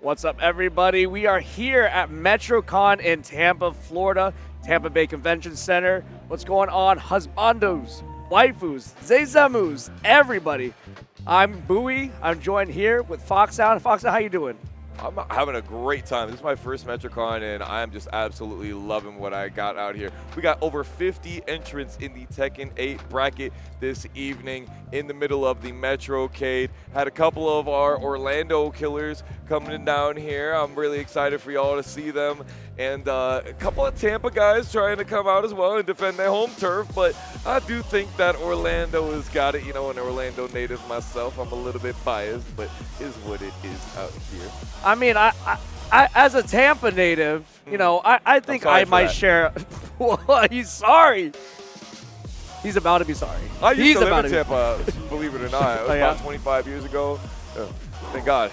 What's up, everybody? We are here at METROCON in Tampa, Florida, Tampa Bay Convention Center. What's going on? Husbandos, waifus, zezamus, everybody. I'm Bowie. I'm joined here with Foxhound. Foxhound, how you doing? I'm having a great time. This is my first METROCON, and I'm just absolutely loving what I got out here. We got over 50 entrants in the Tekken 8 bracket this evening in the middle of the METROCADE. Had a couple of our Orlando killers coming down here. I'm really excited for y'all to see them. And a couple of Tampa guys trying to come out as well and defend their home turf. But I do think that Orlando has got it. You know, an Orlando native myself, I'm a little bit biased, but is what it is out here. I mean, I as a Tampa native, you know, I think I might share. He's sorry. He's about to be sorry. I used to live in Tampa, believe it or not. It was yeah? about 25 years ago. Thank God.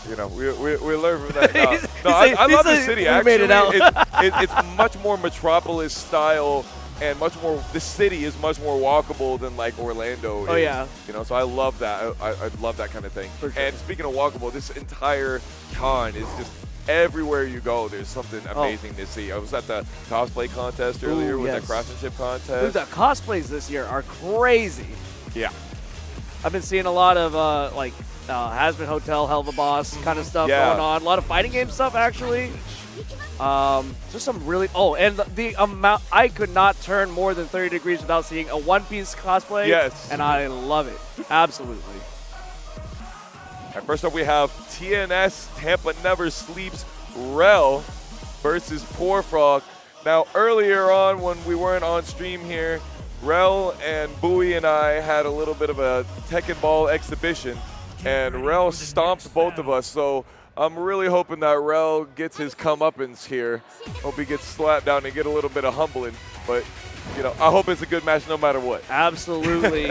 You know, we learned from that. I love the city. Actually, made it out. It's much more metropolis style, and much more. The city is much more walkable than like Orlando is. Oh yeah. You know, so I love that. I love that kind of thing. For sure. And speaking of walkable, this entire con is just everywhere you go. There's something amazing to see. I was at the cosplay contest earlier with the craftsmanship contest. Dude, the cosplays this year are crazy. Yeah. I've been seeing a lot of Has-Been Hotel, Hell of a Boss kind of stuff going on. A lot of fighting game stuff, actually. Just some really... Oh, and the amount... I could not turn more than 30 degrees without seeing a One Piece cosplay. Yes. And I love it. Absolutely. And first up, we have TNS, Tampa Never Sleeps, Rel versus Poor Frog. Now, earlier on when we weren't on stream here, Rel and Bowie and I had a little bit of a Tekken Ball exhibition, and Rel stomped both of us, so I'm really hoping that Rel gets his comeuppance here. Hope he gets slapped down and get a little bit of humbling, but, you know, I hope it's a good match no matter what. Absolutely.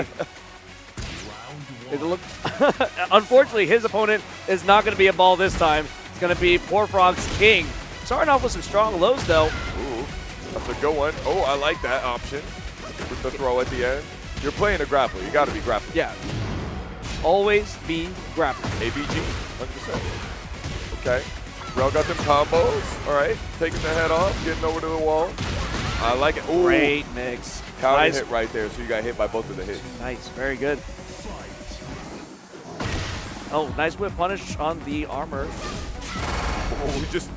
Unfortunately, his opponent is not going to be a ball this time. It's going to be Poor Frog's King. Starting off with some strong lows, though. Ooh, that's a good one. Oh, I like that option with the throw at the end. You're playing a grappler. You got to be grappling. Yeah. Always be grappling. ABG, 100%. Okay. Rel got them combos. All right. Taking the head off, getting over to the wall. I like it. Ooh. Great mix. Counter Nice. hit right there, so you got hit by both of the hits. Nice. Very good. Oh, nice whip punish on the armor. Oh, we just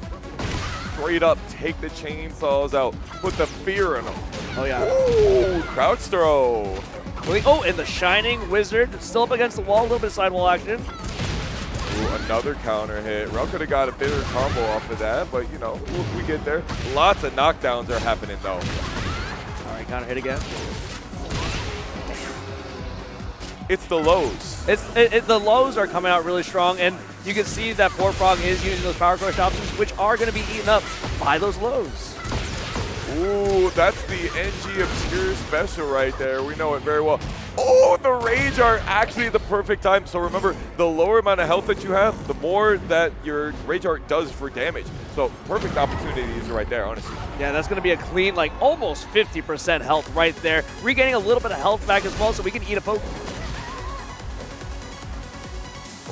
straight up take the chainsaws out. Put the fear in them. Oh, yeah. Ooh, crouch throw. Oh, and the Shining Wizard still up against the wall. A little bit of sidewall action. Ooh, another counter hit. Rel could have got a bigger combo off of that, but, you know, we get there. Lots of knockdowns are happening, though. All right, counter hit again. It's the lows. The lows are coming out really strong, and you can see that Poor Frog is using those power crush options, which are going to be eaten up by those lows. Ooh, that's the NG Obscure special right there. We know it very well. Oh, the Rage Art, actually the perfect time. So remember, the lower amount of health that you have, the more that your Rage Art does for damage. So perfect opportunities right there, honestly. Yeah, that's going to be a clean, like almost 50% health right there. Regaining a little bit of health back as well, so we can eat a poke.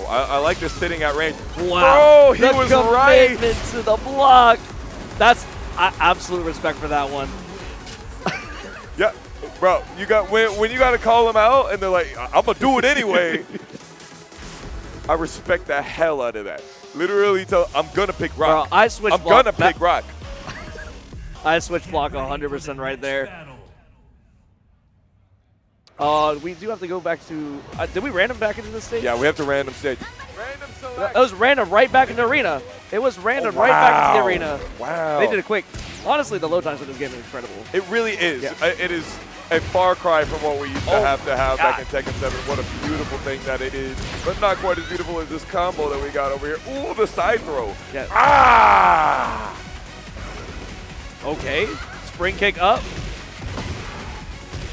Oh, I like this sitting at range. Wow. Oh, he was right. Commitment to the block. That's absolute respect for that one. Yeah, bro, you got when you got to call them out and they're like, I'm going to do it anyway. I respect the hell out of that. Literally, I'm going to pick rock. Bro, I'm going to pick rock. I switch block 100% right there. We do have to go back to... did we random back into the stage? Yeah, we have to random stage. Random select. It was random right back in the arena. It was random right back into the arena. Wow. They did it quick. Honestly, the load times for this game are incredible. It really is. Yeah. It is a far cry from what we used to have back in Tekken 7. What a beautiful thing that it is. But not quite as beautiful as this combo that we got over here. Ooh, the side throw. Yeah. Ah! Okay. Spring kick up.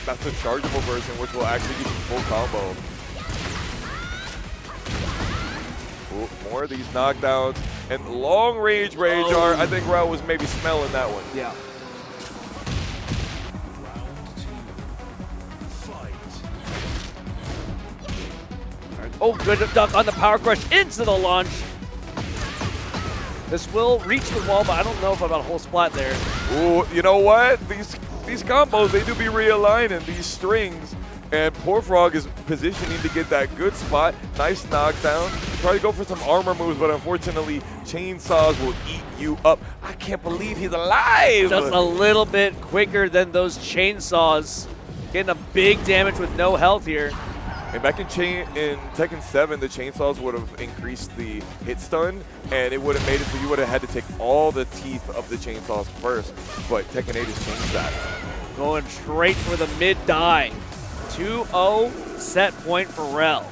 That's the chargeable version, which will actually give you full combo. Ooh, more of these knockdowns. And long range Rage Art. I think Rel was maybe smelling that one. Yeah. Oh, good duck on the power crush into the launch. This will reach the wall, but I don't know if about a whole splat there. Ooh, you know what? These combos, they do be realigning these strings. And Poor Frog is positioning to get that good spot. Nice knockdown. Try to go for some armor moves, but unfortunately, chainsaws will eat you up. I can't believe he's alive. Just a little bit quicker than those chainsaws. Getting a big damage with no health here. And back in Tekken 7, the chainsaws would have increased the hit stun, and it would have made it so you would have had to take all the teeth of the chainsaws first. But Tekken 8 has changed that. Going straight for the mid die. 2-0 set point for Rel.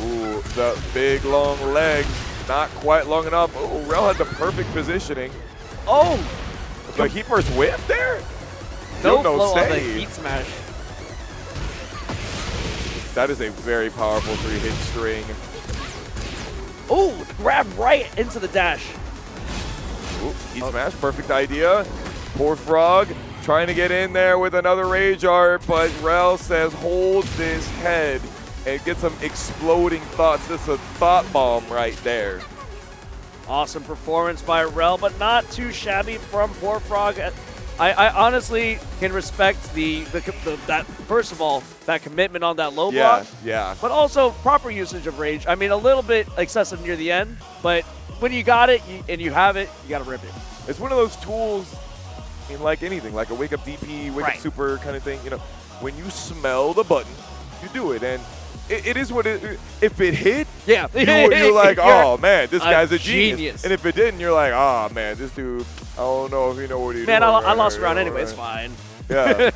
Ooh, the big long leg, not quite long enough. Oh, Rel had the perfect positioning. Oh! The heat burst whiff there? No blow on the heat smash. That is a very powerful 3-hit string. Oh, grab right into the dash. Ooh, heat smash, perfect idea. Poor Frog trying to get in there with another Rage Art, but Rel says hold this head and get some exploding thoughts. This is a thought bomb right there. Awesome performance by Rel, but not too shabby from Poor Frog. I honestly can respect that first of all, that commitment on that low block. Yeah. But also proper usage of Rage. I mean, a little bit excessive near the end, but when you got it and you have it, you got to rip it. It's one of those tools in like anything, like a wake up DP, wake up super kind of thing. You know, when you smell the button, you do it, and it is what it. If it hit, yeah, you're like, oh man, this guy's a genius. And if it didn't, you're like, oh man, this dude, I don't know if he know what he's doing. Man, I lost a round anyway. It's fine. Yeah,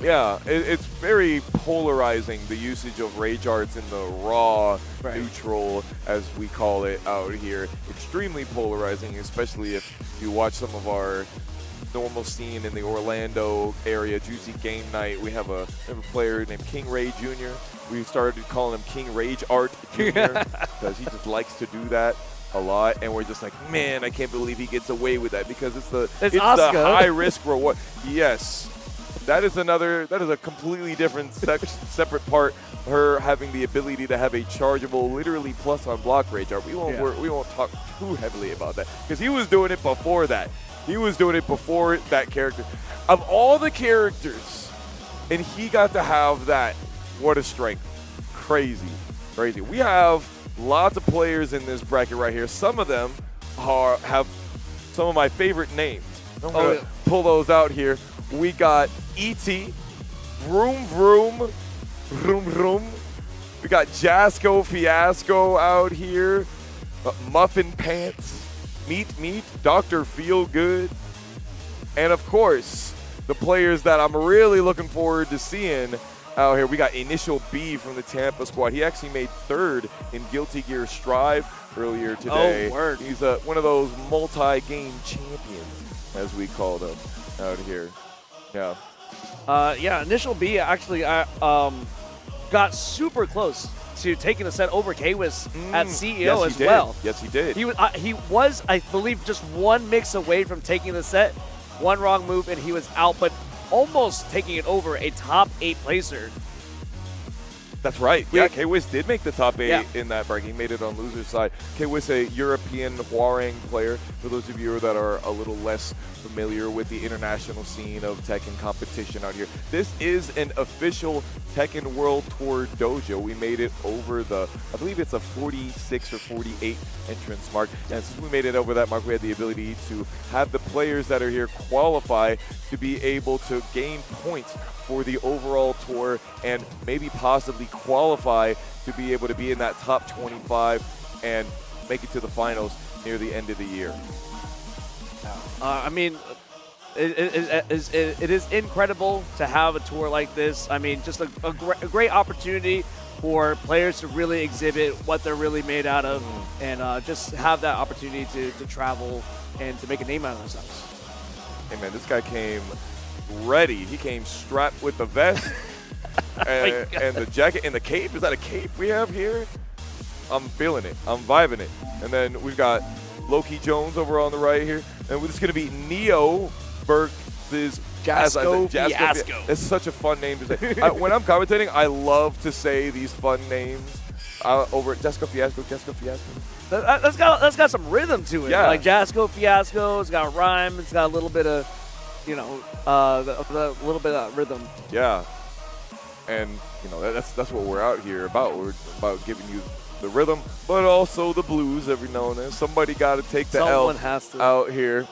yeah. It's very polarizing, the usage of Rage Arts in the raw neutral, as we call it out here. Extremely polarizing, especially if you watch some of our normal scene in the Orlando area, Juicy Game Night. We have a player named King Ray Jr. We started calling him King Rage Art Jr. because he just likes to do that a lot, and we're just like, man, I can't believe he gets away with that because it's the high risk reward. Yes, that is a completely different separate part. Her having the ability to have a chargeable, literally plus on block Rage Art. We won't talk too heavily about that because he was doing it before that. He was doing it before that character. Of all the characters, and he got to have that. What a strength. Crazy. Crazy. We have lots of players in this bracket right here. Some of them have some of my favorite names. I'm going to pull those out here. We got E.T., Vroom Vroom, Vroom Vroom. We got Jasco Fiasco out here, Muffin Pants, Meat, Dr. Feelgood, and of course, the players that I'm really looking forward to seeing out here. We got Initial B from the Tampa squad. He actually made third in Guilty Gear Strive earlier today. Oh, word. He's one of those multi-game champions, as we call them out here. Yeah. Yeah, Initial B actually got super close to taking the set over K-Wiz at CEO as well. Yes, he did. He was, I believe, just one mix away from taking the set. One wrong move and he was out, but almost taking it over a top 8 placer. That's right. Yeah, K-Wiz did make the top 8 in that bracket. He made it on loser's side. K-Wiz, a European Hwarang player. For those of you that are a little less familiar with the international scene of Tekken competition out here, this is an official Tekken World Tour dojo. We made it over the, I believe it's a 46 or 48 entrance mark. And since we made it over that mark, we had the ability to have the players that are here qualify to be able to gain points for the overall tour and maybe possibly qualify to be able to be in that top 25 and make it to the finals near the end of the year. I mean, it is incredible to have a tour like this. I mean, just a great opportunity for players to really exhibit what they're really made out of and just have that opportunity to travel and to make a name out of themselves. Hey, man, this guy came ready. He came strapped with the vest and the jacket and the cape. Is that a cape we have here? I'm feeling it. I'm vibing it. And then we've got Loki Jones over on the right here. And this is going to be Neo versus Jasco Fiasco. This is such a fun name to say. When I'm commentating, I love to say these fun names. over at Jessica Fiasco. Jessica Fiasco. That's got some rhythm to it. Yeah. Like Jasco Fiasco, it's got rhyme. It's got a little bit of, you know, the little bit of rhythm. Yeah, and you know that's what we're out here about. We're about giving you the rhythm, but also the blues every now and then. Somebody got to take the Someone L has to. out here.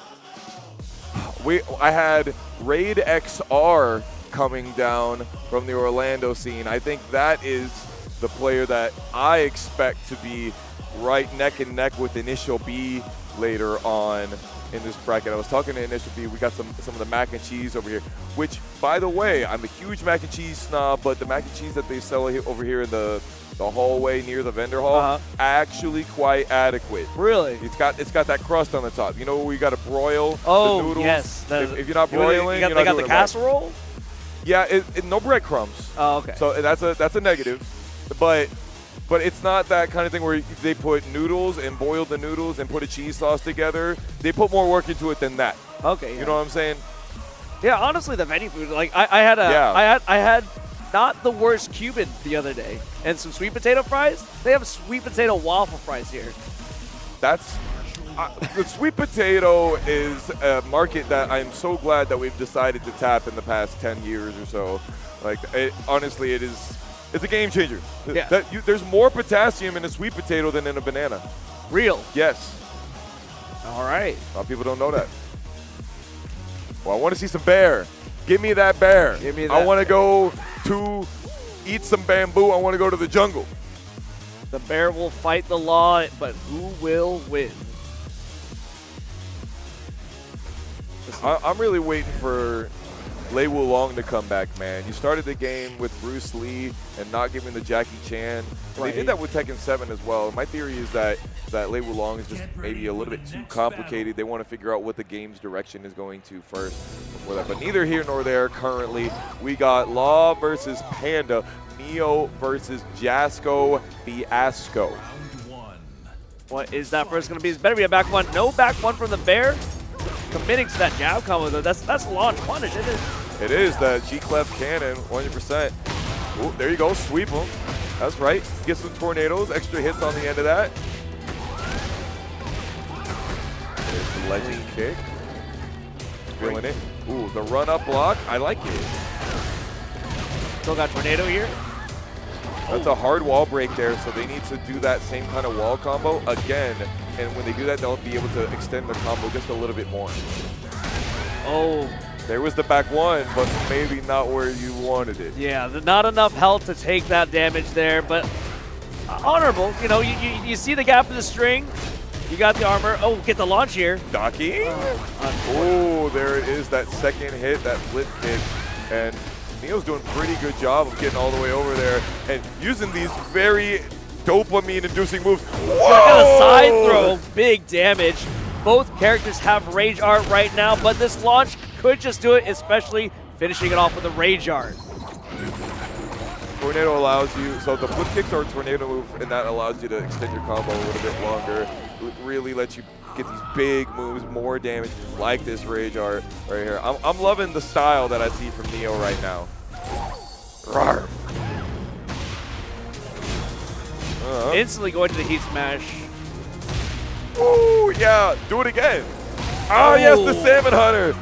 I had Raid XR coming down from the Orlando scene. I think that is the player that I expect to be right neck and neck with Initial B later on in this bracket. I was talking to Initial B. We got some of the mac and cheese over here, which, by the way, I'm a huge mac and cheese snob, but the mac and cheese that they sell over here in the hallway near the vendor hall, actually quite adequate. Really? It's got that crust on the top. You know where you got to broil the noodles? Yes. If you're not broiling, they got the casserole? Right. Yeah, no breadcrumbs. Oh, okay. So that's a negative, but it's not that kind of thing where they put noodles and boil the noodles and put a cheese sauce together. They put more work into it than that. Okay. You know what I'm saying? Yeah, honestly, the venue food, like I had not the worst Cuban the other day, and some sweet potato fries. They have sweet potato waffle fries here. That's the sweet potato is a market that I'm so glad that we've decided to tap in the past 10 years or so. Like, honestly, it's a game changer. Yeah. There's more potassium in a sweet potato than in a banana. Real? Yes. All right. A lot of people don't know that. Well, I want to see some bear. Give me that bear. Give me that. I want to go to eat some bamboo. I want to go to the jungle. The bear will fight the law, but who will win? I'm really waiting for Lei Wulong to come back, man. You started the game with Bruce Lee and not giving the Jackie Chan. Right. They did that with Tekken 7 as well. My theory is that Lei Wulong is just maybe a little bit too complicated. They want to figure out what the game's direction is going to first before that. But neither here nor there currently. We got Law versus Panda, Neo versus Jasco Fiasco. What is that first going to be? It's better be a back one. No back one from the bear. Committing to that jab combo though. That's launch punish, isn't it? It is the G-Clef cannon, 100%. Ooh, there you go, sweep him. That's right. Get some tornadoes, extra hits on the end of that. There's the legend kick. Feeling it. Ooh, the run-up block. I like it. Still got tornado here. That's a hard wall break there, so they need to do that same kind of wall combo again. And when they do that, they'll be able to extend the combo just a little bit more. Oh. There was the back one, but maybe not where you wanted it. Yeah, not enough health to take that damage there, but honorable. You know, you see the gap in the string. You got the armor. Oh, get the launch here. Docking. Oh, there it is, that second hit, that flip kick. And Neo's doing a pretty good job of getting all the way over there and using these very dopamine-inducing moves. Whoa! Got a side throw, big damage. Both characters have Rage Art right now, but this launch could just do it, especially finishing it off with a Rage Art. Tornado allows you, so the flip kicks are a tornado move, and that allows you to extend your combo a little bit longer. It really lets you get these big moves, more damage, like this Rage Art right here. I'm loving the style that I see from Neo right now. Rawr. Instantly going to the heat smash. Ooh, yeah, do it again. Oh, yes, the Salmon Hunter.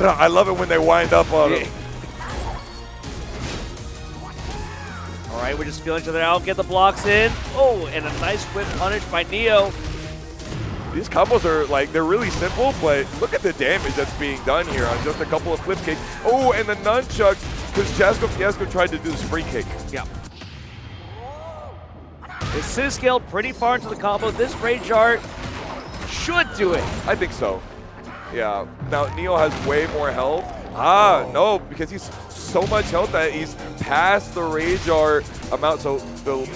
I love it when they wind up on him. All right, we're just feeling each other out. Get the blocks in. Oh, and a nice whip punish by Neo. These combos are like, they're really simple, but look at the damage that's being done here on just a couple of flip kicks. Oh, and the nunchucks, because Jasco Fiasco tried to do the spring kick. Yeah. This is scaled pretty far into the combo. This Rage Art should do it. I think so. Yeah. Now, Neo has way more health. Ah, no, because he's so much health that he's past the Rage Art amount. So the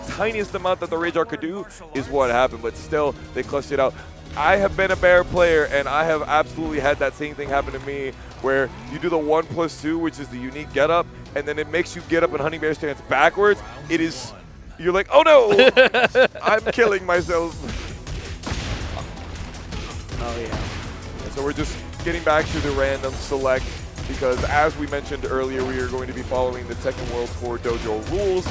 tiniest amount that the Rage Art could do is what happened, but still, they clutched it out. I have been a bear player, and I have absolutely had that same thing happen to me, where you do the 1+2, which is the unique getup, and then it makes you get up in Honey Bear stance backwards. It is, you're like, oh no, I'm killing myself. Oh yeah. And so we're just getting back to the random select because as we mentioned earlier, we are going to be following the Tekken World Tour Dojo rules.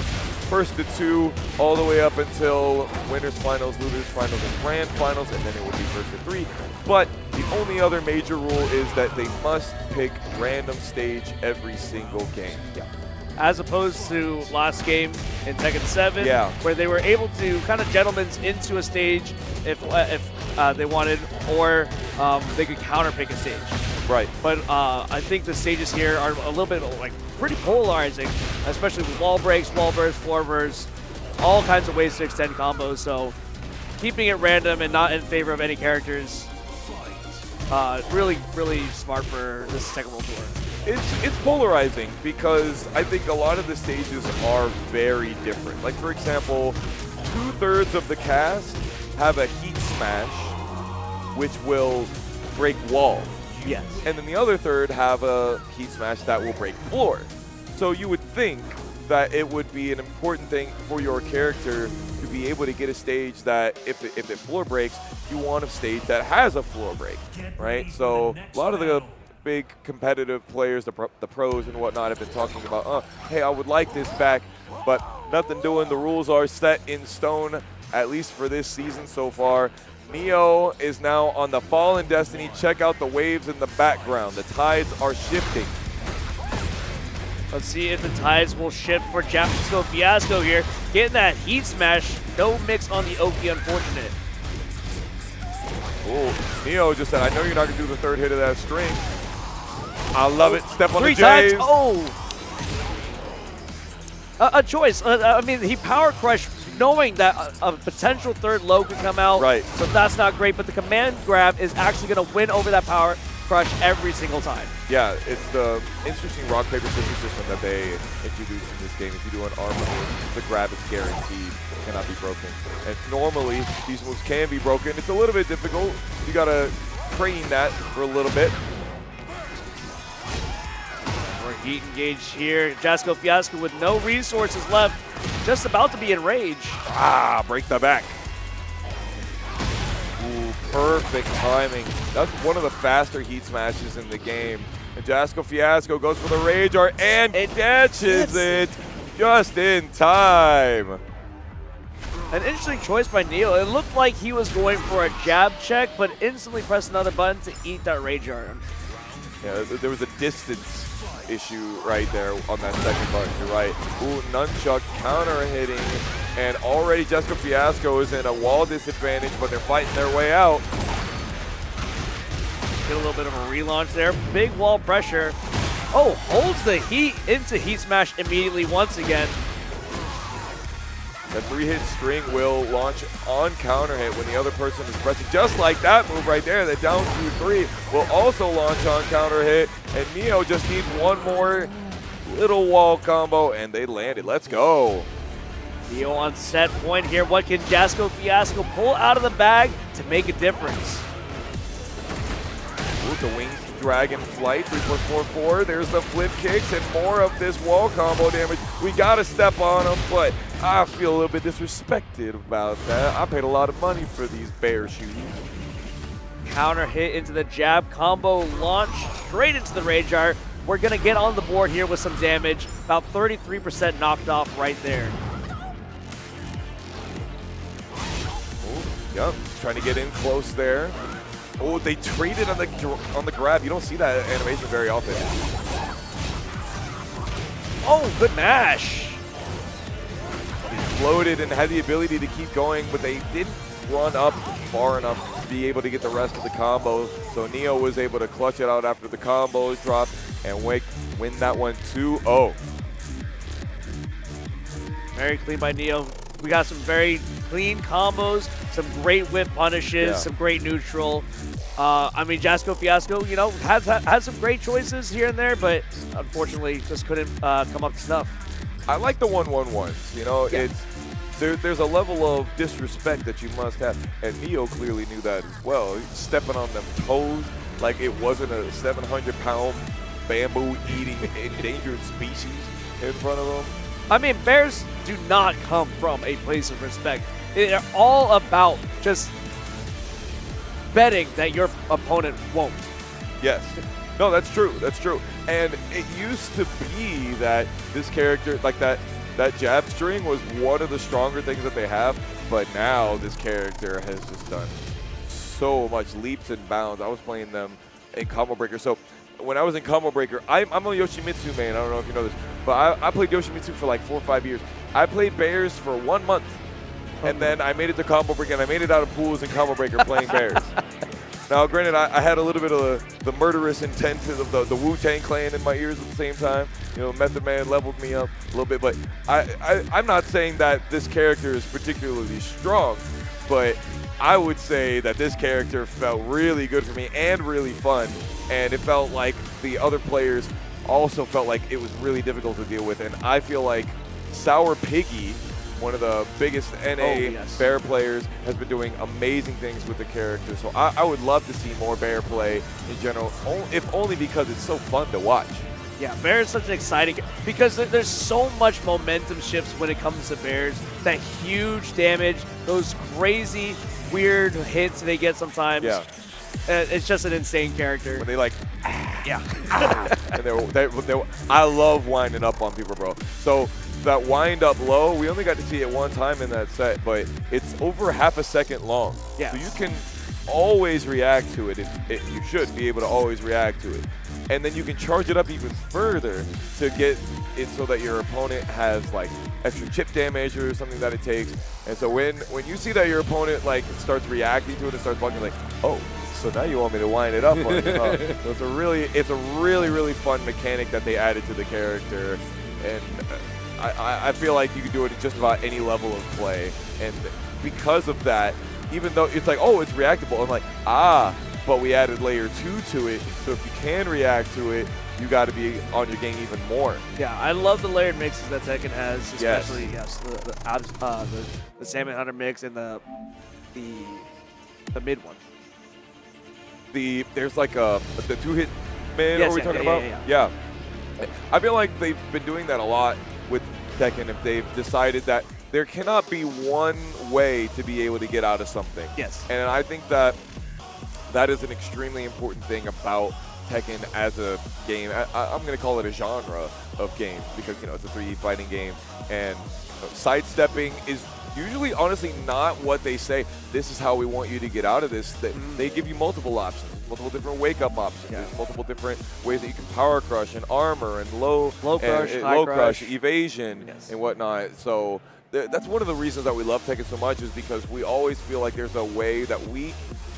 First to 2, all the way up until winners finals, losers finals, and grand finals, and then it will be first to 3. But the only other major rule is that they must pick random stage every single game. Yeah. As opposed to last game in Tekken 7, where they were able to kind of gentlemen's into a stage if they wanted, or they could counter pick a stage. Right. But I think the stages here are a little bit like pretty polarizing, especially with wall breaks, wall bursts, floor bursts, all kinds of ways to extend combos. So keeping it random and not in favor of any characters, really smart for this Tekken World Tour. It's polarizing because I think a lot of the stages are very different. Like, for example, 2/3 of the cast have a heat smash, which will break wall. Yes. And then the other third have a heat smash that will break floor. So you would think that it would be an important thing for your character to be able to get a stage that if it floor breaks, you want a stage that has a floor break, right? So a lot of the big competitive players, the pros and whatnot, have been talking about, hey, I would like this back, but nothing doing. The rules are set in stone, at least for this season so far. Neo is now on the Fallen Destiny. Check out the waves in the background. The tides are shifting. Let's see if the tides will shift for Jasco Fiasco here. Getting that heat smash. No mix on the Oki, unfortunate. Oh, Neo just said, I know you're not going to do the third hit of that string. I love it. Step on the times. J's. Oh! A choice. I mean, he power crushed knowing that a potential third low could come out. Right. So that's not great, but the command grab is actually going to win over that power crush every single time. Yeah, it's the interesting rock, paper, scissors system that they introduced in this game. If you do an armor move, the grab is guaranteed. It cannot be broken. And normally, these moves can be broken. It's a little bit difficult. You got to train that for a little bit. We're heat engaged here. Jasco Fiasco with no resources left. Just about to be in rage. Ah, break the back. Ooh, perfect timing. That's one of the faster heat smashes in the game. And Jasco Fiasco goes for the rage art and catches it just in time. An interesting choice by Neo. It looked like he was going for a jab check, but instantly pressed another button to eat that rage art. Yeah, there was a distance issue right there on that second button. You're right. Ooh, nunchuck counter hitting, and already Jasco Fiasco is in a wall disadvantage, but they're fighting their way out. Get a little bit of a relaunch there. Big wall pressure. Oh, holds the heat into heat smash immediately once again. The 3-hit string will launch on counter hit when the other person is pressing. Just like that move right there, the down 2-3 will also launch on counter hit. And Neo just needs one more little wall combo, and they landed. Let's go. Neo on set point here. What can Jasco Fiasco pull out of the bag to make a difference? Ooh, the wings dragon flight, 3+4-4. There's the flip kicks and more of this wall combo damage. We got to step on them, but I feel a little bit disrespected about that. I paid a lot of money for these bear shoes. Counter hit into the jab combo launch straight into the rage art. We're going to get on the board here with some damage. About 33% knocked off right there. Ooh, yep, trying to get in close there. Oh, they traded on the grab. You don't see that animation very often. Oh, good mash. He floated and had the ability to keep going, but they didn't run up far enough to be able to get the rest of the combo. So Neo was able to clutch it out after the combos dropped and win that one 2-0. Very clean by Neo. We got some very clean combos, some great whip punishes, some great neutral. I mean, Jasco Fiasco, you know, has some great choices here and there, but unfortunately just couldn't come up to snuff. I like the 1-1-1s. You know, there's a level of disrespect that you must have, and Neo clearly knew that as well. He's stepping on them toes like it wasn't a 700-pound bamboo-eating endangered species in front of him. I mean, bears do not come from a place of respect. They're all about just betting that your opponent won't. Yes. No, that's true. That's true. And it used to be that this character, like that jab string was one of the stronger things that they have, but now this character has just done so much leaps and bounds. I was playing them in Combo Breaker. So when I was in Combo Breaker, I'm a Yoshimitsu main. I don't know if you know this, but I played Yoshimitsu for like 4 or 5 years. I played Bears for 1 month, and then I made it to Combo Breaker, and I made it out of pools in Combo Breaker playing Bears. Now, granted, I had a little bit of the murderous intent of the Wu-Tang Clan in my ears at the same time. You know, Method Man leveled me up a little bit, but I'm not saying that this character is particularly strong, but I would say that this character felt really good for me and really fun, and it felt like the other players also felt like it was really difficult to deal with, and I feel like Sour Piggy, one of the biggest NA Bear players, has been doing amazing things with the character. So I would love to see more Bear play in general, if only because it's so fun to watch. Yeah, Bear is such an exciting, because there's so much momentum shifts when it comes to Bears. That huge damage, those crazy, weird hits they get sometimes. Yeah. It's just an insane character. When they like, yeah. and I love winding up on people, bro. So that wind up low, we only got to see it one time in that set, but it's over half a second long. Yeah. So you can always react to it. You should be able to always react to it. And then you can charge it up even further to get it so that your opponent has like extra chip damage or something that it takes. And so when you see that your opponent like starts reacting to it and starts bugging, like, oh, so now you want me to wind it up on you. So it's a really fun mechanic that they added to the character, and I feel like you can do it at just about any level of play. And because of that, even though it's like, oh, it's reactable, I'm like, but we added layer 2 to it, so if you can react to it, you got to be on your game even more. Yeah, I love the layered mixes that Tekken has, especially the Salmon Hunter mix and the mid one. There's like the 2-hit mid, are we talking about? Yeah. I feel like they've been doing that a lot with Tekken. If they've decided that there cannot be one way to be able to get out of something. Yes. And I think that is an extremely important thing about Tekken as a game. I'm going to call it a genre of games because, you know, it's a 3D fighting game, and sidestepping is usually honestly not what they say. This is how we want you to get out of this. They give you multiple options, multiple different wake-up options, multiple different ways that you can power crush and armor and low crush, evasion, and whatnot. So that's one of the reasons that we love Tekken so much, is because we always feel like there's a way that we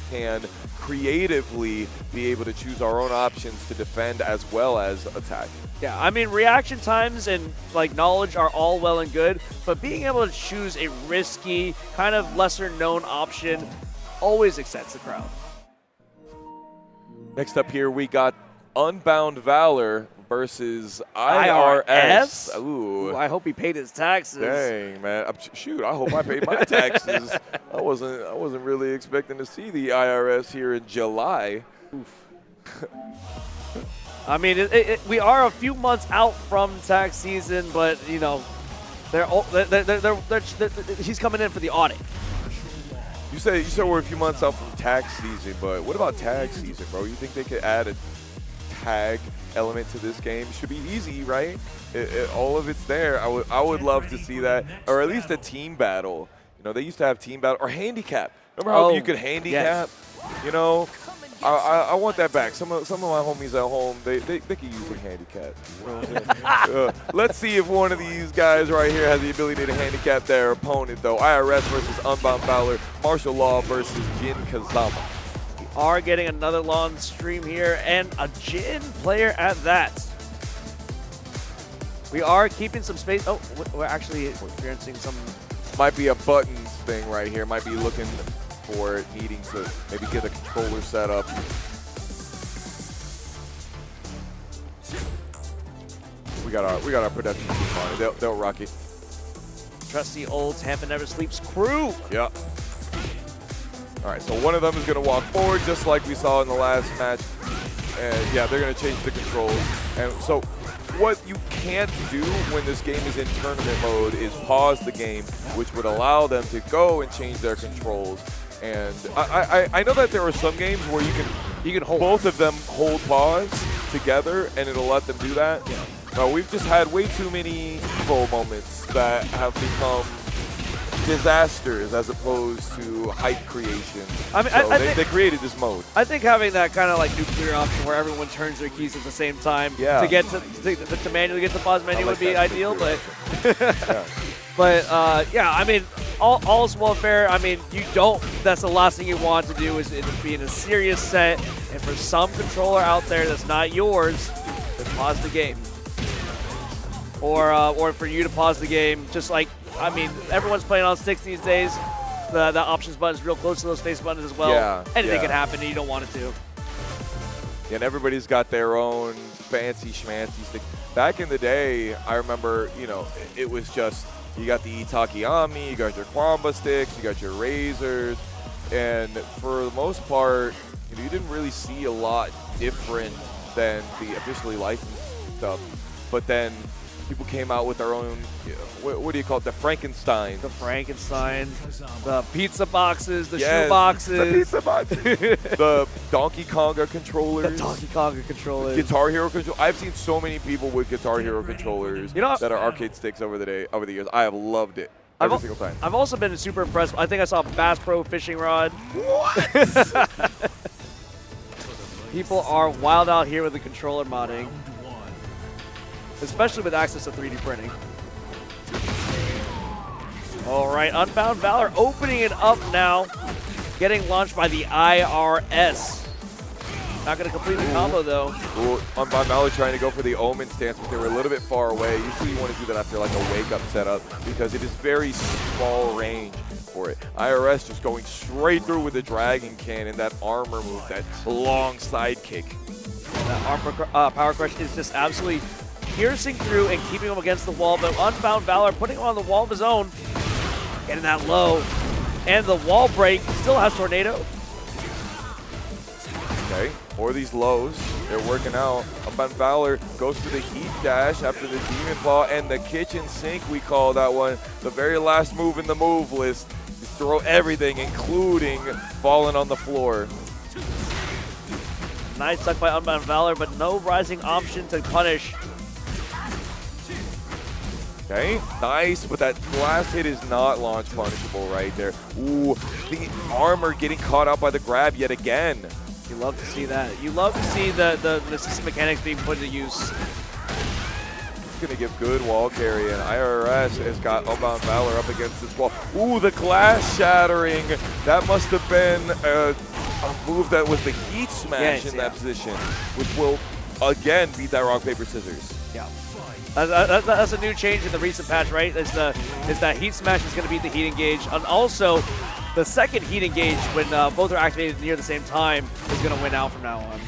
can creatively be able to choose our own options to defend as well as attack. Yeah, I mean, reaction times and like knowledge are all well and good, but being able to choose a risky, kind of lesser known option always excites the crowd. Next up here, we got Unbound Valor versus IRS. Ooh, I hope he paid his taxes. Dang, man. Shoot, I hope I paid my taxes. I wasn't really expecting to see the IRS here in July. Oof. I mean, we are a few months out from tax season, but you know, he's coming in for the audit. You said we're a few months out from tax season, but what about tag season, bro? You think they could add a tag element to this game? It should be easy, right? All of it's there. I would love to see that, or at least a team battle. You know, they used to have team battle or handicap. Remember how you could handicap? Yes. You know, I want that back. Some of my homies at home, they could use a handicap. You know what I'm saying? Let's see if one of these guys right here has the ability to handicap their opponent, though. IRS versus Unbound Valor, Martial Law versus Jin Kazama. We are getting another long stream here, and a Jin player at that. We are keeping some space. Oh, we're actually experiencing some. Might be a buttons thing right here. Might be looking for needing to maybe get a controller set up. We got our production team on it. They'll rock it. Trusty old Tampa Never Sleeps crew. Yeah. All right, so one of them is going to walk forward just like we saw in the last match. And yeah, they're going to change the controls. And so what you can't do when this game is in tournament mode is pause the game, which would allow them to go and change their controls. And I know that there are some games where you can hold both of them hold pause, together, and it'll let them do that. Yeah. No, we've just had way too many Evo moments that have become disasters as opposed to hype creation. I mean, so I they created this mode. I think having that kind of like nuclear option where everyone turns their keys at the same time Yeah. to get to manually get the pause menu like would be that ideal, nuclear but Yeah. but yeah, I mean, all is well fair. I mean, you don't. That's the last thing you want to do is be in a serious set, and for some controller out there that's not yours, just pause the game, or for you to pause the game, just like. I mean, everyone's playing on sticks these days. The options button is real close to those face buttons as well. Yeah, Anything yeah. can happen, and you don't want it to. And everybody's got their own fancy schmancy stick. Back in the day, I remember, you know, it was just, you got the Itaki Ami, you got your Kwamba sticks, you got your razors, and for the most part, you know, you didn't really see a lot different than the officially licensed stuff. But then people came out with their own, you know, what do you call it, the Frankenstein. The Frankenstein, the pizza boxes, the Yes, shoe boxes. the pizza boxes. The Donkey Konga controllers. The Donkey Konga controllers. Guitar Hero control. I've seen so many people with Guitar Hero controllers You know, that are arcade sticks over the years. I have loved it every single time. I've also been super impressed. I think I saw Bass Pro fishing rod. What? People are wild out here with the controller modding, especially with access to 3D printing. All right, Unbound Valor opening it up now, getting launched by the IRS. Not going to complete the combo, though. Ooh, Unbound Valor trying to go for the Omen stance, but they were a little bit far away. Usually you want to do that after like a wake-up setup because it is very small range for it. IRS just going straight through with the Dragon Cannon, that armor move, that long side kick. That armor power crush is just absolutely piercing through and keeping him against the wall, but Unbound Valor putting him on the wall of his own, getting that low, and the wall break still has Tornado. Okay, for these lows, they're working out. Unbound Valor goes for the heat dash after the Demon Claw and the kitchen sink, we call that one. The very last move in the move list. You throw everything, including falling on the floor. Nice tuck by Unbound Valor, but no rising option to punish. Okay, nice, but that last hit is not launch punishable right there. Ooh, the armor getting caught out by the grab yet again. You love to see that. You love to see the system mechanics being put into use. It's gonna give good wall carry, and IRS has got Unbound Valor up against this wall. Ooh, the glass shattering. That must have been a move that was the heat smash in that position, which will again beat that rock, paper, scissors. Yeah. That's a new change in the recent patch, right? Is that heat smash is going to beat the heat engage, and also the second heat engage when both are activated near the same time is going to win out from now on.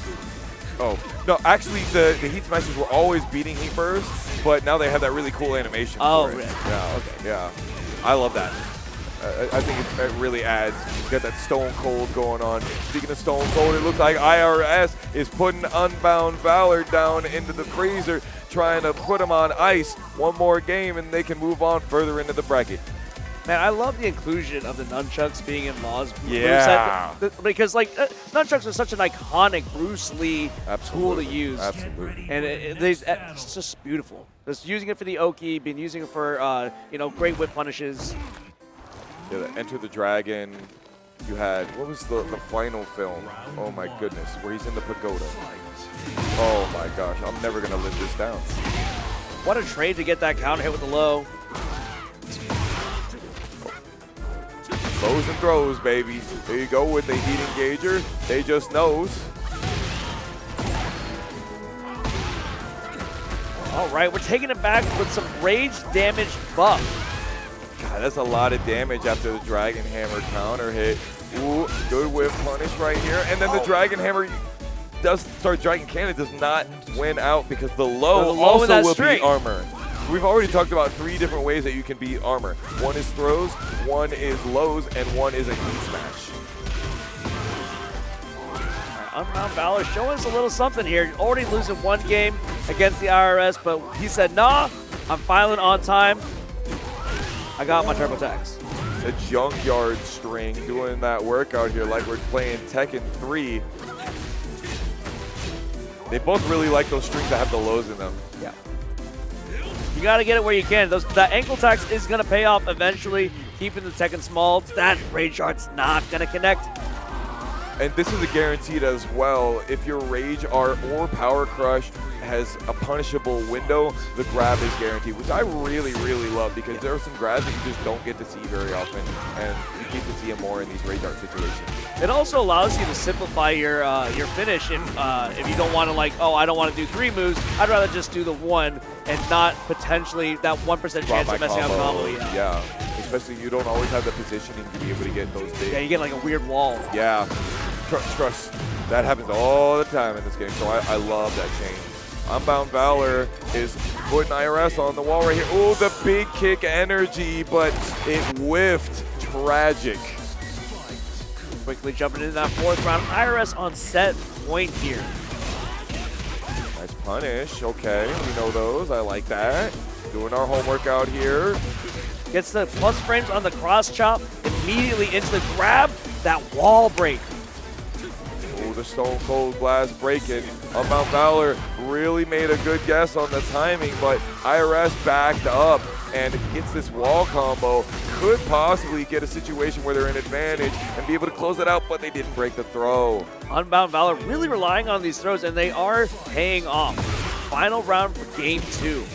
Oh no! Actually, the heat smashes were always beating heat burst, but now they have that really cool animation. Oh, for it. really? Yeah. Okay. Yeah. I love that. I think it really adds. You got that Stone Cold going on. Speaking of Stone Cold, it looks like IRS is putting Unbound Valor down into the freezer, trying to put him on ice. One more game, and they can move on further into the bracket. Man, I love the inclusion of the nunchucks being in Law's Yeah. moveset, because like nunchucks are such an iconic Bruce Lee tool to use. Absolutely. And it's just beautiful. Just using it for the Oki, been using it for you know, great whip punishes. Yeah, the Enter the Dragon. You had, what was the final film? Oh my goodness, where he's in the pagoda. Oh my gosh, I'm never gonna live this down. What a trade to get that counter hit with the low. Throws and throws, baby. There you go with the heat engager. They just knows. All right, we're taking it back with some rage damage buff. God, that's a lot of damage after the Dragon Hammer counter hit. Ooh, good whip punish right here. And then the Dragon Hammer Dragon Cannon does not win out because the low also will beat armor. We've already talked about 3 different ways that you can beat armor. One is throws, one is lows, and one is a heat smash. Unbound Valor showing us a little something here. Already losing one game against the IRS, but he said, nah, I'm filing on time. I got my turbo tax. The Junkyard string doing that workout here like we're playing Tekken 3. They both really like those strings that have the lows in them. Yeah. You got to get it where you can. That ankle tax is going to pay off eventually, keeping the Tekken small. That Rage Art's not going to connect. And this is a guaranteed as well. If your Rage Art or Power Crush has a punishable window, the grab is guaranteed, which I really, really love because there are some grabs that you just don't get to see very often, and you get to see them more in these Rage Art situations. It also allows you to simplify your finish if you don't want to, like, oh, I don't want to do 3 moves, I'd rather just do the 1 and not potentially that 1% chance of messing up combo. Yeah, especially you don't always have the positioning to be able to get those big. Yeah, you get like a weird wall. Yeah, trust. That happens all the time in this game, so I love that change. Unbound Valor is putting IRS on the wall right here. Oh, the big kick energy, but it whiffed. Tragic. Quickly jumping into that 4th round. IRS on set point here. Nice punish. Okay, we know those. I like that. Doing our homework out here. Gets the plus frames on the cross chop. Immediately into the grab. That wall break. The Stone Cold Blast breaking. Unbound Valor really made a good guess on the timing, but IRS backed up and gets this wall combo. Could possibly get a situation where they're in advantage and be able to close it out, but they didn't break the throw. Unbound Valor really relying on these throws, and they are paying off. Final round for game 2.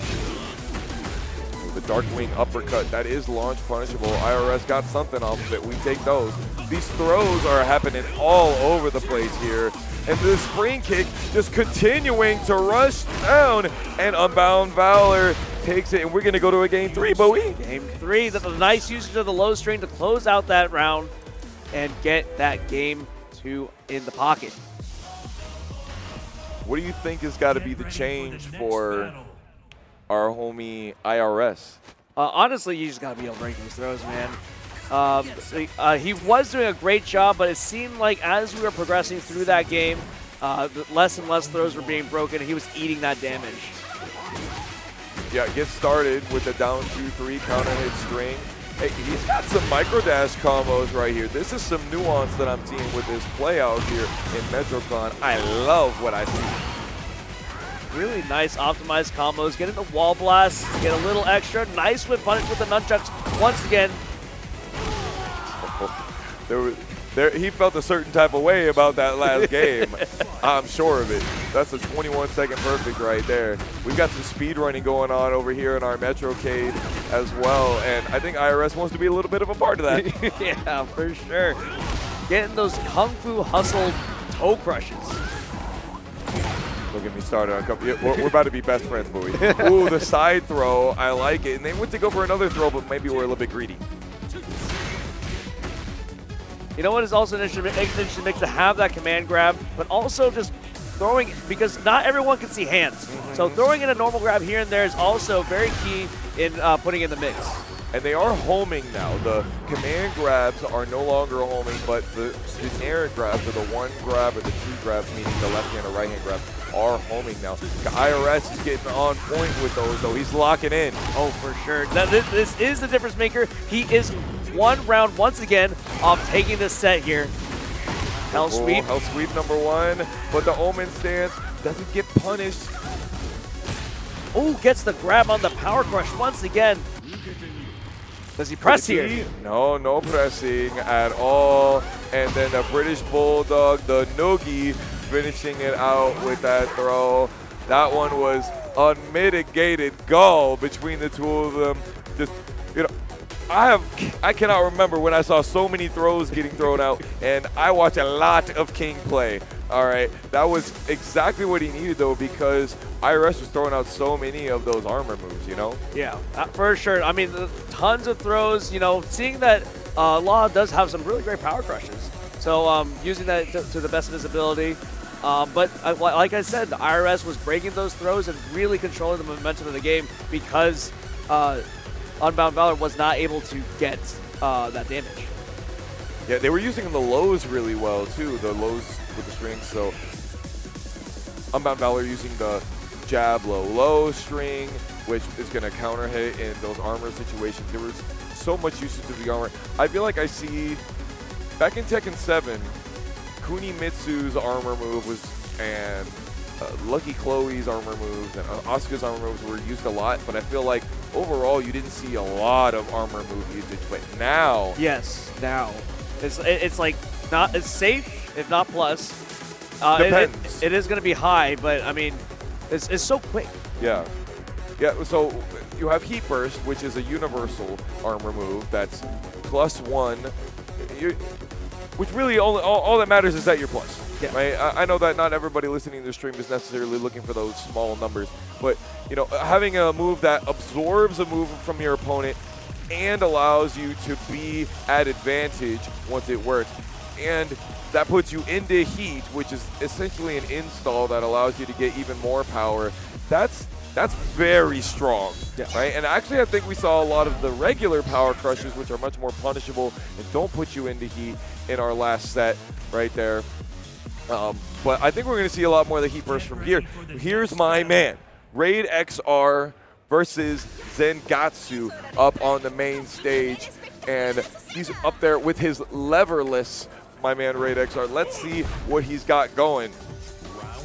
The Darkwing uppercut, that is launch punishable. IRS got something off of it. We take those. These throws are happening all over the place here. And the spring kick just continuing to rush down. And Unbound Valor takes it. And we're going to go to a game 3, Bowie. Game 3. The nice usage of the low string to close out that round and get that game 2 in the pocket. What do you think has got to be the change for our homie IRS? Honestly, you just got to be able to break these throws, man. He was doing a great job, but it seemed like as we were progressing through that game, less and less throws were being broken, and he was eating that damage. Yeah, get started with the down 2-3 counter hit string. Hey, he's got some micro dash combos right here. This is some nuance that I'm seeing with this play out here in METROCON. I love what I see. Really nice optimized combos. Get into wall blast, get a little extra. Nice whip punish with the nunchucks once again. He felt a certain type of way about that last game. I'm sure of it. That's a 21-second perfect right there. We've got some speed running going on over here in our METROCADE as well, and I think IRS wants to be a little bit of a part of that. Yeah, for sure. Getting those Kung Fu hustle toe crushes. Don't get me started on couple. We're about to be best friends, boy. Ooh, the side throw. I like it. And they went to go for another throw, but maybe we're a little bit greedy. You know what is also an interesting mix to have that command grab, but also just throwing, because not everyone can see hands. So throwing in a normal grab here and there is also very key in putting in the mix. And they are homing now. The command grabs are no longer homing, but the generic grabs, or the 1 grab or the 2 grabs, meaning the left hand or right hand grab, are homing now. The IRS is getting on point with those, though. He's locking in. Oh, for sure. Now, this is the difference maker. He is 1 round once again off taking this set here. Hell sweep. Hell sweep number 1, but the Omen stance doesn't get punished. Oh, gets the grab on the power crush once again. Does he press here? No, no pressing at all. And then the British Bulldog, the Noogie, finishing it out with that throw. That one was unmitigated gall between the two of them. Just, you know, I cannot remember when I saw so many throws getting thrown out, and I watch a lot of King play. All right, that was exactly what he needed, though, because IRS was throwing out so many of those armor moves, you know? Yeah, for sure. I mean, tons of throws, you know, seeing that Law does have some really great power crushes. So using that to the best of his ability. But like I said, the IRS was breaking those throws and really controlling the momentum of the game because Unbound Valor was not able to get that damage. Yeah, they were using the lows really well, too, the lows with the strings. So Unbound Valor using the jab low string, which is going to counter hit in those armor situations. There was so much usage of the armor. I feel like I see, back in Tekken 7, Kunimitsu's armor move was, and Lucky Chloe's armor moves and Asuka's armor moves were used a lot, but I feel like overall you didn't see a lot of armor move usage. But now, yes, now it's like not it's safe if not plus. Depends. It is going to be high, but I mean, it's so quick. Yeah. So you have Heat Burst, which is a universal armor move that's +1. Which really all that matters is that you're plus. Yeah. Right? I know that not everybody listening to the stream is necessarily looking for those small numbers, but having a move that absorbs a move from your opponent and allows you to be at advantage once it works, and that puts you into heat, which is essentially an install that allows you to get even more power. That's very strong, right? And actually, I think we saw a lot of the regular power crushers, which are much more punishable and don't put you into heat in our last set right there. But I think we're going to see a lot more of the Heat Burst from here. Here's my man, Raid XR versus Zengatsu up on the main stage. And he's up there with his leverless, my man Raid XR. Let's see what he's got going.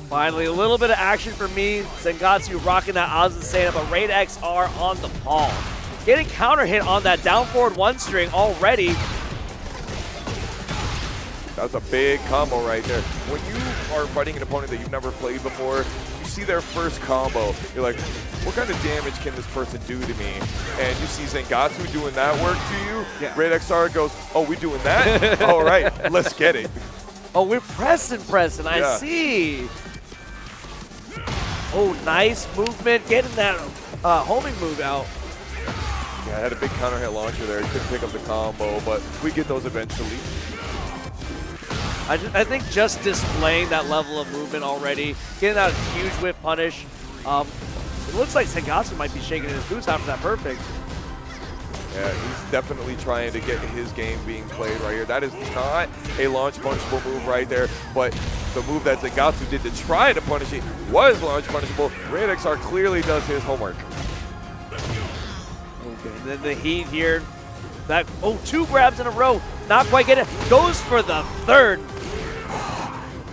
Finally, a little bit of action for me. Zengatsu rocking that Azusena, but Raid XR on the ball. Getting counter hit on that down forward one string already. That's a big combo right there. When you are fighting an opponent that you've never played before, you see their first combo, you're like, what kind of damage can this person do to me? And you see Zengatsu doing that work to you. Yeah. Raid XR goes, oh, we doing that? All right, let's get it. Oh, we're pressing. I see. Oh, nice movement. Getting that homing move out. Yeah, I had a big counter hit launcher there. He couldn't pick up the combo, but we get those eventually. I think just displaying that level of movement already, getting that huge whip punish. It looks like Zengatsu might be shaking his boots after that perfect. Yeah, he's definitely trying to get his game being played right here. That is not a launch punishable move right there, but the move that Zengatsu did to try to punish it was launch punishable. Raid XR clearly does his homework. Okay, and then the heat here. That, oh, 2 grabs in a row. Not quite getting it. Goes for the third.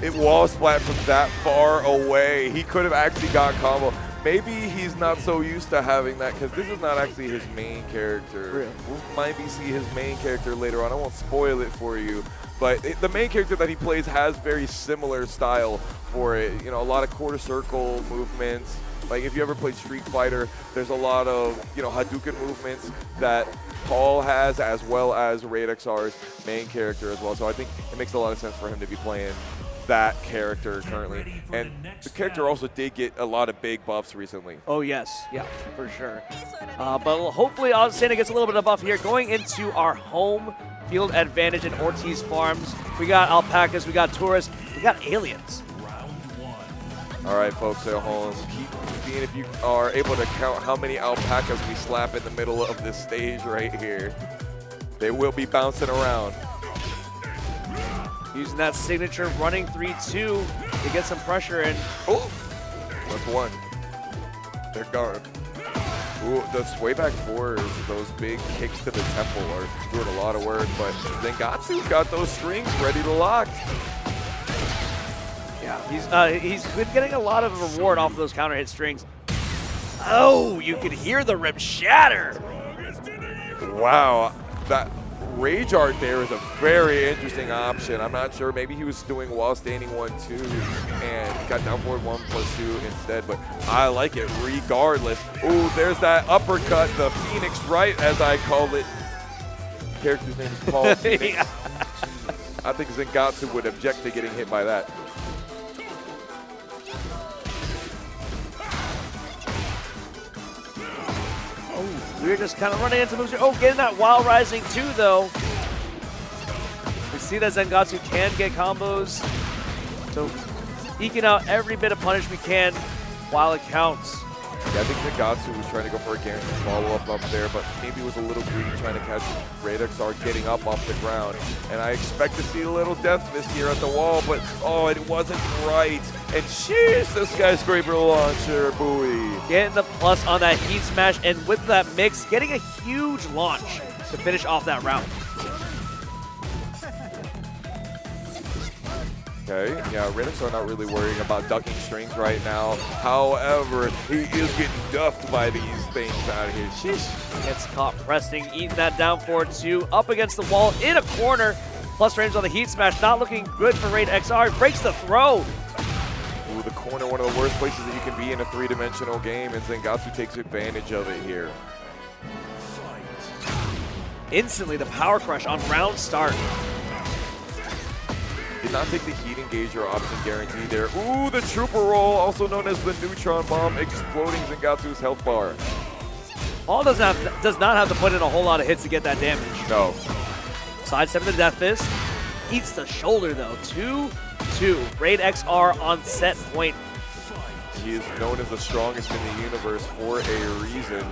It wall splat from that far away. He could have actually got combo. Maybe he's not so used to having that because this is not actually his main character. Really? We'll maybe see his main character later on. I won't spoil it for you. But the main character that he plays has very similar style for it. A lot of quarter circle movements. Like if you ever played Street Fighter, there's a lot of, Hadouken movements that Paul has, as well as Raid XR's main character as well. So I think it makes a lot of sense for him to be playing that character currently. And the character also did get a lot of big buffs recently. Oh, yes. Yeah, for sure. But hopefully Azusena gets a little bit of buff here. Going into our home field advantage in Ortiz Farms. We got alpacas, we got tourists, we got aliens. All right, folks at home, keep seeing if you are able to count how many alpacas we slap in the middle of this stage right here. They will be bouncing around. Using that signature running 3-2 to get some pressure in. Oh, that's one. They're guard. Ooh, the sway back fours, those big kicks to the temple are doing a lot of work, but Zengatsu's got those strings ready to lock. Yeah, he's been getting a lot of reward off of those counter hit strings. Oh, you can hear the rib shatter. Wow, that rage art there is a very interesting option. I'm not sure, maybe he was doing while standing 1-2 and got down forward 1+2 instead, but I like it regardless. Ooh, there's that uppercut, the Phoenix right, as I call it. Character's name is Paul Phoenix. Yeah. I think Zengatsu would object to getting hit by that. We're just kind of running into moves here. Oh, getting that Wild Rising too, though. We see that Zengatsu can get combos. So eking out every bit of punish we can while it counts. Yeah, I think Zengatsu was trying to go for a guaranteed follow-up up there, but maybe was a little greedy trying to catch Raid XR getting up off the ground. And I expect to see a little death miss here at the wall, but oh, it wasn't right. And jeez, the skyscraper launcher, buoy. Getting the plus on that heat smash, and with that mix, getting a huge launch to finish off that round. Okay, yeah, Radix are not really worrying about ducking strings right now. However, he is getting duffed by these things out here. Sheesh. Gets caught pressing, eating that down forward 2, up against the wall, in a corner. Plus range on the heat smash, not looking good for Raid XR. Breaks the throw. Ooh, the corner, one of the worst places that you can be in a three-dimensional game, and Zangatsu takes advantage of it here. Instantly, the power crush on round start. Did not take the heat engager option guaranteed there. Ooh, the trooper roll, also known as the neutron bomb, exploding Zangatsu's health bar. All does not have to put in a whole lot of hits to get that damage. No. Sidestep the death fist. Eats the shoulder though. 2-2. Raid XR on set point. He is known as the strongest in the universe for a reason.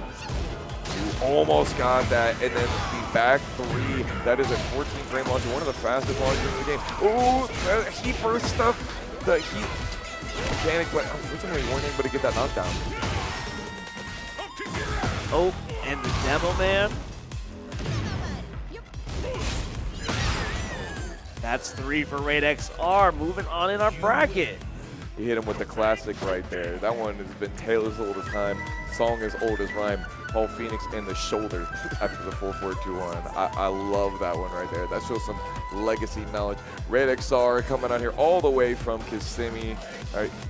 Ooh, almost got that, and then the back 3, that is a 14 frame launcher, one of the fastest launchers in the game. Ooh, the heat burst stuff, the heat mechanic, but unfortunately we weren't able to get that knockdown. Oh, and the demo man. That's 3 for Raid XR, moving on in our bracket. He hit him with the classic right there. That one has been tale as old as time, song as old as rhyme. Paul Phoenix in the shoulder after the 4-4-2-1. I love that one right there. That shows some legacy knowledge. Raid XR coming out here all the way from Kissimmee.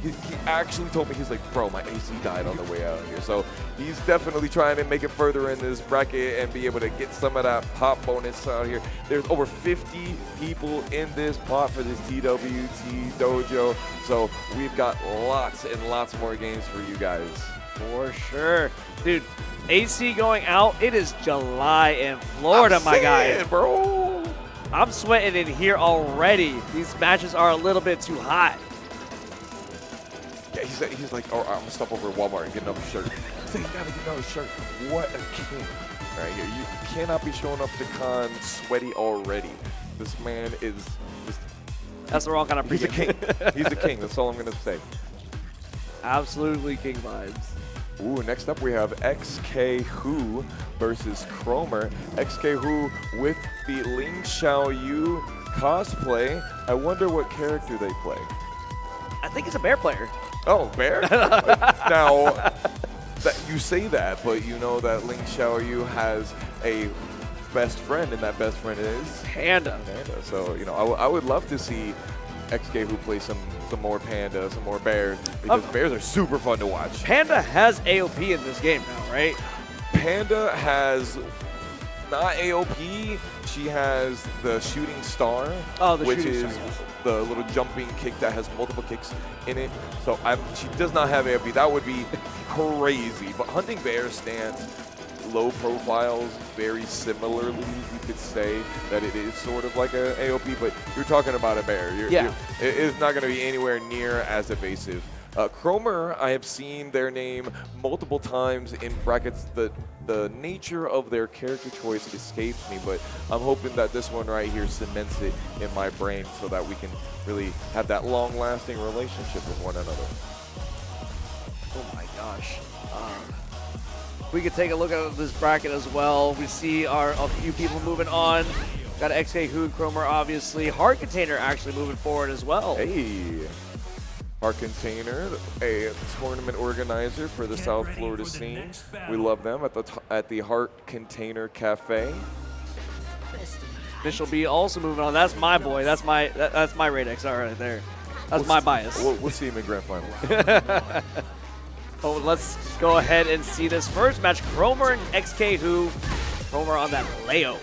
He actually told me, he's like, bro, my AC died on the way out here. So he's definitely trying to make it further in this bracket and be able to get some of that pop bonus out here. There's over 50 people in this pot for this TWT dojo. So we've got lots and lots more games for you guys. For sure. Dude, AC going out. It is July in Florida, my guy. Bro. I'm sweating in here already. These matches are a little bit too hot. Yeah, he's like, oh, I'm gonna stop over at Walmart and get another shirt. So you gotta get another shirt. What a king. Right here. You cannot be showing up to con sweaty already. This man is just, that's the wrong kind of He's a king. He's a king. That's all I'm gonna say. Absolutely king vibes. Ooh, next up we have XK Hu versus Cromer. XK Hu with the Ling Xiaoyu cosplay. I wonder what character they play. I think it's a bear player. Oh, bear? Now, you say that, but you know that Ling Xiaoyu has a best friend, and that best friend is? Panda. Panda. So, you know, I would love to see XK Hu play some more Panda, some more bears, because bears are super fun to watch. Panda has AOP in this game now, right? Panda has not AOP, she has the shooting star, which is the little jumping kick that has multiple kicks in it. So she does not have AOP. That would be crazy. But hunting bear stance, low profiles, very similarly, you could say that it is sort of like a AOP, but you're talking about a bear. It is not going to be anywhere near as evasive. Cromer, I have seen their name multiple times in brackets. The nature of their character choice escapes me, but I'm hoping that this one right here cements it in my brain so that we can really have that long-lasting relationship with one another. Oh my gosh. We could take a look at this bracket as well. We see a few people moving on. Got XK Hu and Cromer, obviously. Heart Container actually moving forward as well. Hey. Heart Container, a tournament organizer for the South Florida scene. We love them at the Heart Container Cafe. Initial B also moving on. That's my boy. That's my Raid XR right there. That's my bias. We'll see him in grand final. Oh, let's go ahead and see this first match. Cromer and XK Hu. Cromer on that Leo.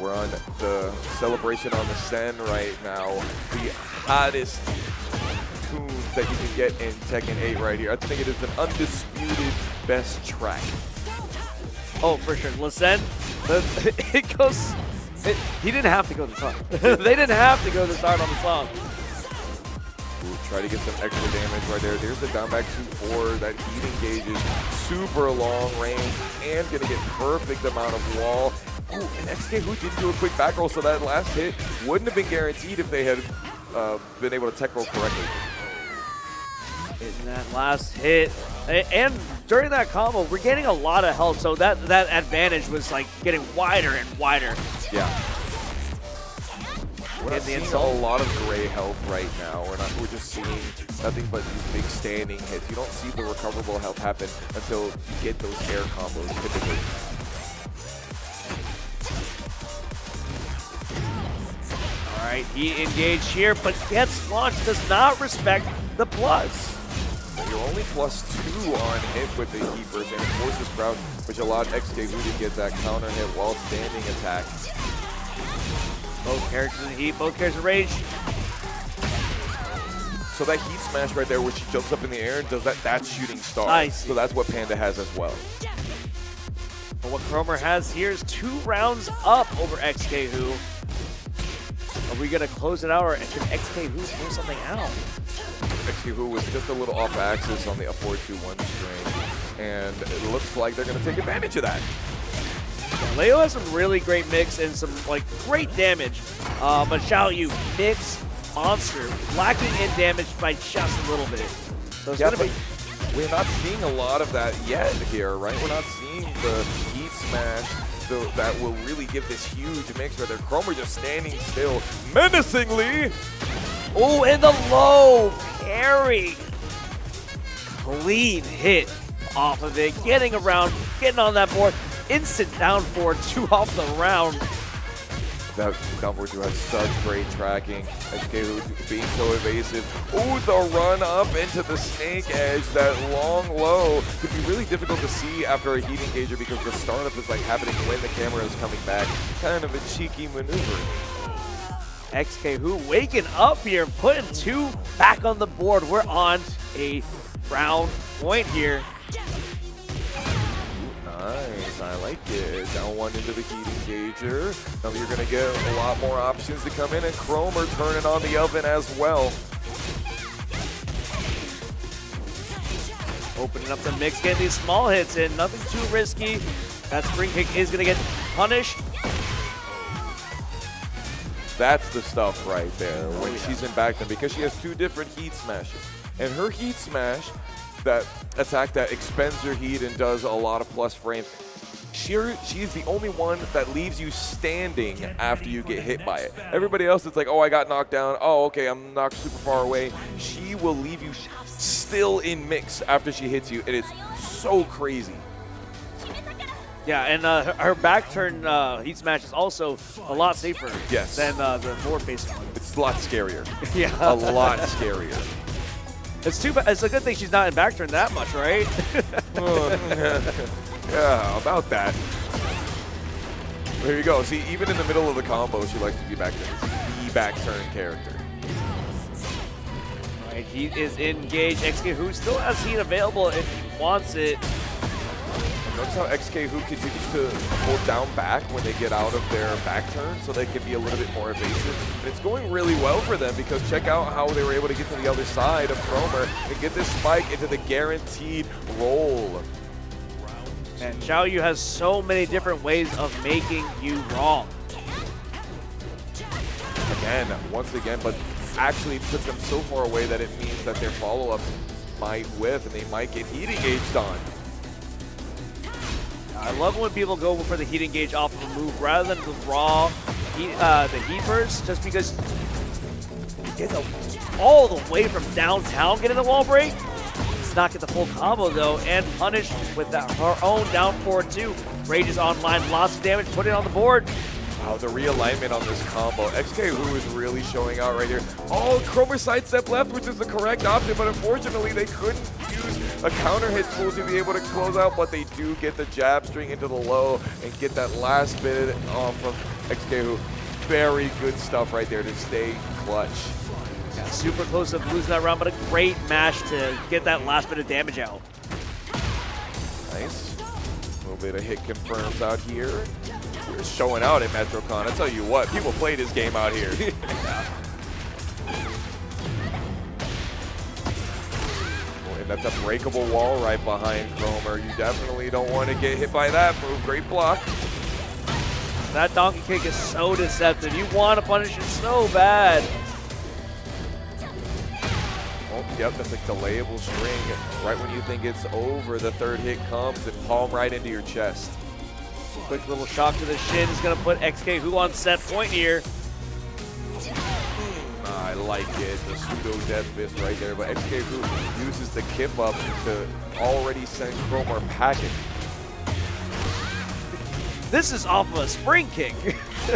We're on the celebration on the Sen right now. The hottest tunes that you can get in Tekken 8 right here. I think it is an undisputed best track. Oh, for sure. Listen, it goes. He didn't have to go this hard. They didn't have to go this hard on the song. We'll try to get some extra damage right there. There's the down back 2-4. That heat engages super long range and going to get perfect amount of wall. Ooh, and XK Hu did do a quick back roll, so that last hit wouldn't have been guaranteed if they had been able to tech roll correctly. In that last hit, and during that combo, we're getting a lot of health, so that advantage was like getting wider and wider. Yeah. We're not seeing a lot of gray health right now. We're just seeing nothing but these big standing hits. You don't see the recoverable health happen until you get those air combos typically. All right, he engaged here, but gets launched, does not respect the plus. You're only +2 on hit with the keepers, and it forces crowd, which allowed XKU to get that counter hit while standing attack. Both characters in heat, both characters in rage. So that heat smash right there where she jumps up in the air and does that's shooting star. Nice. So that's what Panda has as well. But what Cromer has here is 2 rounds up over XKU. Are we going to close it out, or can XKU pull something out? XKU was just a little off axis on the up 4-2-1 string, and it looks like they're going to take advantage of that. Leo has some really great mix and some great damage, but Xiao Yu, mix monster, lacking in damage by just a little bit. So it's gonna be. We're not seeing a lot of that yet here, right? We're not seeing the heat smash that will really give this huge mix where they're Cromer just standing still menacingly. Oh, and the low parry. Clean hit off of it, getting around, getting on that board. Instant down forward, 2 off the round. That down forward 2 has such great tracking. XKU being so evasive. Ooh, the run up into the snake edge, that long low. Could be really difficult to see after a heat engager because the startup is happening when the camera is coming back. Kind of a cheeky maneuver. XKU waking up here, putting 2 back on the board. We're on a round point here. Nice, I like it. Down 1 into the heat engager. Now you're going to get a lot more options to come in, and Cromer turning on the oven as well. Opening up the mix, getting these small hits in, nothing too risky. That spring kick is going to get punished. That's the stuff right there when she's in back then, because she has 2 different heat smashes. And her heat smash, that attack that expends your heat and does a lot of plus frames, she's the only one that leaves you standing after you get hit by it. Everybody else, it's like, oh, I got knocked down. Oh, okay, I'm knocked super far away. She will leave you still in mix after she hits you, and it's so crazy. Yeah, and her back turn heat smash is also a lot safer than the forward facing one. It's a lot scarier. Yeah. A lot scarier. It's too bad. It's a good thing she's not in back turn that much, right? Yeah, about that. There you go. See, even in the middle of the combo, she likes to be back turn. The back turn character. All right, he is engaged. XKU still has heat available if he wants it. Notice how XKU continues to hold down back when they get out of their back turn, so they can be a little bit more evasive. And it's going really well for them, because check out how they were able to get to the other side of Cromer and get this spike into the guaranteed roll. And Xiao Yu has so many different ways of making you wrong. Again, once again, but actually puts them so far away that it means that their follow-ups might whiff and they might get heat engaged on. I love when people go for the heat engage off of a move rather than the raw heat, the heat burst, just because you get all the way from downtown getting the wall break. Does not get the full combo though, and punished with that, her own down forward too. Rage is online, lots of damage, put it on the board. Wow, the realignment on this combo. XKU is really showing out right here. Oh, Cromer sidestep left, which is the correct option, but unfortunately they couldn't use a counter hit tool to be able to close out, but they do get the jab string into the low and get that last bit from XKU. Very good stuff right there to stay clutch. Yeah, super close to losing that round, but a great mash to get that last bit of damage out. Nice. A little bit of hit confirms out here. We're showing out at METROCON. I tell you what, people play this game out here. And that's a breakable wall right behind Cromer. You definitely don't want to get hit by that move. Great block. That donkey kick is so deceptive. You want to punish it so bad. Oh, yep, that's like delayable string. Right when you think it's over, the third hit comes and palm right into your chest. Quick little shock to the shin is going to put XKU on set point here. like it. The pseudo death fist right there. But XKU uses the kip up to already send Cromer packing. This is off of a spring kick.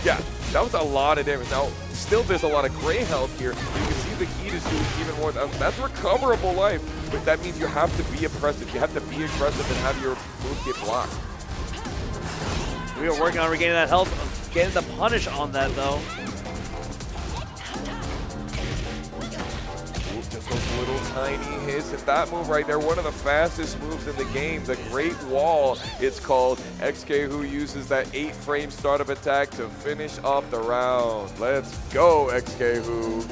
Yeah, that was a lot of damage. Now, still there's a lot of gray health here. You can see the heat is doing even more. That's recoverable life, but that means you have to be oppressive. You have to be aggressive and have your move get blocked. We are working on regaining that health, getting the punish on that though. Just those little tiny hits. And that move right there, one of the fastest moves in the game, the Great Wall, it's called. XK who uses that 8-frame startup attack to finish off the round. Let's go, XK who.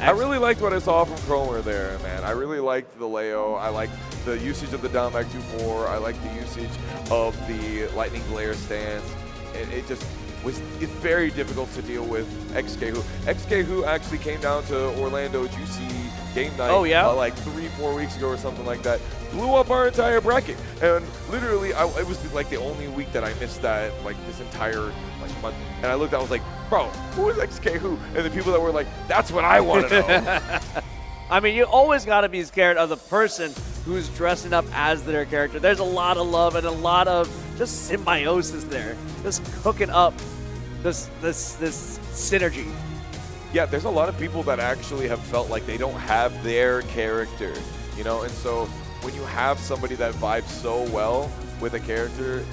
I really liked what I saw from Cromer there, man. I really liked the Leo. I liked the usage of the down back 2-4. I liked the usage of the Lightning Glare stance. It just it's very difficult to deal with XK who. XK who actually came down to Orlando GC game night like 3-4 weeks ago or something like that. Blew up our entire bracket, and literally it was like the only week that I missed that, like this entire month. And I looked, I was like, bro, who is XK who? And the people that were like, that's what I want to know. I mean, you always got to be scared of the person who's dressing up as their character. There's a lot of love and a lot of just symbiosis there, just cooking up this synergy. Yeah, there's a lot of people that actually have felt like they don't have their character, you know, and so when you have somebody that vibes so well with a character,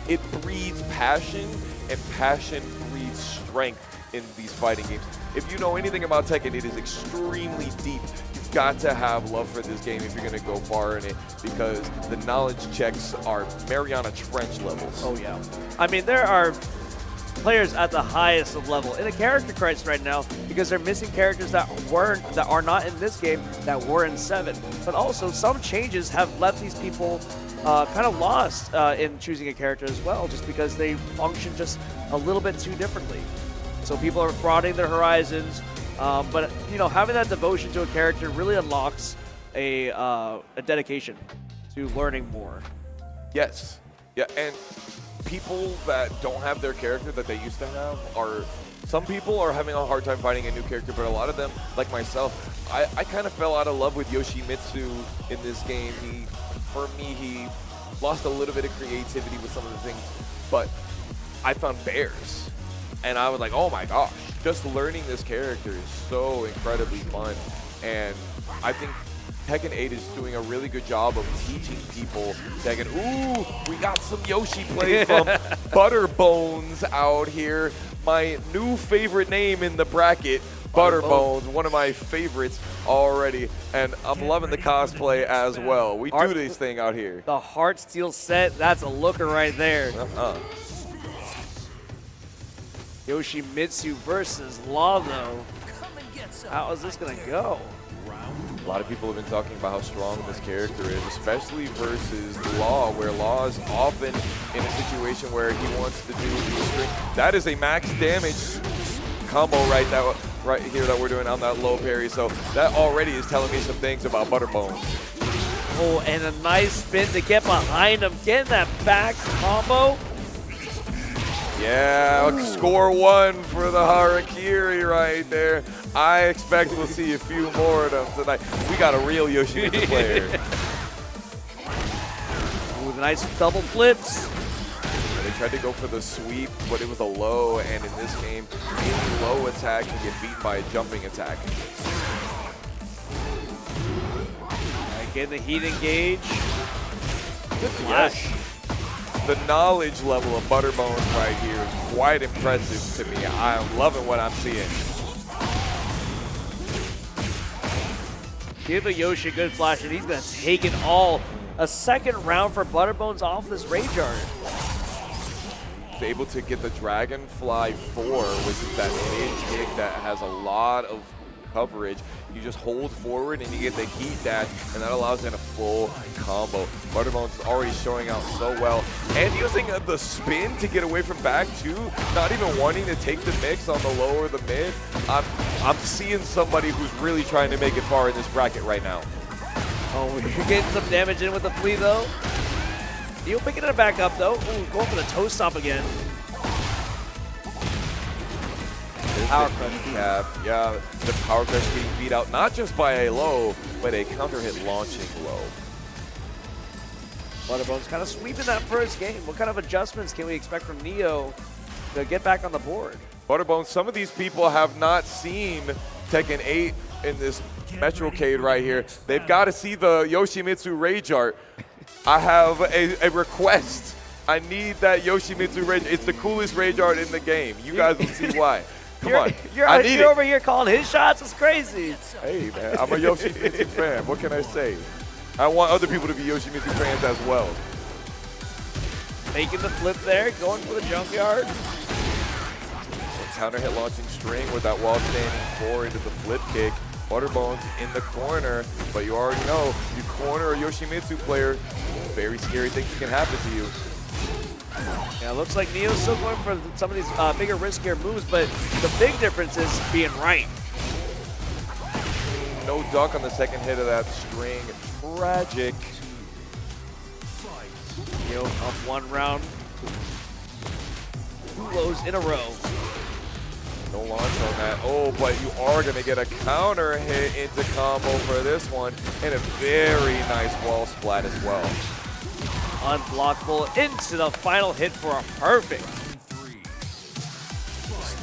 it breeds passion, and passion breeds strength in these fighting games. If you know anything about Tekken, it is extremely deep. You've got to have love for this game if you're going to go far in it, because the knowledge checks are Mariana Trench levels. Oh yeah. I mean, there are players at the highest of level in a character crisis right now because they're missing characters that are not in this game that were in 7. But also some changes have left these people kind of lost in choosing a character as well, just because they function just a little bit too differently. So people are broadening their horizons, but you know, having that devotion to a character really unlocks a dedication to learning more. Yes. Yeah, and people that don't have their character that they used to have some people are having a hard time finding a new character, but a lot of them, like myself, I kind of fell out of love with Yoshimitsu in this game. For me, he lost a little bit of creativity with some of the things, but I found Bears, and I was like, oh my gosh, just learning this character is so incredibly fun, and I think Tekken 8 is doing a really good job of teaching people Tekken. Ooh, we got some Yoshi play from Butterbones out here. My new favorite name in the bracket, Butterbones, one of my favorites already. And I'm loving the cosplay as well. We do this thing out here. The Heartsteel set, that's a looker right there. Yoshimitsu versus Lalo. How is this going to go? A lot of people have been talking about how strong this character is, especially versus Law, where Law is often in a situation where he wants to do string. That is a max damage combo right here that we're doing on that low parry. So that already is telling me some things about Butterbones. Oh, and a nice spin to get behind him, getting that back combo. Yeah, score 1 for the Harakiri right there. I expect we'll see a few more of them tonight. We got a real Yoshimitsu player. Ooh, nice double flips. They tried to go for the sweep, but it was a low, and in this game, any low attack can get beaten by a jumping attack. Getting the heat engage. Good flash. Yes. The knowledge level of Butterbones right here is quite impressive to me. I'm loving what I'm seeing. Give a Yoshi a good flash, and he's going to take it all. A second round for Butterbones off this Rage Art. He's able to get the Dragonfly 4, which is that mid kick that has a lot of coverage. You just hold forward and you get the heat dash, and that allows in a full combo. Butterbones is already showing out so well, and using the spin to get away from back too, not even wanting to take the mix on the low or the mid. I'm seeing somebody who's really trying to make it far in this bracket right now. Oh, you're getting some damage in with the flea though. You're picking it back up though. Ooh, going for the toe stop again. power crush. Yeah, the power crush being beat out not just by a low, but a counter hit launching low. Butterbone's kind of sweeping that first game. What kind of adjustments can we expect from Neo to get back on the board? Butterbone, some of these people have not seen Tekken 8 in this METROCADE right here. They've got to see the Yoshimitsu Rage Art. I have a request. I need that Yoshimitsu Rage. It's the coolest Rage Art in the game. You guys will see why. Come on. You're over here calling his shots. It's crazy. Hey, man, I'm a Yoshimitsu fan. What can I say? I want other people to be Yoshimitsu fans as well. Making the flip there, going for the junkyard. Counter hit launching string with that wall standing forward into the flip kick. Butterbone's in the corner, but you already know, you corner a Yoshimitsu player, very scary things can happen to you. Yeah, it looks like Neo's still going for some of these bigger, riskier moves, but the big difference is being right. No duck on the second hit of that string. Tragic. Neo up one round. 2 lows in a row. No launch on that. Oh, but you are going to get a counter hit into combo for this one, and a very nice wall splat as well. Unblockable into the final hit for a perfect.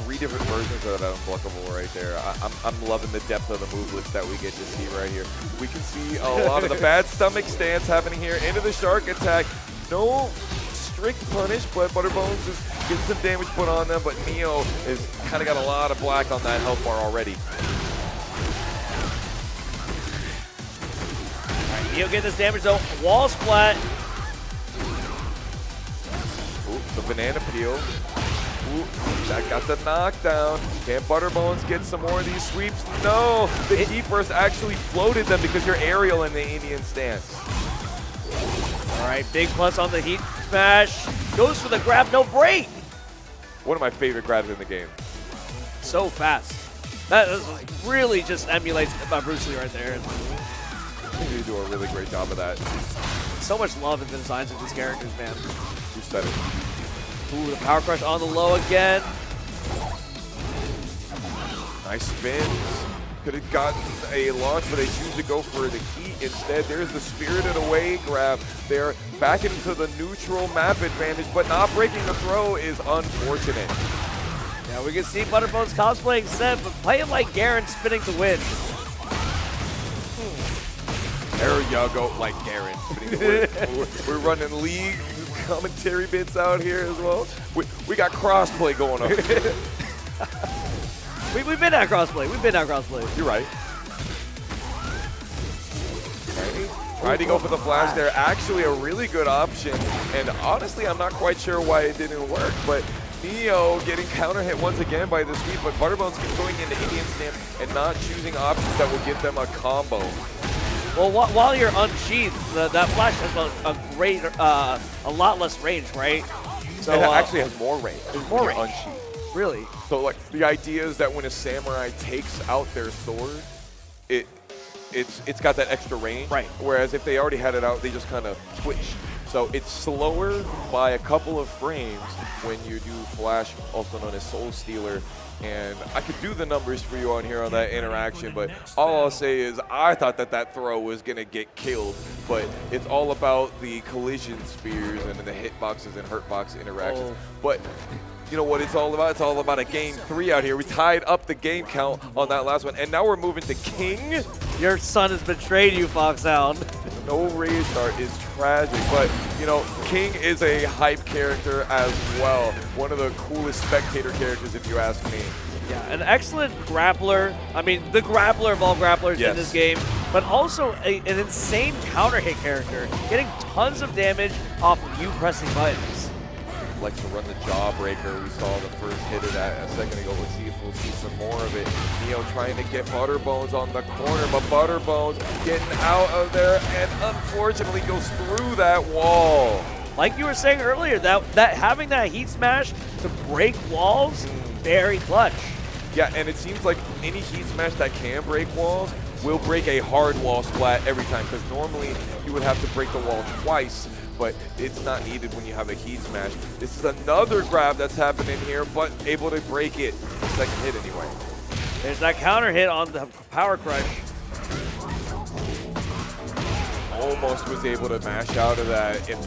3 different versions of that unblockable right there. I'm loving the depth of the move list that we get to see right here. We can see a lot of the bad stomach stance happening here into the shark attack. No strict punish, but Butterbones is getting some damage put on them, but Neo has kind of got a lot of black on that health bar already. All right, Neo getting this damage though. Wall splat. Ooh, the banana peel. Ooh, that got the knockdown. Can Butterbones get some more of these sweeps? No! The heat burst actually floated them because you're aerial in the Indian stance. All right, big plus on the heat smash. Goes for the grab, no break. One of my favorite grabs in the game. So fast. That really just emulates Bruce Lee right there. I think they do a really great job of that. So much love in the designs of these characters, man. You said it. Ooh, the power crush on the low again. Nice spins. Could have gotten a launch, but they choose to go for the heat instead. There's the Spirited Away grab. They're back into the neutral map advantage, but not breaking the throw is unfortunate. Yeah, we can see Butterbones cosplaying Seth, but playing like Garen, spinning to win. There you go, like Garen. Spinning to win. We're running league commentary bits out here as well. We got crossplay going on. We've been at crossplay. You're right. Trying to go for the flash there. Actually a really good option. And honestly, I'm not quite sure why it didn't work, but Neo getting counter hit once again by the sweep, but Butterbones keeps going into Indian Stamp and not choosing options that will get them a combo. Well, while you're unsheathed, that flash has a lot less range, right? So it actually has more range. There's more range. Unsheathed. Really? So like the idea is that when a samurai takes out their sword, it's got that extra range. Right. Whereas if they already had it out, they just kind of switch. So it's slower by a couple of frames when you do flash, also known as Soul Stealer. And I could do the numbers for you on here on that interaction, but all I'll say is I thought that throw was going to get killed, but it's all about the collision spears and the hitboxes and hurtbox interactions. Oh. But you know what it's all about? It's all about a game 3 out here. We tied up the game count on that last one, and now we're moving to King. Your son has betrayed you, Foxhound. No raise start is tragic, but you know, King is a hype character as well. One of the coolest spectator characters, if you ask me. Yeah, an excellent grappler. I mean, the grappler of all grapplers in this game, but also an insane counter hit character, getting tons of damage off of you pressing buttons. Likes to run the jawbreaker. We saw the first hit of that a second ago. Let's see if we'll see some more of it. Neo trying to get Butterbones on the corner, but Butterbones getting out of there and unfortunately goes through that wall. Like you were saying earlier, that having that heat smash to break walls, very clutch. Yeah, and it seems like any heat smash that can break walls will break a hard wall splat every time, because normally you would have to break the wall twice but it's not needed when you have a heat smash. This is another grab that's happening here, but able to break it. Second hit anyway. There's that counter hit on the power crush. Almost was able to mash out of that. If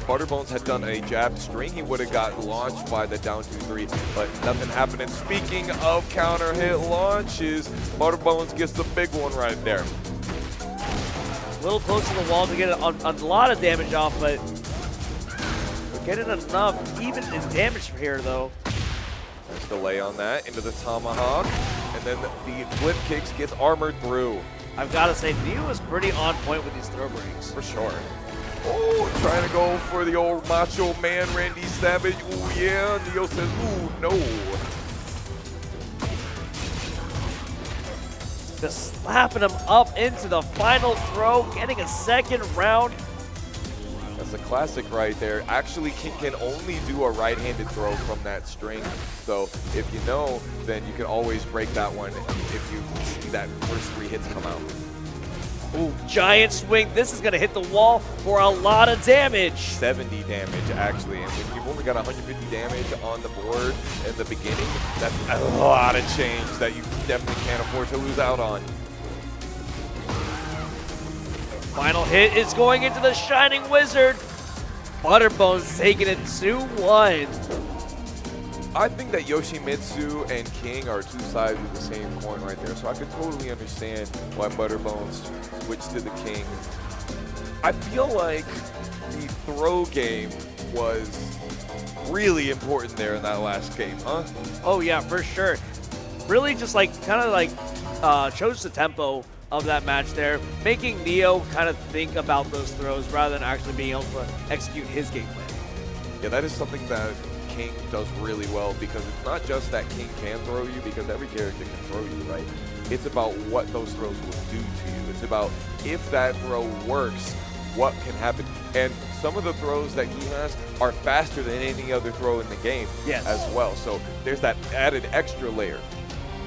Butterbones had done a jab string, he would have got launched by the down 2-3, but nothing happened. And speaking of counter hit launches, Butterbones gets the big one right there. A little close to the wall to get a lot of damage off, but we're getting enough, even in damage from here, though. There's delay on that, into the tomahawk, and then the flip kicks gets armored through. I've got to say, Neo is pretty on point with these throw breaks. For sure. Oh, trying to go for the old macho man, Randy Savage. Ooh, yeah. Neo says, ooh, no. Just slapping him up into the final throw, getting a second round. That's a classic right there. Actually, King can only do a right-handed throw from that string. So if you know, then you can always break that one if you see that first 3 hits come out. Ooh, giant swing. This is going to hit the wall for a lot of damage. 70 damage, actually. And when you've only got 150 damage on the board in the beginning, that's a lot of change that you definitely can't afford to lose out on. Final hit is going into the Shining Wizard. Butterbones taking it 2-1. I think that Yoshimitsu and King are 2 sides of the same coin right there, so I could totally understand why Butterbones switched to the King. I feel like the throw game was really important there in that last game, huh? Oh yeah, for sure. Really just like kind of like chose the tempo of that match there, making Neo kind of think about those throws rather than actually being able to execute his game plan. Yeah, that is something that King does really well, because it's not just that King can throw you, because every character can throw you, right? It's about what those throws will do to you. It's about if that throw works, what can happen. And some of the throws that he has are faster than any other throw in the game as well. So there's that added extra layer.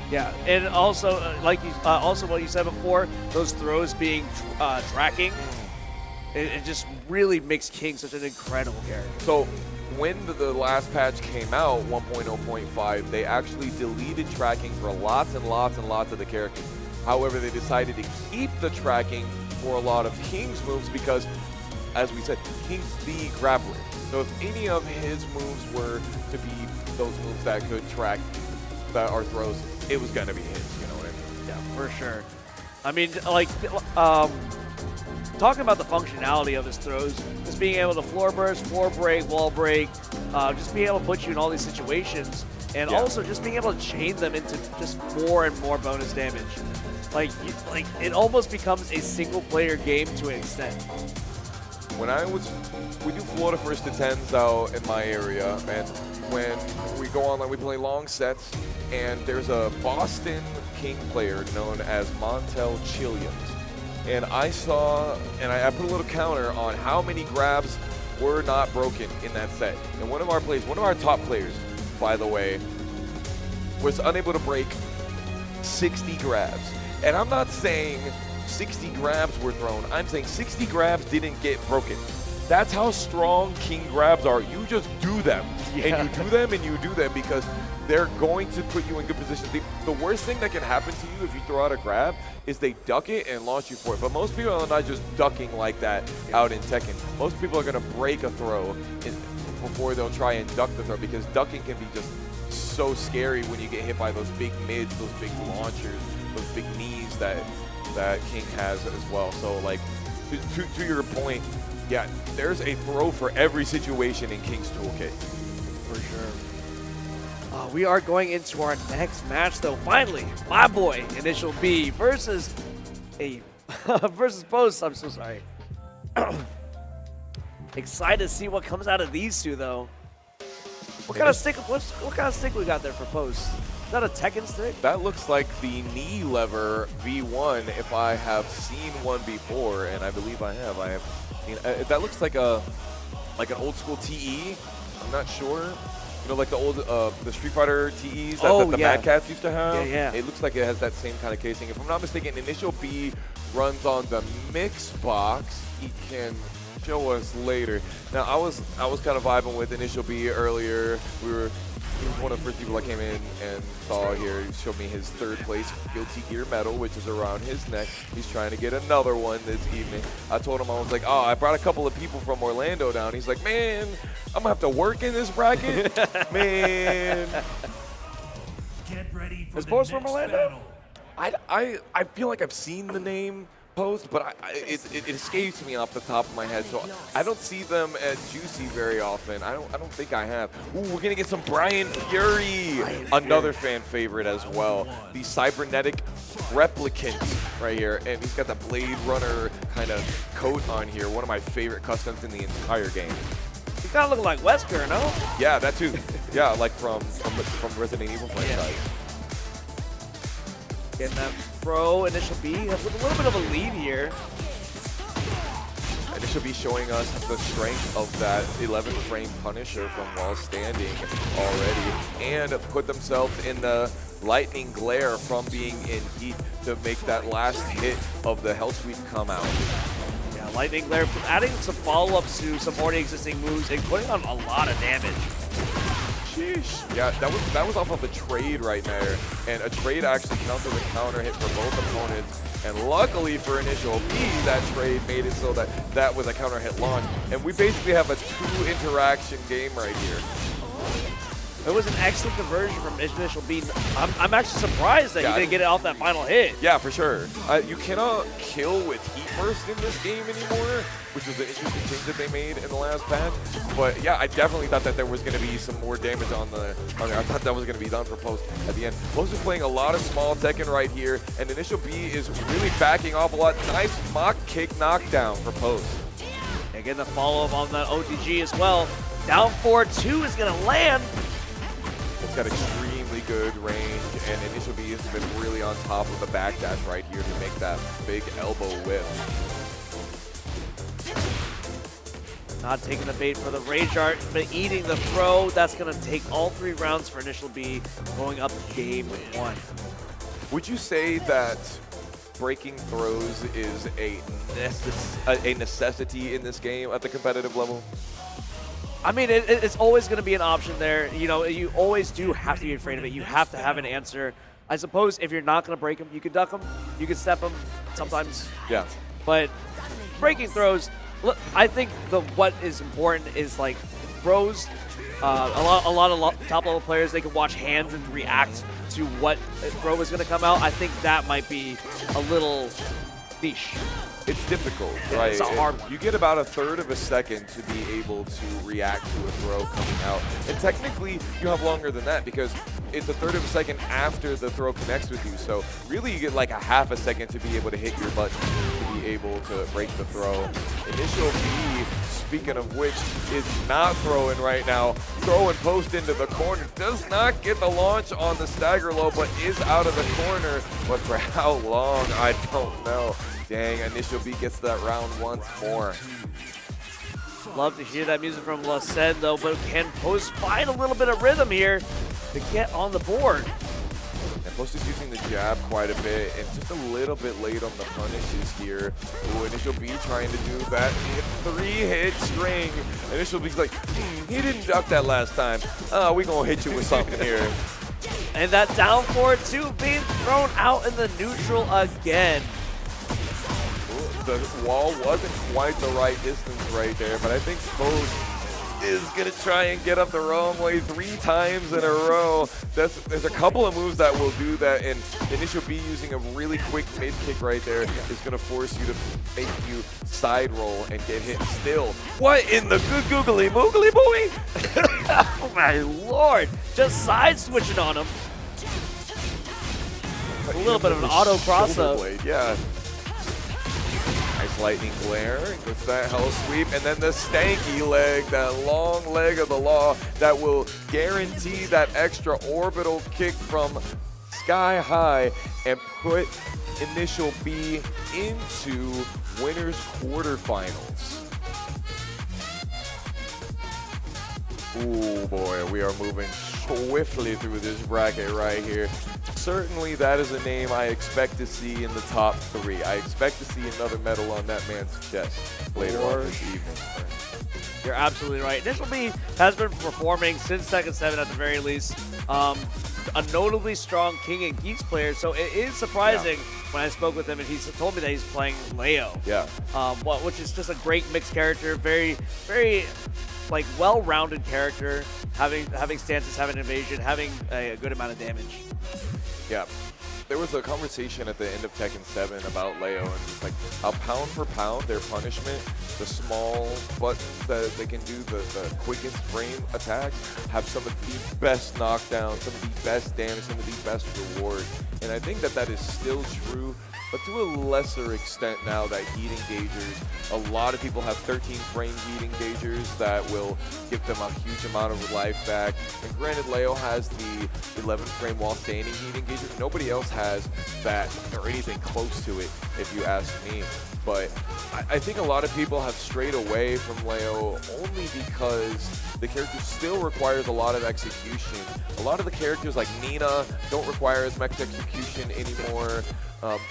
Yeah, and also, like you, also what you said before, those throws being tracking, it just really makes King such an incredible character. So when the last patch came out, 1.0.5, they actually deleted tracking for lots and lots and lots of the characters. However, they decided to keep the tracking for a lot of King's moves because, as we said, King's the grappler. So if any of his moves were to be those moves that could track that are throws, it was going to be his, you know what I mean? Yeah, for sure. I mean, like, talking about the functionality of his throws, just being able to floor burst, floor break, wall break, just being able to put you in all these situations, and also just being able to chain them into just more and more bonus damage. Like it almost becomes a single-player game to an extent. We do Florida first to 10s out in my area, and when we go online, we play long sets, and there's a Boston King player known as Montel Chilliams. And I saw, and I put a little counter on how many grabs were not broken in that set. And one of our top players, by the way, was unable to break 60 grabs. And I'm not saying 60 grabs were thrown. I'm saying 60 grabs didn't get broken. That's how strong King grabs are. You just do them. Yeah. And you do them and you do them because they're going to put you in good position. The worst thing that can happen to you if you throw out a grab is they duck it and launch you for it. But most people are not just ducking like that out in Tekken. Most people are going to break a throw before they'll try and duck the throw, because ducking can be just so scary when you get hit by those big mids, those big launchers, those big knees that King has as well. So, like, to your point, yeah, there's a throw for every situation in King's toolkit. For sure. We are going into our next match, though. Finally, my boy, Initial B versus versus Post. I'm so sorry. Excited to see what comes out of these two, though. What kind of stick we got there for Post? Is that a Tekken stick? That looks like the knee lever V1, if I have seen one before, and I believe I have. That looks like an old school TE. I'm not sure. You know, like the old the Street Fighter TEs that the Mad Cats used to have. Yeah. It looks like it has that same kind of casing. If I'm not mistaken, Initial B runs on the mix box. He can show us later. Now, I was kind of vibing with Initial B earlier. He was one of the first people I came in and saw here. He showed me his 3rd place Guilty Gear medal, which is around his neck. He's trying to get another one this evening. I told him, I was like, oh, I brought a couple of people from Orlando down. He's like, man, I'm going to have to work in this bracket? Man. Get ready for Is the Post from next Orlando? battle. I feel like I've seen the name Post, but it escapes me off the top of my head. So I don't see them at Juicy very often. I don't think I have. Ooh, we're gonna get some Brian Fury, another fan favorite as well. The cybernetic replicant right here, and he's got the Blade Runner kind of coat on here. One of my favorite customs in the entire game. You kind of look like Wesker, no? Yeah, that too. Yeah, like from Resident Evil franchise. Getting that throw, Initial B with a little bit of a lead here. And it should be showing us the strength of that 11 frame Punisher from while standing already, and put themselves in the lightning glare from being in heat to make that last hit of the Hell Sweep come out. Yeah, lightning glare, adding some follow-ups to some already existing moves and putting on a lot of damage. Sheesh. Yeah, that was off of a trade right there, and a trade actually counts as a counter hit for both opponents. And luckily for Initial B, that trade made it so that that was a counter hit launch, and we basically have a 2-interaction game right here. It was an excellent conversion from Initial B. I'm actually surprised that he didn't get it off that final hit. Yeah, for sure. You cannot kill with Heat Burst in this game anymore, which was an interesting change that they made in the last patch. But yeah, I definitely thought that there was going to be some more damage on there. I thought that was going to be done for Post at the end. Post is playing a lot of small Tekken right here, and Initial B is really backing off a lot. Nice mock kick knockdown for Post. And getting the follow-up on that OTG as well. Down 4-2 is going to land. It's got extremely good range, and Initial B has been really on top of the backdash right here to make that big elbow whip. Not taking the bait for the Rage Art, but eating the throw. That's going to take all 3 rounds for Initial B, going up game 1. Would you say that breaking throws is a necessity in this game at the competitive level? I mean, it's always going to be an option there. You know, you always do have to be afraid of it. You have to have an answer. I suppose if you're not going to break them, you can duck them, you can step them sometimes. Yeah. But breaking throws, look, I think what is important is like throws. A lot of top level players, they can watch hands and react to what throw is going to come out. I think that might be a little niche. It's difficult, right? It's a hard one. You get about 1/3 of a second to be able to react to a throw coming out. And technically, you have longer than that because it's 1/3 of a second after the throw connects with you. So really, you get like a half a second to be able to hit your button to be able to break the throw. Initial B, speaking of which, is not throwing right now. Throwing Post into the corner. Does not get the launch on the stagger low, but is out of the corner. But for how long, I don't know. Dang, Initial B gets that round once more. Love to hear that music from Lacen, though, but can Post find a little bit of rhythm here to get on the board? And Post is using the jab quite a bit and just a little bit late on the punishes here. Ooh, Initial B trying to do that 3-hit string. Initial B's like, he didn't duck that last time. We gonna hit you with something here. And that down 4-2 being thrown out in the neutral again. The wall wasn't quite the right distance right there, but I think Post is gonna try and get up the wrong way 3 times in a row. There's a couple of moves that will do that, and Initial B using a really quick mid kick right there is gonna force you to make you side roll and get hit still. What in the good googly moogly boy? Oh my lord! Just side switching on him. A little bit of an auto cross up. Yeah. Nice lightning glare, gets that hell sweep, and then the stanky leg, that long leg of the law that will guarantee that extra orbital kick from sky high and put Initial B into winners quarterfinals. Ooh boy, we are moving swiftly through this bracket right here. certainly that is a name I expect to see in the top 3. I expect to see another medal on that man's chest later on this evening. You're absolutely right. Initial B has been performing since Tekken 7 at the very least. A notably strong King and Geeks player, so it is surprising when I spoke with him and he told me that he's playing Leo. Yeah. Which is just a great mixed character, very, very like well-rounded character, having stances, having evasion, having a good amount of damage. Yeah. There was a conversation at the end of Tekken 7 about Leo and just like how pound for pound their punishment, the small buttons that they can do, the quickest frame attacks, have some of the best knockdowns, some of the best damage, some of the best reward. And I think that is still true, but to a lesser extent now that heat engagers, a lot of people have 13 frame heat engagers that will give them a huge amount of life back. And granted, Leo has the 11 frame while standing heat engager. Nobody else has that or anything close to it, if you ask me. But I think a lot of people have strayed away from Leo only because the character still requires a lot of execution. A lot of the characters like Nina don't require as much execution anymore.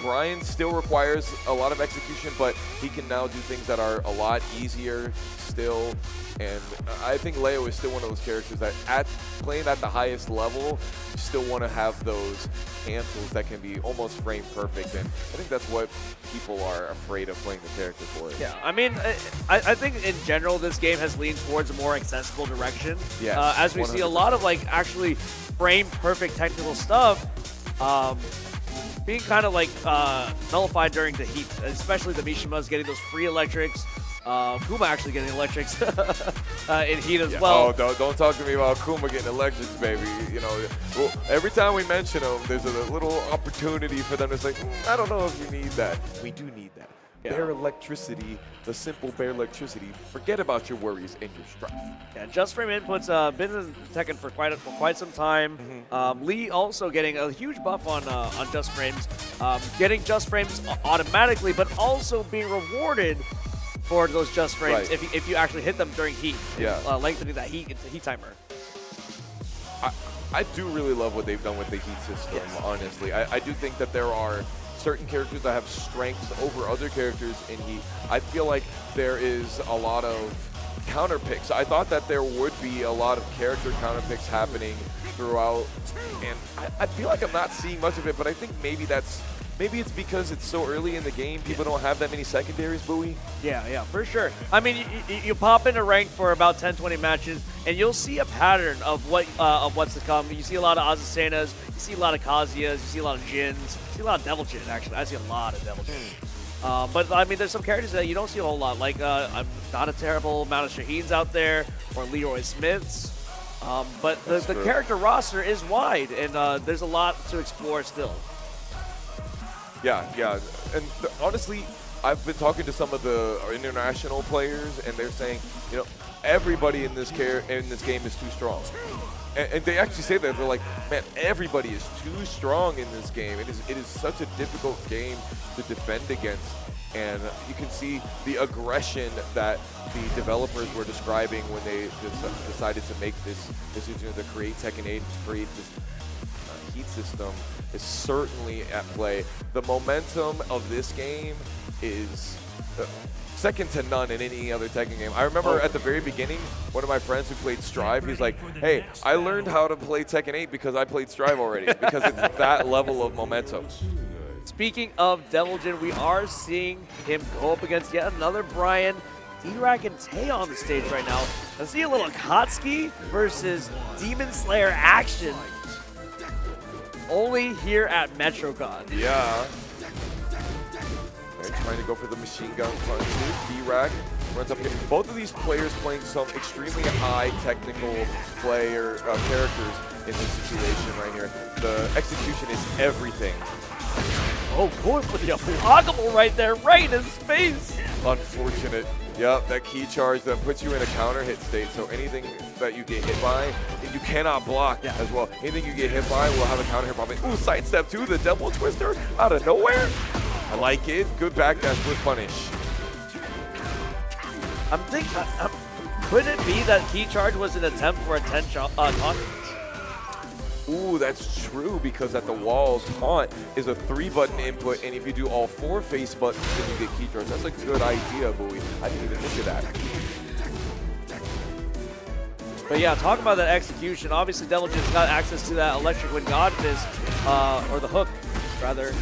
Brian still requires a lot of execution, but he can now do things that are a lot easier still. And I think Leo is still one of those characters that playing at the highest level, you still want to have those cancels that can be almost frame perfect. And I think that's what people are afraid of playing the character for. Yeah, I mean, I think in general this game has leaned towards a more accessible direction. Yeah, as we 100%. See a lot of like actually frame perfect technical stuff being kind of like nullified during the heat, especially the Mishimas getting those free electrics. Kuma actually getting electrics in heat as well. Oh, don't talk to me about Kuma getting electrics, baby. You know, well, every time we mention him, there's a little opportunity for them to say, I don't know if you need that. We do need that. Yeah. Bare electricity, the simple bare electricity. Forget about your worries and your strife. Yeah, Just Frame inputs been in Tekken for quite some time. Lee also getting a huge buff on Just Frames, getting Just Frames automatically, but also being rewarded for those Just Frames if you actually hit them during heat. Yeah, lengthening that heat timer. I do really love what they've done with the heat system. Yes. Honestly, I do think that there are certain characters that have strengths over other characters in heat. I feel like there is a lot of counter picks. I thought that there would be a lot of character counter picks happening throughout, and I feel like I'm not seeing much of it, but I think maybe it's because it's so early in the game, people don't have that many secondaries, Bowie. Yeah, for sure. I mean, you pop into rank for about 10-20 matches, and you'll see a pattern of what's to come. You see a lot of Azucenas, you see a lot of Kazuyas, you see a lot of Jins, you see a lot of Devil Jin, actually. I see a lot of Devil Jin. But, I mean, there's some characters that you don't see a whole lot, like not a terrible amount of Shaheens out there, or Leroy Smiths. But the character roster is wide, and there's a lot to explore still. Yeah, and honestly, I've been talking to some of the international players, and they're saying, you know, everybody in this game is too strong. And they actually say that, they're like, man, everybody is too strong in this game. It is such a difficult game to defend against. And you can see the aggression that the developers were describing when they decided to make this decision to create Tekken 8, to create this heat system is certainly at play. The momentum of this game is second to none in any other Tekken game. I remember at the very beginning, one of my friends who played Strive, he's like, hey, I learned how to play Tekken 8 because I played Strive already, because it's that level of momentum. Speaking of Devil Jin, we are seeing him go up against yet another Brian. D-Rack and Tay on the stage right now. I see a little Akatsuki versus Demon Slayer action. Only here at METROCON. Yeah. They're trying to go for the machine gun punches. D-Rack runs up here. Both of these players playing some extremely high technical characters in this situation right here. The execution is everything. Oh, going for the unblockable right there, right in his face. Unfortunate. Yep, that key charge that puts you in a counter hit state, so anything that you get hit by, you cannot block as well. Anything you get hit by will have a counter hit problem. Ooh, sidestep too, the double twister out of nowhere. I like it. Good backdash with punish. I'm thinking, could it be that key charge was an attempt for a 10 taunt? Ooh, that's true, because at the walls, taunt is a 3-button input, and if you do all 4 face buttons, then you get key throws. That's a good idea, Bowie. I didn't even think of that. But yeah, talking about that execution, obviously Devil Jin's got access to that Electric Wind God Fist, or the hook, rather.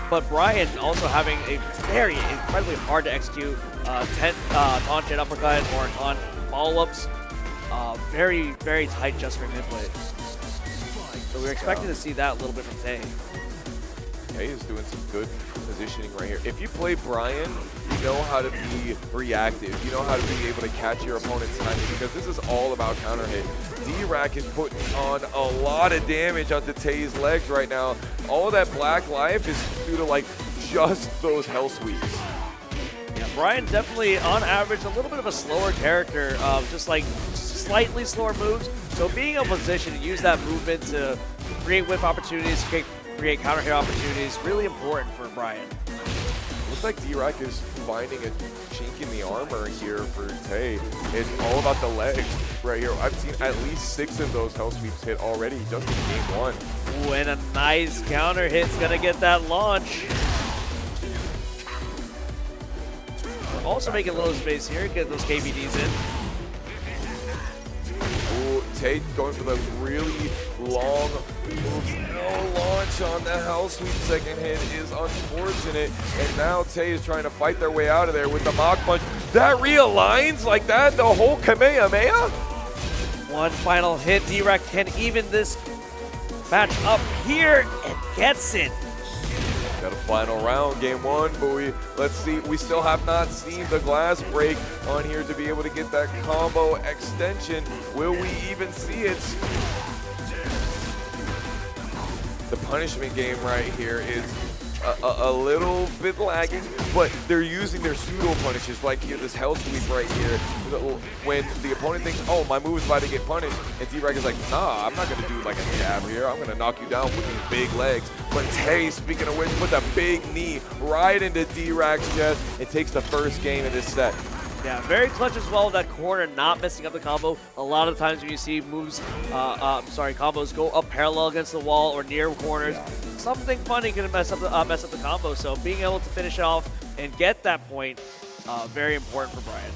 But Brian also having a very incredibly hard to execute taunt jet uppercut or taunt follow-ups. Very, very tight just for mid-play. So we're expecting to see that a little bit from Tay. Tay is doing some good positioning right here. If you play Brian, you know how to be reactive. You know how to be able to catch your opponent's timing, because this is all about counter hit. D-Rack is putting on a lot of damage onto Tay's legs right now. All of that black life is due to like just those hell sweeps. Yeah, Brian definitely on average a little bit of a slower character, just like slightly slower moves. So being in a position to use that movement to create whiff opportunities, create counter hit opportunities, really important for Brian. Looks like D-Rack is finding a chink in the armor here for Tay. It's all about the legs right here. I've seen at least 6 of those hell sweeps hit already just in game 1. Ooh, and a nice counter hit's gonna get that launch. We're also making a little space here, get those KBDs in. Ooh, Tay going for the really long moves. No launch on the hell sweep. Second hit is unfortunate. And now Tay is trying to fight their way out of there with the Mach Punch. That realigns like that, the whole Kamehameha? One final hit. D-Rack can even this match up here and gets it. Got a final round, game 1, Bowie. Let's see, we still have not seen the glass break on here to be able to get that combo extension. Will we even see it? The punishment game right here is a little bit lagging, but they're using their pseudo punishes, like here, this hell sweep right here. When the opponent thinks, oh, my move is about to get punished, and D-Rack is like, nah, I'm not gonna do like a jab here. I'm gonna knock you down with these big legs. But Tay, speaking of which, puts a big knee right into D-Rack's chest. It takes the first game of this set. Yeah, very clutch as well, that corner not messing up the combo. A lot of times when you see moves, combos go up parallel against the wall or near corners, something funny can mess up the combo. So being able to finish it off and get that point, very important for Brian.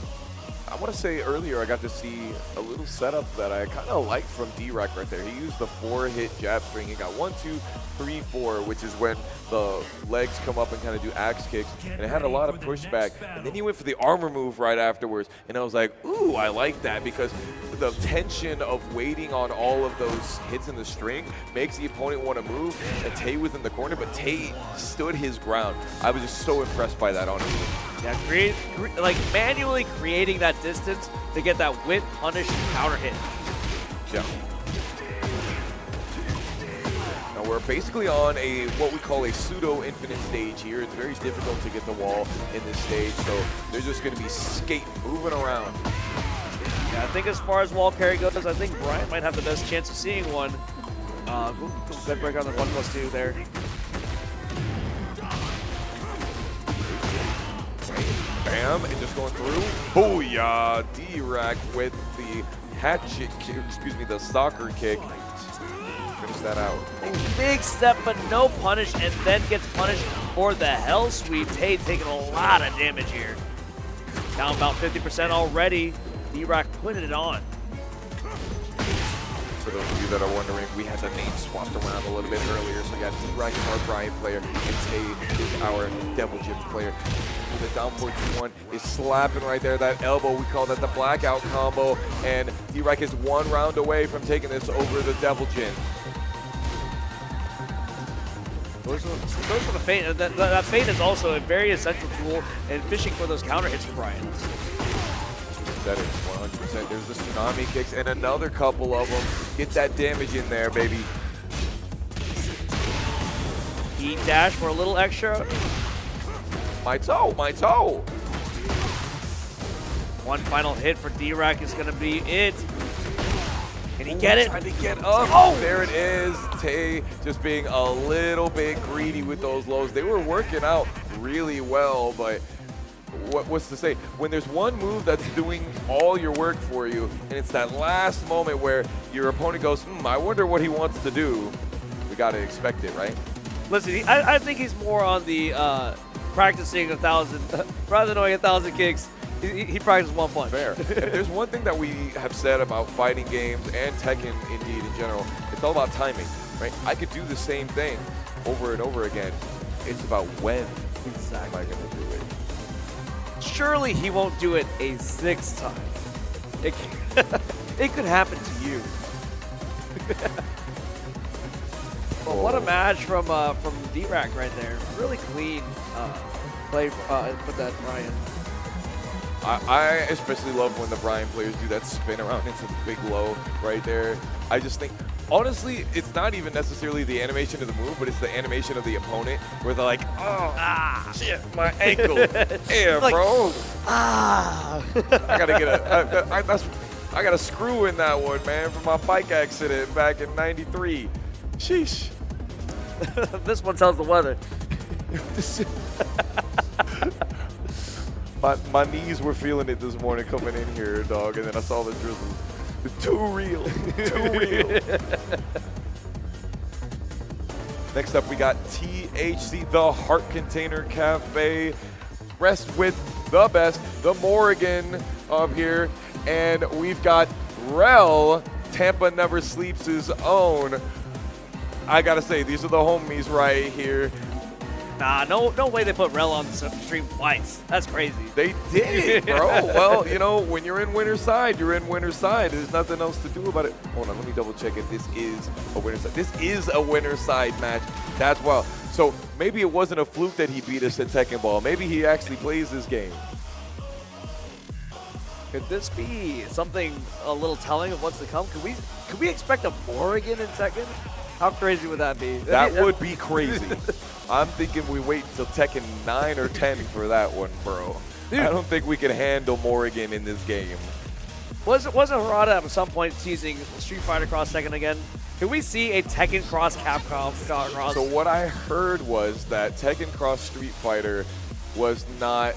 I want to say earlier I got to see a little setup that I kind of liked from D-Rack right there. He used the 4-hit jab string. He got 1, 2, 3, 4, which is when the legs come up and kind of do axe kicks. And it had a lot of pushback. And then he went for the armor move right afterwards. And I was like, ooh, I like that, because the tension of waiting on all of those hits in the string makes the opponent want to move. And Tay was in the corner, but Tay stood his ground. I was just so impressed by that, honestly. Yeah, like manually creating that distance to get that whip punish counter hit. Yeah. Now we're basically on a what we call a pseudo infinite stage here. It's very difficult to get the wall in this stage, so they're just going to be skating, moving around. Yeah, I think as far as wall carry goes, I think Brian might have the best chance of seeing one. Good break on the 1+2 there. Bam, and just going through. Booyah! D-Rack with the hatchet kick, excuse me, the soccer kick. Finish that out. A big step, but no punish, and then gets punished for the hell sweep. Tay taking a lot of damage here. Down about 50% already. D-Rack putting it on. For those of you that are wondering, we had the names swapped around a little bit earlier. So we got D-Rack is our Brian player, and Tay is our Devil Jin player. The down 4-2-1 is slapping right there. That elbow, we call that the blackout combo. And D-Rack is 1 round away from taking this over the Devil Jin. Goes for the feint. That feint is also a very essential tool in fishing for those counter hits for Brian. That is 100%. There's the tsunami kicks and another couple of them. Get that damage in there, baby. Heat dash for a little extra. My toe, my toe. One final hit for D-Rack is going to be it. Can he get it? Trying to get up. Oh, there it is. Tay just being a little bit greedy with those lows. They were working out really well, but what's to say? When there's one move that's doing all your work for you, and it's that last moment where your opponent goes, I wonder what he wants to do, we got to expect it, right? Listen, I think he's more on the practicing 1,000, rather than knowing 1,000 kicks. He practiced one punch. Fair. If there's one thing that we have said about fighting games and Tekken indeed in general, it's all about timing, right? I could do the same thing over and over again. It's about when am I going to do it. Surely he won't do it a 6th time. It could happen to you. Well, what a match from D-Rack right there. Really clean play put that Brian. I especially love when the Brian players do that spin around into the big low right there. I just think, honestly, it's not even necessarily the animation of the move, but it's the animation of the opponent where they're like, oh, shit, my ankle. Yeah, like, bro. Ah. I gotta get I got a screw in that one, man, from my bike accident back in '93. Sheesh. This one tells the weather. My knees were feeling it this morning coming in here, dog, and then I saw the drizzle. Too real. Too real. Next up, we got THC, the Heart Container Cafe. Rest with the best, the Morrigan up here. And we've got Rel, Tampa Never Sleeps' own. I gotta say, these are the homies right here. Nah, no way they put Rel on the stream twice. That's crazy. They did, bro. Well, you know, when you're in winner's side, you're in winner's side. There's nothing else to do about it. Hold on, let me double check if this is a winner's side. This is a winner's side match. That's wild. So maybe it wasn't a fluke that he beat us at Tekken Ball. Maybe he actually plays this game. Could this be something a little telling of what's to come? Could we expect a Morrigan in Tekken? How crazy would that be? That would be crazy. I'm thinking we wait until Tekken 9 or 10 for that one, bro. Dude. I don't think we can handle Morrigan in this game. Wasn't Harada at some point teasing Street Fighter Cross Tekken again? Can we see a Tekken Cross Capcom Cross? So what I heard was that Tekken Cross Street Fighter was not,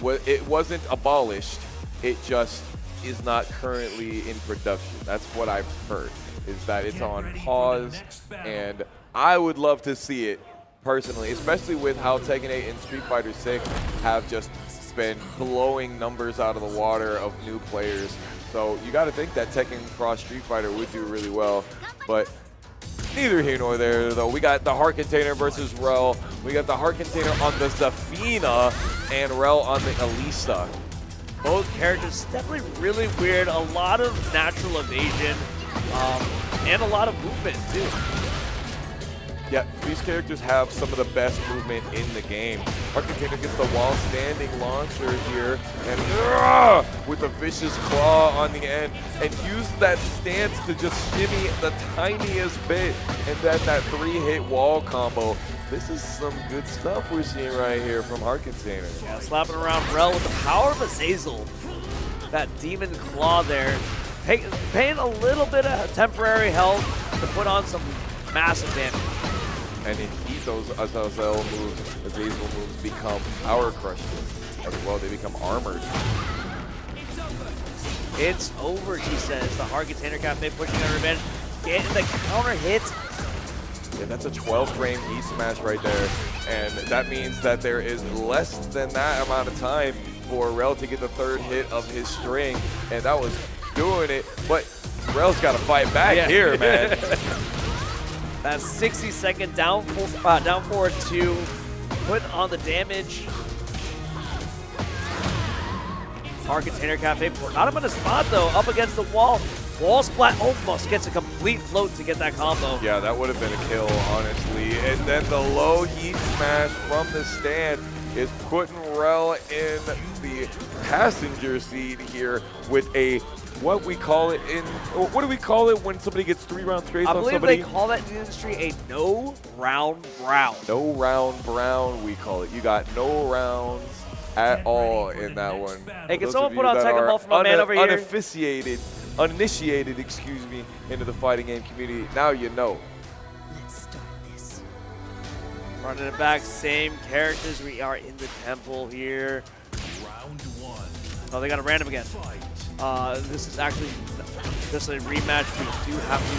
it wasn't abolished. It just is not currently in production. That's what I've heard, is that it's on pause, and I would love to see it personally, especially with how Tekken 8 and Street Fighter 6 have just been blowing numbers out of the water of new players. So you got to think that Tekken Cross Street Fighter would do really well, but neither here nor there, though. We got the Heart Container versus Rel. We got the Heart Container on the Zafina and Rel on the Elisa. Both characters definitely really weird. A lot of natural evasion and a lot of movement, too. Yeah, these characters have some of the best movement in the game. Heart Container gets the while standing launcher here, and with a vicious claw on the end, and use that stance to just shimmy the tiniest bit, and then that 3-hit wall combo. This is some good stuff we're seeing right here from Heart Container. Yeah, slapping around Rel with the power of Azazel. That demon claw there, paying a little bit of temporary health to put on some massive damage. And indeed, those Azazel moves become power crushed as well. They become armored. It's over, she says. The Heart Container Cafe pushing their revenge, getting the counter hit. Yeah, that's a 12-frame heat smash right there. And that means that there is less than that amount of time for Rel to get the 3rd hit of his string. And that was doing it. But Rel's got to fight back here, man. That 60-second down forward 2, put on the damage. Heart Container Cafe not him in a spot though, up against the wall. Wall splat almost gets a complete float to get that combo. Yeah, that would have been a kill, honestly. And then the low heat smash from the stand is putting Rel in the passenger seat here with a what do we call it when somebody gets 3 rounds straight on somebody? I believe they call that in the industry a no round brown. No round brown, we call it. You got no rounds at all in that one. Hey, can someone put on Tekken Ball for my man over here? Uninitiated, excuse me, into the fighting game community. Now you know. Let's start this. Front and back, same characters. We are in the temple here. Round one. Oh, they got a random again. Fight. This is actually just a rematch. We do have to,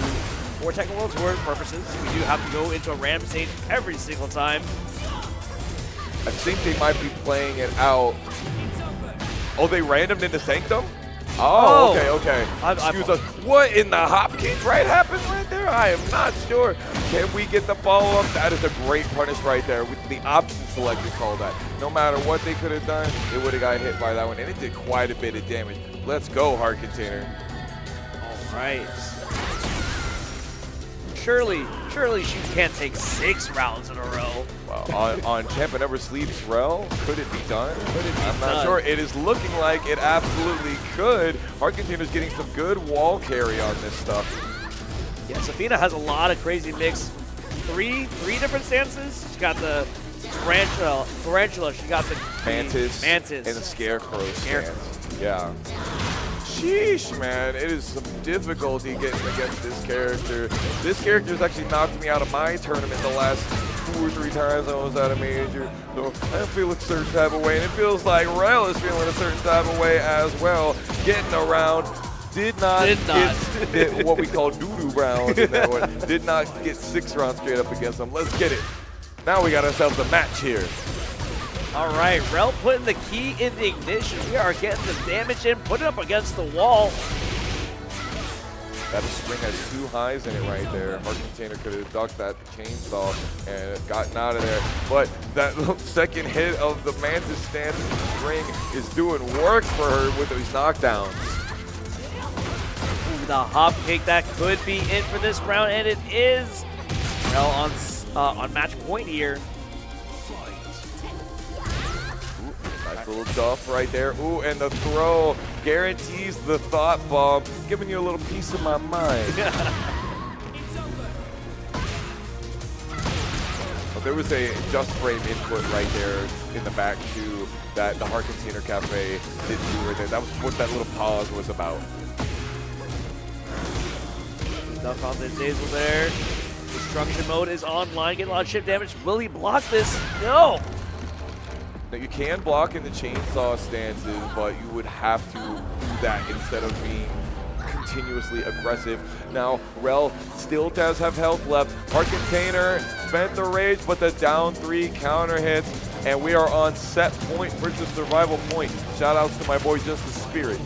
for Tekken World Tour purposes, we do have to go into a random stage every single time. I think they might be playing it out. Oh, they randomed into Sanctum? Oh, okay. Excuse us. What in the hopkins right happened right there? I am not sure. Can we get the follow-up? That is a great punish right there with the option selector call that. No matter what they could have done, it would have got hit by that one, and it did quite a bit of damage. Let's go, Heart Container. All right. Surely she can't take 6 rounds in a row. Well, on Champa Never Sleeps Rel, could it be done? I'm not sure. It is looking like it absolutely could. Heart Container's getting some good wall carry on this stuff. Yeah, Safina has a lot of crazy mix. Three different stances. She's got the tarantula. She got the Mantis. And the Scarecrow stance. Yeah. Sheesh, man. It is some difficulty getting against this character. This character has actually knocked me out of my tournament the last 2 or 3 times I was at a major. So I feel a certain type of way, and it feels like Rel is feeling a certain type of way as well. Getting around. Did not get what we call doo-doo rounds in that one. Did not get 6 rounds straight up against them. Let's get it. Now we got ourselves a match here. All right, Rel putting the key in the ignition. We are getting the damage in, putting it up against the wall. That string has 2 highs in it right there. Heart Container could have ducked that chainsaw and gotten out of there. But that second hit of the Mantis stance string is doing work for her with those knockdowns. Ooh, the hop kick that could be in for this round, and it is. Rel on match point here. Nice little duff right there. Ooh, and the throw guarantees the thought bomb, giving you a little piece of my mind. Well, there was a just frame input right there in the back too that the Heart Container Cafe didn't do right there. That was what that little pause was about. Duck on the Dazzle there. Destruction mode is online, getting a lot of chip damage. Will he block this? No! Now you can block in the chainsaw stances, but you would have to do that instead of being continuously aggressive. Now, Rel still does have health left. Heart Container spent the rage, but the down 3 counter hits, and we are on set point versus survival point. Shout outs to my boy, Just the Spirit.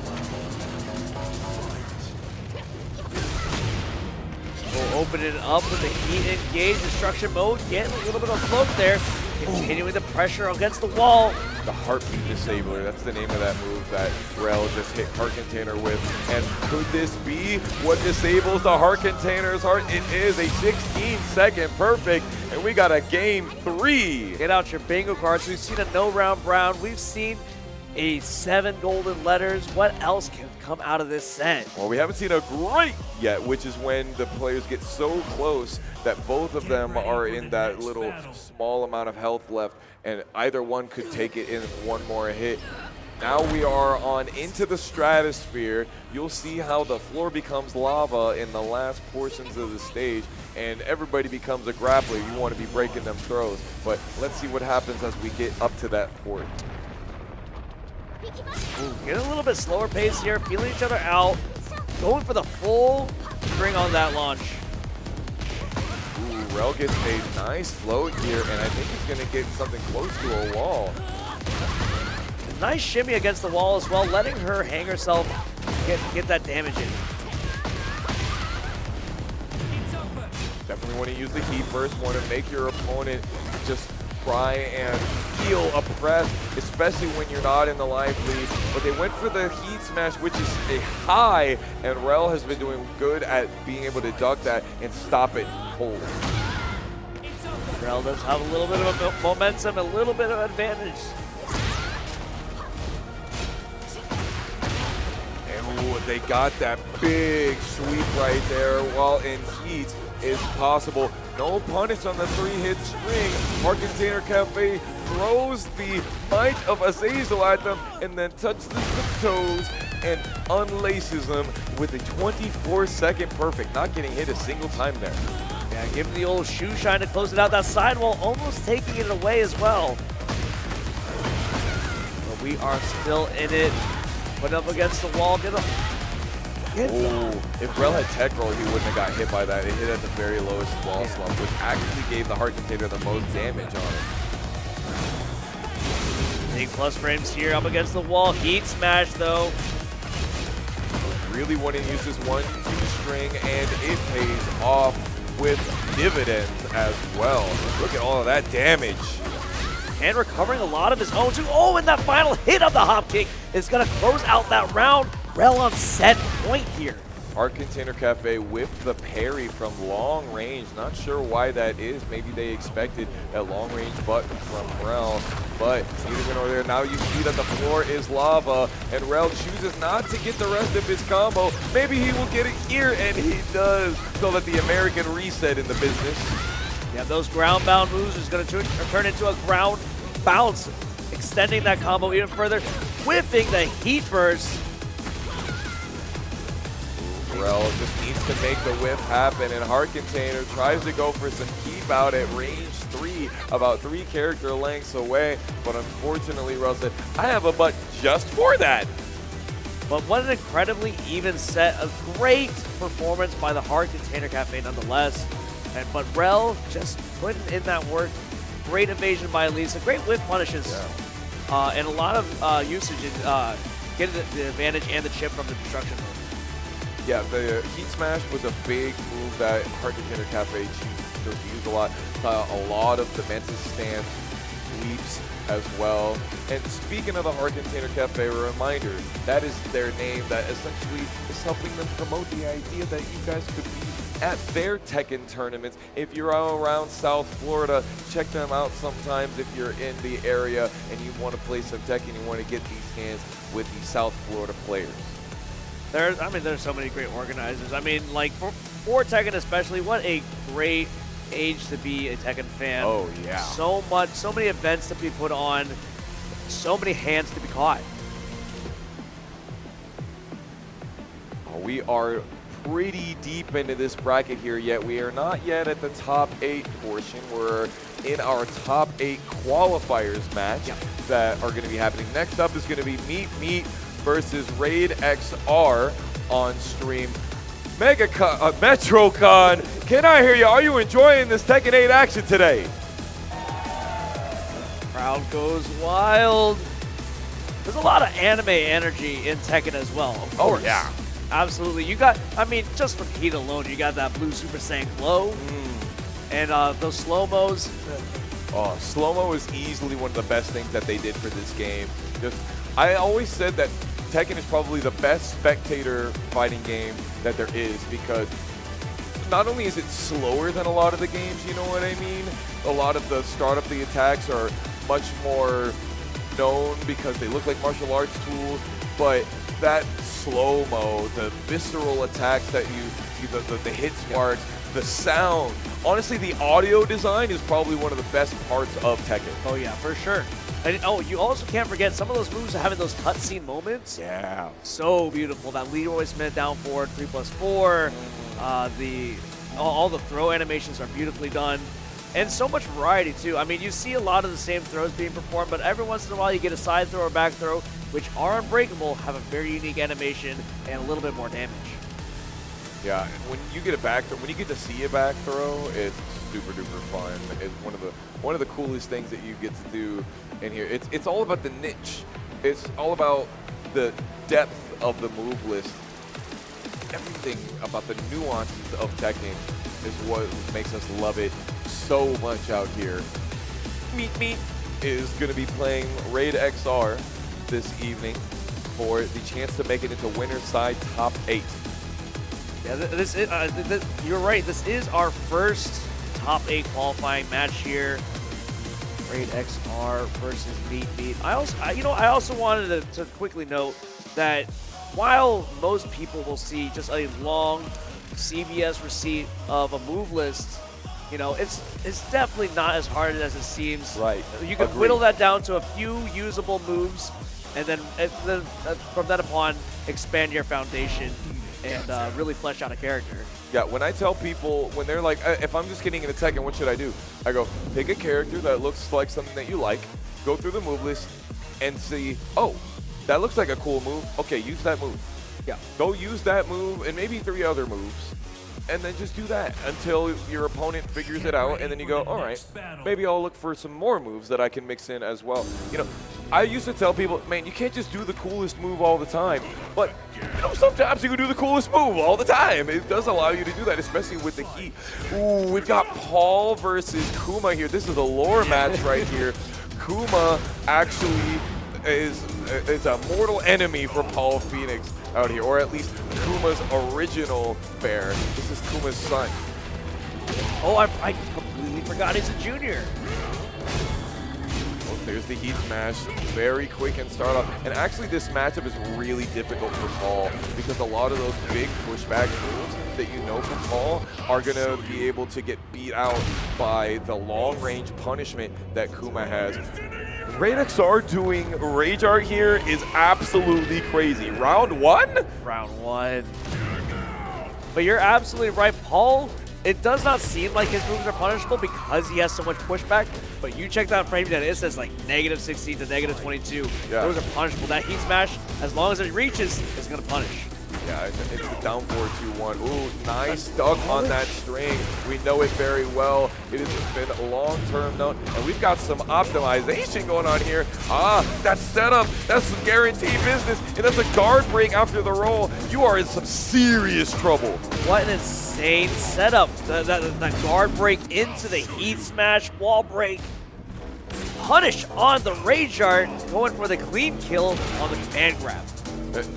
We'll open it up with the heat engage, destruction mode, getting a little bit of float there. Continuing the pressure against the wall. The Heartbeat Disabler, that's the name of that move that Rel just hit Heart Container with. And could this be what disables the Heart Container's heart? It is a 16-second perfect, and we got a game 3. Get out your bingo cards. We've seen a no-round brown. We've seen a 7 golden letters. What else can come out of this set? Well, we haven't seen a great yet, which is when the players get so close that both of them are in that little small amount of health left, and either one could take it in one more hit. Now we are on into the stratosphere. You'll see how the floor becomes lava in the last portions of the stage, and everybody becomes a grappler. You want to be breaking them throws, but let's see what happens as we get up to that port. Ooh, getting a little bit slower pace here, feeling each other out, going for the full string on that launch. Ooh, Rel gets a nice float here, and I think he's going to get something close to a wall. Nice shimmy against the wall as well, letting her hang herself, get that damage in. Definitely want to use the heat burst, want to make your opponent just try and feel oppressed, especially when you're not in the live lead. But they went for the heat smash, which is a high, and Rel has been doing good at being able to duck that and stop it cold. Rel does have a little bit of momentum, a little bit of advantage. And ooh, they got that big sweep right there while in heat is possible. No punish on the 3-hit string. Heart Container Cafe throws the might of Azazel at them and then touches the toes and unlaces them with a 24-second perfect, not getting hit a single time there. Yeah, give him the old shoe shine to close it out. That sidewall almost taking it away as well. But we are still in it. Put up against the wall. Get him. If Rel had tech roll, he wouldn't have got hit by that. It hit at the very lowest wall slump, which actually gave the heart container the most damage on it. Big plus frames here up against the wall. Heat smash though. Really want to use this 1-2 string, and it pays off with dividends as well. Look at all of that damage. And recovering a lot of his own too. Oh, and that final hit of the hop kick is going to close out that round. Rel on set point here. Heart Container Cafe with the parry from long range. Not sure why that is. Maybe they expected that long range button from Rel, but neither here nor there. Now you see that the floor is lava, and Rel chooses not to get the rest of his combo. Maybe he will get it here, and he does, so that the American reset in the business. Yeah, those ground bound moves is going to turn into a ground bounce, extending that combo even further, whipping the heat burst. Rel just needs to make the whiff happen, and Heart Container tries to go for some keep out at range 3, about 3 character lengths away, but unfortunately Rel said, I have a butt just for that. But what an incredibly even set, a great performance by the Heart Container Cafe nonetheless. But Rel just putting in that work. Great evasion by Elisa, great whiff punishes, and a lot of usage in getting the advantage and the chip from the destruction move. Yeah, the Heat Smash was a big move that Heart Container Cafe chose to use a lot. A lot of the Mentis stance sweeps as well. And speaking of the Heart Container Cafe, a reminder, that is their name that essentially is helping them promote the idea that you guys could be at their Tekken tournaments. If you're around South Florida, check them out sometimes if you're in the area and you want to play some Tekken, you want to get these hands with the South Florida players. There's so many great organizers. I mean, like for Tekken especially, what a great age to be a Tekken fan. Oh yeah. So many events to be put on, so many hands to be caught. We are pretty deep into this bracket here, yet we are not yet at the top 8 portion. We're in our top 8 qualifiers match that are going to be happening. Next up is going to be Meet versus Raid XR on stream. METROCON, can I hear you? Are you enjoying this Tekken 8 action today? Crowd goes wild. There's a lot of anime energy in Tekken as well, of course. Oh, yeah. Absolutely. You got, just for heat alone, you got that blue Super Saiyan glow. And those slow-mos. Oh, slow-mo is easily one of the best things that they did for this game. I always said that Tekken is probably the best spectator fighting game that there is, because not only is it slower than a lot of the games, you know what I mean? A lot of the start up the attacks are much more known because they look like martial arts tools, but that slow-mo, the visceral attacks that you the hit sparks, the sound. Honestly, the audio design is probably one of the best parts of Tekken. Oh yeah, for sure. And you also can't forget some of those moves having those cutscene moments. Yeah. So beautiful. That Leroy Smith down forward, 3+4. All the throw animations are beautifully done. And so much variety too. I mean, you see a lot of the same throws being performed, but every once in a while you get a side throw or back throw, which are unbreakable, have a very unique animation and a little bit more damage. Yeah, when you get a back throw, when you get to see a back throw, it's super duper fun. It's one of the coolest things that you get to do in here. It's all about the niche. It's all about the depth of the move list. Everything about the nuances of Tekken is what makes us love it so much out here. Meet is going to be playing Raid XR this evening for the chance to make it into winner's side top 8. Yeah, you're right. This is our first top 8 qualifying match here. Raid XR versus Meet. I also wanted to quickly note that while most people will see just a long CBS receipt of a move list, it's definitely not as hard as it seems. Right. You can whittle that down to a few usable moves, and then from that upon, expand your foundation and really flesh out a character. Yeah, when I tell people, when they're like, if I'm just getting into Tekken, what should I do? I go, pick a character that looks like something that you like, go through the move list, and see, oh, that looks like a cool move. Okay, use that move. Yeah. Go use that move and maybe 3 other moves, and then just do that until your opponent figures it out, and then you go, all right, maybe I'll look for some more moves that I can mix in as well. You know, I used to tell people, man, you can't just do the coolest move all the time, but you know, sometimes you can do the coolest move all the time. It does allow you to do that, especially with the heat. Ooh, we've got Paul versus Kuma here. This is a lore match right here. Kuma actually is a mortal enemy for Paul Phoenix out here, or at least Kuma's original bear. This is Kuma's son. Oh, I completely forgot he's a junior. Oh, there's the heat smash, very quick and start off. And actually this matchup is really difficult for Paul because a lot of those big pushback moves that you know from Paul are gonna be able to get beat out by the long range punishment that Kuma has. Raid XR doing Rage Art here is absolutely crazy. Round 1? Round 1. But you're absolutely right, Paul. It does not seem like his moves are punishable because he has so much pushback, but you check that frame data, it says like -16 to -22. Yeah. Those are punishable. That heat smash, as long as it reaches, is going to punish. Yeah, it's the down 4-2-1. Ooh, nice duck on that string. We know it very well. It has been a long-term note, and we've got some optimization going on here. Ah, that setup, that's some guaranteed business, and that's a guard break after the roll. You are in some serious trouble. What an insane setup. That guard break into the heat smash, wall break. Punish on the Rage Art, going for the clean kill on the command grab.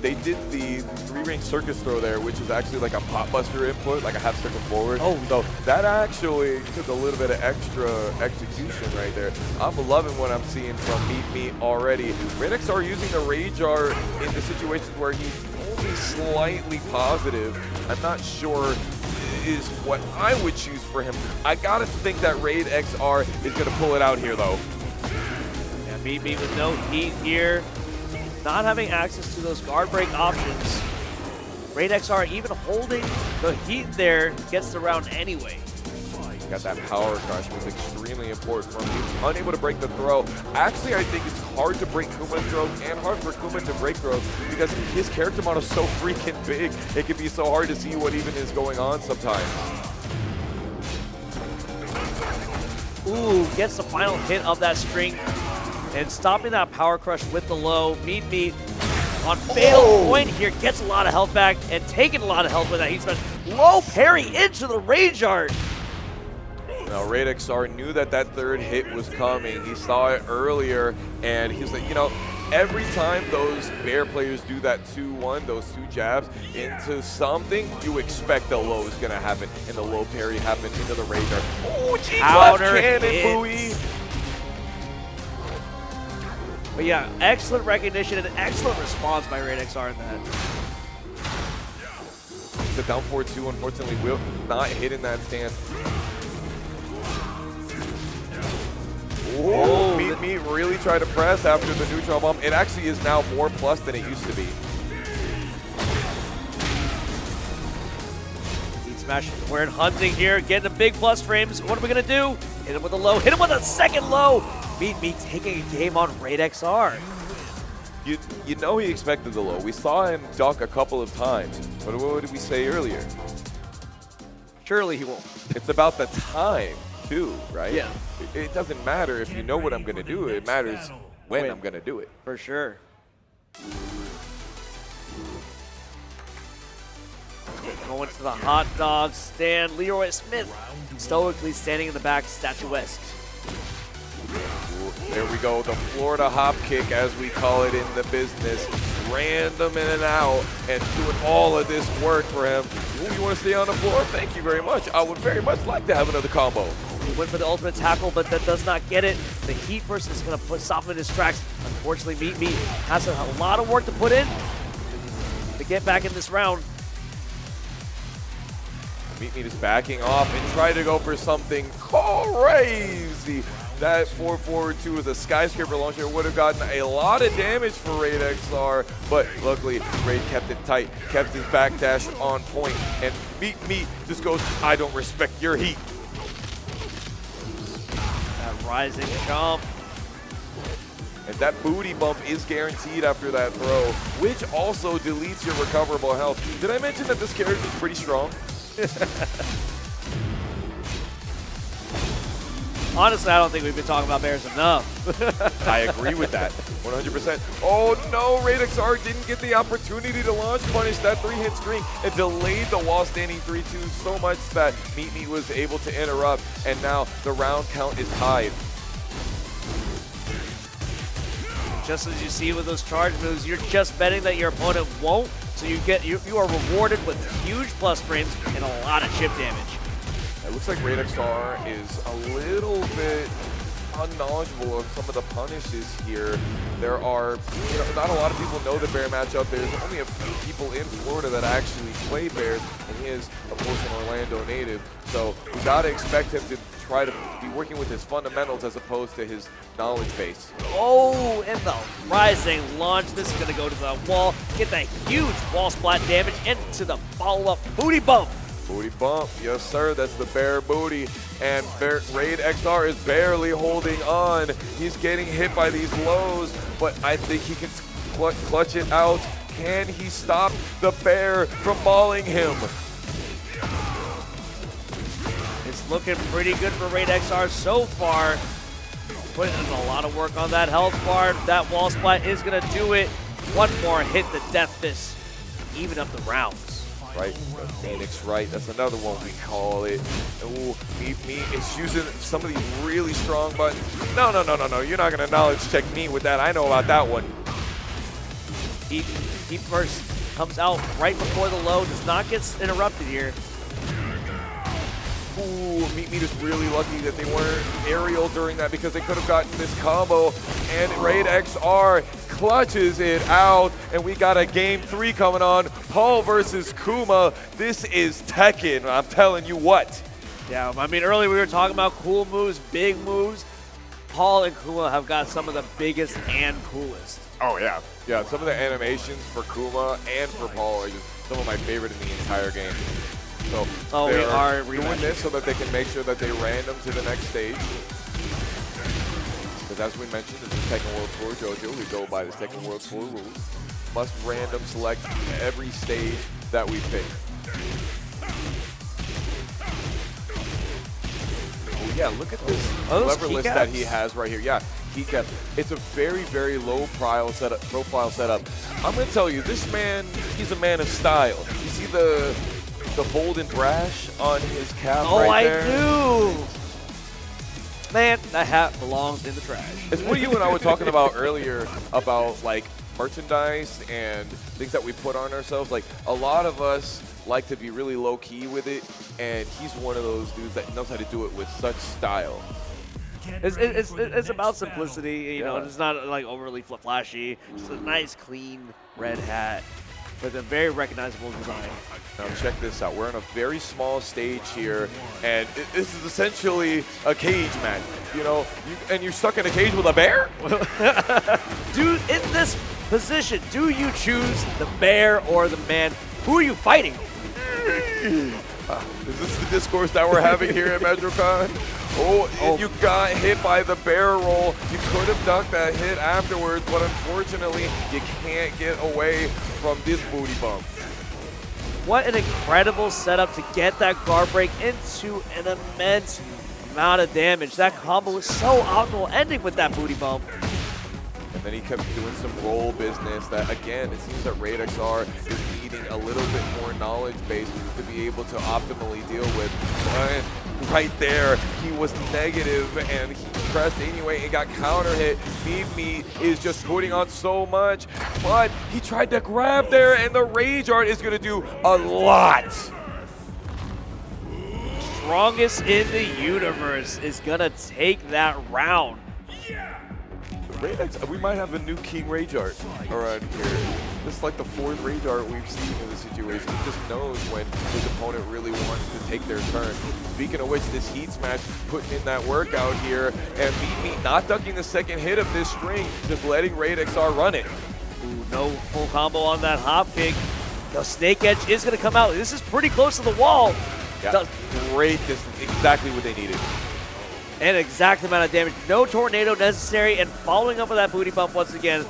They did the 3-range circus throw there, which is actually like a pot buster input, like a half circle forward. Oh, so that actually took a little bit of extra execution right there. I'm loving what I'm seeing from Meat already. Radix are using the Rage Art in the situations where he's only slightly positive. I'm not sure is what I would choose for him. I gotta think that Raid XR is gonna pull it out here though. Yeah, Meat with no heat here. Not having access to those guard break options. Raid XR even holding the heat there gets the round anyway. Got that power crush was extremely important for him. He was unable to break the throw. Actually, I think it's hard to break Kuma's throws and hard for Kuma to break throws because his character model is so freaking big. It can be so hard to see what even is going on sometimes. Ooh, gets the final hit of that string and stopping that power crush with the low. Meat on failed point here, gets a lot of health back and taking a lot of health with that heat smash. Low parry into the Rage Art. Now, Raid XR knew that that third hit was coming. He saw it earlier, and he's like, you know, every time those Bear players do that 2-1, those 2 jabs into something, you expect the low is going to happen, and the low parry happened into the Rage Art. Oh, G-Clap cannon buoy! But yeah, excellent recognition and excellent response by Raid XR in that. The down 4-2, unfortunately, will not hit in that stance. Oh, Meat really tried to press after the neutral bomb. It actually is now more plus than it used to be. Heat smash, we're in hunting here, getting the big plus frames. What are we gonna do? Hit him with a low, hit him with a second low. Meat taking a game on Raid XR. You know he expected the low. We saw him duck a couple of times. But what did we say earlier? Surely he won't. It's about the time, too, right? Yeah. It doesn't matter if you know what I'm going to do. It matters when I'm going to do it. For sure. Going to the hot dog stand. Leroy Smith stoically standing in the back, statuesque. There we go, the Florida hop kick, as we call it in the business. Random in and out, and doing all of this work for him. Ooh, you want to stay on the floor? Thank you very much. I would very much like to have another combo. He went for the ultimate tackle, but that does not get it. The heat burst is going to soften his tracks. Unfortunately, Meat has a lot of work to put in to get back in this round. Meat is backing off and trying to go for something crazy. that 442 with a skyscraper launcher would have gotten a lot of damage for Raid XR, but luckily Raid kept it tight, kept his backdash on point, and Me just goes, I don't respect your heat. That rising jump. And that booty bump is guaranteed after that throw, which also deletes your recoverable health. Did I mention that this character is pretty strong? Honestly, I don't think we've been talking about bears enough. I agree with that, 100%. Oh no, Raid XR didn't get the opportunity to launch punish that 3-hit string and delayed the wall standing 3-2 so much that Meat was able to interrupt, and now the round count is tied. Just as you see with those charge moves, you're just betting that your opponent won't, so you are rewarded with huge plus frames and a lot of chip damage. It looks like Raid XR is a little bit unknowledgeable of some of the punishes here. There are, not a lot of people know the bear matchup. There's only a few people in Florida that actually play bears, and he is, of course, an Orlando native. So we gotta expect him to try to be working with his fundamentals as opposed to his knowledge base. Oh, and the rising launch. This is gonna go to the wall, get that huge wall splat damage into the follow-up booty bump. Booty bump, yes sir, that's the bear booty. And Raid XR is barely holding on. He's getting hit by these lows, but I think he can clutch it out. Can he stop the bear from mauling him? It's looking pretty good for Raid XR so far. Putting in a lot of work on that health bar. That wall splat is gonna do it. One more hit the Death Fist, even up the rounds. Right, Phoenix, right, that's another one we call it. Ooh, Me is using some of these really strong buttons. No, you're not gonna knowledge check me with that. I know about that one. He first comes out right before the low, does not get interrupted here. Ooh, Meat is really lucky that they weren't aerial during that, because they could have gotten this combo, and Raid XR clutches it out, and we got a game 3 coming on. Paul versus Kuma. This is Tekken, I'm telling you what. Yeah, I mean, earlier we were talking about cool moves, big moves. Paul and Kuma have got some of the biggest and coolest. Oh yeah. Yeah, some of the animations for Kuma and for Paul are just some of my favorite in the entire game. So we are doing this so that they can make sure that they random to the next stage. Because as we mentioned, this is Tekken World Tour JoJo. We go by the Tekken World Tour rules. Must random select every stage that we pick. Oh yeah, look at this lever list that he has right here. Yeah, keycap. It's a very, very low profile setup. I'm gonna tell you, this man, he's a man of style. You see the bold and brash on his cap right there? Oh, I do! Man, that hat belongs in the trash. It's what you and I were talking about earlier about like merchandise and things that we put on ourselves. Like a lot of us like to be really low key with it, and he's one of those dudes that knows how to do it with such style. It's about simplicity, you know. Yeah. It's not like overly flashy. Just a nice, clean red hat with a very recognizable design. Now check this out. We're on a very small stage here, and this is essentially a cage match. You know, and you're stuck in a cage with a bear? Dude, in this position, do you choose the bear or the man? Who are you fighting? Is this the discourse that we're having here at METROCON? Oh, you got hit by the bear roll. You could have ducked that hit afterwards, but unfortunately, you can't get away from this booty bump. What an incredible setup to get that guard break into an immense amount of damage. That combo was so optimal, ending with that booty bump. And then he kept doing some roll business that, again, it seems that Raid XR is needing a little bit more knowledge base to be able to optimally deal with. But right there, he was negative and he pressed anyway and got counter hit. Meat is just putting on so much, but he tried to grab there, and the Rage Art is going to do a lot. Strongest in the universe is going to take that round. We might have a new King Rage Art around here. just like the fourth Rage Art we've seen in this situation. He just knows when his opponent really wants to take their turn. Speaking of which, this Heat Smash putting in that work out here, and Meat not ducking the second hit of this string, just letting Raid XR run it. Ooh, no full combo on that hop kick. The Snake Edge is going to come out. This is pretty close to the wall. Yeah, great distance, exactly what they needed. And exact amount of damage. No tornado necessary, and following up with that booty bump once again,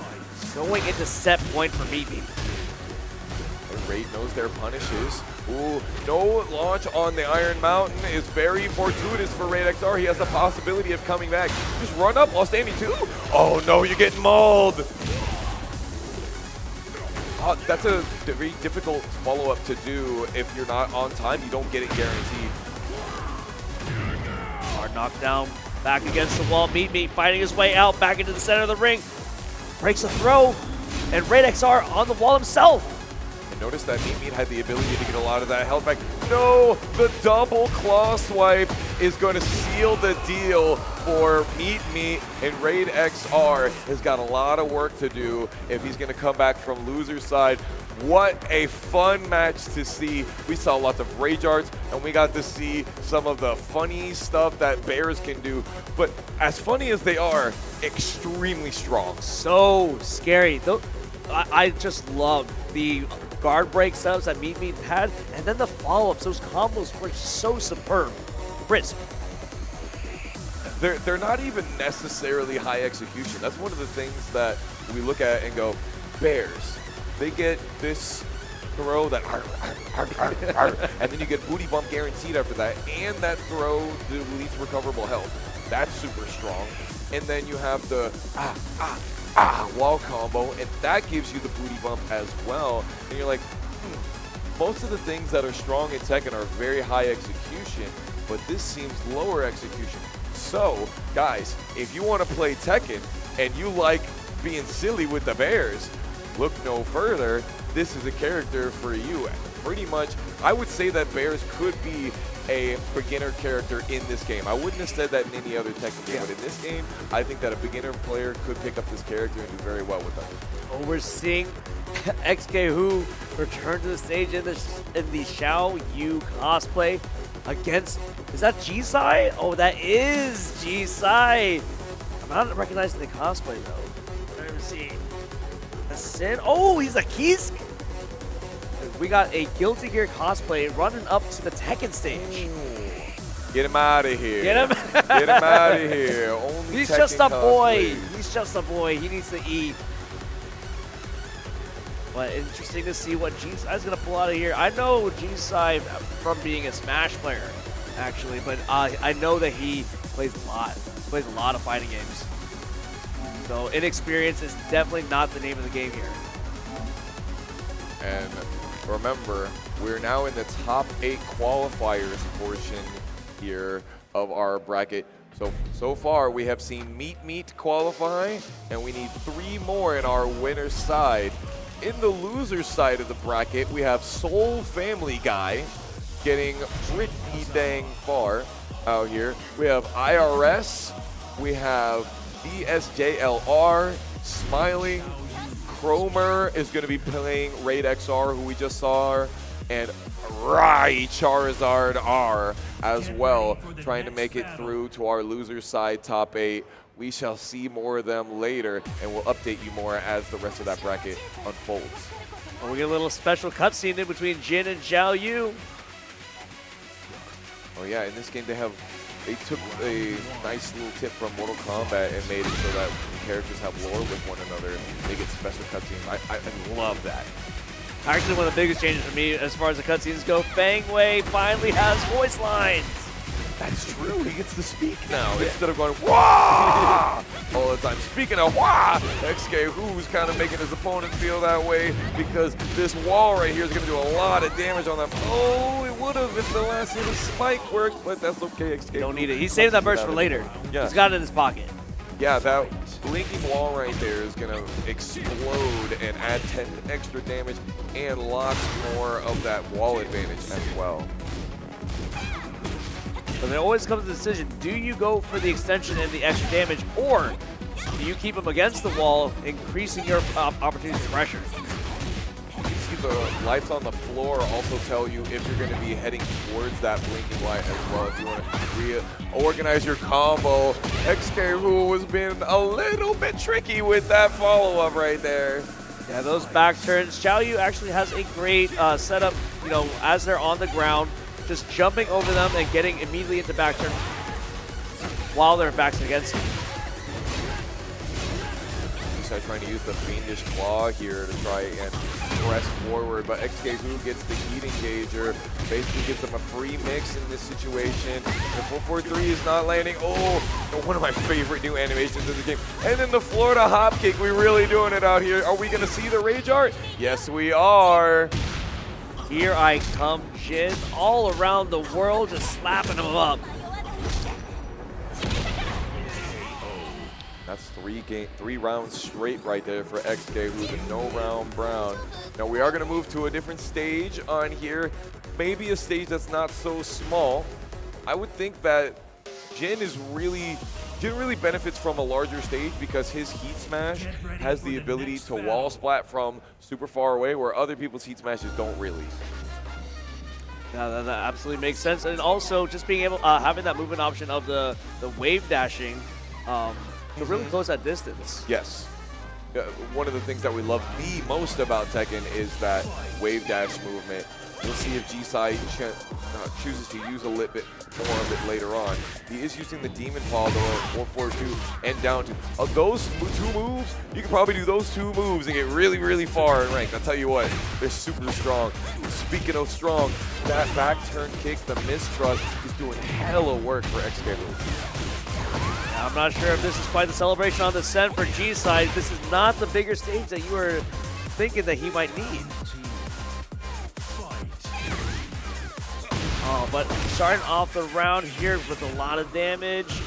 going into set point for Meat. And Raid knows their punishes. Ooh, no launch on the Iron Mountain is very fortuitous for Raid XR. He has the possibility of coming back. Just run up while standing too. Oh no, you're getting mauled. That's a very difficult follow-up to do. If you're not on time, you don't get it guaranteed. Hard knockdown, back against the wall. Meat fighting his way out, back into the center of the ring. Breaks a throw, and Raid XR on the wall himself. And notice that Meat had the ability to get a lot of that health back. No, the double claw swipe is going to seal the deal for Meat, and Raid XR has got a lot of work to do if he's going to come back from loser's side. What a fun match to see. We saw lots of Rage Arts, and we got to see some of the funny stuff that Bears can do. But as funny as they are, extremely strong. So scary. I just love the guard break subs that Meat had, and then the follow-ups. Those combos were so superb. Crisp. They're not even necessarily high execution. That's one of the things that we look at and go, Bears, they get this throw that and then you get booty bump guaranteed after that, and that throw the least recoverable health. That's super strong. And then you have the wall combo, and that gives you the booty bump as well. And you're like, most of the things that are strong in Tekken are very high execution, but this seems lower execution. So, guys, if you want to play Tekken and you like being silly with the Bears, look no further. This is a character for you. Pretty much, I would say that Bears could be a beginner character in this game. I wouldn't have said that in any other Tekken game, but in this game, I think that a beginner player could pick up this character and do very well with them. Oh, we're seeing XK Who return to the stage in the Xiao Yu cosplay against, is that G-Sai? Oh, that is G-Sai. I'm not recognizing the cosplay though. Let me see. A Sin. Oh, he's a Kisk. We got a Guilty Gear cosplay running up to the Tekken stage. Get him out of here. Get him. Get him out of here. Only He's Tekken just a boy. cosplays. He's just a boy. He needs to eat. But interesting to see what G-Sai's going to pull out of here. I know G-Sai from being a Smash player, actually, but I know that he plays a lot. Plays a lot of fighting games. So inexperience is definitely not the name of the game here. And remember, we're now in the top 8 qualifiers portion here of our bracket. So far, we have seen Meat qualify, and we need 3 more in our winner's side. In the loser's side of the bracket, we have Soul Family Guy getting pretty dang far out here. We have IRS, we have DSJLR, Smiling, Cromer is going to be playing Raid XR, who we just saw, and Rai Charizard R as well, trying to make it through to our loser side top 8. We shall see more of them later, and we'll update you more as the rest of that bracket unfolds. Well, we get a little special cutscene in between Jin and Xiao Yu. Oh yeah, in this game they took a nice little tip from Mortal Kombat and made it so that characters have lore with one another. They get special cutscenes. I love that. Actually, one of the biggest changes for me as far as the cutscenes go, Fang Wei finally has voice lines. That's true. He gets to speak now instead of going wah all the time. Speaking of wah, XK Who's kind of making his opponent feel that way because this wall right here is going to do a lot of damage on them. Oh, it would have if the last hit of Spike worked, but that's okay. XK Don't need it. He's saving that burst for later. Yeah. He's got it in his pocket. Yeah, that blinking wall right there is going to explode and add 10 extra damage and lots more of that wall advantage as well. But it always comes to the decision, do you go for the extension and the extra damage, or do you keep him against the wall, increasing your opportunity for pressure? the lights on the floor also tell you if you're going to be heading towards that blinking light as well. If you want to reorganize your combo, XK who was being a little bit tricky with that follow-up right there. Yeah, those back turns. Xiaoyu actually has a great setup, you know, as they're on the ground, just jumping over them and getting immediately into back turn while their backs against him. Trying to use the Fiendish Claw here to try and press forward, but XK gets the heat engager, basically gives them a free mix in this situation. The 443 is not landing. Oh, one of my favorite new animations of the game. And then the Florida hop kick, we really doing it out here. Are we gonna see the Rage Art? Yes, we are. Here I come, Jin, all around the world, just slapping them up. That's three rounds straight right there for XK, who's a no-round Brown. Now we are going to move to a different stage on here, maybe a stage that's not so small. I would think that Jin really benefits from a larger stage because his Heat Smash has the ability to wall splat from super far away, where other people's Heat Smashes don't really. Yeah, that absolutely makes sense, and also just being able, having that movement option of the wave dashing. To really close that distance. Yes. One of the things that we love the most about Tekken is that wave dash movement. We'll see if G-Side chooses to use a little bit more of it later on. He is using the Demon Paw, though, 442 and down to. Of those two moves, you can probably do those two moves and get really, really far in rank. I'll tell you what, they're super strong. Speaking of strong, that back turn kick, the mistrust, is doing hella work for XK. I'm not sure if this is quite the celebration on the scent for G-Side. This is not the bigger stage that you were thinking that he might need. Oh, but starting off the round here with a lot of damage.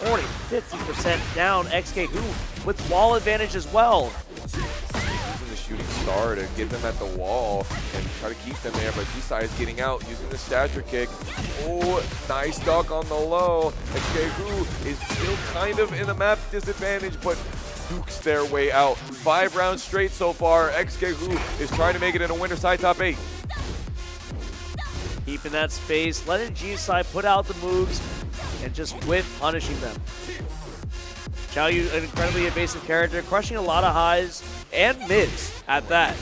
Already 50% down. XK with wall advantage as well. Using the shooting star to get them at the wall and try to keep them there, but G-Side is getting out using the stature kick. Oh, nice duck on the low. XK is still kind of in a map disadvantage, but dukes their way out. 5 rounds straight so far. XK is trying to make it in a winner side top 8. Keeping that space, letting G-Side put out the moves and just whip punishing them. Xiaoyu, an incredibly evasive character, crushing a lot of highs and mids at that.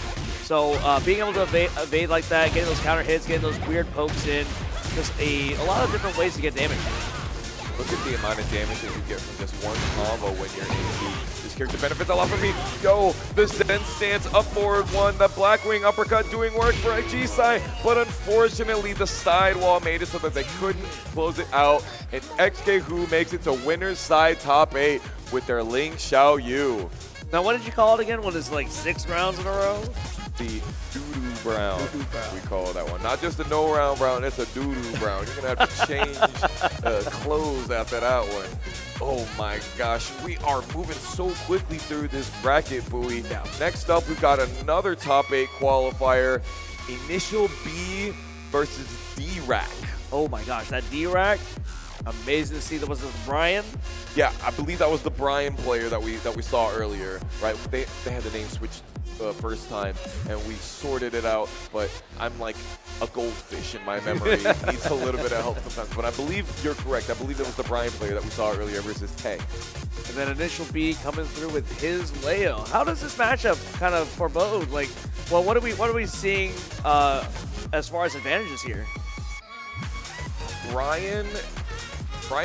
So being able to evade like that, getting those counter hits, getting those weird pokes in, just a lot of different ways to get damage. Look at the amount of damage that you get from just one combo when you're in heat. This character benefits a lot from me. Yo, the Zen stance up forward one, the Blackwing uppercut doing work for G-Side, but unfortunately the sidewall made it so that they couldn't close it out, and XK makes it to winner's side top 8 with their Ling Xiaoyu. Now, what did you call it again? What is like 6 rounds in a row? The doo-doo brown, we call that one. Not just a no-round brown, it's a doo-doo brown. You're going to have to change clothes after that one. Oh my gosh, we are moving so quickly through this bracket, Bowie. Yeah. Next up, we've got another top 8 qualifier. Initial B versus D-Rack. Oh my gosh, that D-Rack. Amazing to see. That was Brian. Yeah, I believe that was the Brian player that we saw earlier, right? They had the name switched first time, and we sorted it out, but I'm like a goldfish in my memory. It needs a little bit of help sometimes, but I believe you're correct. I believe it was the Brian player that we saw earlier versus Tay. And then Initial B coming through with his Leo. How does this matchup kind of forebode? Like, well, what are we seeing as far as advantages here? Brian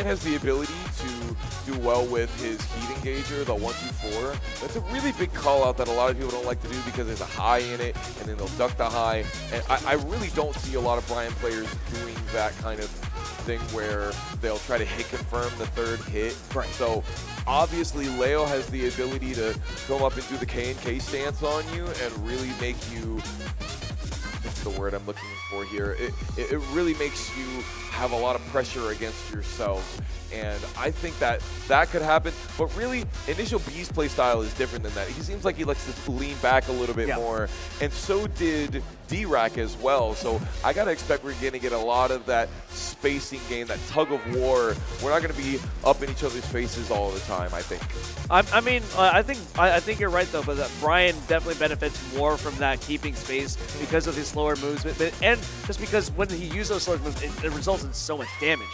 has the ability to do well with his heat engager, the 1-2-4. That's a really big call out that a lot of people don't like to do because there's a high in it, and then they'll duck the high. And I really don't see a lot of Brian players doing that kind of thing where they'll try to hit confirm the third hit. Right. So obviously Leo has the ability to come up and do the K&K stance on you and really make you, what's the word I'm looking for here? It really makes you have a lot of pressure against yourself. And I think that could happen. But really, Initial B's play style is different than that. He seems like he likes to lean back a little bit more. And so did D-Rack as well. So I got to expect we're going to get a lot of that spacing game, that tug of war. We're not going to be up in each other's faces all the time, I think. I think you're right though, but that Brian definitely benefits more from that keeping space because of his slower moves, and just because when he uses those slower moves, it results in so much damage.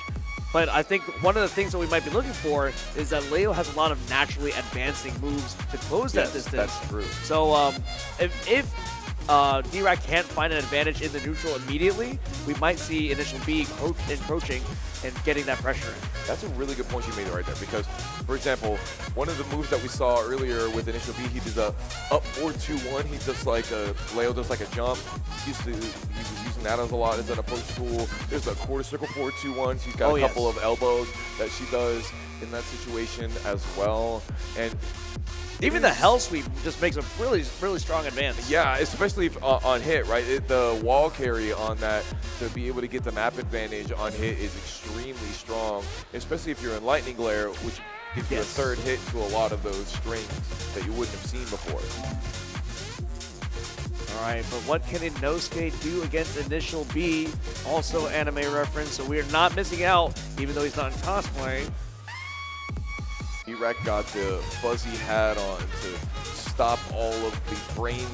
But I think one of the things that we might be looking for is that Leo has a lot of naturally advancing moves to close that distance. That's true. So if D-Rack can't find an advantage in the neutral immediately, we might see Initial B encroaching and getting that pressure in. That's a really good point you made right there because, for example, one of the moves that we saw earlier with Initial B, he did a up 4-2-1. He does like Leo does like a jump. He was using that as a lot as an approach tool. There's a quarter circle 4-2-1. She's got a couple of elbows that she does in that situation as well. And even the Hell Sweep just makes a really strong advance. Yeah, especially if, on hit, right? The wall carry on that to be able to get the map advantage on hit is extremely strong, especially if you're in Lightning Glare, which gives you a third hit to a lot of those strings that you wouldn't have seen before. All right, but what can Inosuke do against Initial B? Also anime reference, so we are not missing out, even though he's not in cosplay. D-Rack got the fuzzy hat on to stop all of the brain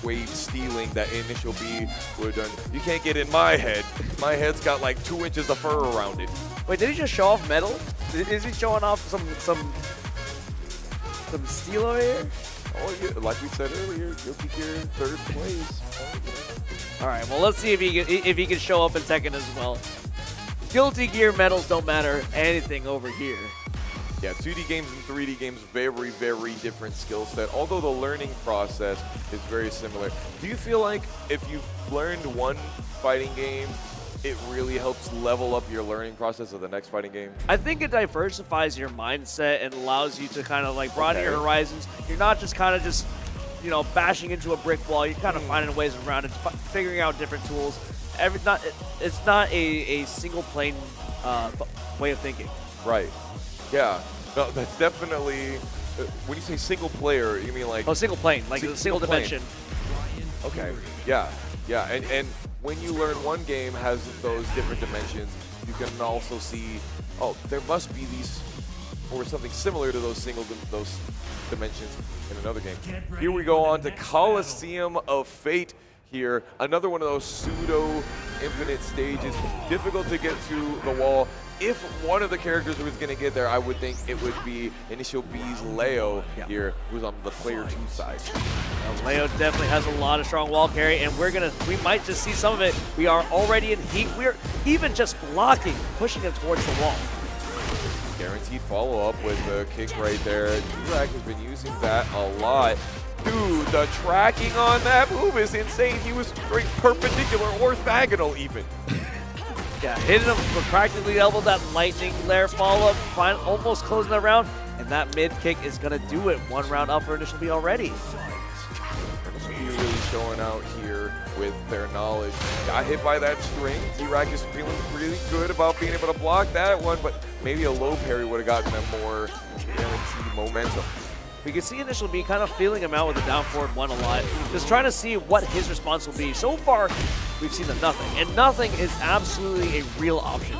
wave stealing that Initial B would have done. You can't get in my head. My head's got like 2 inches of fur around it. Wait, did he just show off metal? Is he showing off some steel over here? Oh, yeah, like we said earlier, Guilty Gear third place. All right, well, let's see if he can show up in Tekken as well. Guilty Gear medals don't matter anything over here. Yeah, 2D games and 3D games, very, very different skill set, although the learning process is very similar. Do you feel like if you've learned one fighting game, it really helps level up your learning process of the next fighting game? I think it diversifies your mindset and allows you to kind of like broaden your horizons. You're not just kind of just, you know, bashing into a brick wall. You're kind of finding ways around it, figuring out different tools. It's not a single plane way of thinking. Right. Yeah. No, that's definitely. When you say single player, you mean like? Oh, single plane, like a single dimension. Okay. Yeah. Yeah. And when you learn one game has those different dimensions, you can also see, oh, there must be these, or something similar to those those dimensions in another game. Here we go on to Coliseum of Fate. Here, another one of those pseudo infinite stages, difficult to get to the wall. If one of the characters was going to get there, I would think it would be Initial B's Leo here, who's on the player 2 side. Leo definitely has a lot of strong wall carry, and we might just see some of it. We are already in heat. We're even just blocking, pushing him towards the wall. Guaranteed follow-up with the kick right there. D-Rack has been using that a lot. Dude, the tracking on that move is insane. He was straight perpendicular, orthogonal even. Yeah, hitting him for practically elbow that lightning glare follow-up, almost closing the round, and that mid kick is gonna do it. 1 round up for Initial B already. Initial B really showing out here with their knowledge. Got hit by that string. D-Rack is feeling really good about being able to block that one, but maybe a low parry would have gotten them more guaranteed momentum. We can see Initial B kind of feeling him out with the down forward 1 a lot, just trying to see what his response will be. So far, we've seen the nothing, and nothing is absolutely a real option.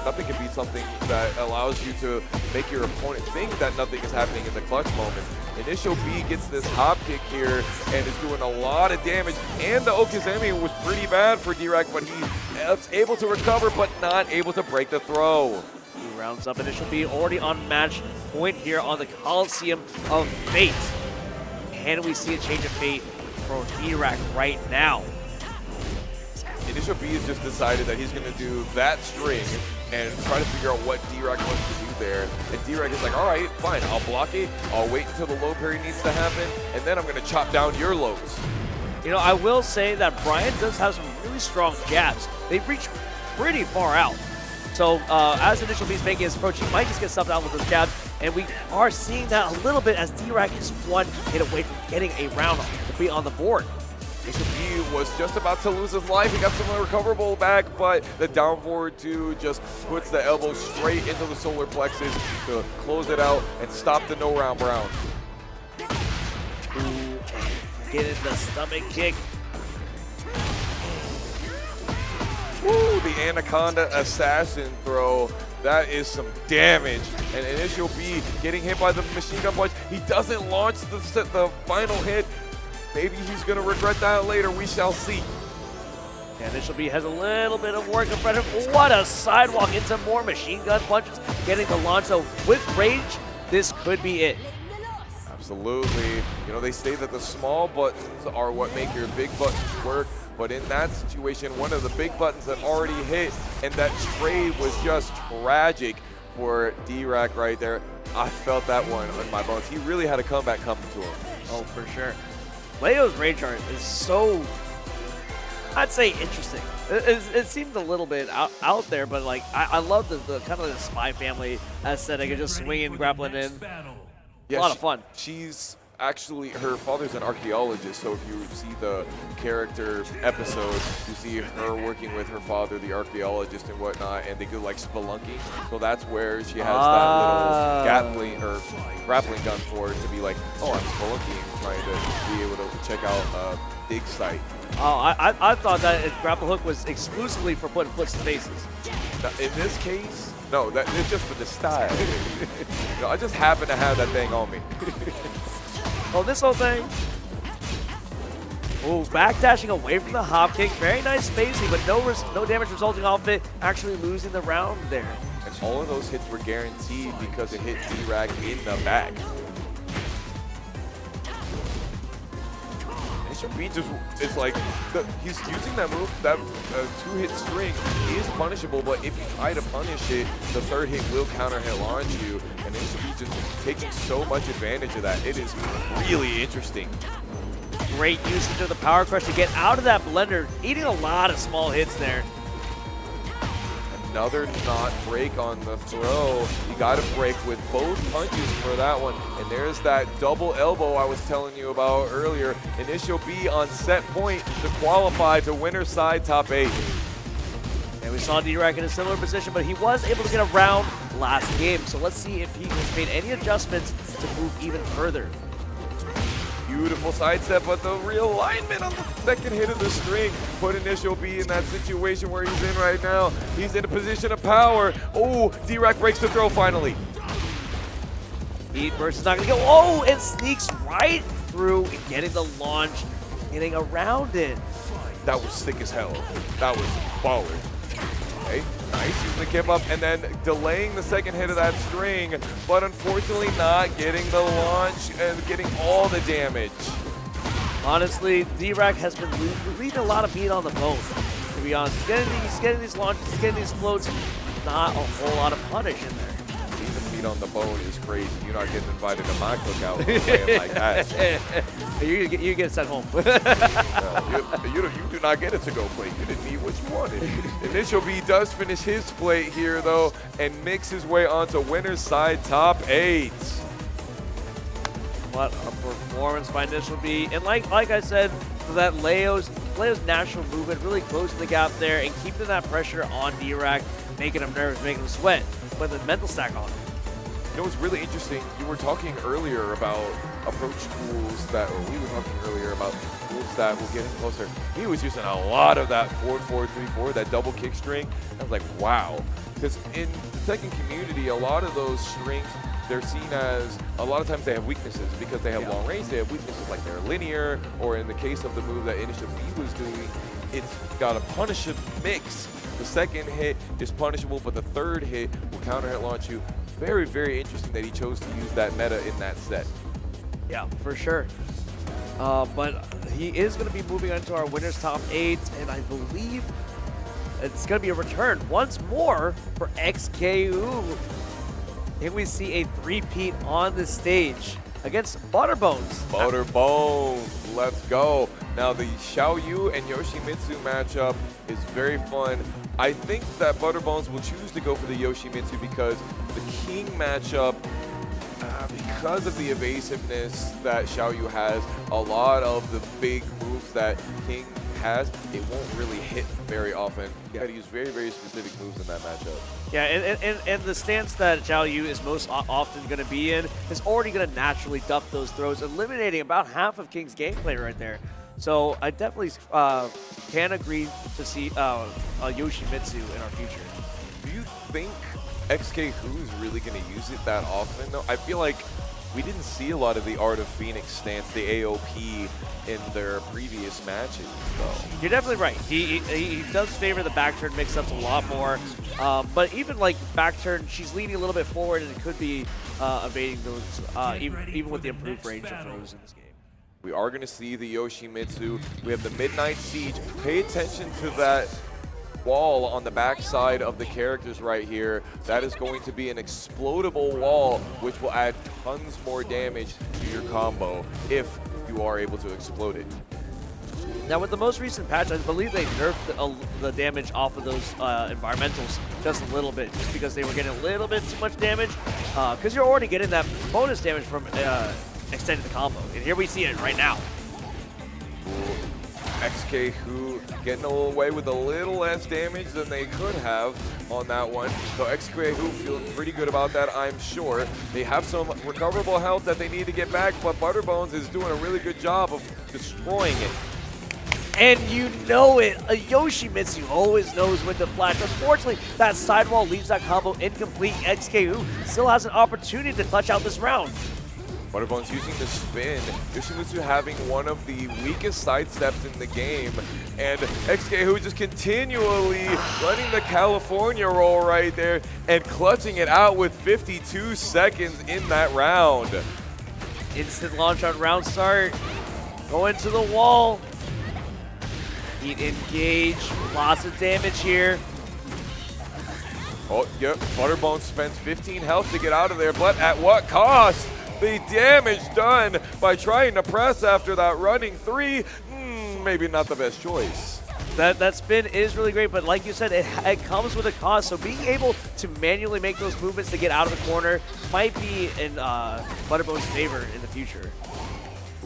Nothing can be something that allows you to make your opponent think that nothing is happening in the clutch moment. Initial B gets this hop kick here and is doing a lot of damage, and the Okizeme was pretty bad for D-Rack, but he's able to recover, but not able to break the throw. He rounds up Initial B, already on match point here on the Coliseum of Fate. Can we see a change of fate for D-Rack right now? Initial B has just decided that he's going to do that string and try to figure out what D-Rack wants to do there. And D-Rack is like, all right, fine, I'll block it. I'll wait until the low parry needs to happen, and then I'm going to chop down your lows. You know, I will say that Brian does have some really strong jabs. They reach pretty far out. So as Initial B's making his approach, he might just get stuffed out with those jabs. And we are seeing that a little bit as D-Rack is 1 hit away from getting a round to be on the board. Initial B was just about to lose his life. He got some recoverable back, but the down forward 2 just puts the elbow straight into the solar plexus to close it out and stop the no round round. getting the stomach kick. Woo, the Anaconda Assassin throw. That is some damage. And Initial B getting hit by the machine gun punch. He doesn't launch the final hit. Maybe he's going to regret that later. We shall see. Yeah, Initial B has a little bit of work in front of him. What a sidewalk into more machine gun punches. Getting the launch. So with rage, this could be it. Absolutely. You know, they say that the small buttons are what make your big buttons work. But in that situation, one of the big buttons that already hit, and that trade was just tragic for D-Rack right there. I felt that one on my bones. He really had a comeback coming to him. Oh, for sure. Leo's rage art is so, I'd say, interesting. It seemed a little bit out there, but like I love the kind of the Spy Family aesthetic of just swinging, grappling in. Yeah, a lot of fun. She's actually, her father's an archaeologist, so if you see the character episode, you see her working with her father, the archaeologist and whatnot, and they go like spelunking. So that's where she has that little grappling gun for her to be like, oh, I'm spelunking, trying to be able to check out a dig site. Oh, I thought that grapple hook was exclusively for putting foots to faces. Now, in this case, no, that it's just for the style. You know, I just happen to have that thing on me. Oh, this whole thing. Oh, backdashing away from the hop kick. Very nice spacing, but no damage resulting off it. Actually losing the round there. And all of those hits were guaranteed because it hit D-Rack in the back. Initial B just is like, he's using that move, that two-hit string is punishable, but if you try to punish it, the third hit will counter-hit launch you. And Initial B just taking so much advantage of that. It is really interesting. Great usage of the power crush to get out of that blender, eating a lot of small hits there. Another not break on the throw. You got to break with both punches for that one. And there's that double elbow I was telling you about earlier. Initial B on set point to qualify to winner's side top 8. And we saw D-Rack in a similar position, but he was able to get around last game. So let's see if he has made any adjustments to move even further. Beautiful sidestep, but the realignment on the second hit of the string put Initial B in that situation where he's in right now. He's in a position of power. Oh, D-Rack breaks the throw finally. Heat burst is not going to go. Oh, and sneaks right through, getting the launch, getting around it. That was sick as hell. That was baller. Okay, nice, using the kip up and then delaying the second hit of that string, but unfortunately not getting the launch and getting all the damage. Honestly, D-Rack has been leaving a lot of meat on the bone, to be honest. He's getting these launches, he's getting these floats, not a whole lot of punish in there. Leaving meat on the bone is crazy. You're not getting invited to my cookout playing like that. You get sent home. You do not get it to go play. You didn't eat what you wanted. Initial B does finish his plate here, though, and makes his way onto winner's side top 8. What a performance by Initial B. And like I said, that Leo's natural movement really closing the gap there and keeping that pressure on D-Rack, making him nervous, making him sweat, putting the mental stack on him. You know what's really interesting? You were talking earlier about approach tools that, or we were talking earlier about tools that will get him closer. He was using a lot of that 4-4-3-4, that double kick string. I was like, wow. Because in the Tekken community, a lot of those strings, they're seen as, a lot of times they have weaknesses because they have long range. They have weaknesses like they're linear, or in the case of the move that Initial B was doing, it's got a punishable mix. The second hit is punishable, but the third hit will counter hit launch you. Very, very interesting that he chose to use that meta in that set. Yeah, for sure. But he is going to be moving on to our winner's top 8, and I believe it's going to be a return once more for XKU. Here we see a three-peat on the stage against Butterbones. Butterbones, let's go. Now the Xiaoyu and Yoshimitsu matchup is very fun. I think that Butterbones will choose to go for the Yoshimitsu because the King matchup, because of the evasiveness that Xiaoyu has, a lot of the big moves that King has, it won't really hit very often. You gotta use very, very specific moves in that matchup. Yeah, and the stance that Zhao Yu is most often going to be in is already going to naturally duck those throws, eliminating about half of King's gameplay right there. So I definitely can agree to see Yoshimitsu in our future. Do you think XK Who is really going to use it that often, though? I feel like we didn't see a lot of the Art of Phoenix stance, the AOP, in their previous matches, though. You're definitely right. He does favor the back turn mix-ups a lot more. But even like back turn, she's leaning a little bit forward, and it could be evading those, even with the improved range of throws in this game. We are going to see the Yoshimitsu. We have the Midnight Siege. Pay attention to that wall on the back side of the characters right here. That is going to be an explodable wall, which will add tons more damage to your combo if you are able to explode it. Now, with the most recent patch, I believe they nerfed the damage off of those environmentals just a little bit, just because they were getting a little bit too much damage, because you're already getting that bonus damage from extending the combo. And here we see it right now. XK Who getting away with a little less damage than they could have on that one. So XK Who feeling pretty good about that, I'm sure. They have some recoverable health that they need to get back, but Butterbones is doing a really good job of destroying it. And you know it, Yoshimitsu always knows when to flash. Unfortunately, that sidewall leaves that combo incomplete. XK Who still has an opportunity to clutch out this round. Butterbones using the spin, Yoshimitsu having one of the weakest sidesteps in the game, and XK Who just continually running the California roll right there and clutching it out with 52 seconds in that round. Instant launch on round start, going to the wall. Heat engage, lots of damage here. Oh, yep, Butterbones spends 15 health to get out of there, but at what cost? The damage done by trying to press after that running three, maybe not the best choice. That spin is really great, but like you said, it comes with a cost. So being able to manually make those movements to get out of the corner might be in Butterbone's favor in the future.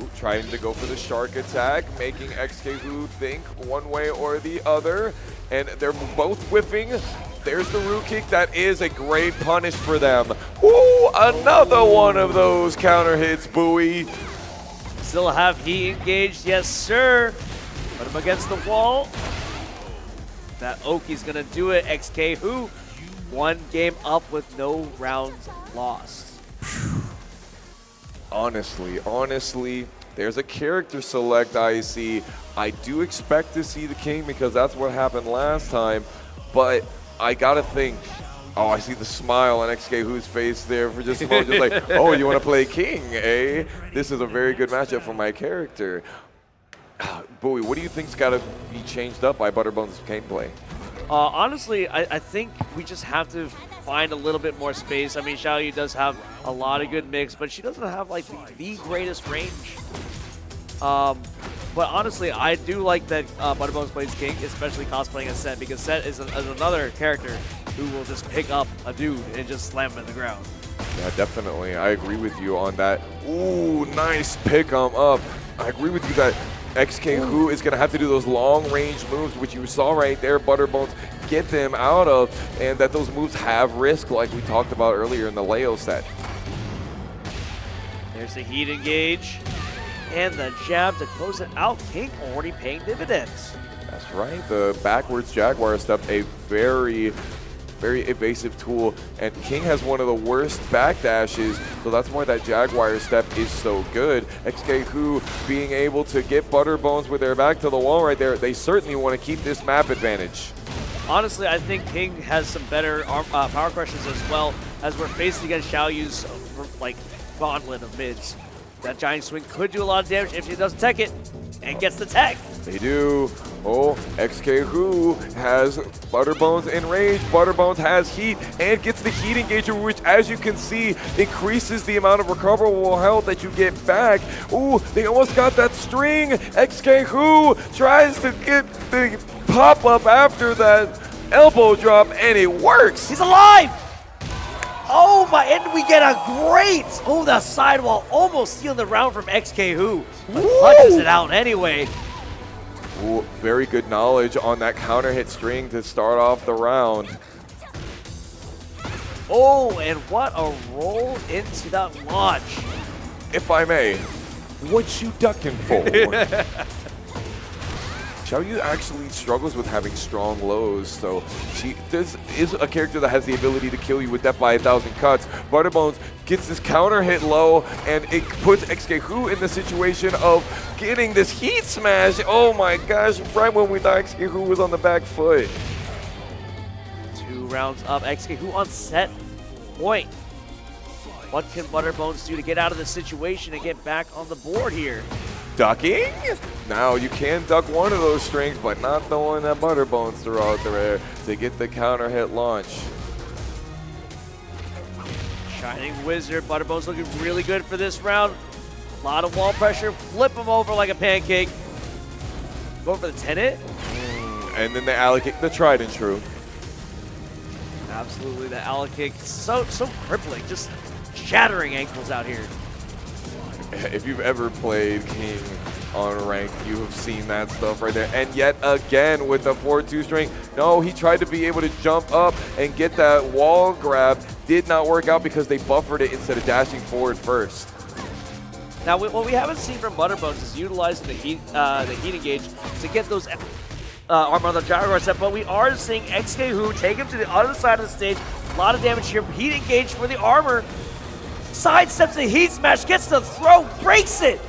Ooh, trying to go for the shark attack, making XK Who think one way or the other, and they're both whiffing. There's the root kick. That is a great punish for them. Ooh, another one of those counter hits, Bowie. Still have heat engaged, yes sir. Put him against the wall. That Oki's gonna do it. XK Who, one game up with no rounds lost. Honestly, there's a character select I see. I do expect to see the King because that's what happened last time, but I gotta think, oh, I see the smile on XK Who's face there for just a moment, just like, oh, you wanna play King, eh? This is a very good matchup for my character. Bowie, what do you think's gotta be changed up by Butterbones' gameplay? Honestly, I think we just have to find a little bit more space. I mean, Xiaoyu does have a lot of good mix, but she doesn't have like the greatest range. But honestly, I do like that Butterbones plays King, especially cosplaying as Set, because Set is another character who will just pick up a dude and just slam him in the ground. Yeah, definitely. I agree with you on that. Ooh, nice pick 'em up. I agree with you that XK Who is going to have to do those long-range moves, which you saw right there, Butterbones get them out of, and that those moves have risk, like we talked about earlier in the Leo set. There's the heat engage, and the jab to close it out. King already paying dividends. That's right. The backwards Jaguar step, a very evasive tool, and King has one of the worst backdashes, so that's why that Jaguar step is so good. XK Who being able to get Butterbones with their back to the wall right there, they certainly want to keep this map advantage. Honestly, I think King has some better power crushes as well, as we're facing against Xiaoyu's like gauntlet of mids. That giant swing could do a lot of damage if he doesn't tech it and gets the tech. They do. Oh, XK Who has Butterbones in range. Butterbones has heat and gets the heat engager, which, as you can see, increases the amount of recoverable health that you get back. Ooh, they almost got that string. XK Who tries to get the pop-up after that elbow drop, and it works. He's alive! Oh my, and we get a great, the sidewall almost stealing the round from XK Who, but punches it out anyway. Ooh, very good knowledge on that counter hit string to start off the round. Oh, and what a roll into that launch. If I may, what you ducking for? Xiaoyu actually struggles with having strong lows, so she is a character that has the ability to kill you with death by 1,000 cuts. Butterbones gets this counter hit low, and it puts XKHU in the situation of getting this heat smash. Oh my gosh, right when we thought XKHU was on the back foot. 2 rounds up, XKHU on set point. What can Butterbones do to get out of the situation and get back on the board here? Ducking? Now you can duck one of those strings, but not the one that Butterbones threw out there to get the counter hit launch. Shining Wizard, Butterbones looking really good for this round. A lot of wall pressure, flip him over like a pancake. Go for the 10 hit. And then they allocate the tried and true. Absolutely, the alley kick, so crippling, just shattering ankles out here. If you've ever played King on rank, you have seen that stuff right there. And yet again with the 4-2 string, no, he tried to be able to jump up and get that wall grab. Did not work out because they buffered it instead of dashing forward first. Now, what we haven't seen from Butterbones is utilizing the heat engage to get those armor on the gyro set, but we are seeing XKHU take him to the other side of the stage. A lot of damage here. Heat engage for the armor. Sidesteps the heat smash, gets the throw, breaks it.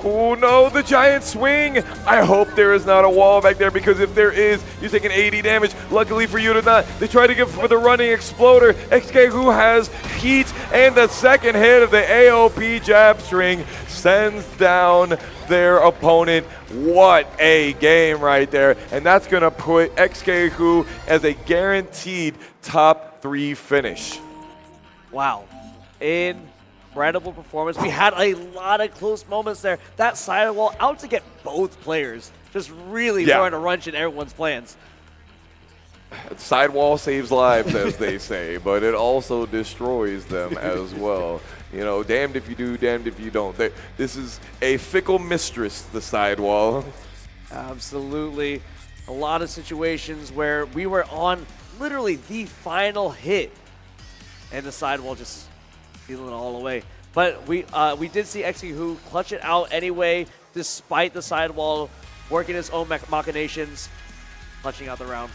Oh no, the giant swing. I hope there is not a wall back there, because if there is, you're taking 80 damage. Luckily for you to not. They try to go for the running exploder. XKHU has heat, and the second hit of the AOP jab string sends down their opponent. What a game right there. And that's gonna put XKHU as a guaranteed top 3 finish. Wow. Incredible performance. We had a lot of close moments there. That sidewall out to get both players. Just really throwing a wrench in everyone's plans. Sidewall saves lives, as they say, but it also destroys them as well. You know, damned if you do, damned if you don't. This is a fickle mistress, the sidewall. Absolutely. A lot of situations where we were on literally the final hit, and the sidewall just stealing it all away. But we did see XKHU clutch it out anyway, despite the sidewall working its own machinations, clutching out the round.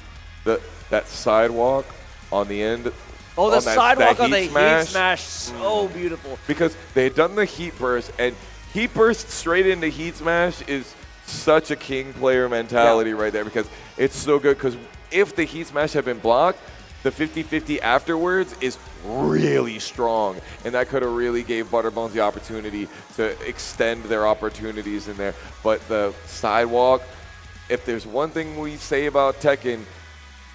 That sidewalk on the end. Oh, the sidewalk on the heat smash, so beautiful. Because they had done the heat burst, and heat burst straight into heat smash is such a king player mentality right there, because it's so good. Because if the heat smash had been blocked, the 50-50 afterwards is really strong, and that could have really gave Butterbones the opportunity to extend their opportunities in there. But the sidewalk, if there's one thing we say about Tekken,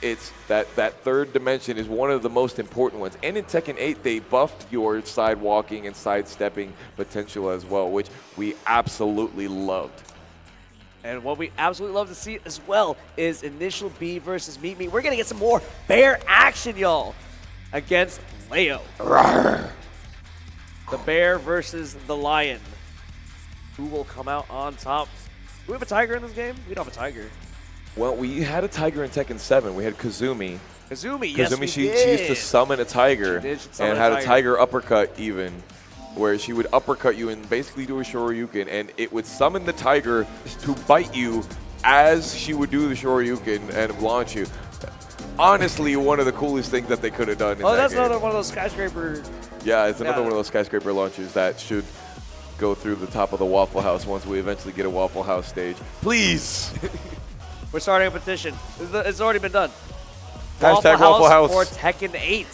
it's that third dimension is one of the most important ones. And in Tekken 8, they buffed your sidewalking and sidestepping potential as well, which we absolutely loved. And what we absolutely love to see as well is Initial B versus Meet Me. We're going to get some more bear action, y'all, against Leo. Rawr. The bear versus the lion. Who will come out on top? Do we have a tiger in this game? We don't have a tiger. Well, we had a tiger in Tekken 7. We had Kazumi. Kazumi, yes, we she did. used to summon a tiger, She summon and had a tiger uppercut even, where she would uppercut you and basically do a Shoryuken, and it would summon the tiger to bite you as she would do the Shoryuken and launch you. Honestly, one of the coolest things that they could have done in that that's game. another one of those skyscraper. Yeah, it's another one of those skyscraper launches that should go through the top of the Waffle House once we eventually get a Waffle House stage. Please! We're starting a petition. It's already been done. Hashtag Waffle House. For Tekken 8.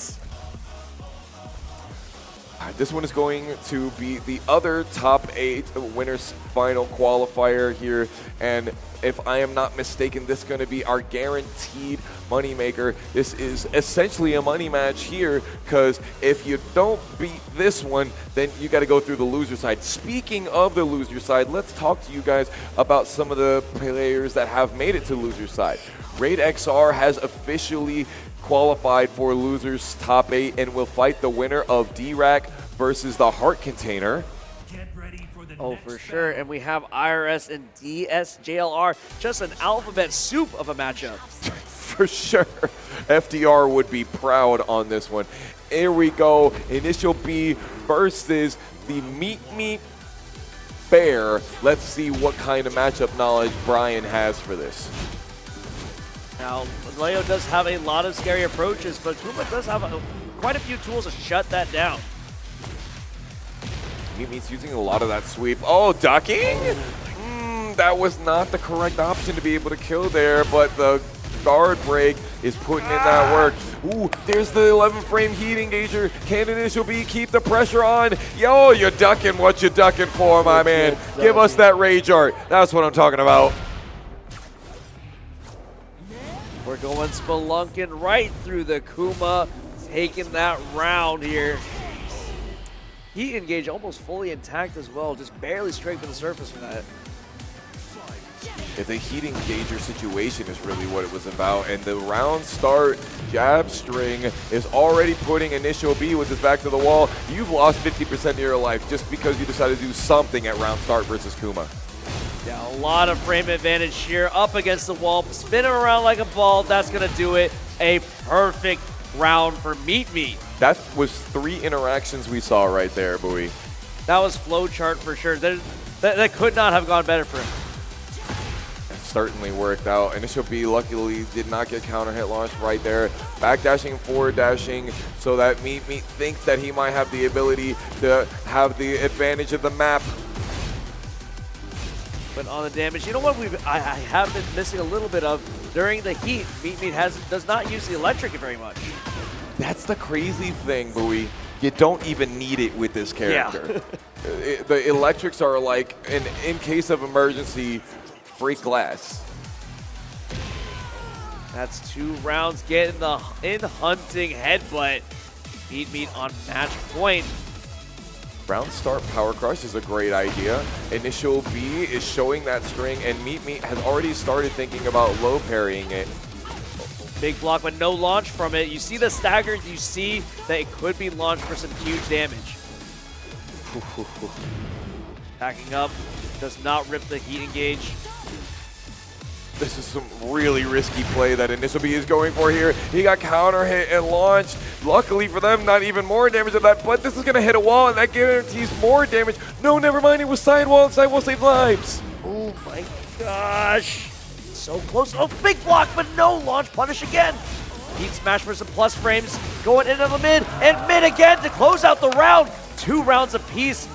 This one is going to be the other top 8 winners final qualifier here, and if I am not mistaken, this is going to be our guaranteed moneymaker. This is essentially a money match here, because if you don't beat this one, then you got to go through the loser side. Speaking of the loser side, let's talk to you guys about some of the players that have made it to the loser side. Raid XR has officially qualified for losers top 8 and will fight the winner of D-Rack versus the Heart Container. Get ready for the Oh, for sure. And we have IRS and DSJLR, just an alphabet soup of a matchup. For sure. FDR would be proud on this one. Here we go. Initial B versus the Meat Bear. Let's see what kind of matchup knowledge Brian has for this. Now, Leo does have a lot of scary approaches, but Kuma does have quite a few tools to shut that down. Meat's using a lot of that sweep. Oh, ducking? That was not the correct option to be able to kill there, but the guard break is putting in that work. Ooh, there's the 11 frame heat engager. Can Initial B keep the pressure on? Yo, you're ducking what you ducking for, my man. Give us that rage art. That's what I'm talking about. We're going spelunking right through the Kuma, taking that round here. Heat engage almost fully intact as well, just barely scraping the surface for that. If the heat engager situation is really what it was about, and the round start jab string is already putting Initial B with his back to the wall. You've lost 50% of your life just because you decided to do something at round start versus Kuma. Yeah, a lot of frame advantage here, up against the wall, spin him around like a ball. That's gonna do it. A perfect round for Meat. That was 3 interactions we saw right there, Bowie. That was flowchart for sure. That could not have gone better for him. It certainly worked out. Initial B luckily did not get counter hit launched right there. Backdashing, forward dashing, so that Meat thinks that he might have the ability to have the advantage of the map. But on the damage, you know what I have been missing a little bit of during the heat. Meat does not use the electric very much. That's the crazy thing, Bowie. You don't even need it with this character. Yeah. The electrics are like, in case of emergency, break glass. That's 2 rounds getting the in-hunting headbutt. Meat on match point. Round start power crush is a great idea. Initial B is showing that string, and Meat has already started thinking about low parrying it. Big block, but no launch from it. You see the stagger, you see that it could be launched for some huge damage. Backing up, does not rip the heat engage. This is some really risky play that Initial B is going for here. He got counter hit and launched. Luckily for them, not even more damage of that, but this is gonna hit a wall and that guarantees more damage. No, never mind, it was sidewall and sidewall saved lives. Oh my gosh. So close. Oh, big block, but no launch punish again. Heat smash for some plus frames. Going into the mid, and mid again to close out the round. 2 rounds apiece.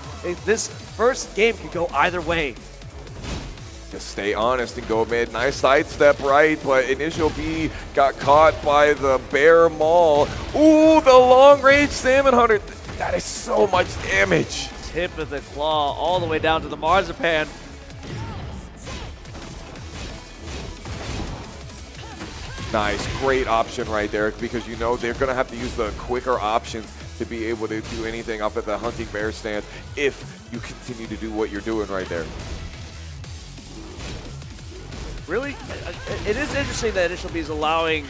This first game could go either way. Just stay honest and go mid. Nice sidestep right, but Initial B got caught by the bear maul. Ooh, the long range salmon hunter. That is so much damage. Tip of the claw all the way down to the marzipan. Nice, great option right there, because you know they're going to have to use the quicker options to be able to do anything up at the hunting bear stance if you continue to do what you're doing right there. Really, it is interesting that Initial B is allowing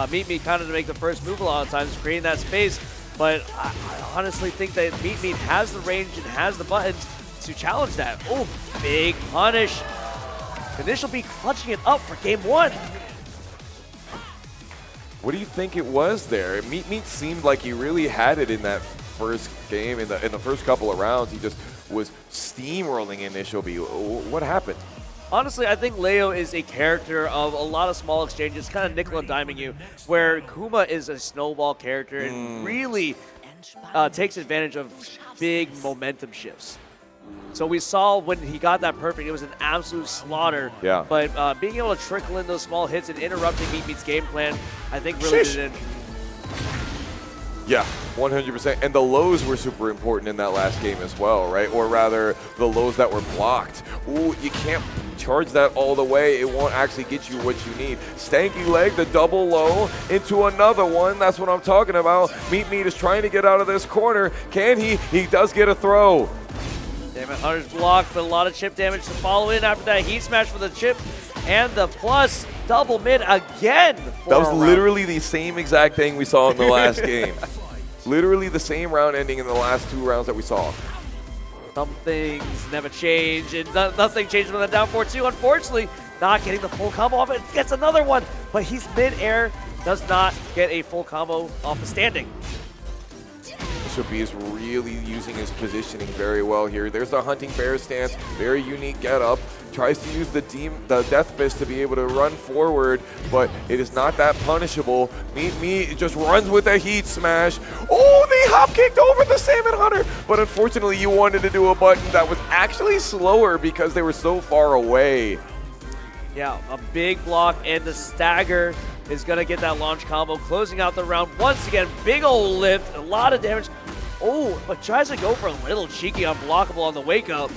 Meat kind of to make the first move a lot of times, creating that space, but I honestly think that Meat has the range and has the buttons to challenge that. Oh, big punish. Initial B clutching it up for game 1. What do you think it was there? Meat seemed like he really had it in that first game. In the first couple of rounds, he just was steamrolling Initial B. What happened? Honestly, I think Leo is a character of a lot of small exchanges, kind of nickel and diming you, where Kuma is a snowball character and really takes advantage of big momentum shifts. So we saw when he got that perfect, it was an absolute slaughter. Yeah. But being able to trickle in those small hits and interrupting Meat's game plan, I think really did it. Yeah, 100%. And the lows were super important in that last game as well, right? Or rather, the lows that were blocked. Ooh, you can't charge that all the way. It won't actually get you what you need. Stanky leg, the double low into another one. That's what I'm talking about. Meat is trying to get out of this corner. Can he? He does get a throw. Damn it, Hunter's blocked, but a lot of chip damage to follow in after that heat smash for the chip and the plus double mid again. That was literally the same exact thing we saw in the last game. Literally the same round ending in the last 2 rounds that we saw. Some things never change, and nothing changed with the down 4-2. Unfortunately, not getting the full combo off it. Gets another one, but he's mid-air, does not get a full combo off the standing. Shobi is really using his positioning very well here. There's the hunting bear stance, very unique getup. Tries to use the death fist to be able to run forward, but it is not that punishable. Meet Me just runs with a heat smash. Oh, they hop kicked over the Salmon Hunter, but unfortunately you wanted to do a button that was actually slower because they were so far away. Yeah, a big block, and the stagger is going to get that launch combo, closing out the round. Once again, big old lift, a lot of damage. Oh, but tries to go for a little cheeky unblockable on the wake up.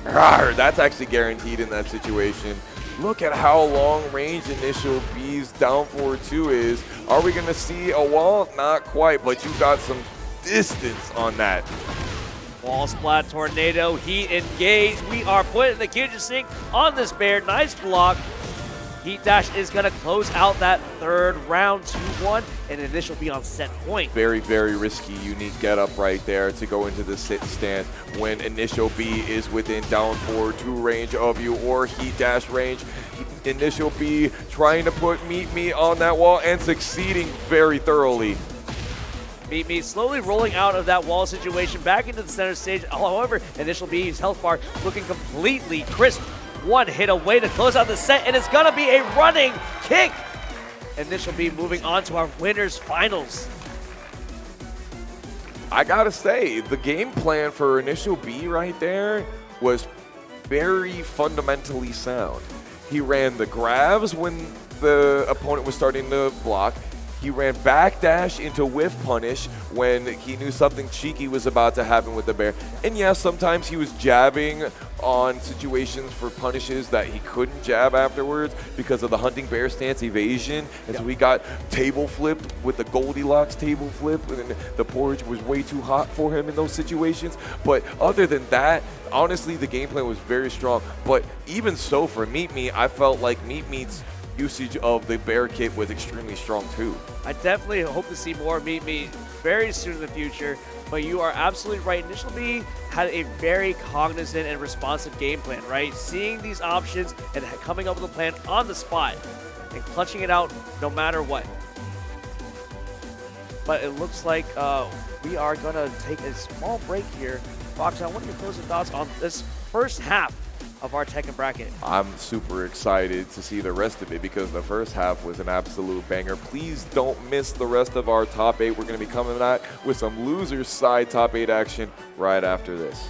Rawr, that's actually guaranteed in that situation. Look at how long range initial B's down 4-2 is. Are we going to see a wall? Not quite, but you got some distance on that. Wall splat, tornado, heat engage. We are putting the kitchen sink on this bear. Nice block. Heat dash is going to close out that third round, 2-1, and initial be on set point. Very, very risky, unique getup right there to go into the sit stance when initial B is within down 4-2 range of you or heat dash range. Initial B trying to put Meet Me on that wall and succeeding very thoroughly. Meet Me slowly rolling out of that wall situation back into the center stage. However, initial B's health bar looking completely crisp. One hit away to close out the set, and it's gonna be a running kick. Initial B moving on to our winners finals. I gotta say, the game plan for Initial B right there was very fundamentally sound. He ran the grabs when the opponent was starting to block. He ran backdash into whiff punish when he knew something cheeky was about to happen with the bear. And yes, sometimes he was jabbing on situations for punishes that he couldn't jab afterwards because of the hunting bear stance evasion. And so we got table flipped with the Goldilocks table flip, and the porridge was way too hot for him in those situations. But other than that, honestly, the game plan was very strong. But even so, for Meet Me, I felt like Meet Me's usage of the bear kit was extremely strong too. I definitely hope to see more Meet Me very soon in the future, but you are absolutely right. Initial B had a very cognizant and responsive game plan, right? Seeing these options and coming up with a plan on the spot and clutching it out no matter what. But it looks like we are gonna take a small break here. Fox, what are your closing thoughts on this first half of our Tekken bracket? I'm super excited to see the rest of it because the first half was an absolute banger. Please don't miss the rest of our top 8. We're going to be coming back with some losers side top 8 action right after this.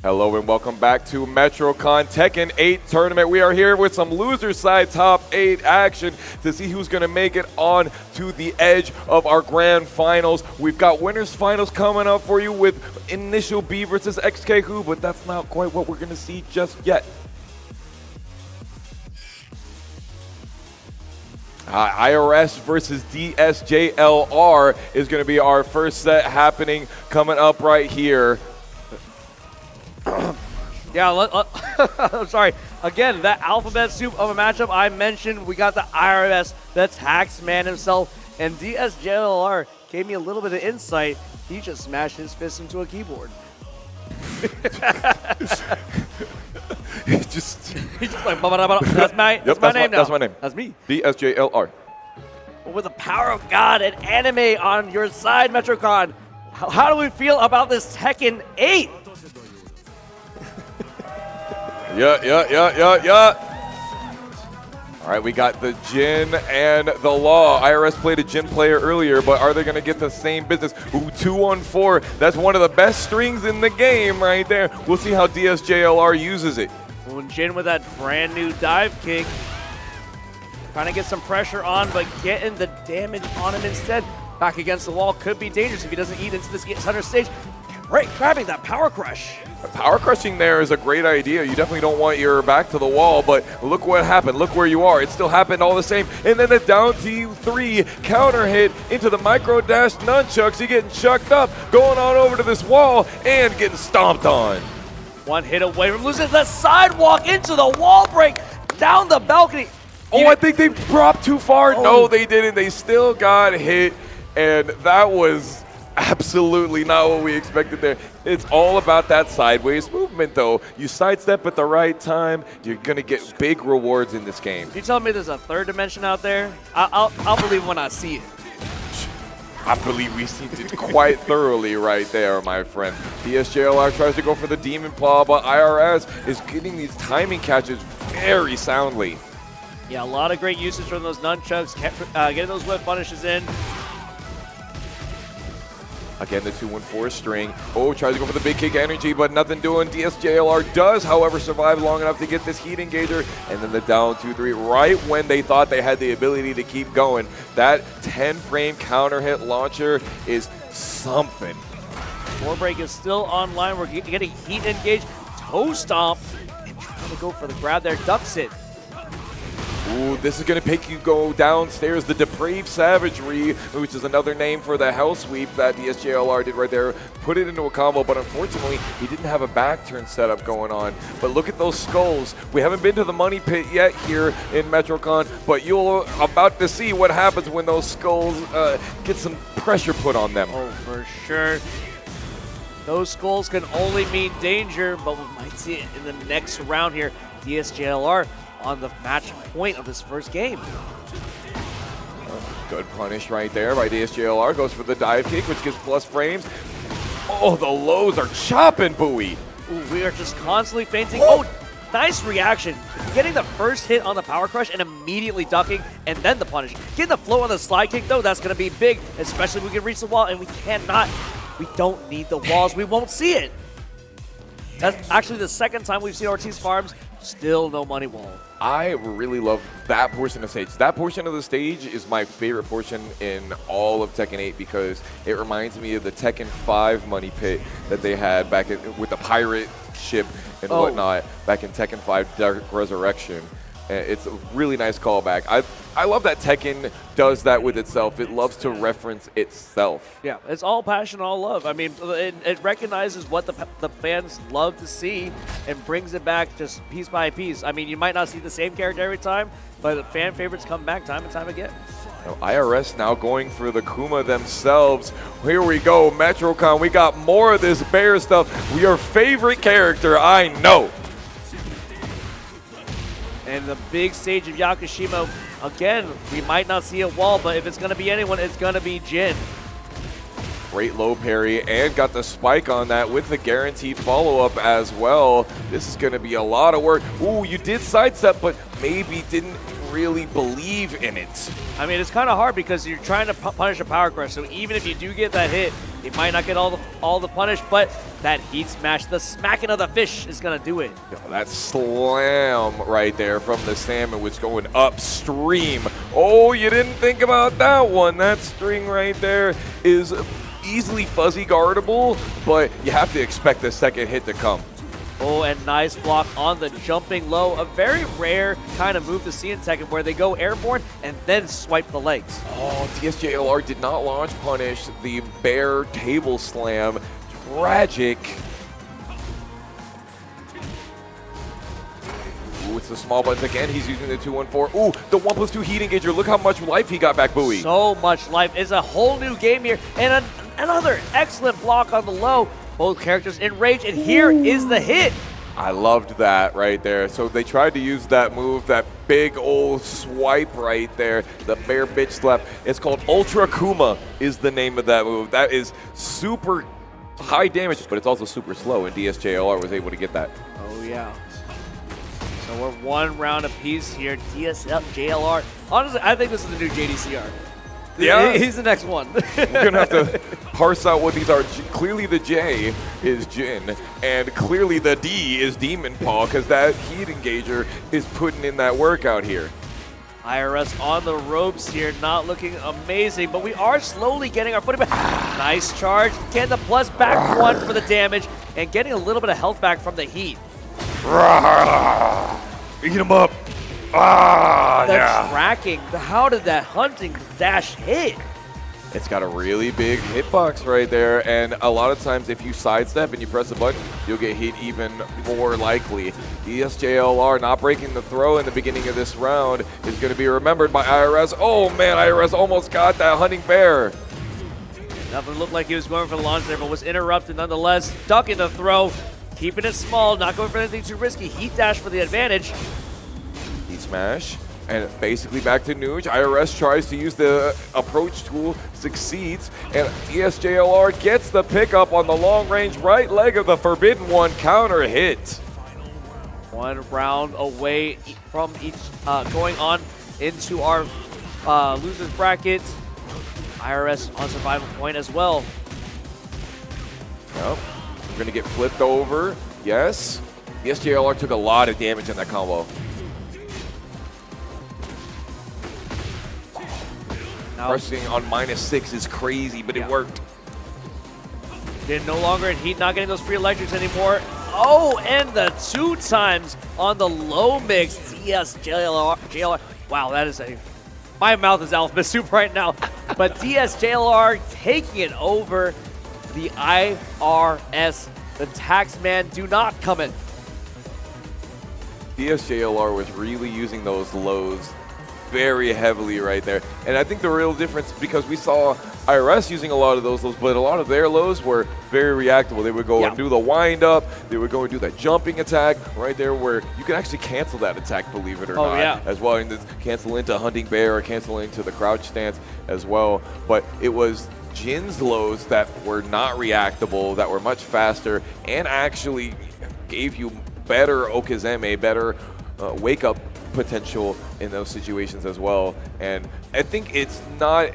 Hello and welcome back to METROCON Tekken 8 tournament. We are here with some loser side top 8 action to see who's going to make it on to the edge of our grand finals. We've got winners finals coming up for you with Initial B versus XK Who, but that's not quite what we're going to see just yet. IRS versus DSJLR is going to be our first set happening coming up right here. Yeah, I'm sorry. Again, that alphabet soup of a matchup I mentioned, we got the IRS, the tax man himself, and DSJLR gave me a little bit of insight. He just smashed his fist into a keyboard. He's just like, that's my name now. That's my name. That's me. DSJLR. With the power of God and anime on your side, METROCON, how do we feel about this Tekken 8? Yeah. All right, we got the Jin and the Law. IRS played a Jin player earlier, but are they going to get the same business? Ooh, 2-on-4. That's one of the best strings in the game right there. We'll see how DSJLR uses it. Ooh, Jin with that brand new dive kick. Trying to get some pressure on, but getting the damage on him instead. Back against the wall could be dangerous if he doesn't eat into this center stage. Right, grabbing that power crush. Power crushing there is a great idea. You definitely don't want your back to the wall, but look what happened. Look where you are. It still happened all the same. And then the down T3 counter hit into the micro dash nunchucks. You're getting chucked up, going on over to this wall, and getting stomped on. One hit away from losing the sidewalk into the wall break, down the balcony. Oh, I think they dropped too far. Oh. No, they didn't. They still got hit, and that was absolutely not what we expected there. It's all about that sideways movement, though. You sidestep at the right time, you're going to get big rewards in this game. If you tell me there's a third dimension out there, I'll believe when I see it. I believe we seen it quite thoroughly right there, my friend. DSJLR tries to go for the Demon Paw, but IRS is getting these timing catches very soundly. Yeah, a lot of great usage from those nunchucks, getting those whip punishes in. Again, the 2-1-4 string. Oh, tries to go for the big kick energy, but nothing doing. DSJLR does, however, survive long enough to get this heat engager. And then the down 2-3, right when they thought they had the ability to keep going. That 10-frame counter hit launcher is something. War break is still online. We're getting heat engaged. Toe stomp. And trying to go for the grab there. Ducks it. Ooh, this is going to make you go downstairs. The Depraved Savagery, which is another name for the Hell Sweep that DSJLR did right there, put it into a combo, but unfortunately, he didn't have a back turn setup going on. But look at those skulls. We haven't been to the money pit yet here in METROCON, but you're about to see what happens when those skulls get some pressure put on them. Oh, for sure. Those skulls can only mean danger, but we might see it in the next round here. DSJLR on the match point of this first game. Good punish right there by DSJLR. Goes for the dive kick, which gives plus frames. Oh, the lows are chopping Bowie. Ooh, we are just constantly feinting. Oh, nice reaction. Getting the first hit on the power crush and immediately ducking, and then the punish. Getting the flow on the slide kick, though, that's going to be big, especially if we can reach the wall, and we cannot. We don't need the walls. We won't see it. That's actually the second time we've seen Ortiz Farms. Still no money wall. I really love that portion of the stage. That portion of the stage is my favorite portion in all of Tekken 8 because it reminds me of the Tekken 5 money pit that they had back with the pirate ship and whatnot back in Tekken 5 Dark Resurrection. It's a really nice callback. I love that Tekken does that with itself. It loves to reference itself. Yeah, it's all passion, all love. I mean, it recognizes what the fans love to see and brings it back just piece by piece. I mean, you might not see the same character every time, but the fan favorites come back time and time again. Now, IRS now going for the Kuma themselves. Here we go, METROCON. We got more of this bear stuff. Your favorite character, I know. And the big stage of Yakushima, again, we might not see a wall, but if it's going to be anyone, it's going to be Jin. Great low parry and got the spike on that with the guaranteed follow-up as well. This is going to be a lot of work. Ooh, you did sidestep, but maybe didn't really believe in it. I mean, it's kind of hard because you're trying to punish a power crush, so even if you do get that hit, He might not get all the punish, but that heat smash, the smacking of the fish is gonna do it. Yo, that slam right there from the salmon was going upstream. Oh, you didn't think about that one. That string right there is easily fuzzy guardable, but you have to expect the second hit to come. Oh, and nice block on the jumping low. A very rare kind of move to see in Tekken where they go airborne and then swipe the legs. Oh, DSJLR did not launch punish the bear table slam. Tragic. Ooh, it's the small buttons again. He's using the 2-1-4. Ooh, the 1+2 heat engager. Look how much life he got back, Bowie. So much life. It's a whole new game here. And another excellent block on the low. Both characters in rage, and here is the hit. I loved that right there. So they tried to use that move, that big old swipe right there, the bear bitch slap. It's called Ultra Kuma is the name of that move. That is super high damage, but it's also super slow, and DSJLR was able to get that. Oh, yeah. So we're one round apiece here. DSJLR. Honestly, I think this is the new JDCR. Yeah. He's the next one. We're going to have to parse out what these are. Clearly the J is Jin, and clearly the D is Demon Paw, because that heat engager is putting in that workout here. IRS on the ropes here, not looking amazing, but we are slowly getting our footing back. Nice charge, getting the plus back one for the damage, and getting a little bit of health back from the heat. Eat him up. Ah, The yeah. tracking, how did that hunting dash hit? It's got a really big hitbox right there, and a lot of times if you sidestep and you press a button, you'll get hit even more likely. DSJLR not breaking the throw in the beginning of this round is going to be remembered by IRS. Oh man, IRS almost got that hunting bear. Nothing looked like he was going for the launch there, but was interrupted nonetheless. Ducking the throw, keeping it small, not going for anything too risky. Heat dash for the advantage. Heat smash. And basically back to Nuge. IRS tries to use the approach tool, succeeds, and DSJLR gets the pickup on the long-range right leg of the Forbidden One counter hit. One round away from each, going on into our losers bracket. IRS on survival point as well. Yep. We're going to get flipped over. Yes. DSJLR took a lot of damage in that combo. Pressing on -6 is crazy, but it worked. They're no longer in heat, not getting those free electrics anymore. Oh, and the 2 times on the low mix. DSJLR. Wow, that is my mouth is alphabet soup right now. But DSJLR taking it over. The IRS, the taxman, do not come in. DSJLR was really using those lows very heavily right there. And I think the real difference, because we saw IRS using a lot of those lows, but a lot of their lows were very reactable. They would go and do the wind up, they would go and do that jumping attack right there where you can actually cancel that attack, believe it or not, as well. And cancel into hunting bear or cancel into the crouch stance as well. But it was Jin's lows that were not reactable, that were much faster, and actually gave you better Okazeme, better wake up potential in those situations as well. And I think it is not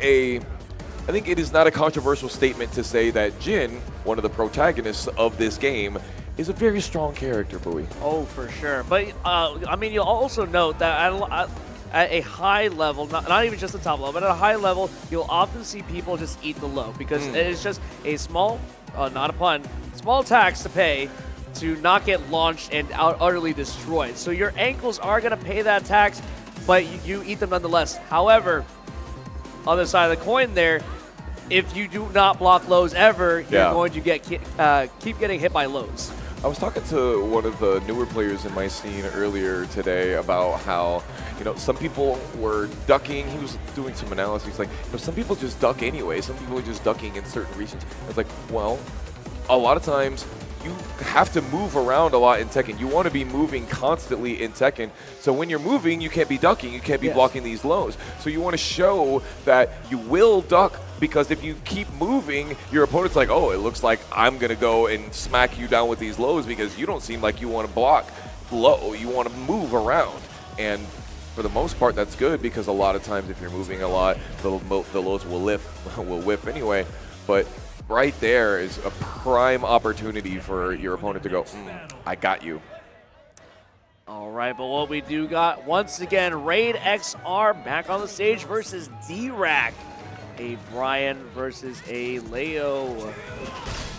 a controversial statement to say that Jin, one of the protagonists of this game, is a very strong character, Bowie. Oh, for sure. But I mean, you'll also note that at a high level, not even just the top level, but at a high level, you'll often see people just eat the low because it's just a small, not a pun, small tax to pay to not get launched and utterly destroyed. So your ankles are going to pay that tax, but you eat them nonetheless. However, other side of the coin there, if you do not block lows ever, you're going to keep getting hit by lows. I was talking to one of the newer players in my scene earlier today about how, some people were ducking. He was doing some analysis. He's like, some people just duck anyway. Some people are just ducking in certain regions. I was like, well, a lot of times you have to move around a lot in Tekken. You want to be moving constantly in Tekken. So when you're moving, you can't be ducking. You can't be blocking these lows. So you want to show that you will duck, because if you keep moving, your opponent's like, oh, it looks like I'm going to go and smack you down with these lows because you don't seem like you want to block low. You want to move around. And for the most part, that's good, because a lot of times if you're moving a lot, the lows will whiff anyway. But right there is a prime opportunity for your opponent to go, I got you. All right, but what we do got, once again, Raid XR back on the stage versus D-Rack. A Brian versus a Leo.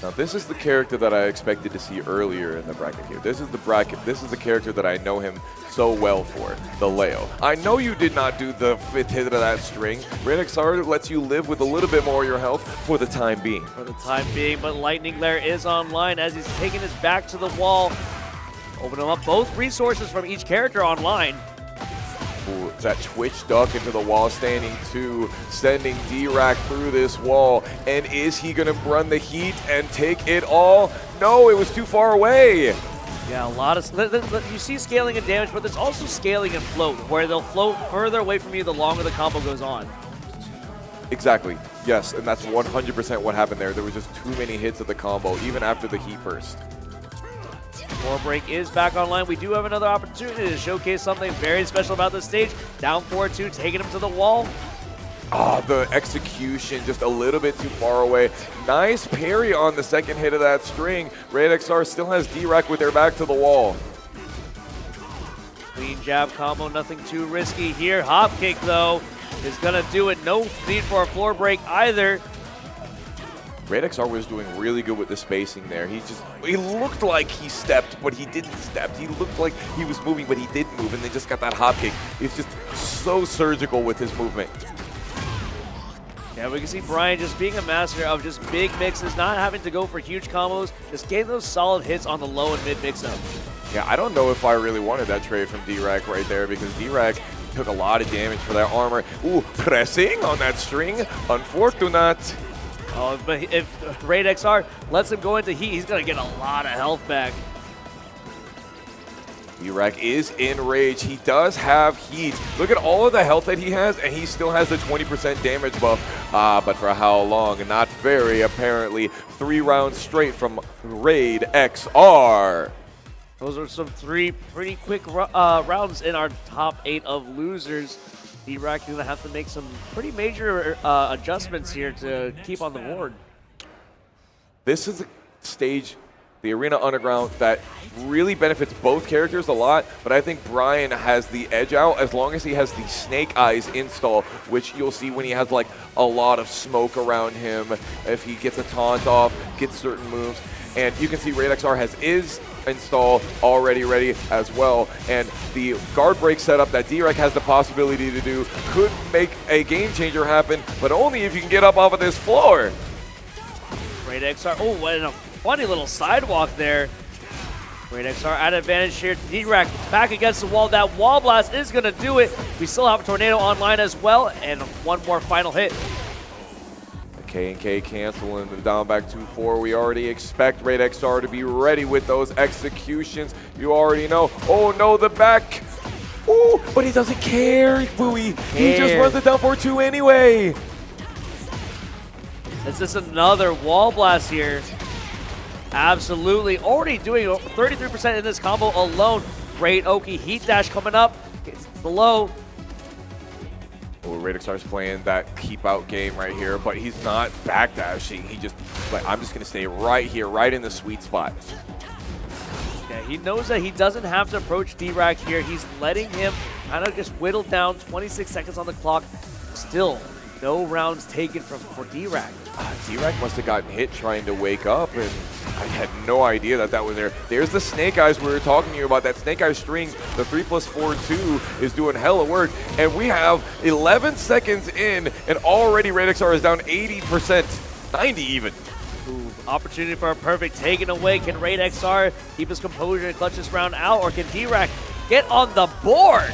Now this is the character that I expected to see earlier in the bracket here. This is the character that I know him so well for, the Leo. I know you did not do the 5th hit of that string. Raid XR lets you live with a little bit more of your health for the time being. For the time being, but Lightning Glare is online as he's taking his back to the wall. Opening up both resources from each character online. Ooh, that Twitch duck into the wall, standing 2, sending D-Rack through this wall. And is he going to run the heat and take it all? No, it was too far away. Yeah, a lot of, you see scaling and damage, but there's also scaling and float, where they'll float further away from you the longer the combo goes on. Exactly, yes, and that's 100% what happened there. There was just too many hits of the combo, even after the heat burst. Floor break is back online. We do have another opportunity to showcase something very special about this stage. Down 4-2, taking him to the wall. Ah, the execution just a little bit too far away. Nice parry on the second hit of that string. Raid XR still has D-Rack with their back to the wall. Clean jab combo, nothing too risky here. Hop kick, though, is going to do it. No need for a floor break either. Raid XR was doing really good with the spacing there. He looked like he stepped, but he didn't step. He looked like he was moving, but he didn't move, and they just got that hop kick. He's just so surgical with his movement. Yeah, we can see Brian just being a master of just big mixes, not having to go for huge combos, just getting those solid hits on the low and mid mix-up. Yeah, I don't know if I really wanted that trade from D-Rack right there, because D-Rack took a lot of damage for that armor. Ooh, pressing on that string. Unfortunate. Oh, but if Raid XR lets him go into heat, he's going to get a lot of health back. D-Rack is in rage. He does have heat. Look at all of the health that he has, and he still has the 20% damage buff. But for how long? Not very, apparently. 3 rounds straight from Raid XR. Those are some 3 pretty quick rounds in our top 8 of losers. D-Rack going to have to make some pretty major adjustments here to keep on the board. This is a stage, the Arena Underground, that really benefits both characters a lot, but I think Brian has the edge out as long as he has the Snake Eyes install, which you'll see when he has like a lot of smoke around him, if he gets a taunt off, gets certain moves. And you can see Raid XR has his install already ready as well. And the guard break setup that D-Rack has the possibility to do could make a game changer happen, but only if you can get up off of this floor. Raid XR, oh, what a funny little sidewalk there. Raid XR at advantage here. D-Rack back against the wall. That wall blast is going to do it. We still have a tornado online as well, and one more final hit. K&K canceling the down back 2-4. We already expect Raid XR to be ready with those executions. You already know. Oh no, the back. Ooh, but he doesn't care, Bowie. He just runs it down 4-2 anyway. Is this another wall blast here? Absolutely. Already doing 33% in this combo alone. Great Oki heat dash coming up. It's below. Oh, Raid XR's playing that keep out game right here, but he's not backdashing. He just, like, I'm just gonna stay right here, right in the sweet spot. Yeah, he knows that he doesn't have to approach D-Rack here. He's letting him kind of just whittle down. 26 seconds on the clock. Still, no rounds taken for D-Rack. D-Rack must have gotten hit trying to wake up, and I had no idea that that was there. There's the Snake Eyes we were talking to you about. That Snake Eyes string, the 3+4-2 is doing hella work, and we have 11 seconds in, and already Raid XR is down 80%, 90 even. Ooh, opportunity for a perfect taken away. Can Raid XR keep his composure and clutch this round out, or can D-Rack get on the board?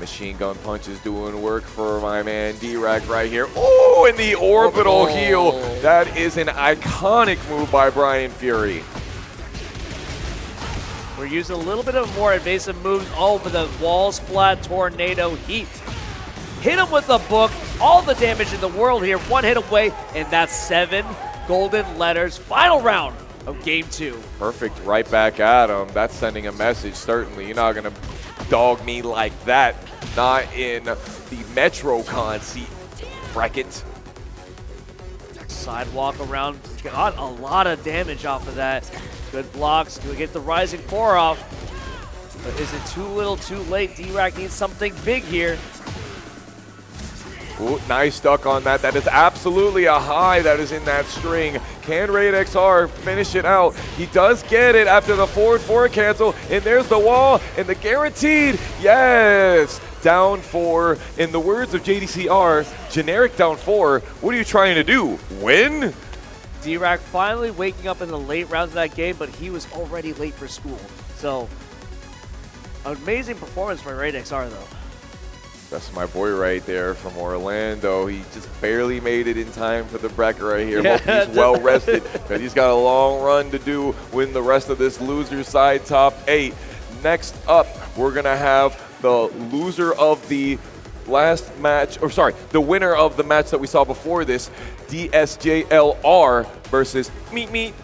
Machine gun punch is doing work for my man D-Rack right here. Oh, and the orbital heal. That is an iconic move by Brian Fury. We're using a little bit of more invasive moves. Oh, but the wall splat tornado heat. Hit him with the book. All the damage in the world here. One hit away, and that's 7 golden letters. Final round of game 2. Perfect, right back at him. That's sending a message, certainly. You're not gonna dog me like that. Not in the METROCON seat bracket. sidewalk around. Got a lot of damage off of that. Good blocks. Gonna get the rising 4 off. But is it too little, too late? D-Rack needs something big here. Ooh, nice duck on that. That is absolutely a high that is in that string. Can Raid XR finish it out? He does get it after the forward cancel. And there's the wall and the guaranteed. Yes. Down 4. In the words of JDCR, generic down 4. What are you trying to do? Win? D-Rack finally waking up in the late rounds of that game, but he was already late for school. So, amazing performance by Raid XR though. That's my boy right there from Orlando. He just barely made it in time for the bracket right here. Yeah. Hope he's well rested, because he's got a long run to do win the rest of this loser side top 8. Next up, we're going to have the loser of the last match, or sorry, the winner of the match that we saw before this, DSJLR versus Meat Meat.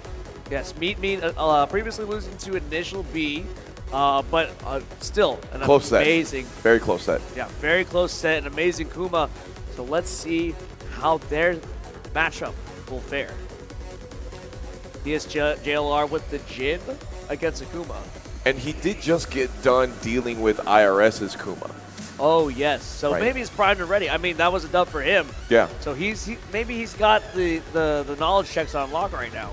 Yes, Meat Meat previously losing to Initial B. But still an close amazing, set. Very close set. Yeah, very close set, an amazing Kuma. So let's see how their matchup will fare. DSJLR with the Jin against Akuma. And he did just get done dealing with IRS's Kuma. Oh yes, so right. maybe he's primed and ready. I mean, that was a dub for him. Yeah. So maybe he's got the knowledge checks on lock right now.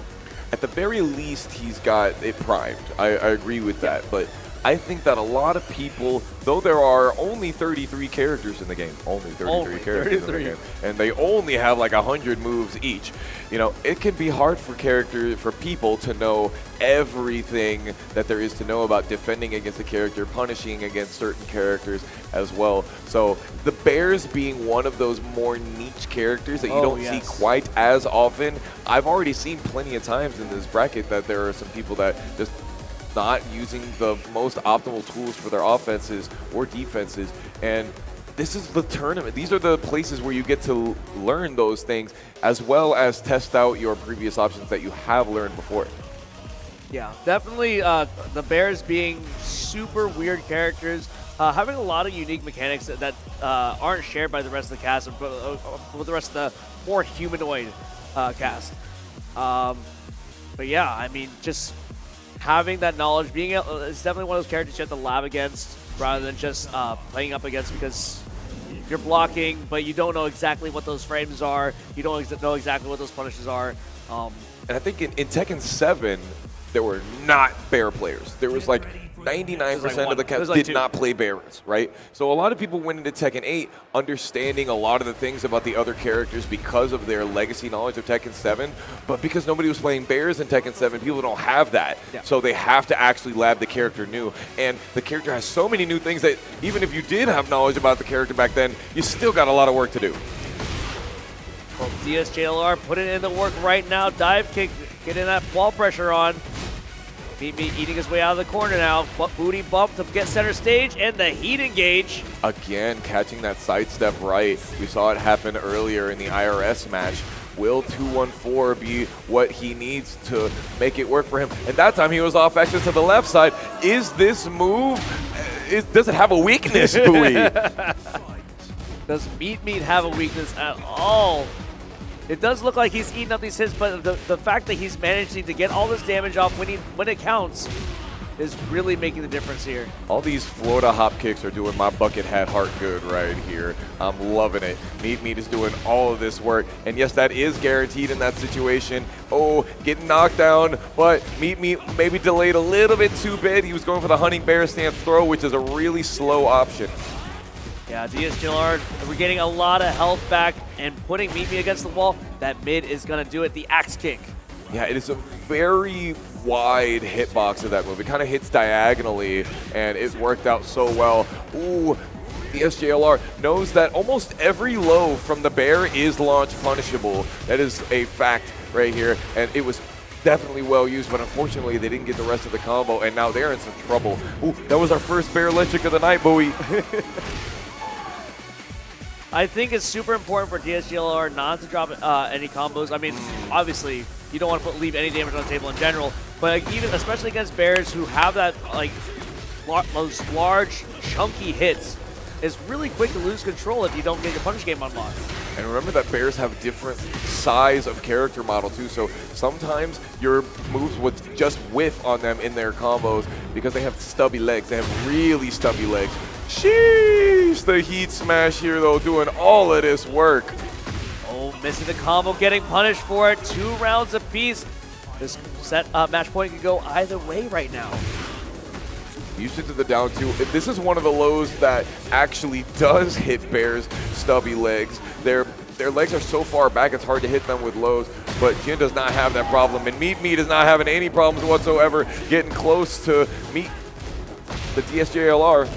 At the very least, he's got it primed. I agree with that. But I think that a lot of people, though there are only 33 characters in the game, only 33 characters in the game, and they only have like 100 moves each, you know, it can be hard for people to know everything that there is to know about defending against a character, punishing against certain characters as well. So the Bears being one of those more niche characters that you don't see quite as often. I've already seen plenty of times in this bracket that there are some people that just not using the most optimal tools for their offenses or defenses. And this is the tournament. These are the places where you get to learn those things, as well as test out your previous options that you have learned before. Yeah, definitely the Bears being super weird characters, having a lot of unique mechanics that aren't shared by the rest of the cast, but with the rest of the more humanoid cast. But yeah, I mean, just having that knowledge, it's definitely one of those characters you have to lab against rather than just playing up against, because you're blocking, but you don't know exactly what those frames are. You don't know exactly what those punishes are. And I think in Tekken 7, there were not bear players. There was like 99% of the cast did not play bears, right? So a lot of people went into Tekken 8 understanding a lot of the things about the other characters because of their legacy knowledge of Tekken 7, but because nobody was playing bears in Tekken 7, people don't have that. Yeah. So they have to actually lab the character new. And the character has so many new things that even if you did have knowledge about the character back then, you still got a lot of work to do. Well, DSJLR putting in the work right now. Dive kick, getting that wall pressure on. Meat Meat eating his way out of the corner now. Booty bump to get center stage, and the heat engage. Again, catching that sidestep right. We saw it happen earlier in the IRS match. Will 214 be what he needs to make it work for him? And that time he was off access to the left side. Is this move, does it have a weakness, Bowie? Does Meat Meat have a weakness at all? It does look like he's eating up these hits, but the fact that he's managing to get all this damage off when it counts is really making the difference here. All these Florida hop kicks are doing my bucket hat heart good right here. I'm loving it. Meat Meat is doing all of this work. And yes, that is guaranteed in that situation. Oh, getting knocked down, but Meat Meat maybe delayed a little bit too bad. He was going for the hunting bear stance throw, which is a really slow option. Yeah, DSJLR, we're getting a lot of health back and putting Meat Meat against the wall. That mid is going to do it, the axe kick. Yeah, it is a very wide hitbox of that move. It kind of hits diagonally, and it worked out so well. Ooh, the SJLR knows that almost every low from the bear is launch punishable. That is a fact right here, and it was definitely well used, but unfortunately they didn't get the rest of the combo, and now they're in some trouble. Ooh, that was our first bear electric of the night, Bowie. I think it's super important for DSJLR not to drop any combos. I mean, obviously, you don't want to leave any damage on the table in general, but even especially against bears who have that like those large, chunky hits, it's really quick to lose control if you don't get your punish game unlocked. And remember that bears have different size of character model too, so sometimes your moves with just whiff on them in their combos because they have stubby legs. They have really stubby legs. Sheesh! The heat smash here though, doing all of this work. Oh, missing the combo, getting punished for it. 2 rounds apiece. This match point could go either way right now. Used it to the down 2. This is one of the lows that actually does hit bears' stubby legs. Their legs are so far back, it's hard to hit them with lows, but Jin does not have that problem, and Meet is not having any problems whatsoever getting close to meet the DSJLR.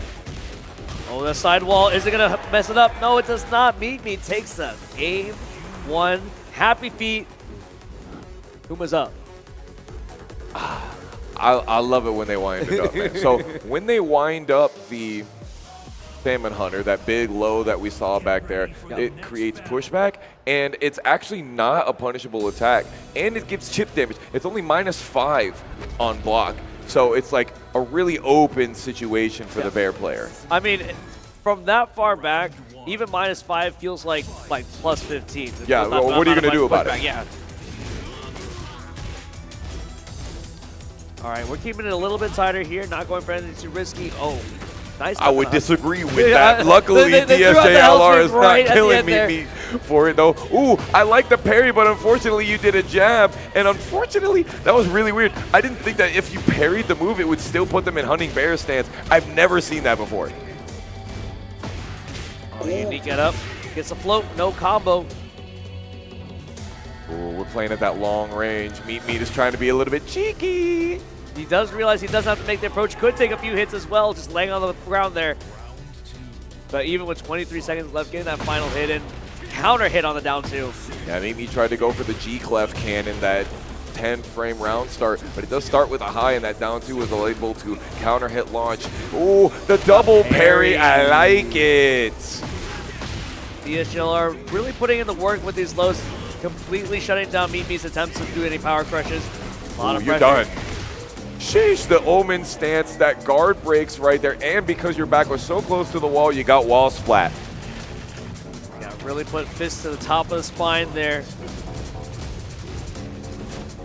Oh, the sidewall, is it gonna mess it up? No, it does not. Meet takes the game 1. Happy feet. Kuma's up. I love it when they wind it up, man. So when they wind up the Salmon Hunter, that big low that we saw back there, it creates pushback, and it's actually not a punishable attack, and it gives chip damage. It's only -5 on block, so it's like a really open situation for the bear player. I mean, from that far back, even -5 feels like plus 15. Yeah, well, what are you going to do about it? Yeah. All right, we're keeping it a little bit tighter here, not going for anything too risky. Oh, nice. I would disagree with that. Luckily, DSJLR is not killing me for it, though. Ooh, I like the parry, but unfortunately, you did a jab. And unfortunately, that was really weird. I didn't think that if you parried the move, it would still put them in hunting bear stance. I've never seen that before. Oh, unique get up. Gets a float, no combo. Ooh, we're playing at that long range. Meet is trying to be a little bit cheeky. He does realize he doesn't have to make the approach. Could take a few hits as well, just laying on the ground there. But even with 23 seconds left, getting that final hit in. Counter hit on the down 2. Yeah, Meet tried to go for the G-Clef cannon, that 10-frame round start, but it does start with a high, and that down 2 was able to counter hit launch. Ooh, the double parry. I like it. DSJLR really putting in the work with these lows, completely shutting down Meet's attempts to do any power crushes. A lot of you're pressure. done. Sheesh, the Omen stance, that guard breaks right there, and because your back was so close to the wall, you got wall splat. Yeah, really put fists to the top of the spine there.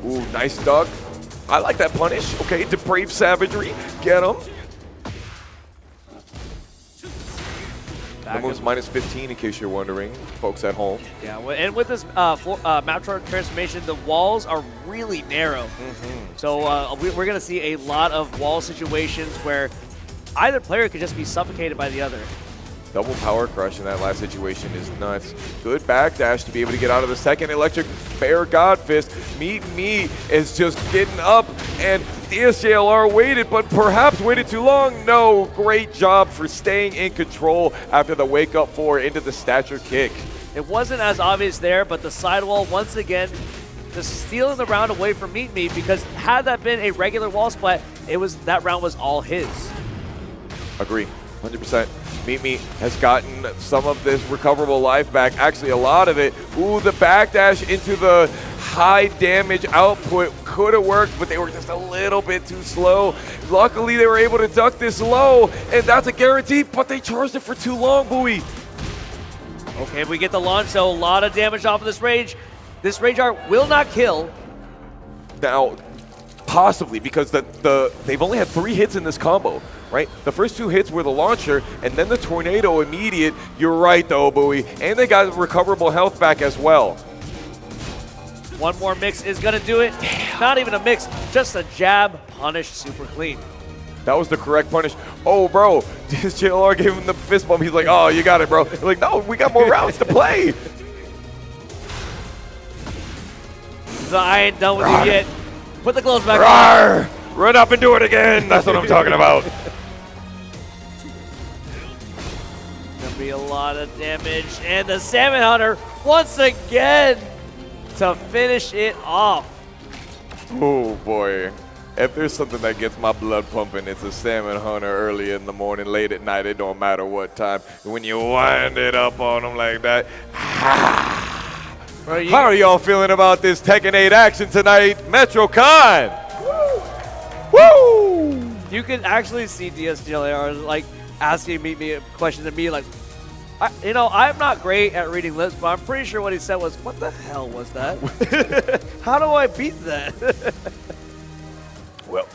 Ooh, nice duck. I like that punish. Okay, depraved savagery. Get him. The move's -15 in case you're wondering, folks at home. Yeah, and with this Metro transformation, the walls are really narrow. So we're going to see a lot of wall situations where either player could just be suffocated by the other. Double power crush in that last situation is nuts. Good backdash to be able to get out of the second electric bear god fist. Meet is just getting up, and DSJLR waited, but perhaps waited too long. No, great job for staying in control after the wake up 4 into the stature kick. It wasn't as obvious there, but the sidewall once again just stealing the round away from Meet, because had that been a regular wall splat, that round was all his. Agree, 100%. Meet has gotten some of this recoverable life back, actually a lot of it. Ooh, the backdash into the high damage output could have worked, but they were just a little bit too slow. Luckily, they were able to duck this low, and that's a guarantee, but they charged it for too long, Bowie. Okay, we get the launch, so a lot of damage off of this rage. This rage art will not kill. Now, possibly, because they've only had 3 hits in this combo, right? The first 2 hits were the launcher, and then the tornado immediate. You're right, though, Bowie. And they got recoverable health back as well. One more mix is going to do it. Not even a mix, just a jab, punished super clean. That was the correct punish. Oh, bro, DSJLR gave him the fist bump. He's like, oh, you got it, bro. They're like, no, we got more rounds to play. I ain't done with you yet. Put the gloves back on. Run up and do it again. That's what I'm talking about. Gonna be a lot of damage. And the Salmon Hunter, once again, to finish it off. Oh, boy. If there's something that gets my blood pumping, it's a Salmon Hunter early in the morning, late at night. It don't matter what time. When you wind it up on them like that. How are y'all feeling about this Tekken 8 action tonight? METROCON! Woo! You can actually see DSJLR like asking me a question to me like, I'm not great at reading lips, but I'm pretty sure what he said was, "What the hell was that? How do I beat that?" Well,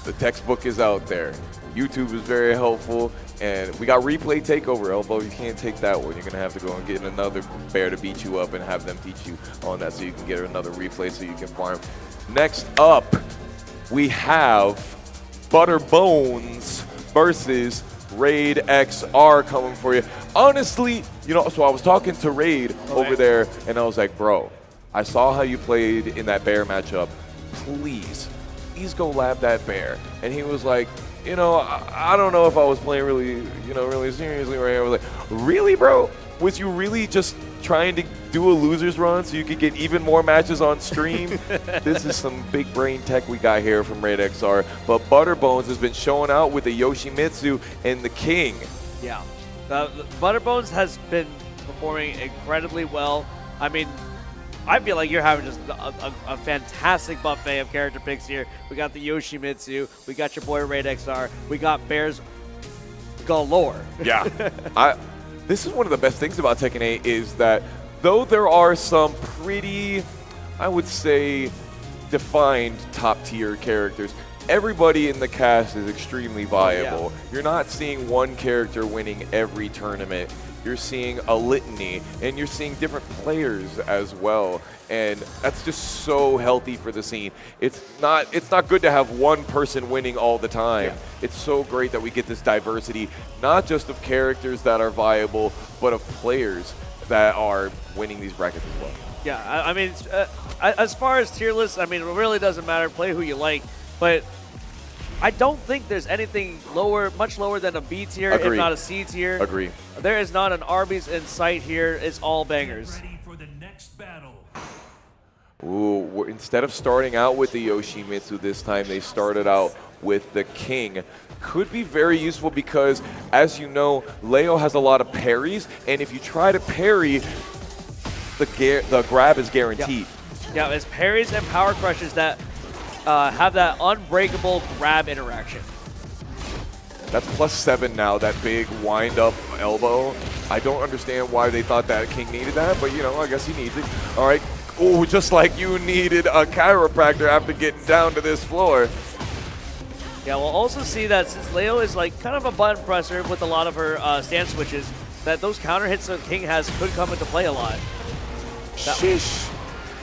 the textbook is out there. YouTube is very helpful, and we got replay takeover, Elbow. You can't take that one. You're going to have to go and get another bear to beat you up and have them teach you on that so you can get another replay so you can farm. Next up, we have Butter Bones versus Raid XR coming for you. Honestly, so I was talking to Raid over there, and I was like, bro, I saw how you played in that bear matchup. Please go lab that bear. And he was like, I don't know if I was playing really seriously right here. I was like, really, bro? Was you really just trying to do a loser's run so you could get even more matches on stream? This is some big brain tech we got here from Raid XR. But Butterbones has been showing out with the Yoshimitsu and the King. Yeah. Butterbones has been performing incredibly well. I mean, I feel like you're having just a fantastic buffet of character picks here. We got the Yoshimitsu. We got your boy Raid XR. We got Bears galore. Yeah. This is one of the best things about Tekken 8 is that though there are some pretty, I would say, defined top-tier characters, everybody in the cast is extremely viable. Yeah. You're not seeing one character winning every tournament. You're seeing a litany, and you're seeing different players as well, and that's just so healthy for the scene. It's not good to have one person winning all the time. Yeah. It's so great that we get this diversity, not just of characters that are viable, but of players that are winning these brackets as well. Yeah, I mean, as far as tier lists, I mean, it really doesn't matter. Play who you like, but I don't think there's anything much lower than a B tier, if not a C tier. Agree. There is not an Arby's in sight here. It's all bangers. Ready for the next battle. Ooh, instead of starting out with the Yoshimitsu this time, they started out with the King. Could be very useful because, as you know, Leo has a lot of parries, and if you try to parry, the grab is guaranteed. Yeah, it's parries and power crushes that have that unbreakable grab interaction. That's +7 now, that big wind-up elbow. I don't understand why they thought that King needed that, but, I guess he needs it. All right. Oh, just like you needed a chiropractor after getting down to this floor. Yeah, we'll also see that since Leo is like kind of a button presser with a lot of her stance switches, that those counter hits that King has could come into play a lot. Shish.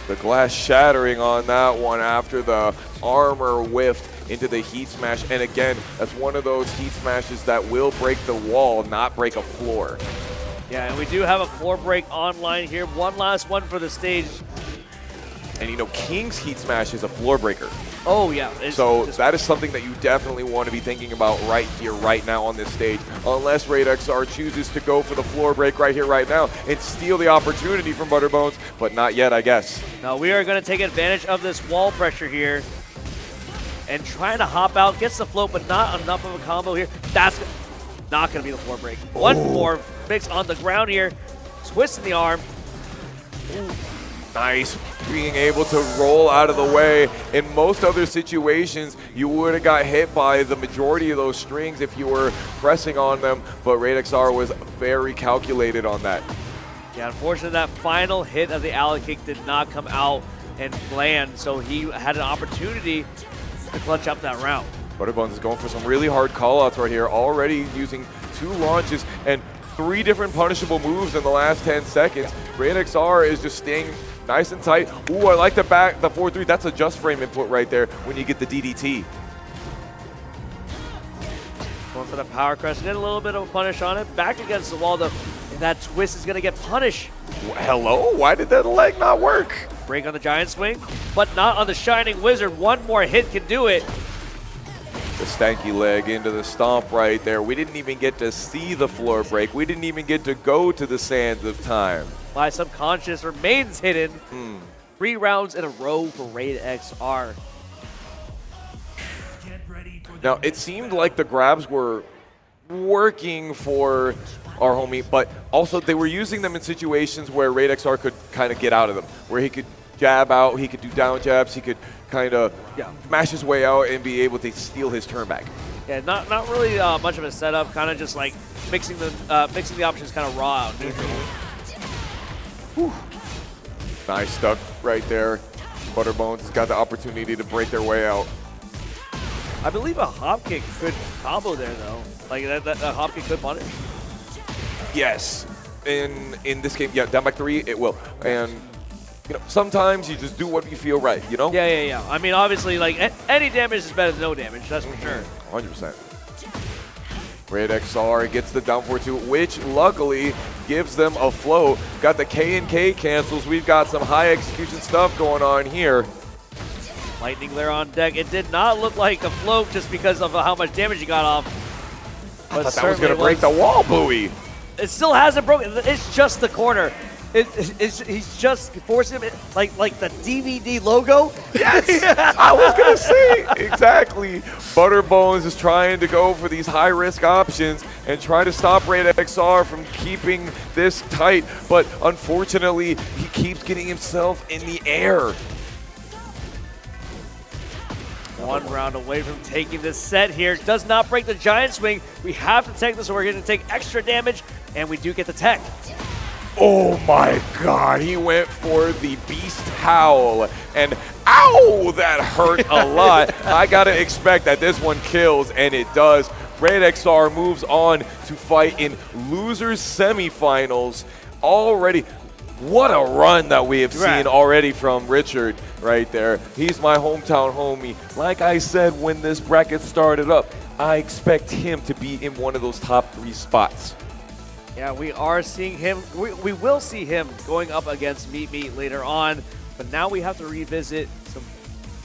The glass shattering on that one after the armor whiffed into the heat smash. And again, that's one of those heat smashes that will break the wall, not break a floor. Yeah, and we do have a floor break online here. One last one for the stage. And King's heat smash is a floor breaker. Oh, yeah. So that is something that you definitely want to be thinking about right here, right now on this stage. Unless Raid XR chooses to go for the floor break right here, right now, and steal the opportunity from Butterbones, but not yet, I guess. No, we are going to take advantage of this wall pressure here and trying to hop out. Gets the float, but not enough of a combo here. That's not going to be the floor break. One more mix on the ground here. Twist in the arm. Ooh. Nice. Being able to roll out of the way. In most other situations, you would have got hit by the majority of those strings if you were pressing on them, but Raid XR was very calculated on that. Yeah, unfortunately, that final hit of the alley kick did not come out and land, so he had an opportunity to clutch up that round. Butterbones is going for some really hard callouts right here, already using 2 launches and 3 different punishable moves in the last 10 seconds. Raid XR is just staying nice and tight. Ooh, I like the 4-3. That's a just frame input right there when you get the DDT. Going for the power crush. Get a little bit of a punish on it. Back against the wall, though. And that twist is going to get punished. Hello? Why did that leg not work? Break on the giant swing, but not on the Shining Wizard. One more hit can do it. The stanky leg into the stomp right there. We didn't even get to see the floor break. We didn't even get to go to the sands of time. My subconscious remains hidden. 3 rounds in a row for Raid XR. Now, it seemed like the grabs were working for our homie, but also they were using them in situations where Raid XR could kind of get out of them, where he could jab out, he could do down jabs, he could kind of mash his way out and be able to steal his turn back. Yeah, not really much of a setup. Kind of just like mixing the options kind of raw out neutral. Nice stuff right there. Butterbones has got the opportunity to break their way out. I believe a hop kick could combo there though. Like that hop kick could punish. Yes. In this game, yeah, down back 3, it will. And you know, sometimes you just do what you feel right, you know? Yeah. I mean, obviously, like any damage is better than no damage. That's for sure. 100%. Red XR gets the down 4-2, which luckily gives them a float. Got the K and K cancels. We've got some high execution stuff going on here. Lightning Glare on deck. It did not look like a float just because of how much damage he got off. I thought that was going to break the wall buoy. It still hasn't broken. It's just the corner. He's just forcing him, like the DVD logo. Yes, I was going to say, exactly. Butterbones is trying to go for these high-risk options and try to stop Raid XR from keeping this tight, but unfortunately, he keeps getting himself in the air. One round away from taking this set here. Does not break the giant swing. We have to take this, so we're going to take extra damage, and we do get the tech. Oh my god, he went for the beast howl, and ow, that hurt a lot. I gotta expect that this one kills, and it does. Red XR moves on to fight in losers semifinals already. What a run that we have seen already from Richard right there. He's my hometown homie. Like I said when this bracket started up, I expect him to be in one of those top 3 spots. Yeah, we are seeing him. We will see him going up against Meat later on, but now we have to revisit some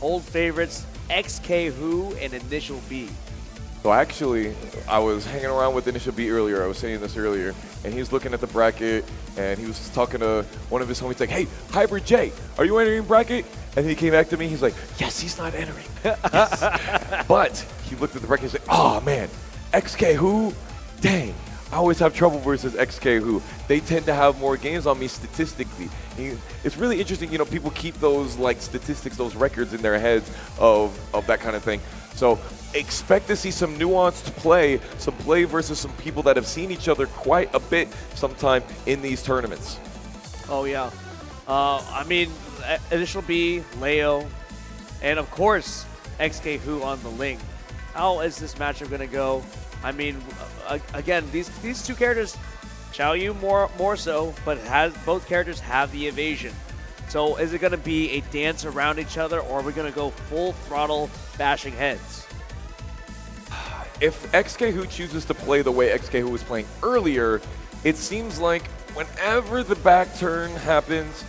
old favorites, XK Who and Initial B. So actually, I was hanging around with Initial B earlier. I was saying this earlier, and he was looking at the bracket, and he was talking to one of his homies, like, "Hey, Hybrid J, are you entering bracket?" And he came back to me. He's like, "Yes, he's not entering." Yes. But he looked at the bracket and said, "Oh man, XK Who? Dang. I always have trouble versus XK Who. They tend to have more games on me statistically." It's really interesting, you know, people keep those like statistics, those records in their heads of that kind of thing. So expect to see some nuanced play, some play versus some people that have seen each other quite a bit sometime in these tournaments. Oh yeah. I mean, Initial B, Leo, and of course, XK Who on the Ling. How is this matchup going to go? I mean, again, these two characters, Xiao Yu more so, but both characters have the evasion. So is it going to be a dance around each other, or are we going to go full throttle bashing heads? If XK Who chooses to play the way XK Who was playing earlier, it seems like whenever the back turn happens,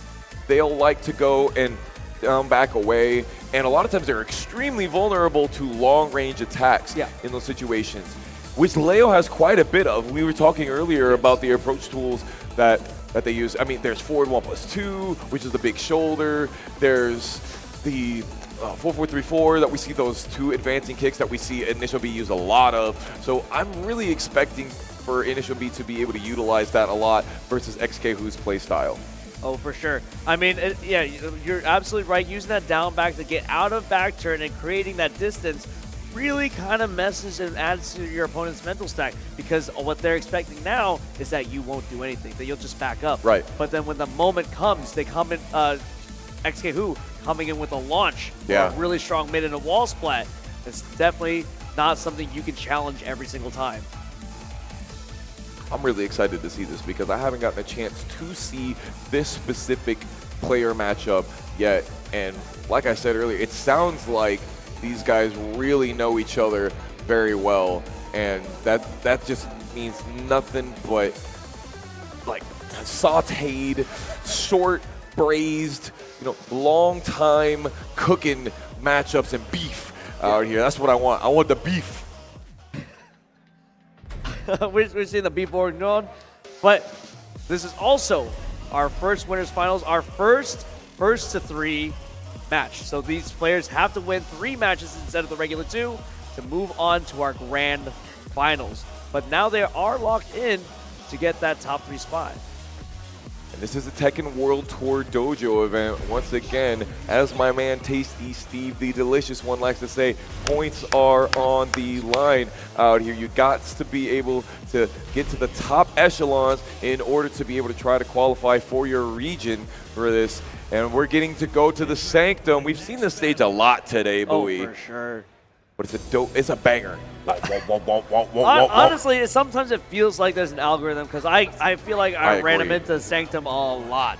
they'll like to go and down back away, and a lot of times they're extremely vulnerable to long-range attacks in those situations, which Leo has quite a bit of. We were talking earlier about the approach tools that they use. I mean, there's forward 1+2, which is the big shoulder. There's the 4-4-3-4 that we see, those 2 advancing kicks that we see Initial B use a lot of. So I'm really expecting for Initial B to be able to utilize that a lot versus XK Who's play style. Oh, for sure. I mean, yeah, you're absolutely right. Using that down back to get out of back turn and creating that distance really kind of messes and adds to your opponent's mental stack, because what they're expecting now is that you won't do anything, that you'll just back up. Right. But then when the moment comes, they come in, XK Who coming in with a launch, yeah, a really strong mid and a wall splat. It's definitely not something you can challenge every single time. I'm really excited to see this because I haven't gotten a chance to see this specific player matchup yet. And like I said earlier, it sounds like these guys really know each other very well, and that just means nothing but like sauteed, short braised, you know, long time cooking matchups and beef out here. That's what I want. I want the beef. We're seeing the beef board going, but this is also our first winners finals, our first to 3 match. So these players have to win 3 matches instead of the regular 2 to move on to our grand finals. But now they are locked in to get that top 3 spot. And this is the Tekken World Tour Dojo event. Once again, as my man Tasty Steve, the Delicious One, likes to say, points are on the line out here. You got to be able to get to the top echelons in order to be able to try to qualify for your region for this. And we're getting to go to the Sanctum. We've seen this stage a lot today, Bowie. Oh, for sure. But it's a banger. Honestly, sometimes it feels like there's an algorithm because I feel like I ran him into Sanctum a lot.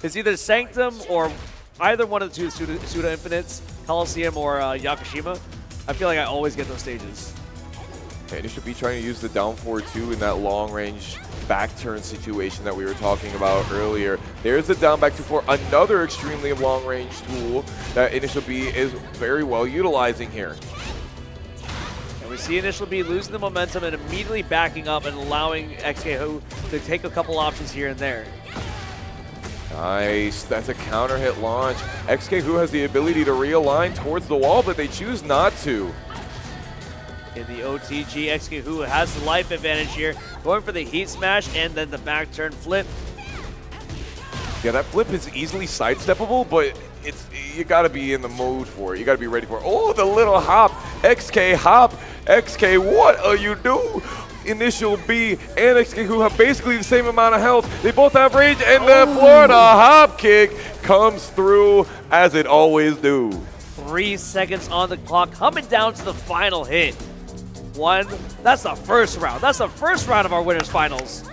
It's either Sanctum or either one of the two Suda Infinites, Coliseum or Yakushima. I feel like I always get those stages. And you should be trying to use the down forward too in that long range back turn situation that we were talking about earlier. There's the down back 2-4, another extremely long range tool that Initial B is very well utilizing here. And we see Initial B losing the momentum and immediately backing up and allowing XKHU to take a couple options here and there. Nice, that's a counter hit launch. XKHU has the ability to realign towards the wall, but they choose not to. In the OTG, XKHU has the life advantage here, going for the heat smash and then the back turn flip. Yeah, that flip is easily sidesteppable, but you gotta be in the mode for it. You gotta be ready for it. Oh, the little hop, XK hop. XK, what are you do? Initial B and XKHU have basically the same amount of health. They both have range, and the Florida hop kick comes through as it always do. 3 seconds on the clock, coming down to the final hit. That's the first round. That's the first round of our winners finals.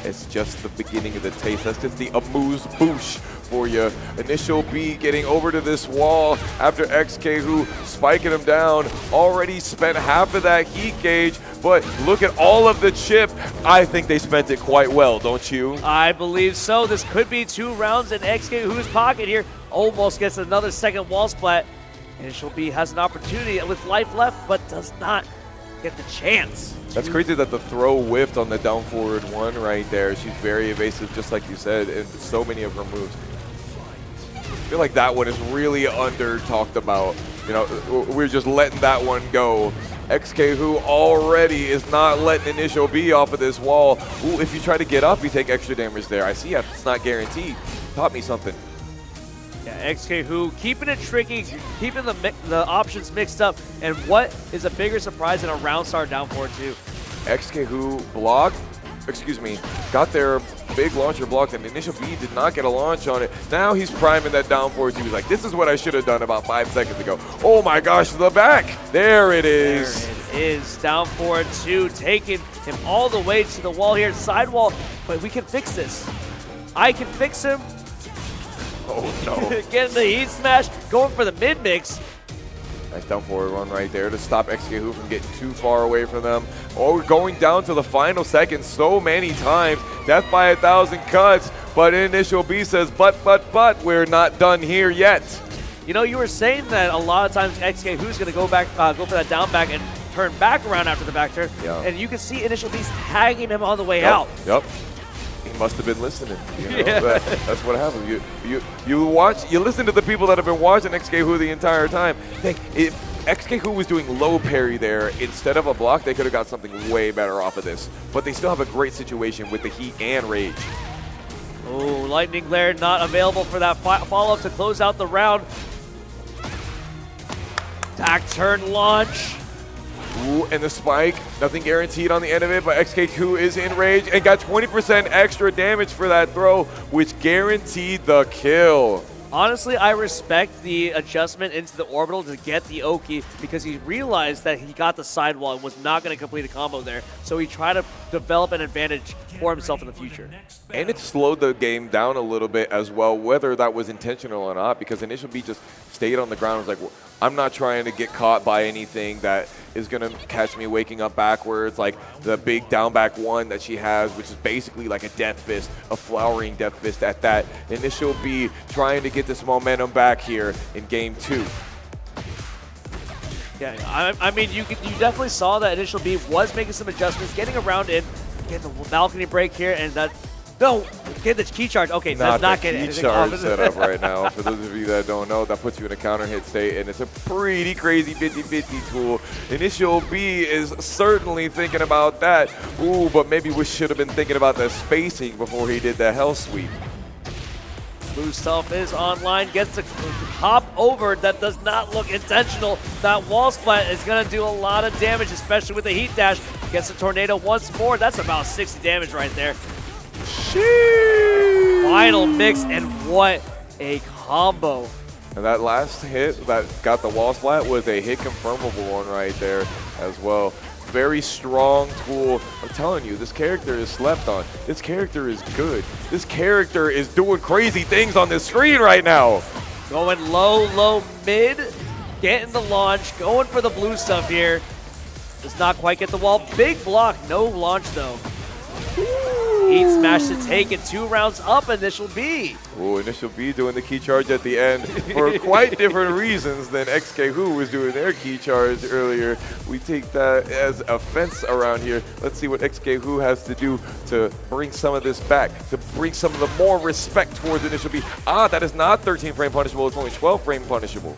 It's just the beginning of the taste. That's just the amuse-bouche for you. Initial B getting over to this wall after XKHU spiking him down. Already spent half of that heat gauge, but look at all of the chip. I think they spent it quite well, don't you? I believe so. This could be 2 rounds in XKHU's pocket here. Almost gets another second wall splat. Initial B has an opportunity with life left, but does not get the chance. That's crazy that the throw whiffed on the down forward one right there. She's very evasive, just like you said, in so many of her moves. I feel like that one is really under talked about. You know, we're just letting that one go. XKHU already is not letting Initial B off of this wall. Ooh, if you try to get up, you take extra damage there. I see it's not guaranteed. Taught me something. Yeah, XKHU keeping it tricky, keeping the options mixed up, and what is a bigger surprise than a round start down 4-2? XKHU got their big launcher blocked, and Initial B did not get a launch on it. Now he's priming that down 4-2. He's like, this is what I should have done about 5 seconds ago. Oh my gosh, the back. There it is. There it is, down 4-2, taking him all the way to the wall here, sidewall, but we can fix this. I can fix him. Oh no. Getting the heat smash, going for the mid mix. Nice down forward run right there to stop XKHU from getting too far away from them. Oh, we're going down to the final seconds so many times. Death by 1,000 cuts, but Initial B says, but, we're not done here yet. You know, you were saying that a lot of times XKHU's going to go back, go for that down back and turn back around after the back turn. Yeah. And you can see Initial B's tagging him on the way out. Yep. He must have been listening. You know? Yeah. That's what happens. You listen to the people that have been watching XKHU the entire time. If XKHU was doing low parry there instead of a block, they could have got something way better off of this. But they still have a great situation with the heat and rage. Oh, Lightning Glare not available for that follow-up to close out the round. Back turn launch. Ooh, and the spike, nothing guaranteed on the end of it, but XKHU is in rage and got 20% extra damage for that throw, which guaranteed the kill. Honestly, I respect the adjustment into the orbital to get the Oki because he realized that he got the sidewall and was not going to complete a combo there. So he tried to develop an advantage for himself in the future. And it slowed the game down a little bit as well, whether that was intentional or not, because Initial B just stayed on the ground and was like, well, I'm not trying to get caught by anything that is going to catch me waking up backwards, like the big down back one that she has, which is basically like a death fist, a flowering death fist at that. Initial B trying to get this momentum back here in game 2. Yeah, I mean, you definitely saw that Initial B was making some adjustments, getting around in, getting the balcony break here, and that No, get the key charge. Okay, does not get key anything charge off. set up right now. For those of you that don't know, that puts you in a counter hit state, and it's a pretty crazy 50-50 tool. Initial B is certainly thinking about that. Ooh, but maybe we should have been thinking about the spacing before he did the hell sweep. Blue Self is online, gets a hop over. That does not look intentional. That wall splat is going to do a lot of damage, especially with the heat dash. Gets a tornado once more. That's about 60 damage right there. Sheesh. Final mix, and what a combo. And that last hit that got the wall splat was a hit confirmable one right there as well. Very strong tool. I'm telling you, this character is slept on. This character is good. This character is doing crazy things on this screen right now. Going low, low, mid, getting the launch, going for the blue stuff here. Does not quite get the wall. Big block, no launch though. Heat smash to take it. 2 rounds up, initial B. Ooh, initial B doing the key charge at the end for quite different reasons than XK Who was doing their key charge earlier. We take that as offense around here. Let's see what XK Who has to do to bring some of this back, to bring some of the more respect towards initial B. Ah, that is not 13 frame punishable, it's only 12 frame punishable.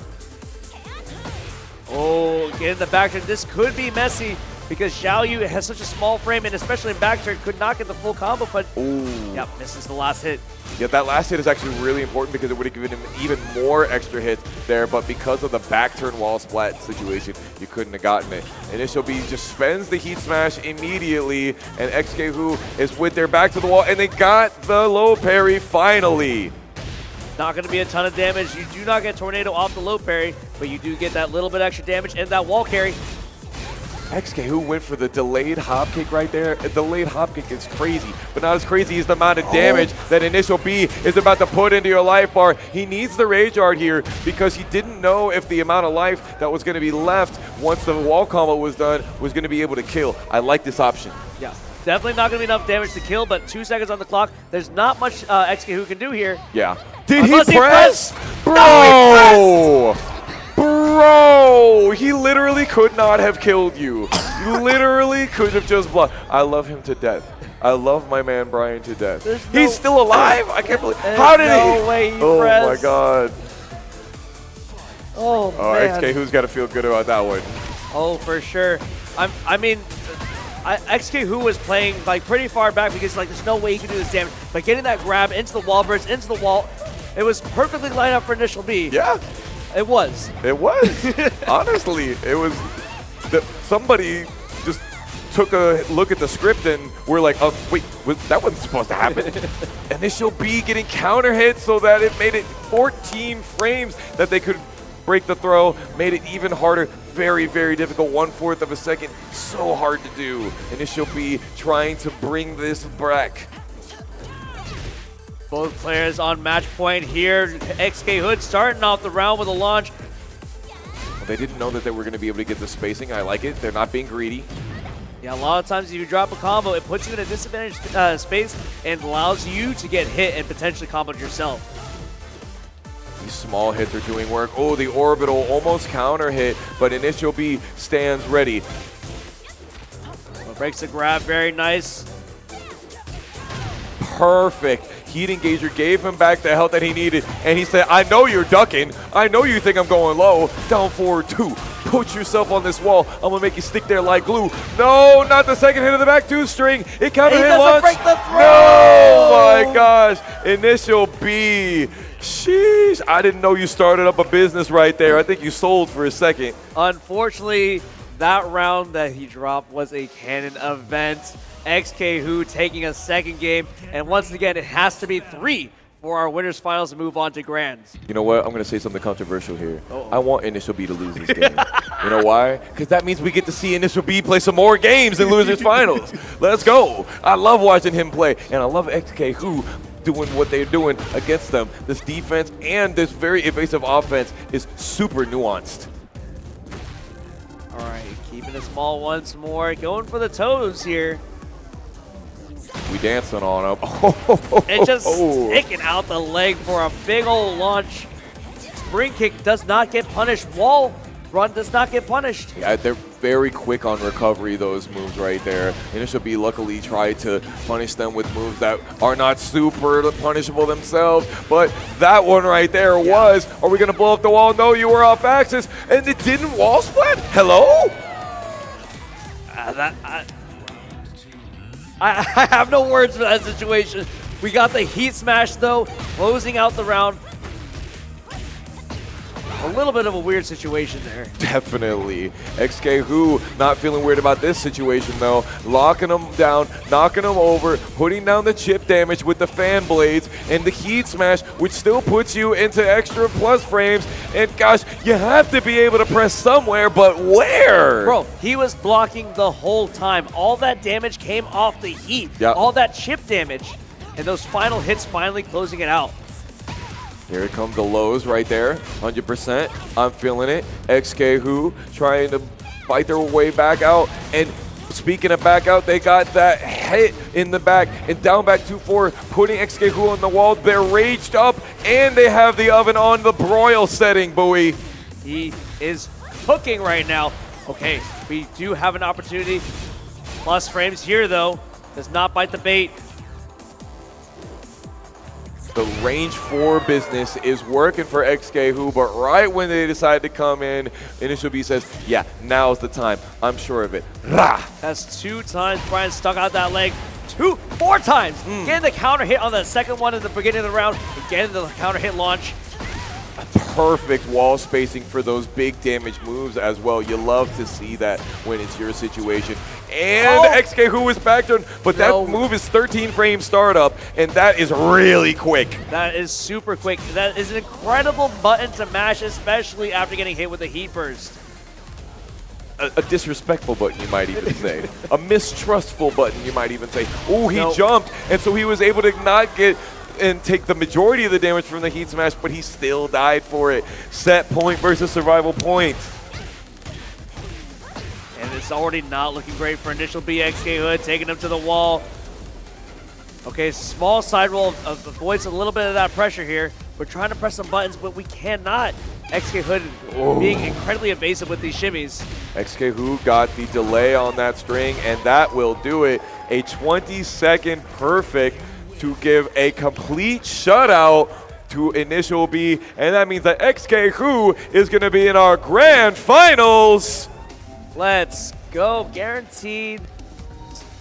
Oh, get in the back turn. This could be messy because Xiao Yu has such a small frame, and especially in back turn, could not get the full combo, but Ooh. Yep, misses the last hit. Yeah, that last hit is actually really important because it would have given him even more extra hits there, but because of the back turn wall splat situation, you couldn't have gotten it. Initial B just spends the heat smash immediately, and XK Who is with their back to the wall, and they got the low parry finally. Not going to be a ton of damage. You do not get tornado off the low parry, but you do get that little bit extra damage and that wall carry. XK Who went for the delayed hop kick right there. A delayed hop kick is crazy, but not as crazy as the amount of damage that initial B is about to put into your life bar. He needs the rage art here because he didn't know if the amount of life that was going to be left once the wall combo was done was going to be able to kill. I like this option. Yeah, definitely not going to be enough damage to kill, but 2 seconds on the clock. There's not much XK Who can do here. Yeah. Did Unless he he press? pressed. Bro! No, Bro! He literally could not have killed you. You literally could have just blocked. I love him to death. I love my man Brian to death. He's still alive? I can't believe. How did no way he Oh pressed. my god. Oh, Oh, man. XK Who's got to feel good about that one. Oh, for sure. I mean, XK Who was playing like pretty far back because like there's no way he could do this damage. But getting that grab into the wall burst, into the wall, it was perfectly lined up for initial B. Yeah. It was. It was. Honestly, it was. Somebody just took a look at the script and we're like, oh, wait, that wasn't supposed to happen. Initial B getting counter hit so that it made it 14 frames that they could break the throw, made it even harder. Very, very difficult. 1/4 of a second. So hard to do. Initial B trying to bring this back. Both players on match point here. XK Hood starting off the round with a launch. Well, they didn't know that they were going to be able to get the spacing. I like it. They're not being greedy. Yeah, a lot of times if you drop a combo, it puts you in a disadvantaged space and allows you to get hit and potentially combo yourself. These small hits are doing work. Oh, the orbital almost counter hit, but initial B stands ready. Well, breaks the grab, very nice. Perfect. Heat engager gave him back the health that he needed, and he said, I know you're ducking. I know you think I'm going low. Down forward 2. Put yourself on this wall. I'm going to make you stick there like glue. No, not the second hit of the back 2 string. It counter hit launch. Break the throw. Oh my gosh. Initial B. Sheesh. I didn't know you started up a business right there. I think you sold for a second. Unfortunately, that round that he dropped was a canon event. XK Who taking a second game, and once again, it has to be 3 for our winners finals to move on to grands. You know what? I'm going to say something controversial here. Uh-oh. I want Initial B to lose this game. You know why? Because that means we get to see Initial B play some more games in losers finals. Let's go. I love watching him play, and I love XK Who doing what they're doing against them. This defense and this very evasive offense is super nuanced. All right, keeping it small once more, going for the toes here. We dancing on him. And just sticking out the leg for a big old launch. Spring kick does not get punished. Wall run does not get punished. Yeah, they're very quick on recovery, those moves right there. Initial B luckily tried to punish them with moves that are not super punishable themselves, but that one right there was, are we going to blow up the wall? No, you were off axis, and it didn't wall splat? Hello? I have no words for that situation. We got the heat smash though, closing out the round. A little bit of a weird situation there. Definitely. XK Who not feeling weird about this situation though. Locking him down, knocking him over, putting down the chip damage with the fan blades and the heat smash, which still puts you into extra plus frames. And gosh, you have to be able to press somewhere, but where? Bro, he was blocking the whole time. All that damage came off the heat. Yep. All that chip damage. And those final hits finally closing it out. Here it comes the lows right there, 100%. I'm feeling it. XK Who trying to fight their way back out. And speaking of back out, they got that hit in the back and down back 2-4, putting XK Who on the wall. They're raged up and they have the oven on the broil setting, Bowie. He is cooking right now. Okay, we do have an opportunity. Plus frames here though. Does not bite the bait. The range 4 business is working for XK Who, but right when they decide to come in, Initial B says, yeah, now's the time. I'm sure of it. Rah! That's 2 times Brian stuck out that leg. 4 times. Getting the counter hit on the second one in the beginning of the round. And getting the counter hit launch. Perfect wall spacing for those big damage moves as well. You love to see that when it's your situation. And XK Who is back on, but that move is 13 frame startup, and that is really quick. That is super quick. That is an incredible button to mash, especially after getting hit with a heat burst. A disrespectful button, you might even say. A mistrustful button, you might even say. Oh, he jumped, and so he was able to not get and take the majority of the damage from the heat smash, but he still died for it. Set point versus survival point. And it's already not looking great for Initial B. XK Hood taking him to the wall. Okay, small side roll avoids a little bit of that pressure here. We're trying to press some buttons, but we cannot. XK Hood being incredibly evasive with these shimmies. XK Who got the delay on that string, and that will do it. A 20-second perfect to give a complete shutout to Initial B, and that means that XK Who is going to be in our grand finals. Let's go. Guaranteed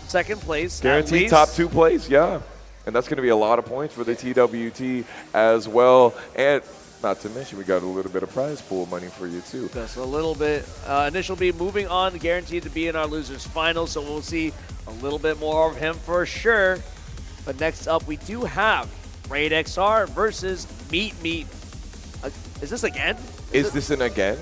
second place. Guaranteed top 2 place, yeah. And that's going to be a lot of points for the TWT as well. And not to mention, we got a little bit of prize pool money for you too. Just a little bit. Initial B moving on, guaranteed to be in our losers final, so we'll see a little bit more of him for sure. But next up, we do have Raid XR versus Meat. Is this again? Is this an again?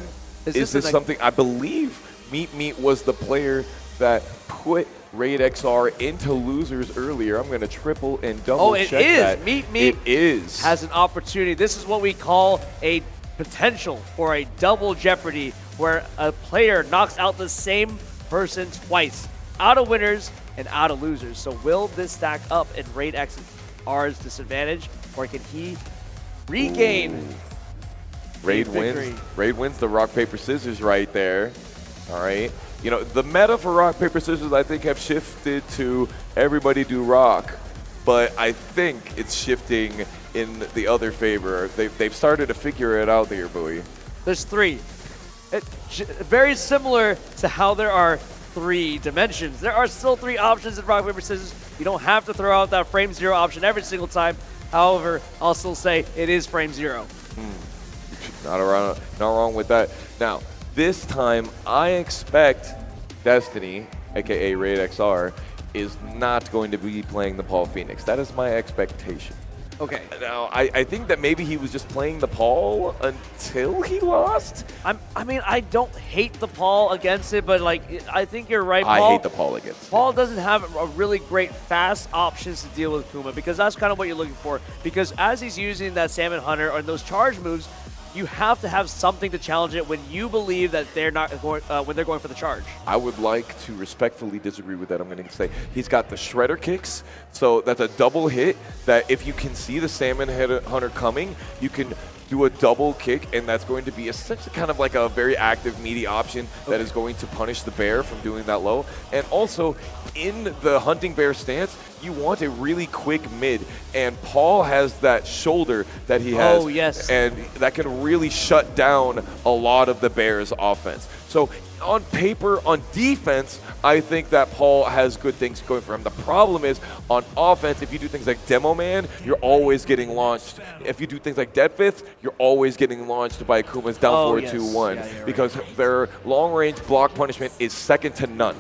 Is this something? I believe Meat was the player that put Raid XR into losers earlier. I'm going to triple and double check that. Meat it is. Has an opportunity. This is what we call a potential for a double jeopardy, where a player knocks out the same person twice. Out of winners and out of losers. So will this stack up in Raid XR's disadvantage, or can he regain Raid wins. Raid wins the rock, paper, scissors right there. All right. You know, the meta for rock, paper, scissors, I think, have shifted to everybody do rock. But I think it's shifting in the other favor. They've started to figure it out there, Bowie. There's 3. Very similar to how there are 3 dimensions. There are still 3 options in rock, paper, scissors. You don't have to throw out that frame 0 option every single time. However, I'll still say it is frame 0. Not wrong with that. Now, this time I expect Destiny, aka Raid XR, is not going to be playing the Paul Phoenix. That is my expectation. Okay. Now, I think that maybe he was just playing the Paul until he lost. I mean, I don't hate the Paul against it, but like, I think you're right, Paul. I hate the Paul against it. Paul doesn't have a really great fast options to deal with Kuma, because that's kind of what you're looking for. Because as he's using that Salmon Hunter or those charge moves, you have to have something to challenge it when you believe that they're not going when they're going for the charge. I would like to respectfully disagree with that. I'm going to say he's got the shredder kicks, so that's a double hit that if you can see the Salmon Hunter coming, you can do a double kick, and that's going to be essentially kind of like a very active, meaty option that is going to punish the bear from doing that low. And also, in the hunting bear stance, you want a really quick mid, and Paul has that shoulder that he has, yes, and that can really shut down a lot of the bear's offense. So on paper, on defense, I think that Paul has good things going for him. The problem is on offense, if you do things like Demo Man, you're always getting launched. If you do things like Dead Fifth, you're always getting launched by Kuma's down 4-2-1 because their long-range block punishment is second to none.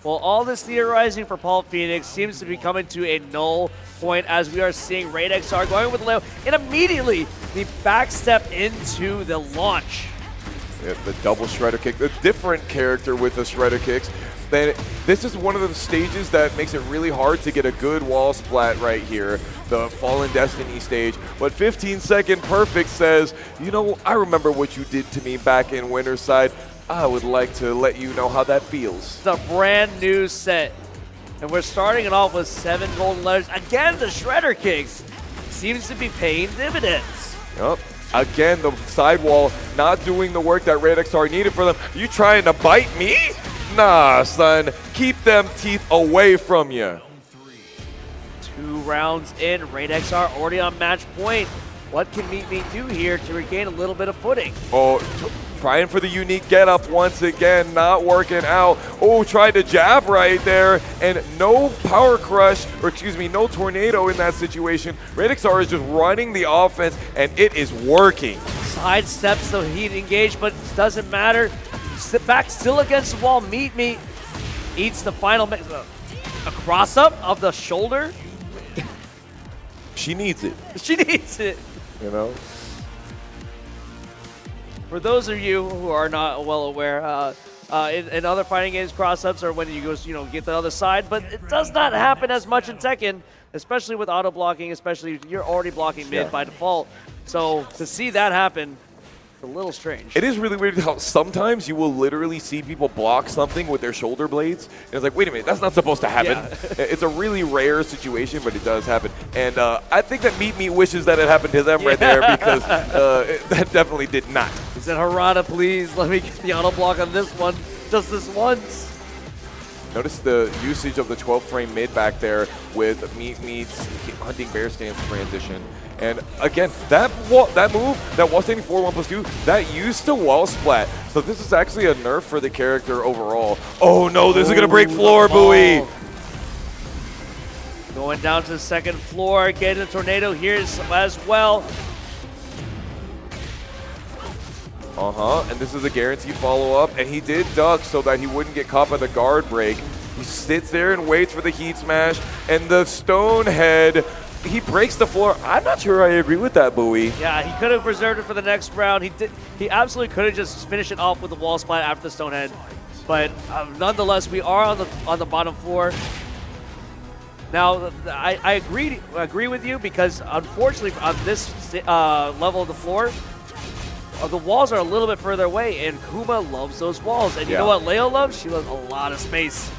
Well, all this theorizing for Paul Phoenix seems to be coming to a null point as we are seeing RaidXR going with Leo, and immediately the backstep into the launch. Yeah, the double shredder kick, a different character with the shredder kicks. Then this is one of the stages that makes it really hard to get a good wall splat right here, the Fallen Destiny stage. But 15-second perfect says, you know, I remember what you did to me back in Winterside. I would like to let you know how that feels. It's a brand new set, and we're starting it off with 7 golden letters. Again, the shredder kicks seems to be paying dividends. Yep. Again, the sidewall not doing the work that RaidXR needed for them. You trying to bite me? Nah, son. Keep them teeth away from you. 2 rounds in, RaidXR already on match point. What can Meet Me do here to regain a little bit of footing? Oh, trying for the unique getup once again, not working out. Oh, tried to jab right there, and no power crush, or excuse me, no tornado in that situation. RaidXR is just running the offense, and it is working. Side steps the heat engage, but it doesn't matter. Sit back still against the wall. Meet Me eats the final a cross up of the shoulder. She needs it. She needs it. You know? For those of you who are not well aware, in other fighting games, cross-ups are when you go, get the other side, but it does not happen as much in Tekken, especially with auto-blocking, especially if you're already blocking mid by default. So to see that happen, it's a little strange. It is really weird how sometimes you will literally see people block something with their shoulder blades, and it's like, wait a minute, that's not supposed to happen. Yeah. It's a really rare situation, but it does happen. And I think that Meet Me wishes that it happened to them right there because that definitely did not. He said, Harada, please, let me get the auto block on this one, just this once. Notice the usage of the 12 frame mid back there with Meet Me's hunting bear stance transition. And again, that move, that wall standing 4 1+2, that used to wall splat. So this is actually a nerf for the character overall. Oh no, this is gonna break floor buoy. Going down to the second floor, getting the tornado here as well. And this is a guaranteed follow-up, and he did duck so that he wouldn't get caught by the guard break. He sits there and waits for the heat smash, and the stone head, he breaks the floor. I'm not sure I agree with that, Bowie. Yeah, he could have preserved it for the next round. He absolutely could have just finished it off with the wall splat after the stone head. But nonetheless, we are on the bottom floor. Now, I agree with you because unfortunately on this level of the floor, the walls are a little bit further away, and Kuma loves those walls. And you know what Leo loves? She loves a lot of space.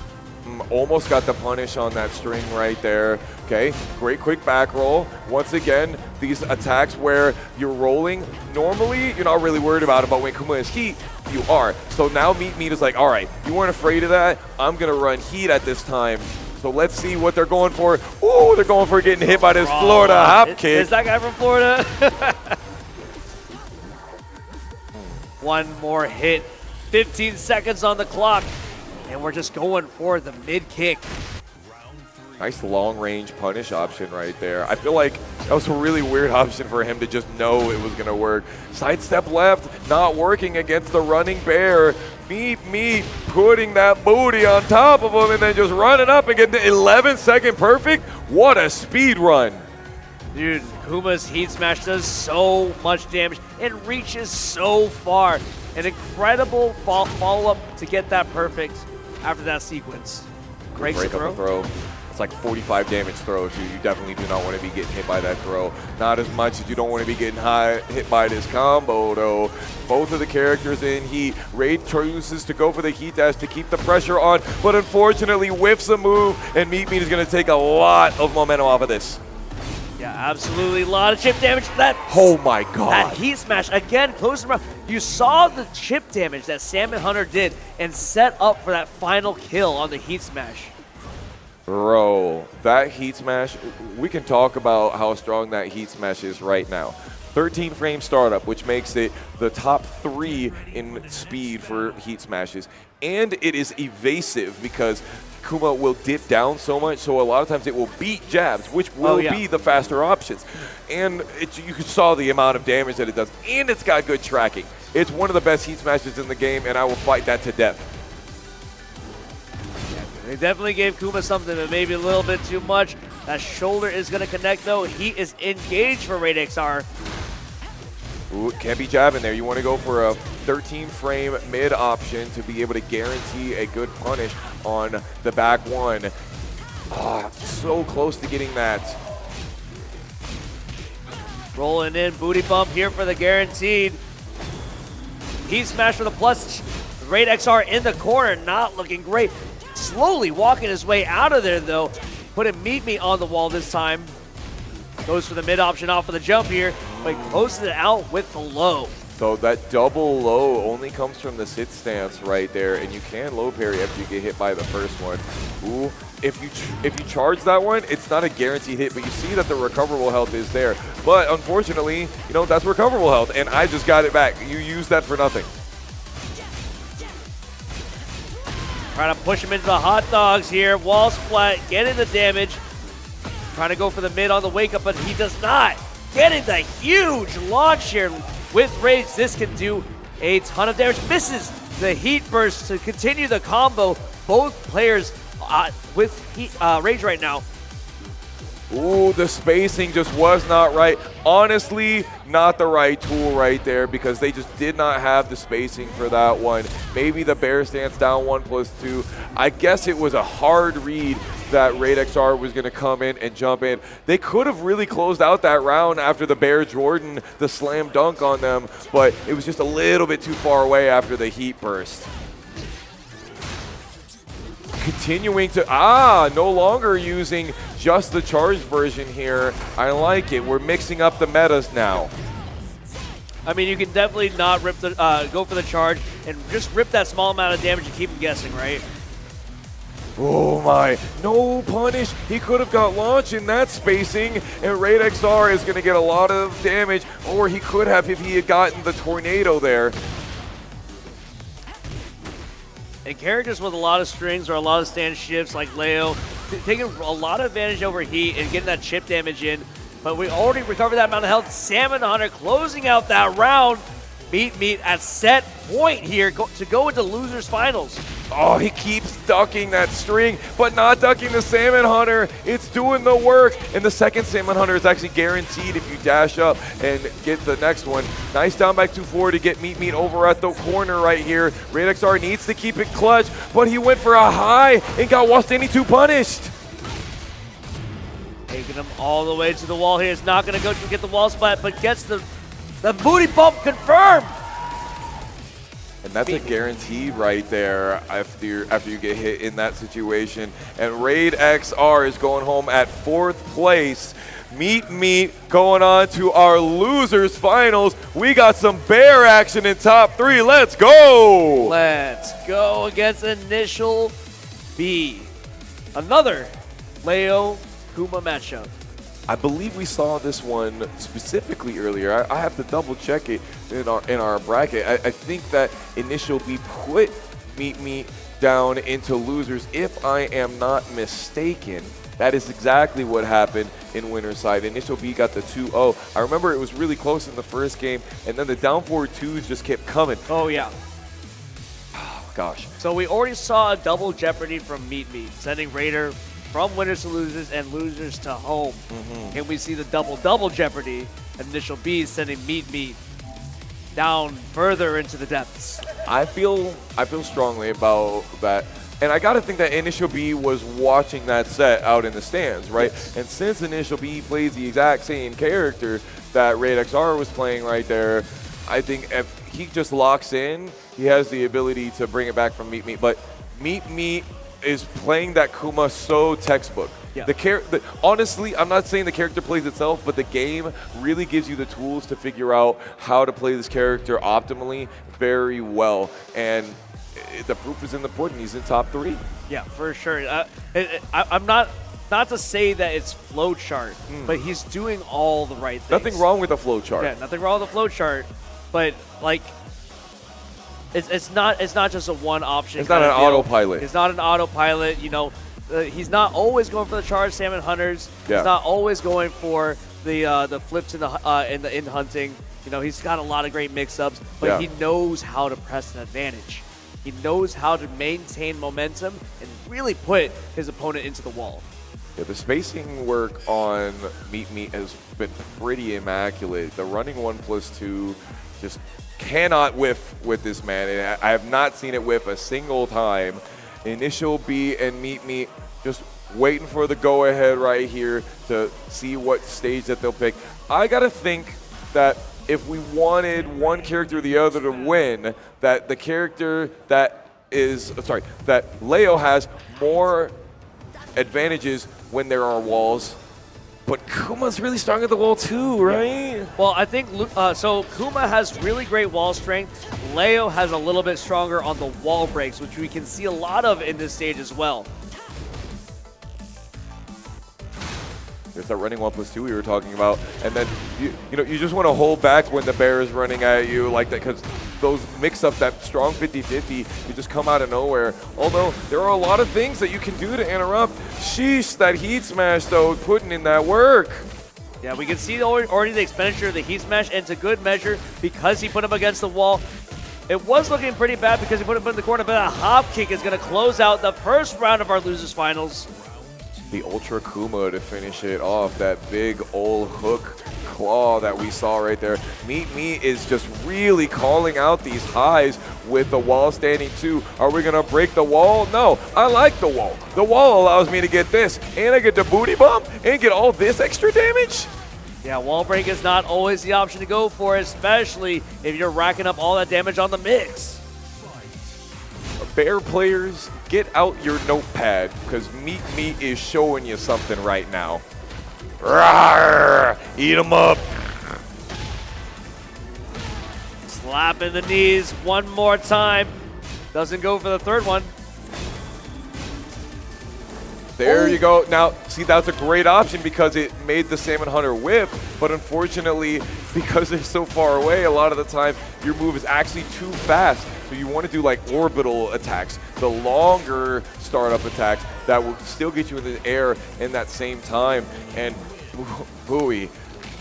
Almost got the punish on that string right there. Okay, great quick back roll. Once again, these attacks where you're rolling, normally you're not really worried about it, but when Kuma is heat, you are. So now Meet Me is like, all right, you weren't afraid of that. I'm going to run heat at this time. So let's see what they're going for. Ooh, they're going for getting hit by this Florida hop kick. Is that guy from Florida? One more hit, 15 seconds on the clock, and we're just going for the mid kick. Nice long-range punish option right there. I feel like that was a really weird option for him to just know it was going to work. Sidestep left, not working against the running bear. Meet Me putting that booty on top of him and then just running up and getting the 11-second perfect. What a speed run. Dude, Kuma's heat smash does so much damage and reaches so far. An incredible follow-up to get that perfect after that sequence. Great throw. It's like 45 damage throw, so you definitely do not want to be getting hit by that throw. Not as much as you don't want to be getting hit by this combo, though. Both of the characters in heat. Raid chooses to go for the heat dash to keep the pressure on, but unfortunately whiffs a move, and Meet Me is going to take a lot of momentum off of this. Yeah, absolutely. A lot of chip damage. Oh my That god. heat smash, again, close around. You saw the chip damage that Salmon Hunter did and set up for that final kill on the heat smash. Bro, that heat smash, we can talk about how strong that heat smash is right now. 13 frame startup, which makes it the top 3 in speed for heat smashes. And it is evasive because Kuma will dip down so much, so a lot of times it will beat jabs, which will be the faster options. And you saw the amount of damage that it does, and it's got good tracking. It's one of the best heat smashes in the game, and I will fight that to death. They definitely gave Kuma something, but maybe a little bit too much. That shoulder is going to connect, though. He is engaged for Raid XR. Ooh, can't be jabbing there. You want to go for a 13-frame mid option to be able to guarantee a good punish on the back one. Ah, so close to getting that. Rolling in, booty bump here for the guaranteed. Heat smash for the plus. Raid XR in the corner, not looking great. Slowly walking his way out of there, though. Putting Meet Me on the wall this time. Goes for the mid option off for the jump here, but closes it out with the low. So that double low only comes from the sit stance right there, and you can low parry after you get hit by the first one. Ooh, if you charge that one, it's not a guaranteed hit, but you see that the recoverable health is there. But unfortunately, you know, that's recoverable health, and I just got it back. You used that for nothing. Trying to push him into the hot dogs here. Wall splat, getting the damage. Trying to go for the mid on the wake up, but he does not. Getting the huge launch here with Rage. This can do a ton of damage. Misses the heat burst to continue the combo. Both players with Rage right now. Ooh, the spacing just was not right. Honestly, not the right tool right there because they just did not have the spacing for that one. Maybe the bear stance down 1+2. I guess it was a hard read that Raid XR was going to come in and jump in. They could have really closed out that round after the Bear Jordan, the slam dunk on them, but it was just a little bit too far away after the heat burst. Continuing to, no longer using just the charged version here. I like it. We're mixing up the metas now. I mean, you can definitely not rip the go for the charge and just rip that small amount of damage and keep him guessing, right? Oh my, no punish. He could have got launch in that spacing, and Raid XR is going to get a lot of damage, or he could have if he had gotten the tornado there. And characters with a lot of strings or a lot of stand shifts like Leo, taking a lot of advantage over heat and getting that chip damage in. But we already recovered that amount of health. Salmon Hunter closing out that round. Meet at set point here to go into losers finals. Oh, he keeps ducking that string, but not ducking the Salmon Hunter. It's doing the work. And the second Salmon Hunter is actually guaranteed if you dash up and get the next one. Nice down back 2-4 to get Meet over at the corner right here. Raid XR needs to keep it clutch, but he went for a high and got Wastani 2 punished. Taking him all the way to the wall here. It's not going to go to get the wall splat, but gets the booty bump confirmed. And that's a guarantee right there after you get hit in that situation. And Raid XR is going home at 4th place. Meet going on to our losers finals. We got some bear action in top 3. Let's go. Let's go against Initial B. Another Leo Kuma matchup. I believe we saw this one specifically earlier. I have to double check it in our bracket. I think that Initial B put Meet down into losers, if I am not mistaken. That is exactly what happened in winner's side. Initial B got the 2-0. I remember it was really close in the first game, and then the down forward 2s just kept coming. Oh, yeah. Oh, gosh. So we already saw a double Jeopardy from Meet, sending Raider from winners to losers and losers to home. And we see the double Jeopardy. Initial B sending Meet down further into the depths. I feel strongly about that. And I got to think that Initial B was watching that set out in the stands, right? Yes. And since Initial B plays the exact same character that Raid XR was playing right there, I think if he just locks in, he has the ability to bring it back from Meet. But Meet is playing that Kuma so textbook. Yeah. Honestly, I'm not saying the character plays itself, but the game really gives you the tools to figure out how to play this character optimally very well. And the proof is in the pudding. He's in top 3. Yeah, for sure. I'm not to say that it's flowchart, but he's doing all the right things. Nothing wrong with a flowchart. Yeah, nothing wrong with the flowchart, but like it's not just a one option. It's not an autopilot. It's not an autopilot. You know, he's not always going for the charged salmon hunters. Yeah. He's not always going for the flips in the hunting. You know, he's got a lot of great mix-ups, but he knows how to press an advantage. He knows how to maintain momentum and really put his opponent into the wall. Yeah, the spacing work on Meat has been pretty immaculate. The running 1+2 just cannot whiff with this man. And I have not seen it whiff a single time. Initial B and Meat just waiting for the go-ahead right here to see what stage that they'll pick. I gotta think that if we wanted one character or the other to win, that the character that Leo has more advantages when there are walls. But Kuma's really strong at the wall too, right? Yeah. Well, I think so. Kuma has really great wall strength. Leo has a little bit stronger on the wall breaks, which we can see a lot of in this stage as well. It's that running 1+2 we were talking about, and then you just want to hold back when the bear is running at you like that, because those mix-ups, that strong 50-50, you just come out of nowhere. Although there are a lot of things that you can do to interrupt. Sheesh, that heat smash though, putting in that work. Yeah, we can see already the expenditure of the heat smash, and to good measure because he put him against the wall. It was looking pretty bad because he put him in the corner, but a hop kick is going to close out the first round of our losers finals. The Ultra Kuma to finish it off, that big old hook claw that we saw right there. Meat is just really calling out these highs with the wall standing too. Are we gonna break the wall? No, I like the wall. The wall allows me to get this, and I get the booty bump, and get all this extra damage. Yeah, wall break is not always the option to go for, especially if you're racking up all that damage on the mix. Bear players, get out your notepad, because Meat is showing you something right now. Rawr! Eat 'em up. Slapping the knees one more time. Doesn't go for the third one. There you go. Now, see, that's a great option because it made the Salmon Hunter whip, but unfortunately, because they're so far away, a lot of the time, your move is actually too fast. So you want to do like orbital attacks, the longer startup attacks that will still get you in the air in that same time. And Bowie,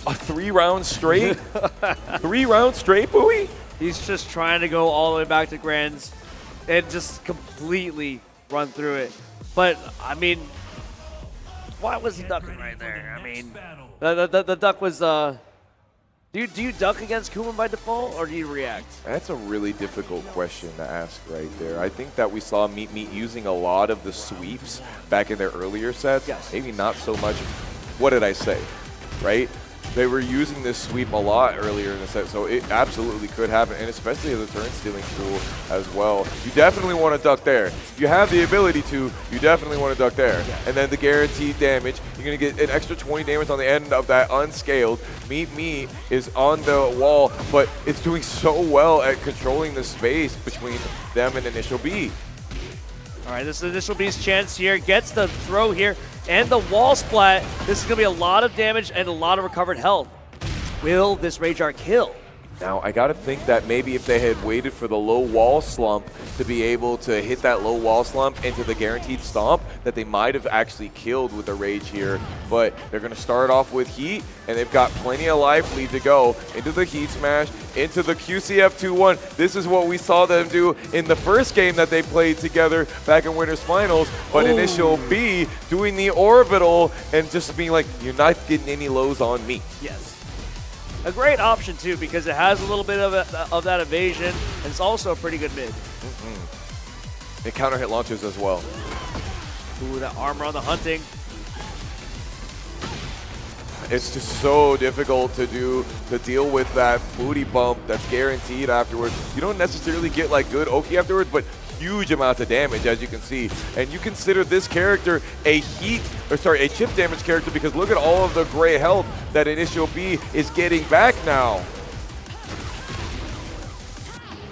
a 3 rounds straight? 3 rounds straight, Bowie? He's just trying to go all the way back to Grands and just completely run through it. But, I mean, why was he ducking right there? I mean, the duck was, do you duck against Kuma by default, or do you react? That's a really difficult question to ask right there. I think that we saw Meat using a lot of the sweeps back in their earlier sets. Yes. Maybe not so much. What did I say, right? They were using this sweep a lot earlier in the set, so it absolutely could happen, and especially as a turn stealing tool as well. You definitely want to duck there. If you have the ability to, you definitely want to duck there. Yeah. And then the guaranteed damage, you're going to get an extra 20 damage on the end of that unscaled. Meat is on the wall, but it's doing so well at controlling the space between them and Initial B. All right, this is Initial B's chance here. Gets the throw here and the wall splat. This is going to be a lot of damage and a lot of recovered health. Will this Rage Art kill? Now, I got to think that maybe if they had waited for the low wall slump to be able to hit that low wall slump into the guaranteed stomp, that they might have actually killed with the Rage here. But they're going to start off with Heat, and they've got plenty of life lead to go into the Heat Smash, into the QCF 2-1. This is what we saw them do in the first game that they played together back in Winners Finals. But Initial B doing the orbital and just being like, you're not getting any lows on me. Yes. A great option, too, because it has a little bit of that evasion, and it's also a pretty good mid. It counter hit launches as well. Ooh, that armor on the hunting. It's just so difficult to deal with that booty bump that's guaranteed afterwards. You don't necessarily get like good Oki afterwards, but huge amounts of damage, as you can see. And you consider this character a chip damage character, because look at all of the gray health that Initial B is getting back now.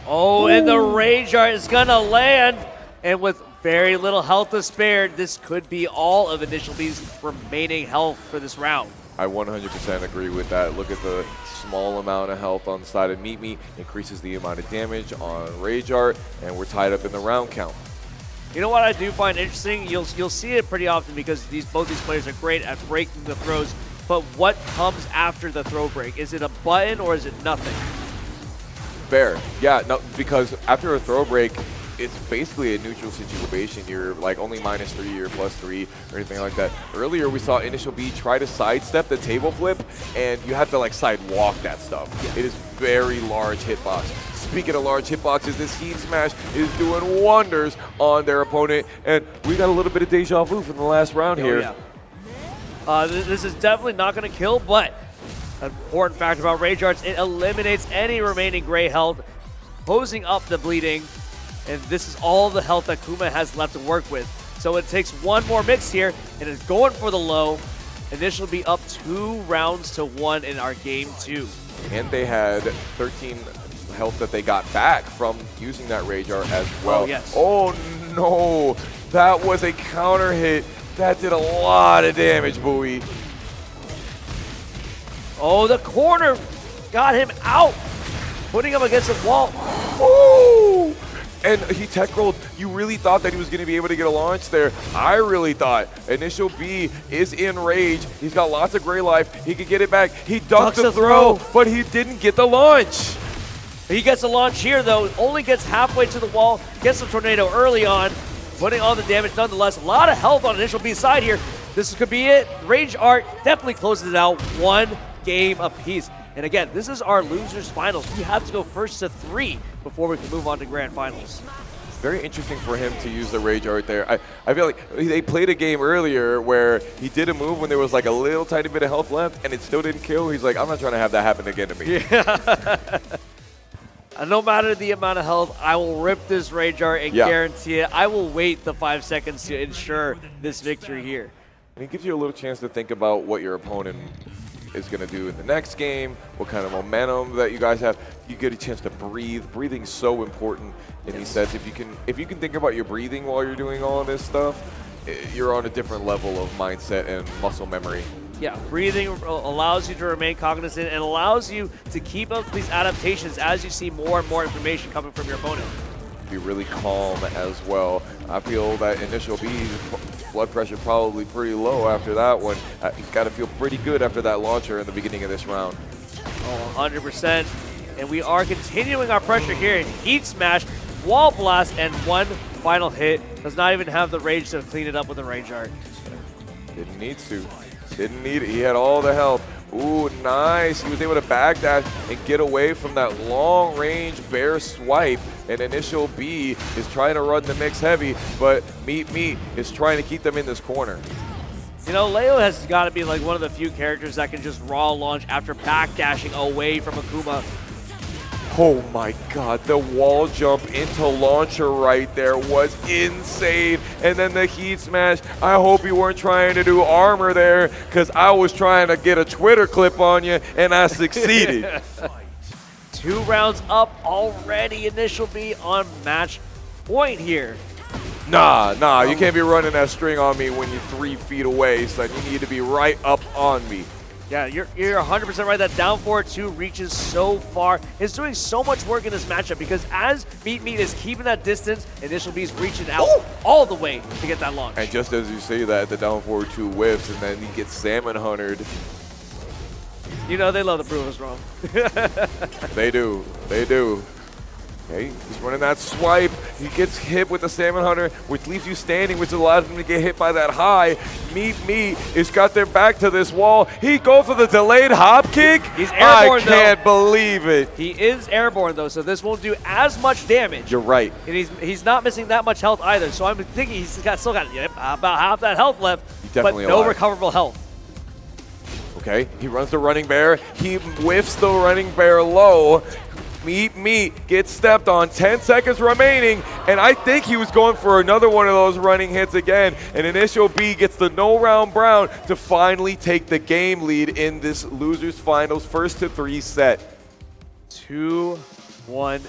Oh, and the Rage Art is gonna land, and with very little health to spare, this could be all of Initial B's remaining health for this round. I 100% agree with that. Look at the small amount of health on the side of Meet Me, increases the amount of damage on Rage Art, and we're tied up in the round count. You know what I do find interesting? You'll see it pretty often because both these players are great at breaking the throws, but what comes after the throw break? Is it a button or is it nothing? Fair. Yeah, no, because after a throw break, it's basically a neutral situation. You're like only -3 or +3 or anything like that. Earlier, we saw Initial B try to sidestep the table flip, and you have to like sidewalk that stuff. Yeah. It is very large hitbox. Speaking of large hitboxes, this Heat Smash is doing wonders on their opponent, and we got a little bit of deja vu from the last round here. Yeah. This is definitely not going to kill, but an important factor about Rage Arts, it eliminates any remaining gray health, closing up the bleeding. And this is all the health that Kuma has left to work with. So it takes one more mix here, and it's going for the low. Initial be up 2 rounds to 1 in our game 2. And they had 13 health that they got back from using that Rage Art as well. Oh, yes. Oh no, that was a counter hit. That did a lot of damage, Bowie. Oh, the corner got him out, putting him against the wall. Ooh! And he tech rolled. You really thought that he was going to be able to get a launch there. I really thought. Initial B is in rage. He's got lots of gray life. He could get it back. He ducked the throw, but he didn't get the launch. He gets a launch here, though. Only gets halfway to the wall. Gets the tornado early on, putting all the damage nonetheless. A lot of health on Initial B's side here. This could be it. Rage Art definitely closes it out. 1 game apiece. And again, this is our losers finals. We have to go first to 3 before we can move on to grand finals. Very interesting for him to use the Rage Art there. I feel like they played a game earlier where he did a move when there was like a little tiny bit of health left and it still didn't kill. He's like, I'm not trying to have that happen again to me. Yeah. No matter the amount of health, I will rip this Rage Art and guarantee it. I will wait the 5 seconds to ensure this victory here. And it gives you a little chance to think about what your opponent is going to do in the next game, what kind of momentum that you guys have. You get a chance to breathe. Breathing's so important in these sets. If you can think about your breathing while you're doing all of this stuff, you're on a different level of mindset and muscle memory. Yeah, breathing allows you to remain cognizant and allows you to keep up these adaptations as you see more and more information coming from your opponent. Be really calm as well. I feel that Initial B's blood pressure probably pretty low after that one. He's got to feel pretty good after that launcher in the beginning of this round. Oh, 100%. And we are continuing our pressure here in Heat Smash, Wall Blast, and 1 final hit. Does not even have the rage to clean it up with a Rage Art. Didn't need to. Didn't need it. He had all the health. Ooh, nice. He was able to backdash and get away from that long-range bear swipe. And Initial B is trying to run the mix heavy, but Meet Me is trying to keep them in this corner. You know, Leo has got to be like one of the few characters that can just raw launch after backdashing away from Akuma. Oh my god, the wall jump into launcher right there was insane. And then the Heat Smash, I hope you weren't trying to do armor there, because I was trying to get a Twitter clip on you, and I succeeded. 2 rounds up already. Initial B on match point here. Nah, you can't be running that string on me when you're 3 feet away, son. You need to be right up on me. Yeah, you're 100% right. That down forward 2 reaches so far. It's doing so much work in this matchup because as Meet Me is keeping that distance, Initial B is reaching out all the way to get that launch. And just as you say that, the down forward 2 whiffs, and then he gets salmon huntered. You know, they love to prove us wrong. They do. They do. Okay, he's running that swipe. He gets hit with the Salmon Hunter, which leaves you standing, which allows him to get hit by that high. Meet Me has got their back to this wall. He goes for the delayed hop kick. He's airborne, I can't believe it. He is airborne, though, so this won't do as much damage. You're right. And he's not missing that much health either, so I'm thinking he's still got about half that health left, but no recoverable health. Okay, he runs the running bear. He whiffs the running bear low. Meet Me gets stepped on, 10 seconds remaining, and I think he was going for another one of those running hits again, and Initial B gets the no round brown to finally take the game lead in this losers finals first to 3 set. 2-1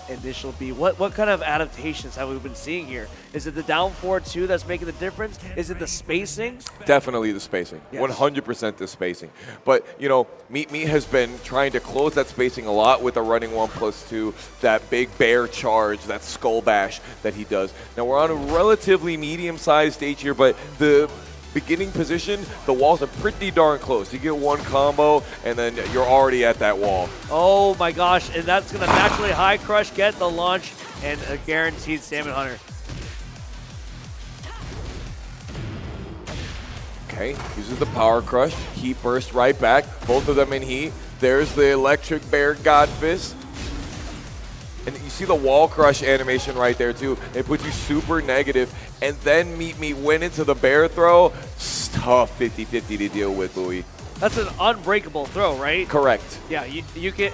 Initial B. What kind of adaptations have we been seeing here? Is it the down 4-2 that's making the difference? Is it the spacing? Definitely the spacing, Yes. 100% the spacing. But, you know, Meet Me has been trying to close that spacing a lot with the running 1+2, that big bear charge, that skull bash that he does. Now, we're on a relatively medium-sized stage here, but the beginning position, the walls are pretty darn close. You get one combo, and then you're already at that wall. Oh my gosh, and that's going to naturally high crush, get the launch, and a guaranteed Salmon Hunter. Okay, uses the power crush. Heat burst right back. Both of them in heat. There's the electric bear god fist. And you see the wall crush animation right there too. It puts you super negative. And then Meet Me went into the bear throw. It's tough 50-50 to deal with, Louis. That's an unbreakable throw, right? Correct. Yeah, you can.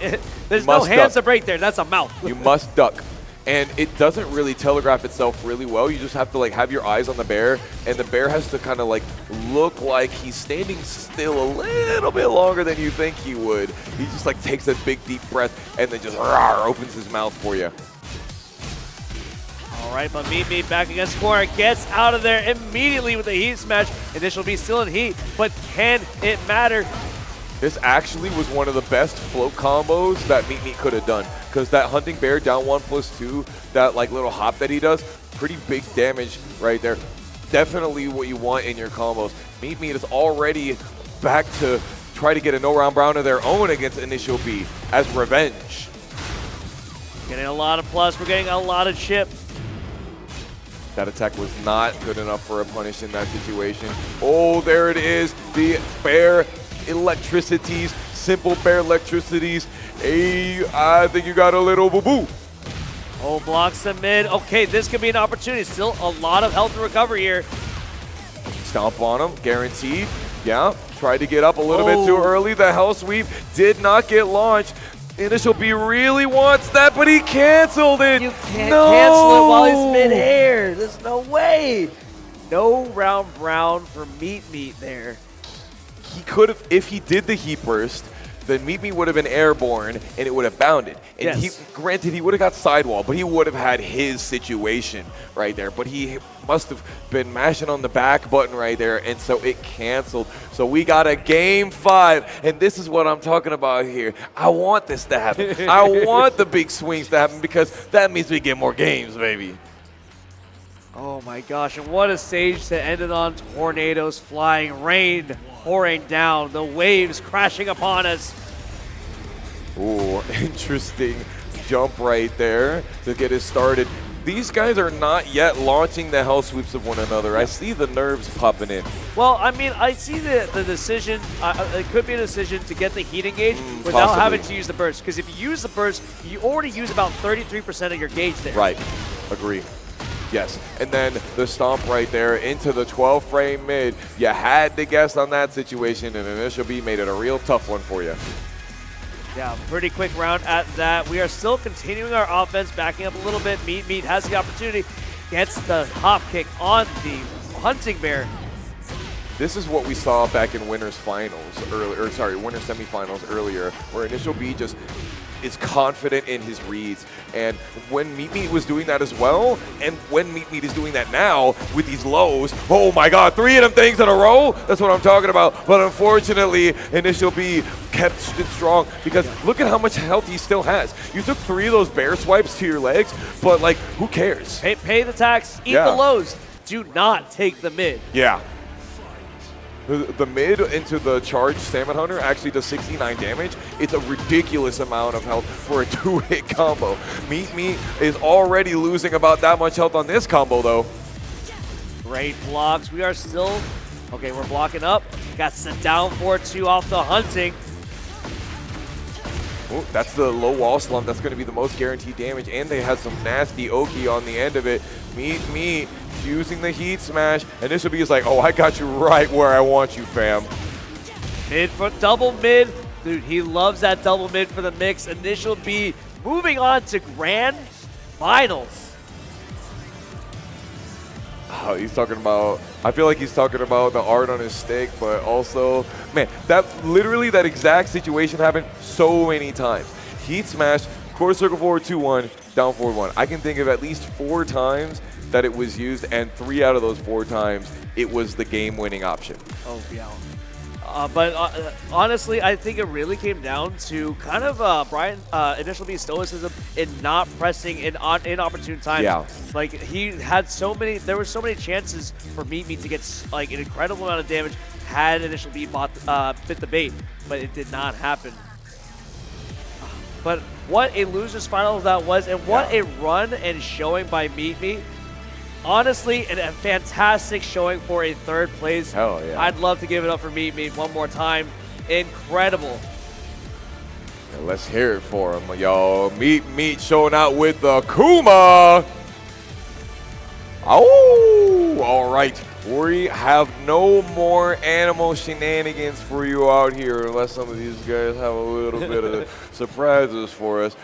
There's You no must hands duck. to break there. That's a mouth. You must duck. And it doesn't really telegraph itself really well. You just have to like have your eyes on the bear, and the bear has to kind of like look like he's standing still a little bit longer than you think he would. He just like takes a big deep breath and then just opens his mouth for you. All right, but Meet Me back against corner, gets out of there immediately with the heat smash. Initial B still in heat, but can it matter? This actually was one of the best float combos that Meet Me could have done, because that hunting bear down 1+2, that like little hop that he does, pretty big damage right there. Definitely what you want in your combos. Meet Me is already back to try to get a no round brown of their own against Initial B as revenge. Getting a lot of plus, we're getting a lot of chip. That attack was not good enough for a punish in that situation. Oh, there it is, the bear electricities, simple bear electricities. Hey, I think you got a little boo-boo. Oh, blocks the mid. Okay, this could be an opportunity. Still a lot of health and recovery here. Stomp on him, guaranteed. Yeah, tried to get up a little bit too early. The hell sweep did not get launched. Initial B really wants that, but he canceled it. You can't cancel it while he's mid-air. There's no way. No round brown for Meet Me there. He could have, if he did the heat burst, then Meet Me would have been airborne and it would have bounded. And Yes. granted, he would have got sidewall, but he would have had his situation right there. But he must have been mashing on the back button right there, and so it canceled. So we got a game 5, and this is what I'm talking about here. I want this to happen. I want the big swings to happen, because that means we get more games, baby. Oh my gosh, and what a stage to end it on. Tornadoes flying, rain pouring down, the waves crashing upon us. Ooh, interesting jump right there to get us started. These guys are not yet launching the hell sweeps of one another. I see the nerves popping in. Well, I mean, I see the decision. It could be a decision to get the heat engage without possibly. having to use the burst. Because if you use the burst, you already use about 33% of your gauge there. Right, agree. Yes, and then the stomp right there into the 12 frame mid. You had to guess on that situation, and Initial B made it a real tough one for you. Yeah, pretty quick round at that. We are still continuing our offense, backing up a little bit. Meet has the opportunity, gets the hop kick on the hunting bear. This is what we saw back in winners finals earlier, or sorry, winners semifinals earlier, where Initial B just is confident in his reads. And when Meet Me was doing that as well, and when Meet Me is doing that now with these lows, oh my God, 3 of them things in a row? That's what I'm talking about. But unfortunately, Initial B kept it strong, because look at how much health he still has. You took 3 of those bear swipes to your legs, but like, who cares? Pay the tax, eat Yeah. the lows. Do not take the mid. Yeah. The mid into the charged Salmon Hunter actually does 69 damage. It's a ridiculous amount of health for a 2-hit combo. Meet Me is already losing about that much health on this combo, though. Great blocks. We are still, okay, we're blocking up. Got the down 4-2 off the hunting. Ooh, that's the low wall slump. That's going to be the most guaranteed damage, and they had some nasty Oki on the end of it. Meet Me using the heat smash, and this will be like, oh, I got you right where I want you, fam. Mid for double mid. Dude, he loves that double mid for the mix. Initial B moving on to grand finals. Oh, he's talking about, I feel like he's talking about the art on his stick, but also, man, that literally that exact situation happened so many times. Heat smash, quarter circle forward 2-1, down forward 1. I can think of at least 4 times that it was used, and 3 out of those 4 times, it was the game-winning option. Oh, yeah. But honestly, I think it really came down to kind of Brian Initial B stoicism in not pressing in inopportune times. Yeah. Like he had there were so many chances for Meat to get like an incredible amount of damage had Initial B bit the bait, but it did not happen. But what a loser's final that was, and what a run and showing by Meat. Honestly, a fantastic showing for a 3rd place. Hell yeah. I'd love to give it up for Meat one more time. Incredible. Yeah, let's hear it for him, yo. Meat showing out with the Kuma. Oh, all right. We have no more animal shenanigans for you out here unless some of these guys have a little bit of surprises for us.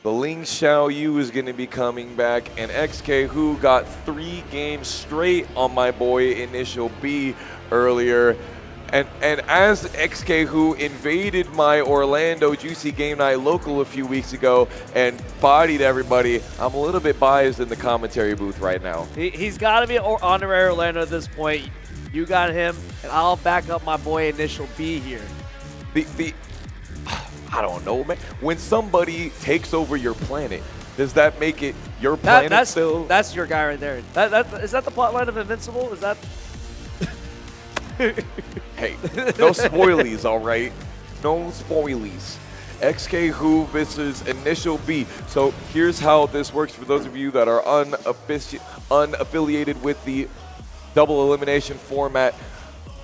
The Ling Xiaoyu is going to be coming back, and XK who got 3 games straight on my boy Initial B earlier. And as XK who invaded my Orlando Juicy Game Night local a few weeks ago and bodied everybody, I'm a little bit biased in the commentary booth right now. He's got to be honorary Orlando at this point. You got him, and I'll back up my boy Initial B here. I don't know, man. When somebody takes over your planet, does that make it your planet still? That's your guy right there. Is that the plotline of Invincible? Is that? Hey, no spoilies, all right? No spoilies. XK Who versus Initial B. So here's how this works for those of you that are unaffiliated with the double elimination format.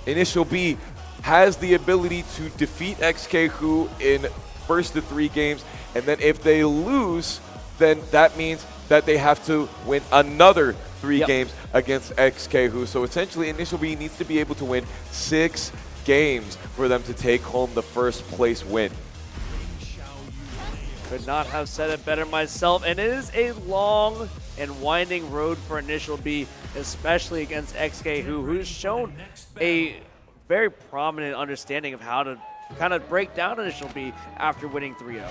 Initial B has the ability to defeat XK Who in first to 3 games, and then if they lose, then that means that they have to win another 3 games against XK Who. So essentially, Initial B needs to be able to win 6 games for them to take home the 1st place win. Could not have said it better myself, and it is a long and winding road for Initial B, especially against XK Who, who's shown a very prominent understanding of how to kind of break down Initial B after winning 3-0.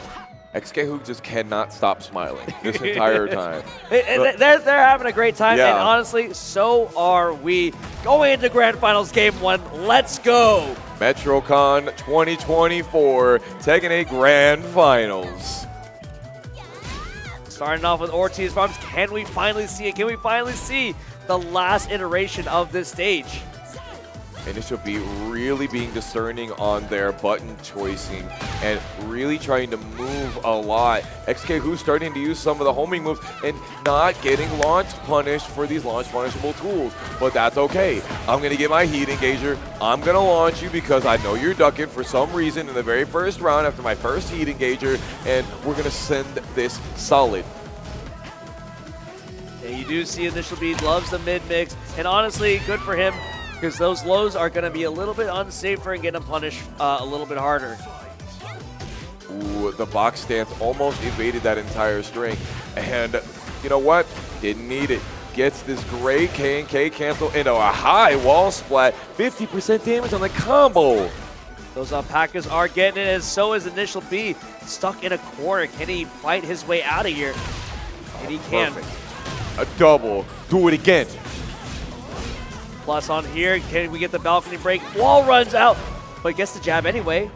XK Who just cannot stop smiling this entire time. They're having a great time, Yeah. and honestly, so are we. Going into Grand Finals Game 1, let's go! METROCON 2024 Tekken 8 Grand Finals. Starting off with Ortiz Farms, can we finally see it? Can we finally see the last iteration of this stage? Initial B really being discerning on their button choicing and really trying to move a lot. XK Who starting to use some of the homing moves and not getting launch punished for these launch punishable tools. But that's okay. I'm going to get my heat engager. I'm going to launch you because I know you're ducking for some reason in the very first round after my first heat engager, and we're going to send this solid. Yeah, you do see Initial B loves the mid-mix, and honestly, good for him, because those lows are going to be a little bit unsafer and get him punished a little bit harder. Ooh, the box stance almost evaded that entire string. And you know what? Didn't need it. Gets this great K&K cancel into a high wall splat. 50% damage on the combo. Those alpacas are getting it, and so is Initial B. Stuck in a corner. Can he fight his way out of here? And he can. Perfect. A double. Do it again. Plus on here, can we get the balcony break? Wall runs out, but gets the jab anyway.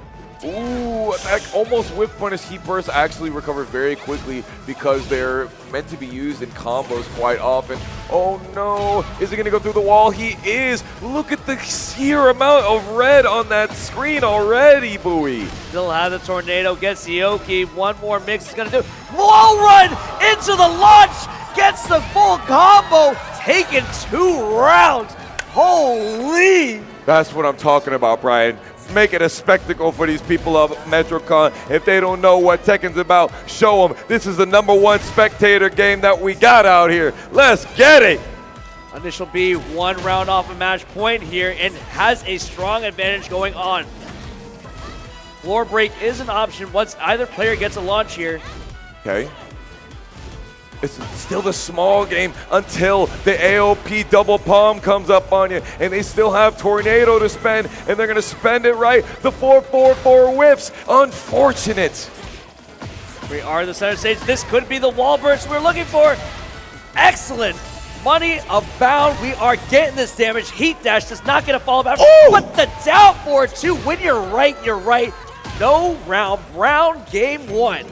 Ooh, that almost whip punish. Heat burst actually recovered very quickly because they're meant to be used in combos quite often. Oh no, is he gonna go through the wall? He is. Look at the sheer amount of red on that screen already, Bowie. Still have the tornado, gets the Oki. One more mix is gonna do. Wall run into the launch, gets the full combo, taking 2 rounds. Holy! That's what I'm talking about, Brian. Make it a spectacle for these people of METROCON. If they don't know what Tekken's about, show them. This is the #1 spectator game that we got out here. Let's get it! Initial B 1 round off a match point here and has a strong advantage going on. Floor break is an option once either player gets a launch here. Okay. It's still the small game until the AOP double palm comes up on you, and they still have Tornado to spend, and they're gonna spend it right. The 4-4-4 whips, unfortunate. We are the center stage. This could be the wall burst we're looking for. Excellent. Money abound. We are getting this damage. Heat dash does not get a follow back. But the down for it too. When you're right, you're right. No round. Brown game 1.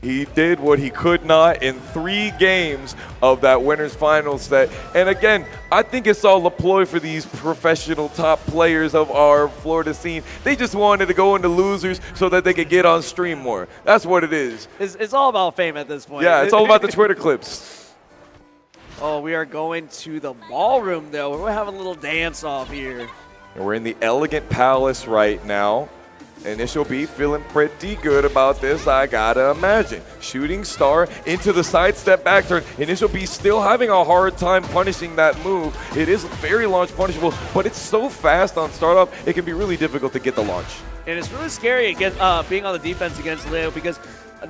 He did what he could not in 3 games of that winners final set. And again, I think it's all a ploy for these professional top players of our Florida scene. They just wanted to go into losers so that they could get on stream more. That's what it is. It's all about fame at this point. Yeah, it's all about the Twitter clips. Oh, we are going to the ballroom though. We're having a little dance off here. And we're in the Elegant Palace right now. Initial B feeling pretty good about this, I gotta imagine. Shooting star into the sidestep back turn. Initial B still having a hard time punishing that move. It is very launch punishable, but it's so fast on startup, it can be really difficult to get the launch. And it's really scary against, being on the defense against Leo because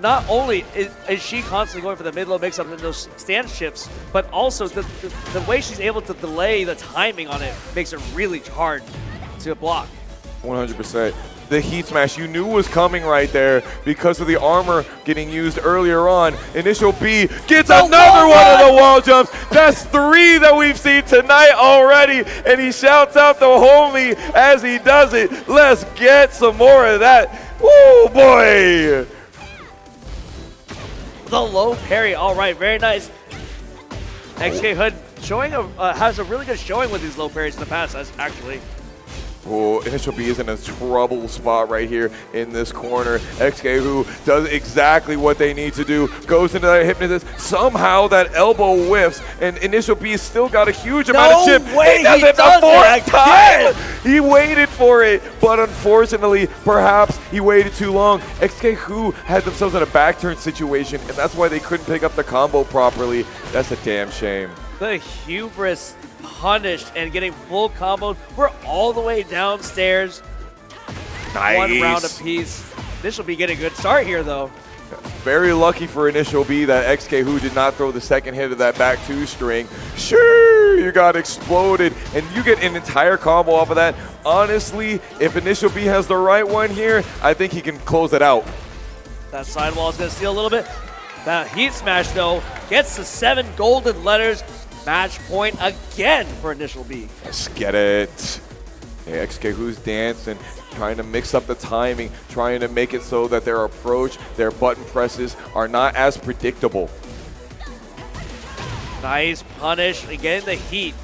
not only is she constantly going for the mid-low mix-up and those stance shifts, but also the way she's able to delay the timing on it makes it really hard to block. 100%. The heat smash you knew was coming right there because of the armor getting used earlier on. Initial B gets another one of the wall jumps. That's 3 that we've seen tonight already. And he shouts out the homie as he does it. Let's get some more of that. Woo, boy. The low parry, all right, very nice. XK Hood showing has a really good showing with these low parries in the past, actually. Oh, Initial B is in a trouble spot right here in this corner. XK who does exactly what they need to do, goes into that hypnosis. Somehow that elbow whiffs, and Initial B still got a huge amount of chip. Way he does it the 4th time! He waited for it, but unfortunately, perhaps he waited too long. XK who had themselves in a back turn situation, and that's why they couldn't pick up the combo properly. That's a damn shame. The hubris punished and getting full comboed. We're all the way downstairs. Nice. 1 round apiece. This will be getting a good start here, though. Very lucky for Initial B that XK who did not throw the second hit of that back 2 string. Sure, you got exploded, and you get an entire combo off of that. Honestly, if Initial B has the right one here, I think he can close it out. That sidewall is going to steal a little bit. That heat smash, though, gets the 7 golden letters. Match point again for Initial B. Let's get it. Hey, XK who's dancing, trying to mix up the timing, trying to make it so that their approach, their button presses are not as predictable. Nice punish, again the heat.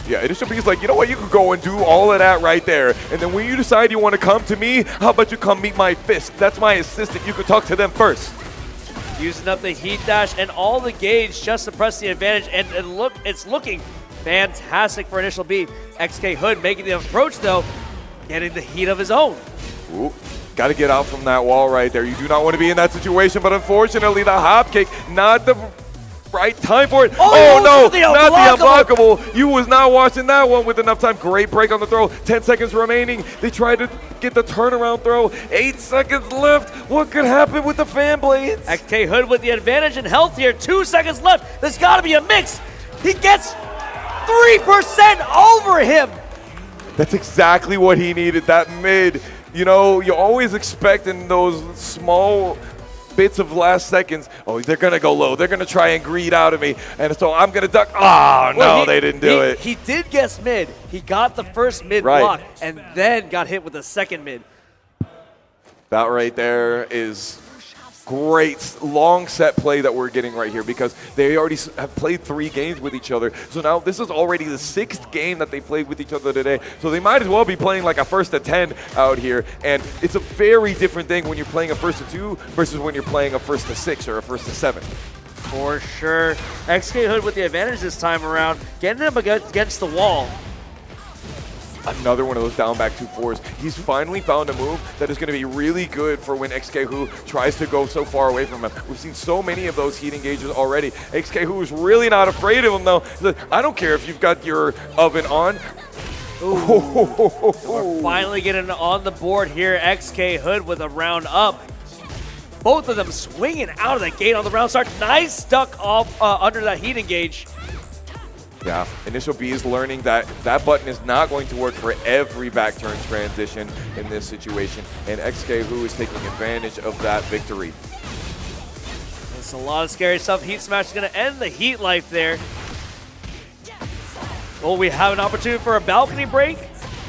Yeah, Initial B is like, you know what, you could go and do all of that right there. And then when you decide you want to come to me, how about you come meet my fist? That's my assistant, you could talk to them first. Using up the heat dash and all the gauge just to press the advantage, and it's looking fantastic for Initial B. XK Hood making the approach though, getting the heat of his own. Ooh, got to get out from that wall right there. You do not want to be in that situation, but unfortunately the hop kick, not the right time for it. Oh no, not the unblockable. You was not watching that one with enough time. Great break on the throw. 10 seconds remaining. They tried to get the turnaround throw. 8 seconds left. What could happen with the fan blades? XK Hood with the advantage in health here. 2 seconds left. There's got to be a mix. He gets 3% over him. That's exactly what he needed, that mid. You know, you always expect in those small bits of last seconds, oh, they're going to go low. They're going to try and greed out of me. And so I'm going to duck. Oh, no, they didn't do it. He did guess mid. He got the first mid block and then got hit with the second mid. That right there is great long set play that we're getting right here because they already have played 3 games with each other. So now this is already the 6th game that they played with each other today. So they might as well be playing like a 1st to 10 out here. And it's a very different thing when you're playing a 1st to 2 versus when you're playing a 1st to 6 or a 1st to 7. For sure. XK Hood with the advantage this time around, getting him against the wall. Another one of those down back 2-4s. He's finally found a move that is going to be really good for when XK Who tries to go so far away from him. We've seen so many of those heat engages already. XK Who is really not afraid of him though. I don't care if you've got your oven on. We're finally getting on the board here. XK Hood with a round up. Both of them swinging out of the gate on the round start. Nice stuck off under that heat engage. Yeah, Initial B is learning that that button is not going to work for every back turn transition in this situation, and XK Who is taking advantage of that victory. It's a lot of scary stuff. Heat Smash is going to end the heat life there. Oh, we have an opportunity for a balcony break.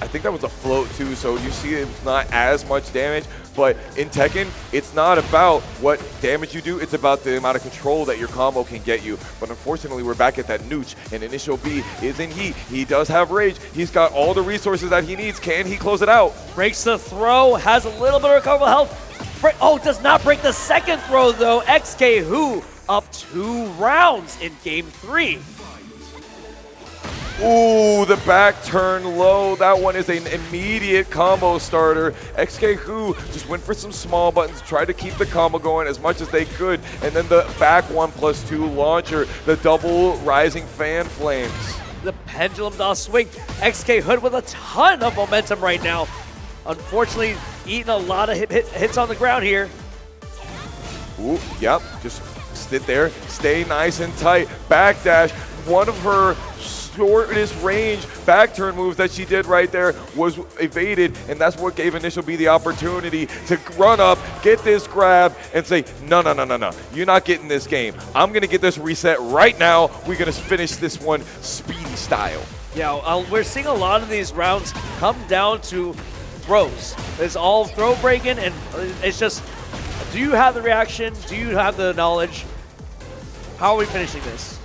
I think that was a float too, so you see it's not as much damage, but in Tekken, it's not about what damage you do, it's about the amount of control that your combo can get you. But unfortunately, we're back at that nooch, and Initial B is in heat. He does have rage. He's got all the resources that he needs. Can he close it out? Breaks the throw, has a little bit of recoverable health. Oh, does not break the second throw though. XK Who up 2 rounds in game 3. Ooh, the back turn low. That one is an immediate combo starter. XK Who just went for some small buttons, tried to keep the combo going as much as they could, and then the back 1+2 launcher, the double rising fan flames. The pendulum does swing. XK Hood with a ton of momentum right now. Unfortunately, eating a lot of hits on the ground here. Ooh, yep, just sit there, stay nice and tight. Backdash, one of her shortest range back turn moves that she did right there was evaded, and that's what gave Initial B the opportunity to run up, get this grab, and say, no, you're not getting this game. I'm gonna get this reset right now. We're gonna finish this one speedy style. Yeah, we're seeing a lot of these rounds come down to throws. It's all throw breaking, and it's just, do you have the reaction? Do you have the knowledge? How are we finishing this?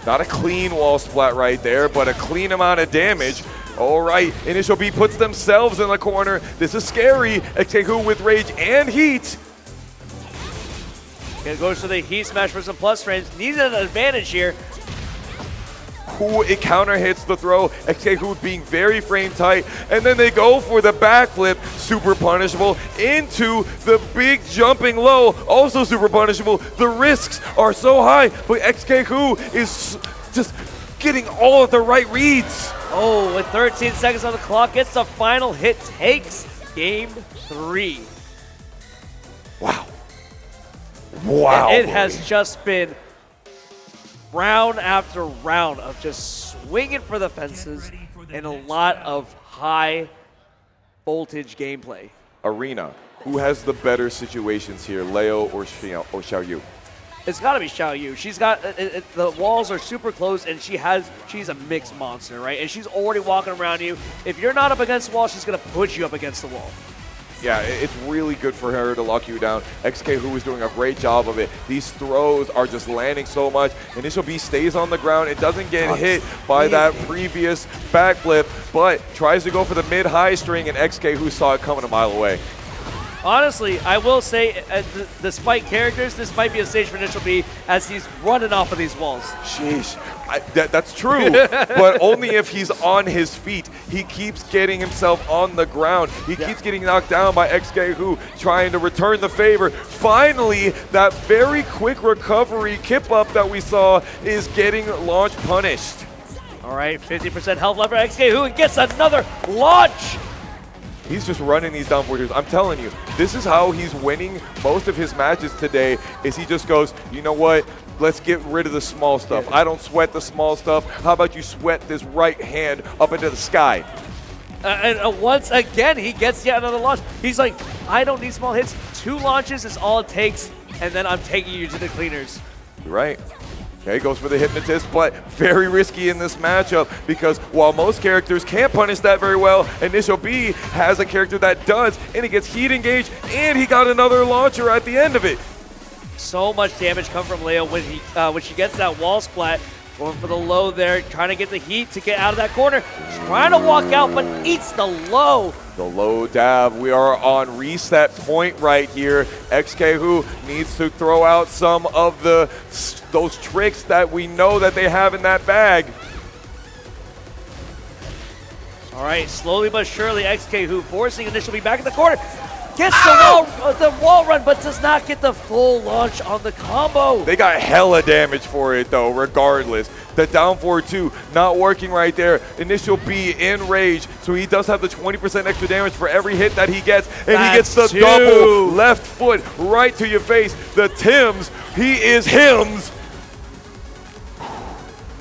Not a clean wall splat right there, but a clean amount of damage. All right, Initial B puts themselves in the corner. This is scary. XK Who with rage and heat. It goes to the heat smash for some plus frames. Needs an advantage here. Who it counter hits the throw. XK Who being very frame tight, and then they go for the backflip, super punishable, into the big jumping low, also super punishable. The risks are so high, but XK Who is just getting all of the right reads. Oh, with 13 seconds on the clock, gets the final hit, takes game 3. Wow. Wow. It has just been round after round of just swinging for the fences and a lot of high voltage gameplay. Arena, who has the better situations here, Leo or Xiao Yu? It's got to be Xiao Yu. She's got the walls are super close, and she's a mixed monster, right? And she's already walking around you. If you're not up against the wall, she's gonna put you up against the wall. Yeah, it's really good for her to lock you down. XK Who is doing a great job of it. These throws are just landing so much. Initial B stays on the ground. It doesn't get hit by that previous backflip, but tries to go for the mid-high string, and XK Who saw it coming a mile away. Honestly, I will say, despite characters, this might be a stage for Initial B as he's running off of these walls. Sheesh, that's true, but only if he's on his feet. He keeps getting himself on the ground. He keeps getting knocked down by XK Who, trying to return the favor. Finally, that very quick recovery kip up that we saw is getting launch punished. All right, 50% health left for XK Who, and gets another launch. He's just running these down forward. I'm telling you, this is how he's winning most of his matches today, is he just goes, you know what, let's get rid of the small stuff. I don't sweat the small stuff. How about you sweat this right hand up into the sky? And once again, he gets yet another launch. He's like, I don't need small hits. 2 launches is all it takes, and then I'm taking you to the cleaners. You're right. Okay, goes for the hypnotist, but very risky in this matchup because while most characters can't punish that very well, Initial B has a character that does, and he gets heat engaged, and he got another launcher at the end of it. So much damage come from Leo when she gets that wall splat. Going for the low there, trying to get the heat to get out of that corner. She's trying to walk out, but eats the low. The low dab. We are on reset point right here. XK Who needs to throw out some of those tricks that we know that they have in that bag. All right, slowly but surely, XK Who forcing Initial B back in the corner. Gets the wall run, but does not get the full launch on the combo. They got hella damage for it though, regardless. The down forward 2 not working right there. Initial B in rage, so he does have the 20% extra damage for every hit that he gets, and he gets the double left foot right to your face. The Tims, he is hims.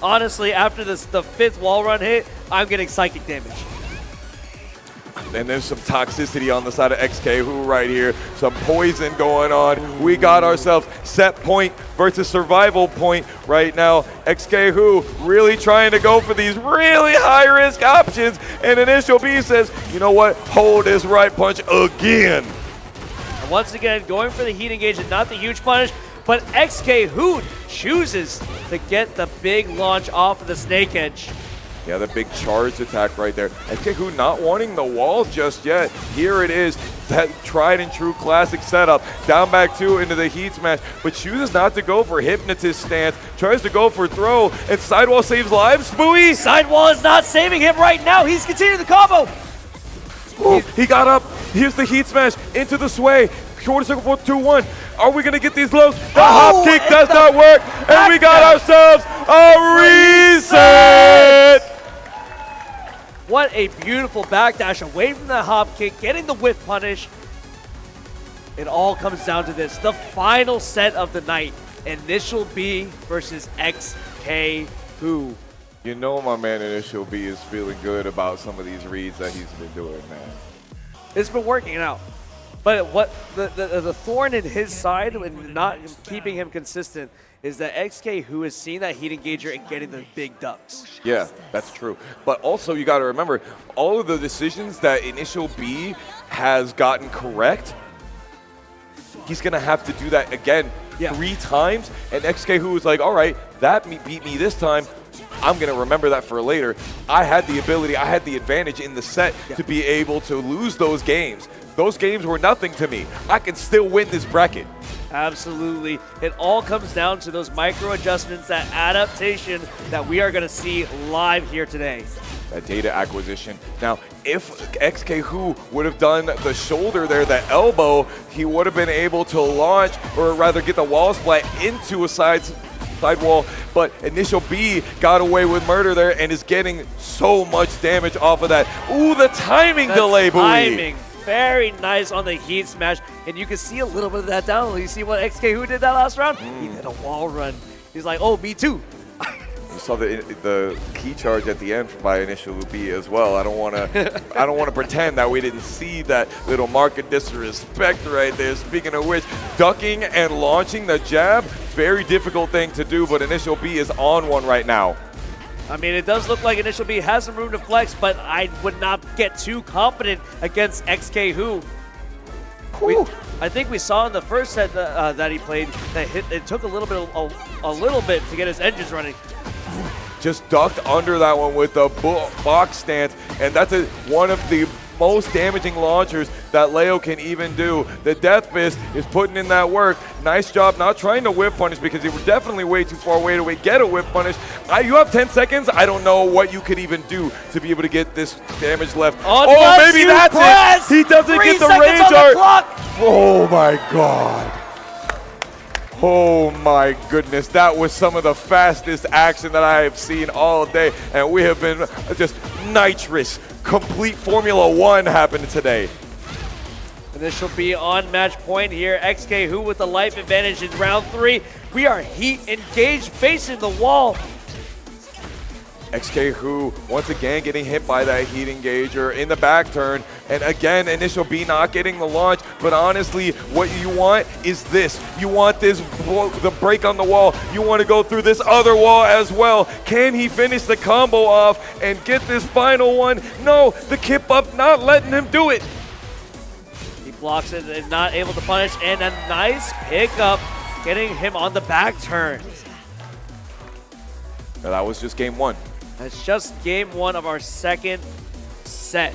Honestly, after the 5th wall run hit, I'm getting psychic damage. And there's some toxicity on the side of XK Who right here. Some poison going on. We got ourselves set point versus survival point right now. XK Who really trying to go for these really high risk options. And Initial B says, you know what? Hold this right punch again. And once again, going for the heat engage and not the huge punish. But XK Who chooses to get the big launch off of the snake edge. Yeah, the big charged attack right there. XK Who not wanting the wall just yet. Here it is, that tried and true classic setup. Down back 2 into the heat smash, but chooses not to go for hypnotist stance. Tries to go for throw, and Sidewall saves lives. Spooey! Sidewall is not saving him right now. He's continuing the combo. Ooh, he got up. Here's the heat smash into the sway. Quarter circle 4-2-1. Are we gonna get these lows? The hop kick does not work, and we got ourselves a reset. What a beautiful backdash away from the hop kick, getting the whip punish. It all comes down to this. The final set of the night. Initial B versus XK Who. You know my man Initial B is feeling good about some of these reads that he's been doing, man. It's been working out. But what the thorn in his side and not keeping him consistent is that XK Who is seeing that heat engager and getting the big ducks. Yeah, that's true. But also you got to remember, all of the decisions that Initial B has gotten correct, he's going to have to do that again 3 times. And XK Who was like, all right, that beat me this time. I'm going to remember that for later. I had the ability, I had the advantage in the set to be able to lose those games. Those games were nothing to me. I can still win this bracket. Absolutely. It all comes down to those micro adjustments, that adaptation that we are going to see live here today. That data acquisition. Now, if XK Who would have done the shoulder there, the elbow, he would have been able to launch, or rather get the wall splat into a side wall, but Initial B got away with murder there and is getting so much damage off of that. Ooh, the timing delay, Timing. Very nice on the heat smash, and you can see a little bit of that down. You see what XK Who did that last round? He did a wall run. He's like, oh, me too. You saw the key charge at the end by Initial B as well. I don't want to pretend that we didn't see that little mark of disrespect right there. Speaking of which, ducking and launching the jab, very difficult thing to do, but Initial B is on one right now. I mean, it does look like Initial B has some room to flex, but I would not get too confident against XK Who. I think we saw in the first set that he played that it took a little bit to get his engines running. Just ducked under that one with the box stance, and that's one of the most damaging launchers that Leo can even do. The Death Fist is putting in that work. Nice job not trying to whip punish because they were definitely way too far away to get a whip punish. You have 10 seconds. I don't know what you could even do to be able to get this damage left. Oh, maybe that's it. He doesn't get the rage art. Oh my God. Oh my goodness, that was some of the fastest action that I have seen all day, and we have been just nitrous. Complete Formula 1 happened today. Initial B on match point here. XK Who with the life advantage in round 3. We are heat engaged, facing the wall. XK Who once again getting hit by that heat engager in the back turn, and again Initial B not getting the launch. But honestly, what you want is this. You want this, the break on the wall. You want to go through this other wall as well. Can he finish the combo off and get this final one? No, the kip up not letting him do it. He blocks it and not able to punish, and a nice pickup getting him on the back turn. Now, that was just game 1. That's just game 1 of our second set.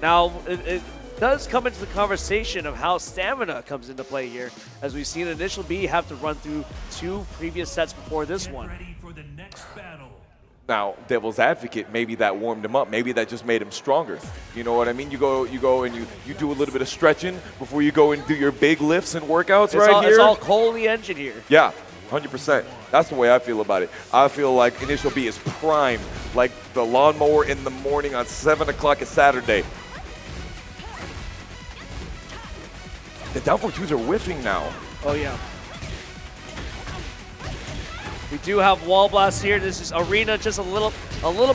Now, it does come into the conversation of how stamina comes into play here, as we've seen Initial B have to run through 2 previous sets before this one. Ready for the next battle. Now, devil's advocate, maybe that warmed him up. Maybe that just made him stronger. You know what I mean? You go and you do a little bit of stretching before you go and do your big lifts and workouts here. It's all Cole the engine here. Yeah, 100%. That's the way I feel about it. I feel like Initial B is primed, like the lawnmower in the morning on 7 o'clock a Saturday. The down 4-2s are whiffing now. Oh, yeah. We do have Wall Blast here. This is Arena, just a little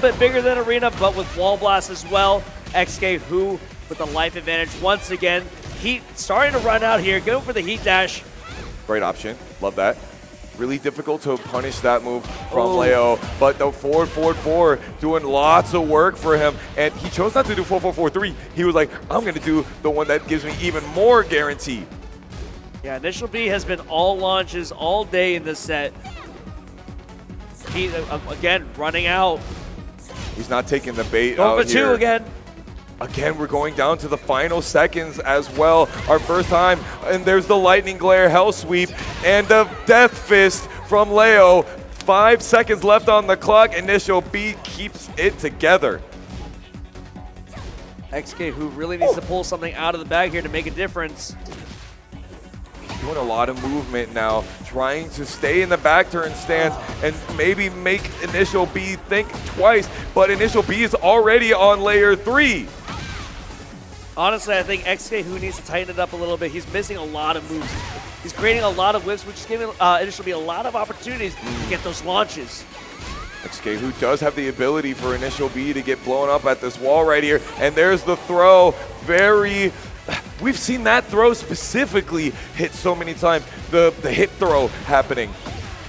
bit bigger than Arena, but with Wall Blast as well. XK Who with the life advantage once again. Heat starting to run out here. Going for the Heat Dash. Great option. Love that. Really difficult to punish that move from Leo, but the forward, doing lots of work for him, and he chose not to do 4-4-4-3. He was like, I'm going to do the one that gives me even more guarantee. Yeah, Initial B has been all launches all day in this set. He, again, running out. He's not taking the bait Going out for two here. again. Again, we're going down to the final seconds as well. Our first time, and there's the Lightning Glare Hell Sweep and the Death Fist from Leo. 5 seconds left on the clock. Initial B keeps it together. XK Who really needs to pull something out of the bag here to make a difference. Doing a lot of movement now, trying to stay in the back turn stance and maybe make Initial B think twice, but Initial B is already on layer 3. Honestly, I think XK Who needs to tighten it up a little bit. He's missing a lot of moves. He's creating a lot of whips, which is giving Initial B a lot of opportunities to get those launches. XK Who does have the ability for Initial B to get blown up at this wall right here, and there's the throw. We've seen that throw specifically hit so many times. The hit throw happening.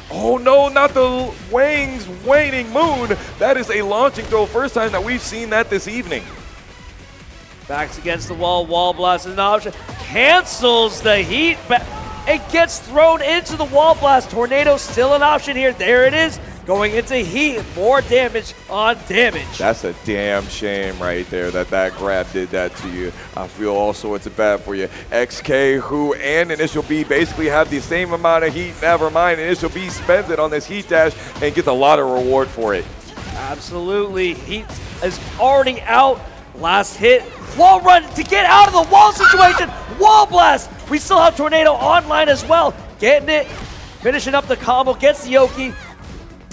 Oh no, not the Wang's waning moon. That is a launching throw. First time that we've seen that this evening. Backs against the wall. Wall Blast is an option. Cancels the heat. It gets thrown into the Wall Blast. Tornado still an option here. There it is. Going into heat. More damage on damage. That's a damn shame right there that grab did that to you. I feel all sorts of bad for you. XK Who and Initial B basically have the same amount of heat. Never mind. Initial B spends it on this heat dash and gets a lot of reward for it. Absolutely. Heat is already out. Last hit. Wall run to get out of the wall situation. Wall Blast. We still have Tornado online as well. Getting it. Finishing up the combo. Gets the Yoki.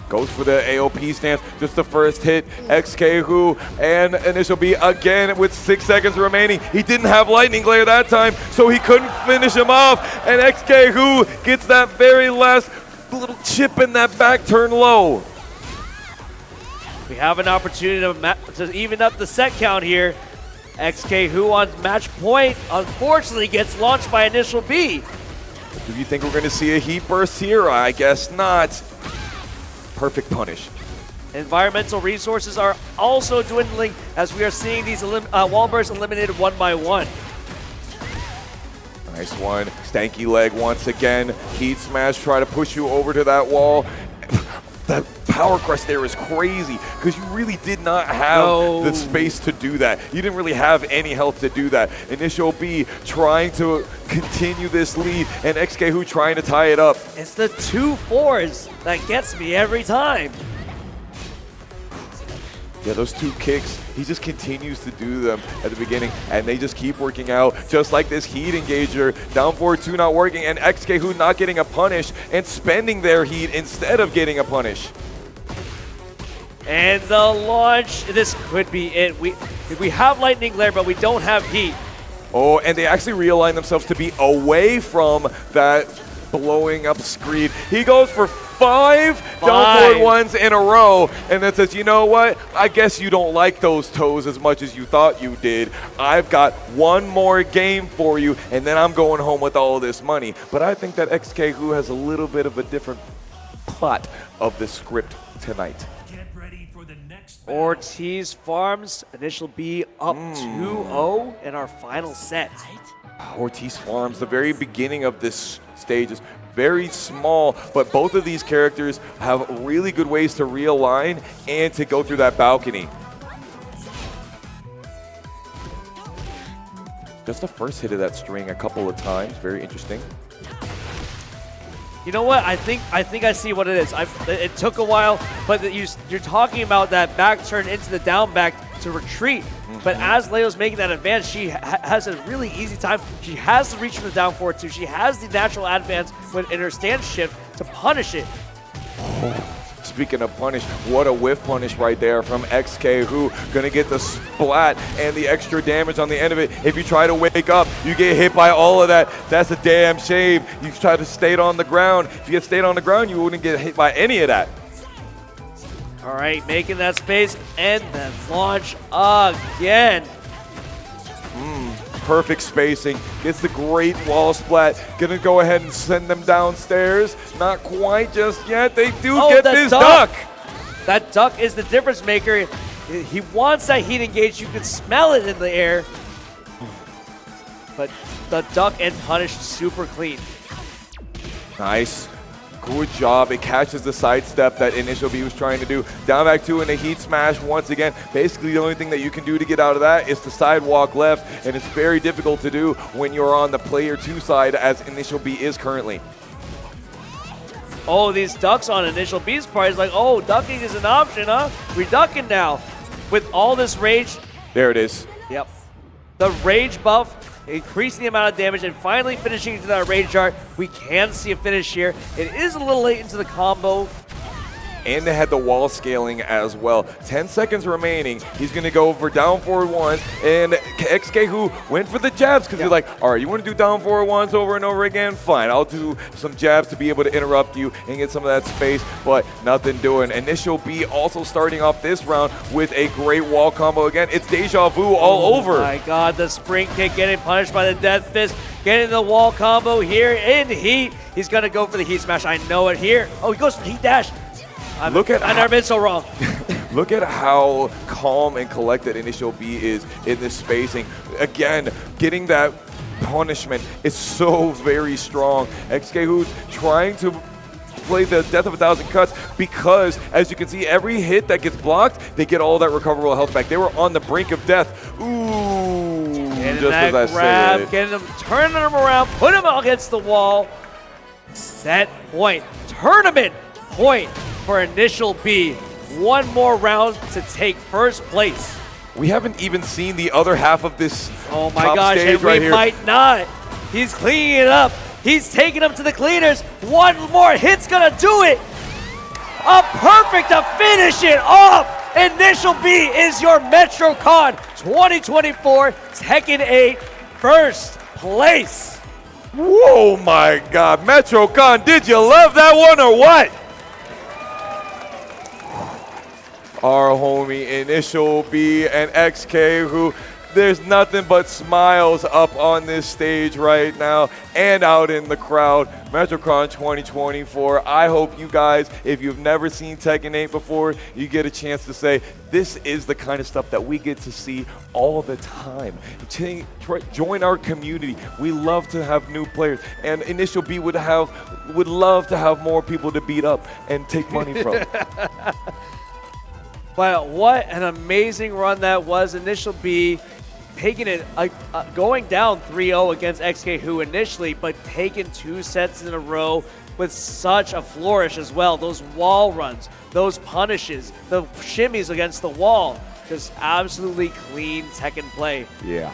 Goes for the AOP stance, just the first hit. XK Who and Initial B again with 6 seconds remaining. He didn't have Lightning Glare that time, so he couldn't finish him off. And XK Who gets that very last little chip in that back turn low. We have an opportunity to even up the set count here. XK Who on match point, unfortunately gets launched by Initial B. Do you think we're going to see a heat burst here? I guess not. Perfect punish. Environmental resources are also dwindling as we are seeing these wall bursts eliminated one by one. Nice one. Stanky leg once again. Heat smash, try to push you over to that wall. That power crush there is crazy because you really did not have the space to do that. You didn't really have any health to do that. Initial B trying to continue this lead and XK Who trying to tie it up. It's the 2-4s that gets me every time. Yeah, those 2 kicks, he just continues to do them at the beginning, and they just keep working out, just like this heat engager. Down 4-2 not working, and XK Who not getting a punish and spending their heat instead of getting a punish. And the launch, this could be it. We have Lightning Glare, but we don't have heat. Oh, and they actually realign themselves to be away from that blowing up screen. He goes for 5 down forward ones in a row, and then says, you know what? I guess you don't like those toes as much as you thought you did. I've got one more game for you, and then I'm going home with all this money. But I think that XK Who has a little bit of a different plot of the script tonight. Get ready for the next battle. Ortiz Farms, Initial B up 2-0 in our final set. Ortiz Farms, the very beginning of this stage is very small, but both of these characters have really good ways to realign and to go through that balcony. Just the first hit of that string a couple of times, very interesting. You know what? I think I see what it is. It took a while, but you're talking about that back turn into the down back to retreat. But as Leo's making that advance, she has a really easy time. She has the reach from the down forward too. She has the natural advance in her stance shift to punish it. Speaking of punish, what a whiff punish right there from XK, who gonna get the splat and the extra damage on the end of it. If you try to wake up, you get hit by all of that. That's a damn shame. You try to stay on the ground. If you had stayed on the ground, you wouldn't get hit by any of that. All right, making that space and then launch again. Perfect spacing, gets the great wall splat. Gonna go ahead and send them downstairs. Not quite just yet. They do get this duck. That duck is the difference maker. He wants that heat engage. You can smell it in the air. But the duck and punish super clean. Nice. Good job. It catches the sidestep that initial B was trying to do. Down back two in a heat smash once again. Basically, the only thing that you can do to get out of that is the sidewalk left, and it's very difficult to do when you're on the player two side as initial B is currently. Oh, these ducks on initial B's part is like, oh, ducking is an option, huh? We're ducking now. With all this rage. There it is. Yep. The rage buff, increasing the amount of damage, and finally finishing into that rage art. We can see a finish here. It is a little late into the combo. And they had the wall scaling as well. 10 seconds remaining. He's going to go for down forward ones. And XK, who went for the jabs because he's like, all right, you want to do down forward ones over and over again? Fine, I'll do some jabs to be able to interrupt you and get some of that space, but nothing doing. Initial B also starting off this round with a great wall combo again. It's deja vu all over. Oh my God, the spring kick getting punished by the death fist. Getting the wall combo here in heat. He's going to go for the heat smash. I know it here. Oh, he goes for the heat dash. I've never been so wrong. Look at how calm and collected initial B is in this spacing. Again, getting that punishment is so very strong. XK who's trying to play the death of 1,000 cuts because, as you can see, every hit that gets blocked, they get all that recoverable health back. They were on the brink of death. Ooh, getting just that as I grab, said. getting them, turning them around, put them against the wall. Set point. Tournament point for initial B. One more round to take first place. We haven't even seen the other half of this Oh my top gosh, stage and right we here. might not. He's cleaning it up. He's taking them to the cleaners. One more hit's gonna do it. A perfect to finish it off. Initial B is your METROCON 2024 Tekken 8 first place. Whoa, my God. METROCON, did you love that one or what? Our homie Initial B and XK, who there's nothing but smiles up on this stage right now and out in the crowd. METROCON 2024. I hope you guys, if you've never seen Tekken 8 before, you get a chance to say, this is the kind of stuff that we get to see all the time. Join our community. We love to have new players. And Initial B would love to have more people to beat up and take money from. But what an amazing run that was. Initial B taking it, going down 3-0 against XK, who initially, but taking 2 sets in a row with such a flourish as well. Those wall runs, those punishes, the shimmies against the wall. Just absolutely clean Tekken play. Yeah.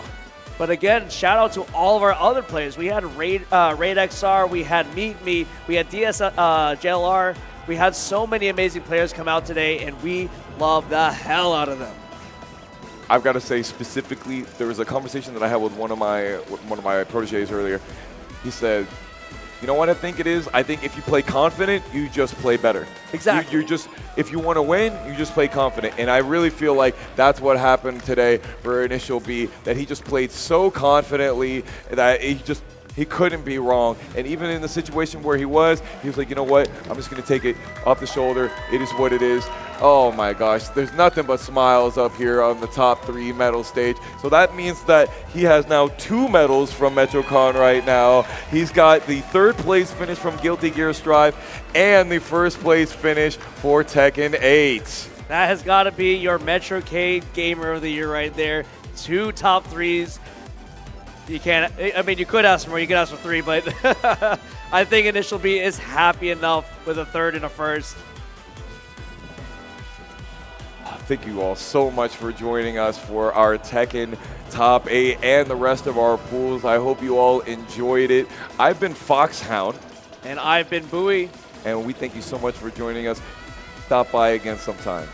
But again, shout out to all of our other players. We had Raid XR, we had Meet Me, we had JLR. We had so many amazing players come out today, and we love the hell out of them. I've got to say specifically, there was a conversation that I had with one of my proteges earlier. He said, you know what I think it is? I think if you play confident, you just play better. Exactly. You're just, if you want to win, you just play confident. And I really feel like that's what happened today for Initial B, that he just played so confidently that he couldn't be wrong. And even in the situation where he was like, you know what? I'm just going to take it off the shoulder. It is what it is. Oh my gosh, there's nothing but smiles up here on the top 3 medal stage. So that means that he has now 2 medals from METROCON right now. He's got the 3rd place finish from Guilty Gear Strive and the 1st place finish for Tekken 8. That has got to be your METROCADE Gamer of the Year right there. 2 top 3s. You can't, I mean, you could ask for more, you could ask for 3, but I think Initial B is happy enough with a third and a first. Thank you all so much for joining us for our Tekken Top 8 and the rest of our pools. I hope you all enjoyed it. I've been Foxhound. And I've been Bowie. And we thank you so much for joining us. Stop by again sometime.